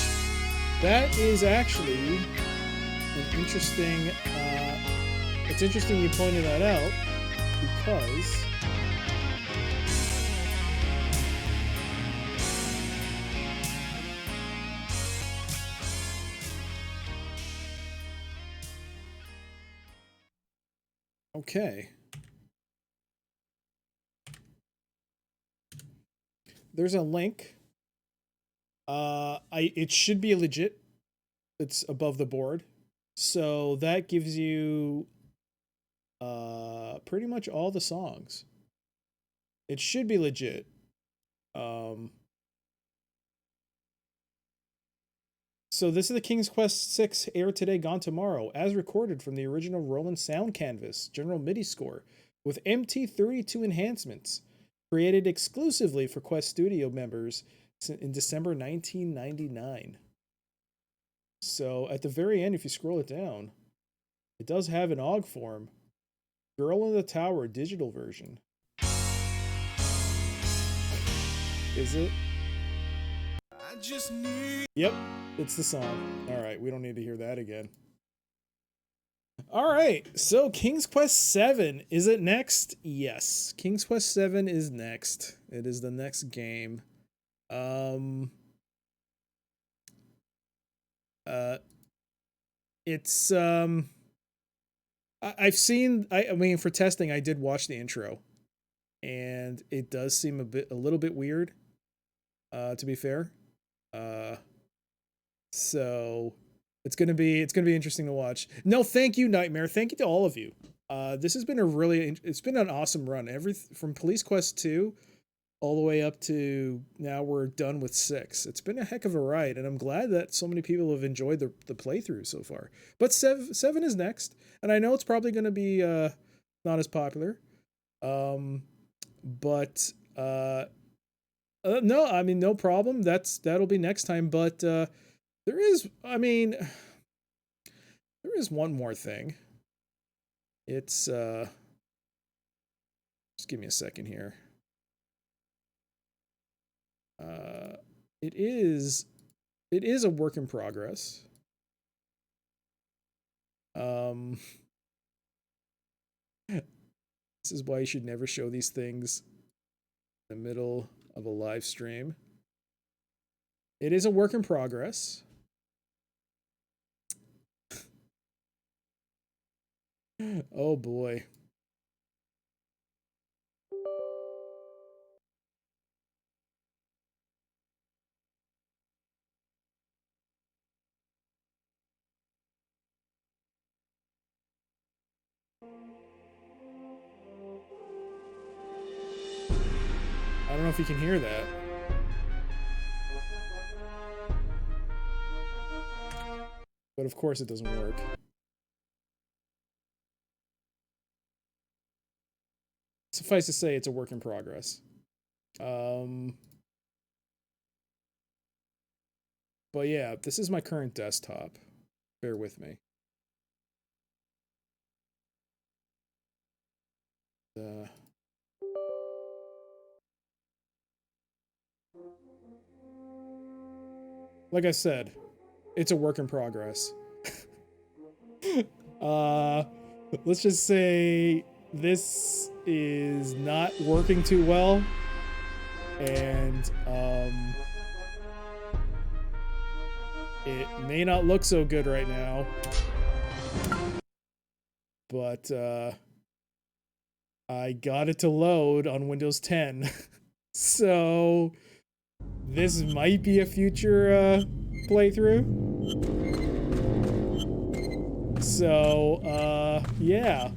That is actually an interesting, it's interesting you pointed that out, because okay. There's a link. It should be legit. It's above the board. So that gives you pretty much all the songs. It should be legit. So this is the King's Quest VI Air Today, Gone Tomorrow, as recorded from the original Roland Sound Canvas General MIDI score with MT32 enhancements, created exclusively for Quest Studio members in December 1999. So at the very end, if you scroll it down, it does have an OGG form. Girl in the Tower digital version. Is it? I just need... Yep, it's the song. All right, we don't need to hear that again. All right, so King's Quest VII, is it next? Yes, King's Quest VII is next. It is the next game. It's I've seen, I mean, for testing, I did watch the intro, and it does seem a little bit weird, to be fair. So it's gonna be interesting to watch. No, thank you, Nightmare. Thank you to all of you. This has been it's been an awesome run. From Police Quest 2 all the way up to now we're done with 6. It's been a heck of a ride, and I'm glad that so many people have enjoyed the playthrough so far. But 7 is next, and I know it's probably going to be not as popular. No, I mean, no problem. That'll be next time. But there is one more thing. It's just give me a second here. It is a work in progress. This is why you should never show these things in the middle of a live stream. It is a work in progress. Oh boy. I don't know if you can hear that. But of course it doesn't work. Suffice to say, it's a work in progress. But yeah, this is my current desktop. Bear with me. Like I said, it's a work in progress. Let's just say this is not working too well, and it may not look so good right now, but I got it to load on Windows 10. So this might be a future playthrough. So yeah,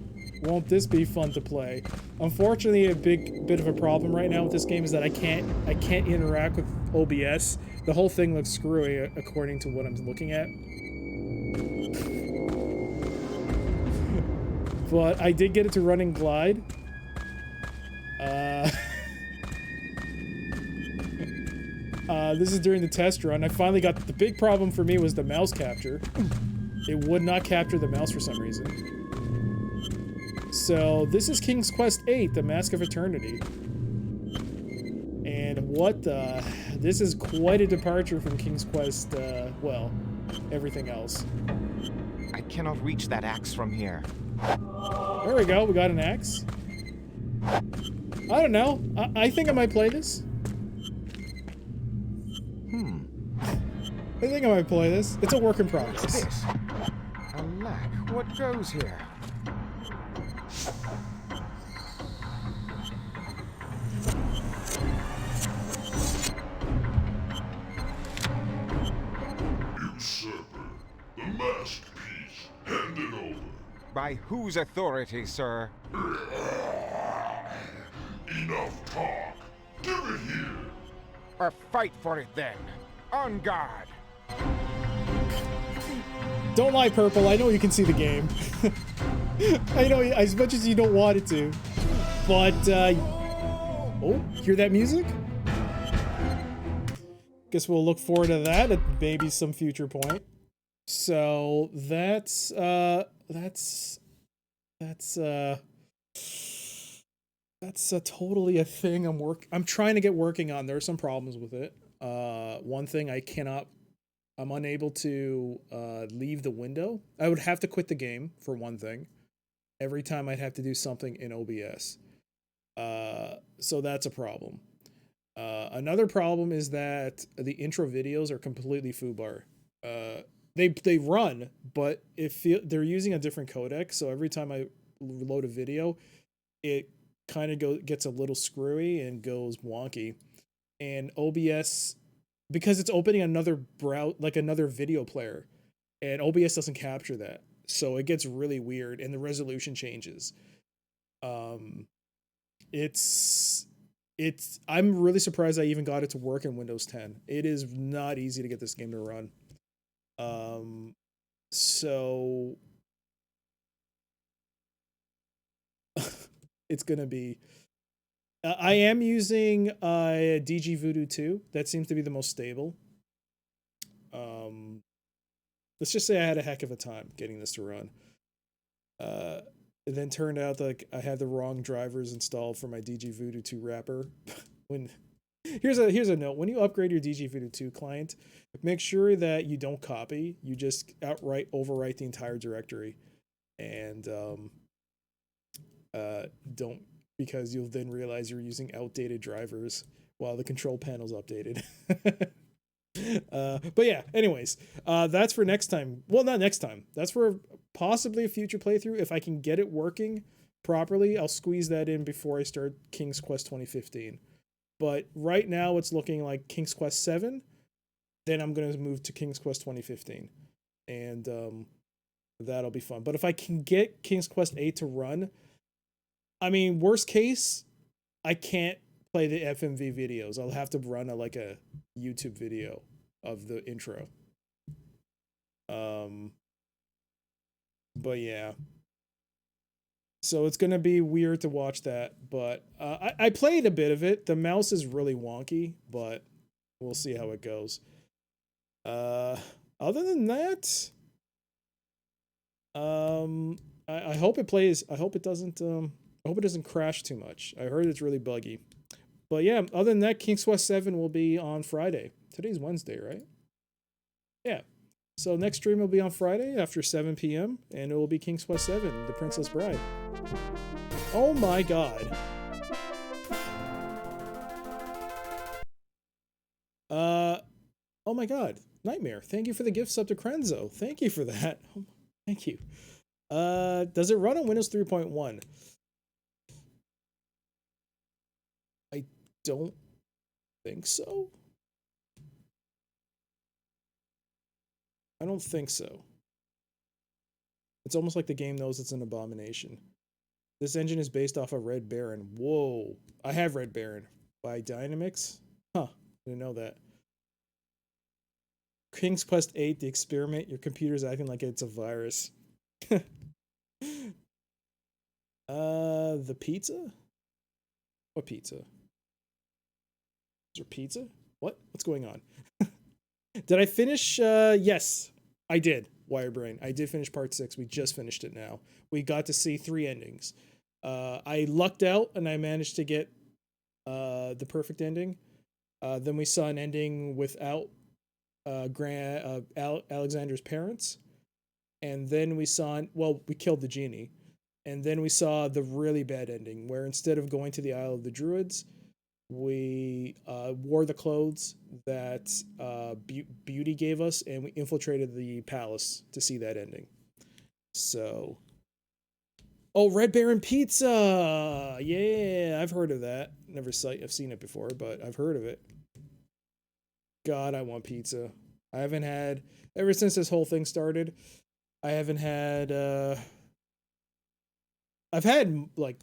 won't this be fun to play? Unfortunately, a bit of a problem right now with this game is that I can't interact with OBS. The whole thing looks screwy according to what I'm looking at. But I did get it to run in Glide. This is during the test run. I finally got... The big problem for me was the mouse capture. It would not capture the mouse for some reason. So, this is King's Quest VIII, The Mask of Eternity. And And what the... This is quite a departure from King's Quest, well, everything else. I cannot reach that axe from here. There we go, we got an axe. I don't know. I think I might play this. I think I might play this. It's a work in progress. What's this? Alack, what goes here? Usurper, the masterpiece, hand it over. By whose authority, sir? Enough talk. Give it here. Or fight for it then. On guard. Don't lie, Purple. I know you can see the game. I know as much as you don't want it to. But, oh, hear that music? Guess we'll look forward to that at maybe some future point. So, that's totally a thing I'm trying to get working on. There are some problems with it. One thing I'm unable to leave the window. I would have to quit the game for one thing. Every time I'd have to do something in OBS. So that's a problem. Another problem is that the intro videos are completely foobar. They run, but they're using a different codec, so every time I load a video, it kind of gets a little screwy and goes wonky. And OBS, because it's opening another another video player, and OBS doesn't capture that, so it gets really weird, and the resolution changes. I'm really surprised I even got it to work in Windows 10. It is not easy to get this game to run. So it's gonna be. I am using DG Voodoo 2. That seems to be the most stable. Let's just say I had a heck of a time getting this to run. It then turned out like I had the wrong drivers installed for my DG Voodoo 2 wrapper. Here's a note: when you upgrade your DG Voodoo 2 client, make sure that you don't copy. You just outright overwrite the entire directory, and don't, because you'll then realize you're using outdated drivers while the control panel's updated. But yeah, anyways, that's for next time. Well, not next time. That's for possibly a future playthrough. If I can get it working properly, I'll squeeze that in before I start King's Quest 2015. But right now it's looking like King's Quest 7. Then I'm going to move to King's Quest 2015. And that'll be fun. But if I can get King's Quest 8 to run, I mean, worst case, I can't play the FMV videos. I'll have to run a YouTube video of the intro. But yeah. So it's going to be weird to watch that, but I played a bit of it. The mouse is really wonky, but we'll see how it goes. Other than that, I hope it plays. I hope it doesn't crash too much. I heard it's really buggy. But yeah, other than that, King's Quest 7 will be on Friday. Today's Wednesday, right? Yeah. So next stream will be on Friday after 7 p.m. and it will be King's Quest 7, The Princess Bride. Oh my god. Oh my god. Nightmare. Thank you for the gift sub to Krenzo. Thank you for that. Thank you. Does it run on Windows 3.1? I don't think so. I don't think so. It's almost like the game knows it's an abomination. This engine is based off of Red Baron. Whoa. I have Red Baron by Dynamix. Huh. I didn't know that. King's Quest 8, The Experiment. Your computer's acting like it's a virus. The pizza? What pizza? Is there pizza? What? What's going on? Did I finish? Yes, I did. Wirebrain. I did finish part 6. We just finished it now. We got to see 3 endings. I lucked out and I managed to get the perfect ending. Then we saw an ending without Alexander's parents. And then we saw, we killed the genie. And then we saw the really bad ending, where instead of going to the Isle of the Druids, we wore the clothes that Beauty gave us, and we infiltrated the palace to see that ending. So, Red Baron Pizza! Yeah, I've heard of that. I've seen it before, but I've heard of it. God, I want pizza. I haven't had, ever since this whole thing started, I haven't had, I've had, like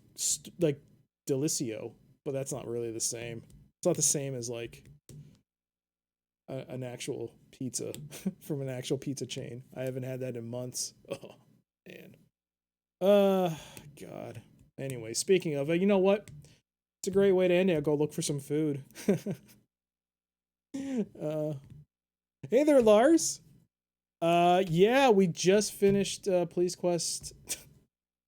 Delicio, but that's not really the same. It's not the same as, like, an actual pizza from an actual pizza chain. I haven't had that in months. Oh, man. God. Anyway, speaking of, you know what? It's a great way to end it. I'll go look for some food. Hey there, Lars. Yeah, we just finished Police Quest,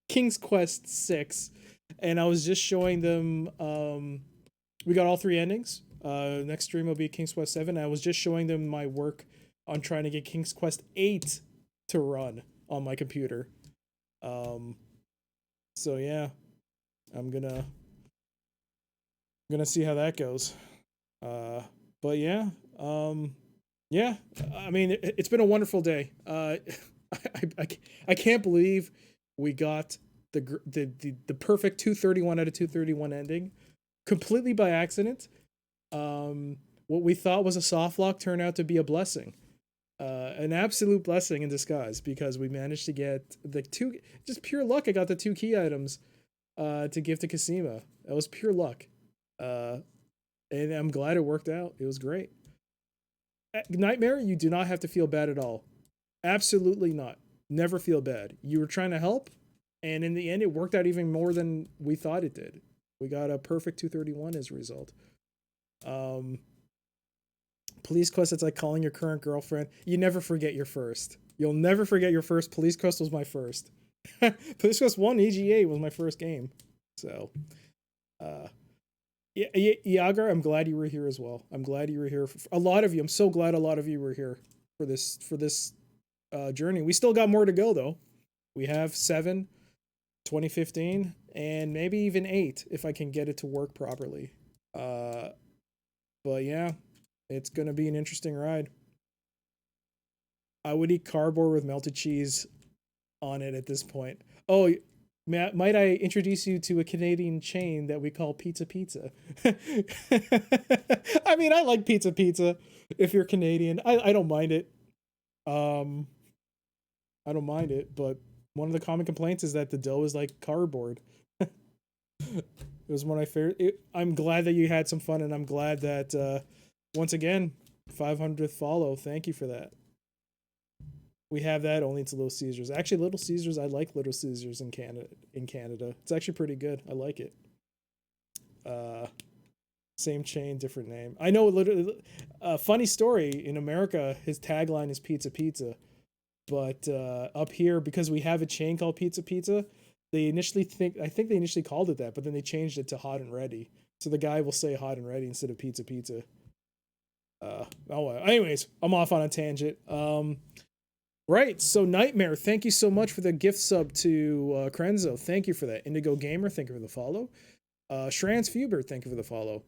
King's Quest 6, and I was just showing them. We got all 3 endings. Next stream will be King's Quest 7. I was just showing them my work on trying to get King's Quest 8 to run on my computer. So yeah, I'm gonna see how that goes. But yeah, yeah. I mean, it's been a wonderful day. I can't believe we got the perfect 231 out of 231 ending, completely by accident. What we thought was a soft lock turned out to be a blessing. An absolute blessing in disguise, because we managed to get the 2, just pure luck. I got the 2 key items to give to Cosima. That was pure luck. And I'm glad it worked out. It was great. Nightmare, you do not have to feel bad at all. Absolutely not. Never feel bad. You were trying to help, and in the end, it worked out even more than we thought it did. We got a perfect 231 as a result. Police Quest, it's like calling your current girlfriend. You never forget your first. You'll never forget your first. Police Quest was my first. Police Quest 1 EGA was my first game. So, yeah, Yagar, I'm glad you were here as well. I'm glad you were here. A lot of you. I'm so glad a lot of you were here for this journey. We still got more to go, though. We have 7, 2015, and maybe even 8 if I can get it to work properly. But yeah, it's going to be an interesting ride. I would eat cardboard with melted cheese on it at this point. Oh, might I introduce you to a Canadian chain that we call Pizza Pizza? I mean, I like Pizza Pizza. If you're Canadian, I don't mind it. I don't mind it, but one of the common complaints is that the dough is like cardboard. It was one of my favorite. I'm glad that you had some fun, and I'm glad that once again, 500th follow. Thank you for that. We have that only to Little Caesars. Actually, Little Caesars, I like Little Caesars in Canada. It's actually pretty good. I like it. Same chain, different name. I know, literally, funny story, in America, his tagline is Pizza Pizza. But up here, because we have a chain called Pizza Pizza, I think they initially called it that, but then they changed it to Hot and Ready. So the guy will say Hot and Ready instead of Pizza Pizza. Anyways, I'm off on a tangent. Right, so Nightmare, thank you so much for the gift sub to Krenzo. Thank you for that. Indigo Gamer, thank you for the follow. Shrans Fubert, thank you for the follow.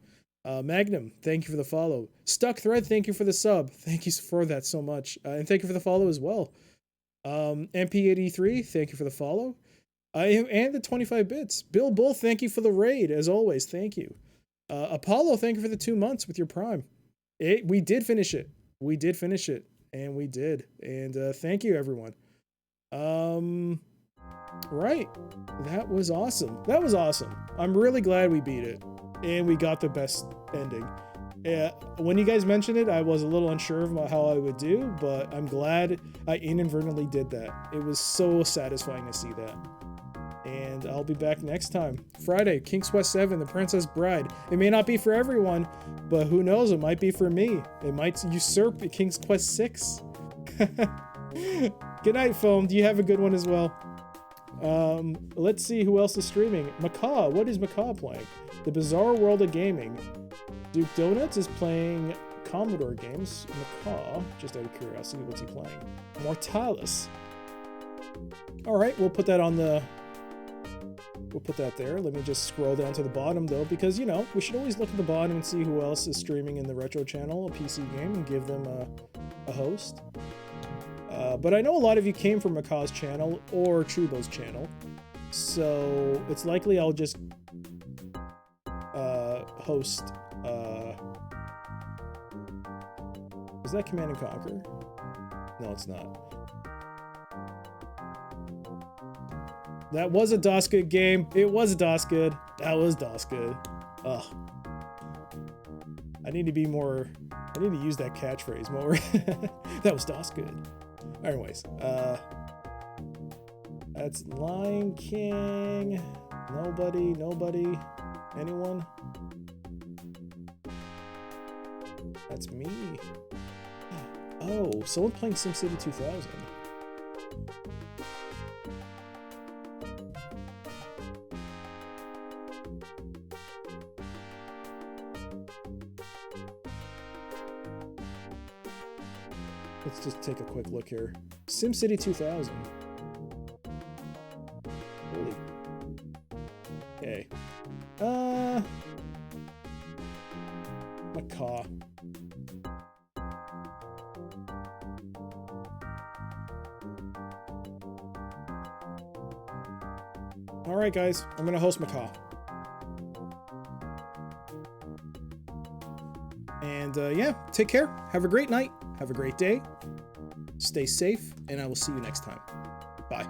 Magnum, thank you for the follow. Stuck Thread, thank you for the sub. Thank you for that so much. And thank you for the follow as well. MP83, thank you for the follow. And the 25 bits. Bill Bull, thank you for the raid, as always. Thank you. Apollo, thank you for the 2 months with your Prime. We did finish it. We did finish it. And we did. And thank you, everyone. Right. That was awesome. That was awesome. I'm really glad we beat it. And we got the best ending. When you guys mentioned it, I was a little unsure of how I would do, but I'm glad I inadvertently did that. It was so satisfying to see that. And I'll be back next time. Friday, King's Quest 7, The Princess Bride. It may not be for everyone, but who knows? It might be for me. It might usurp King's Quest 6. Good night, Foam. Do you have a good one as well? Let's see who else is streaming. Macaw. What is Macaw playing? The Bizarre World of Gaming. Duke Donuts is playing Commodore games. Macaw, just out of curiosity, what's he playing? Mortalis. All right, we'll put that on the... We'll put that there. Let me just scroll down to the bottom, though, because, you know, we should always look at the bottom and see who else is streaming in the Retro channel, a PC game, and give them a host. But I know a lot of you came from Macaw's channel or Trubo's channel, so it's likely I'll just host... Is that Command and Conquer? No, it's not. That was a DOS-Good game. It was a DOS-Good. That was DOS-Good. Ugh. I need to be more... I need to use that catchphrase more. That was DOS-Good. Anyways, that's Lion King. Nobody. Anyone? That's me. Oh, someone playing SimCity 2000. Let's just take a quick look here. SimCity 2000. Holy. Okay. Macaw. All right, guys. I'm gonna host Macaw. And yeah, take care. Have a great night. Have a great day. Stay safe, and I will see you next time. Bye.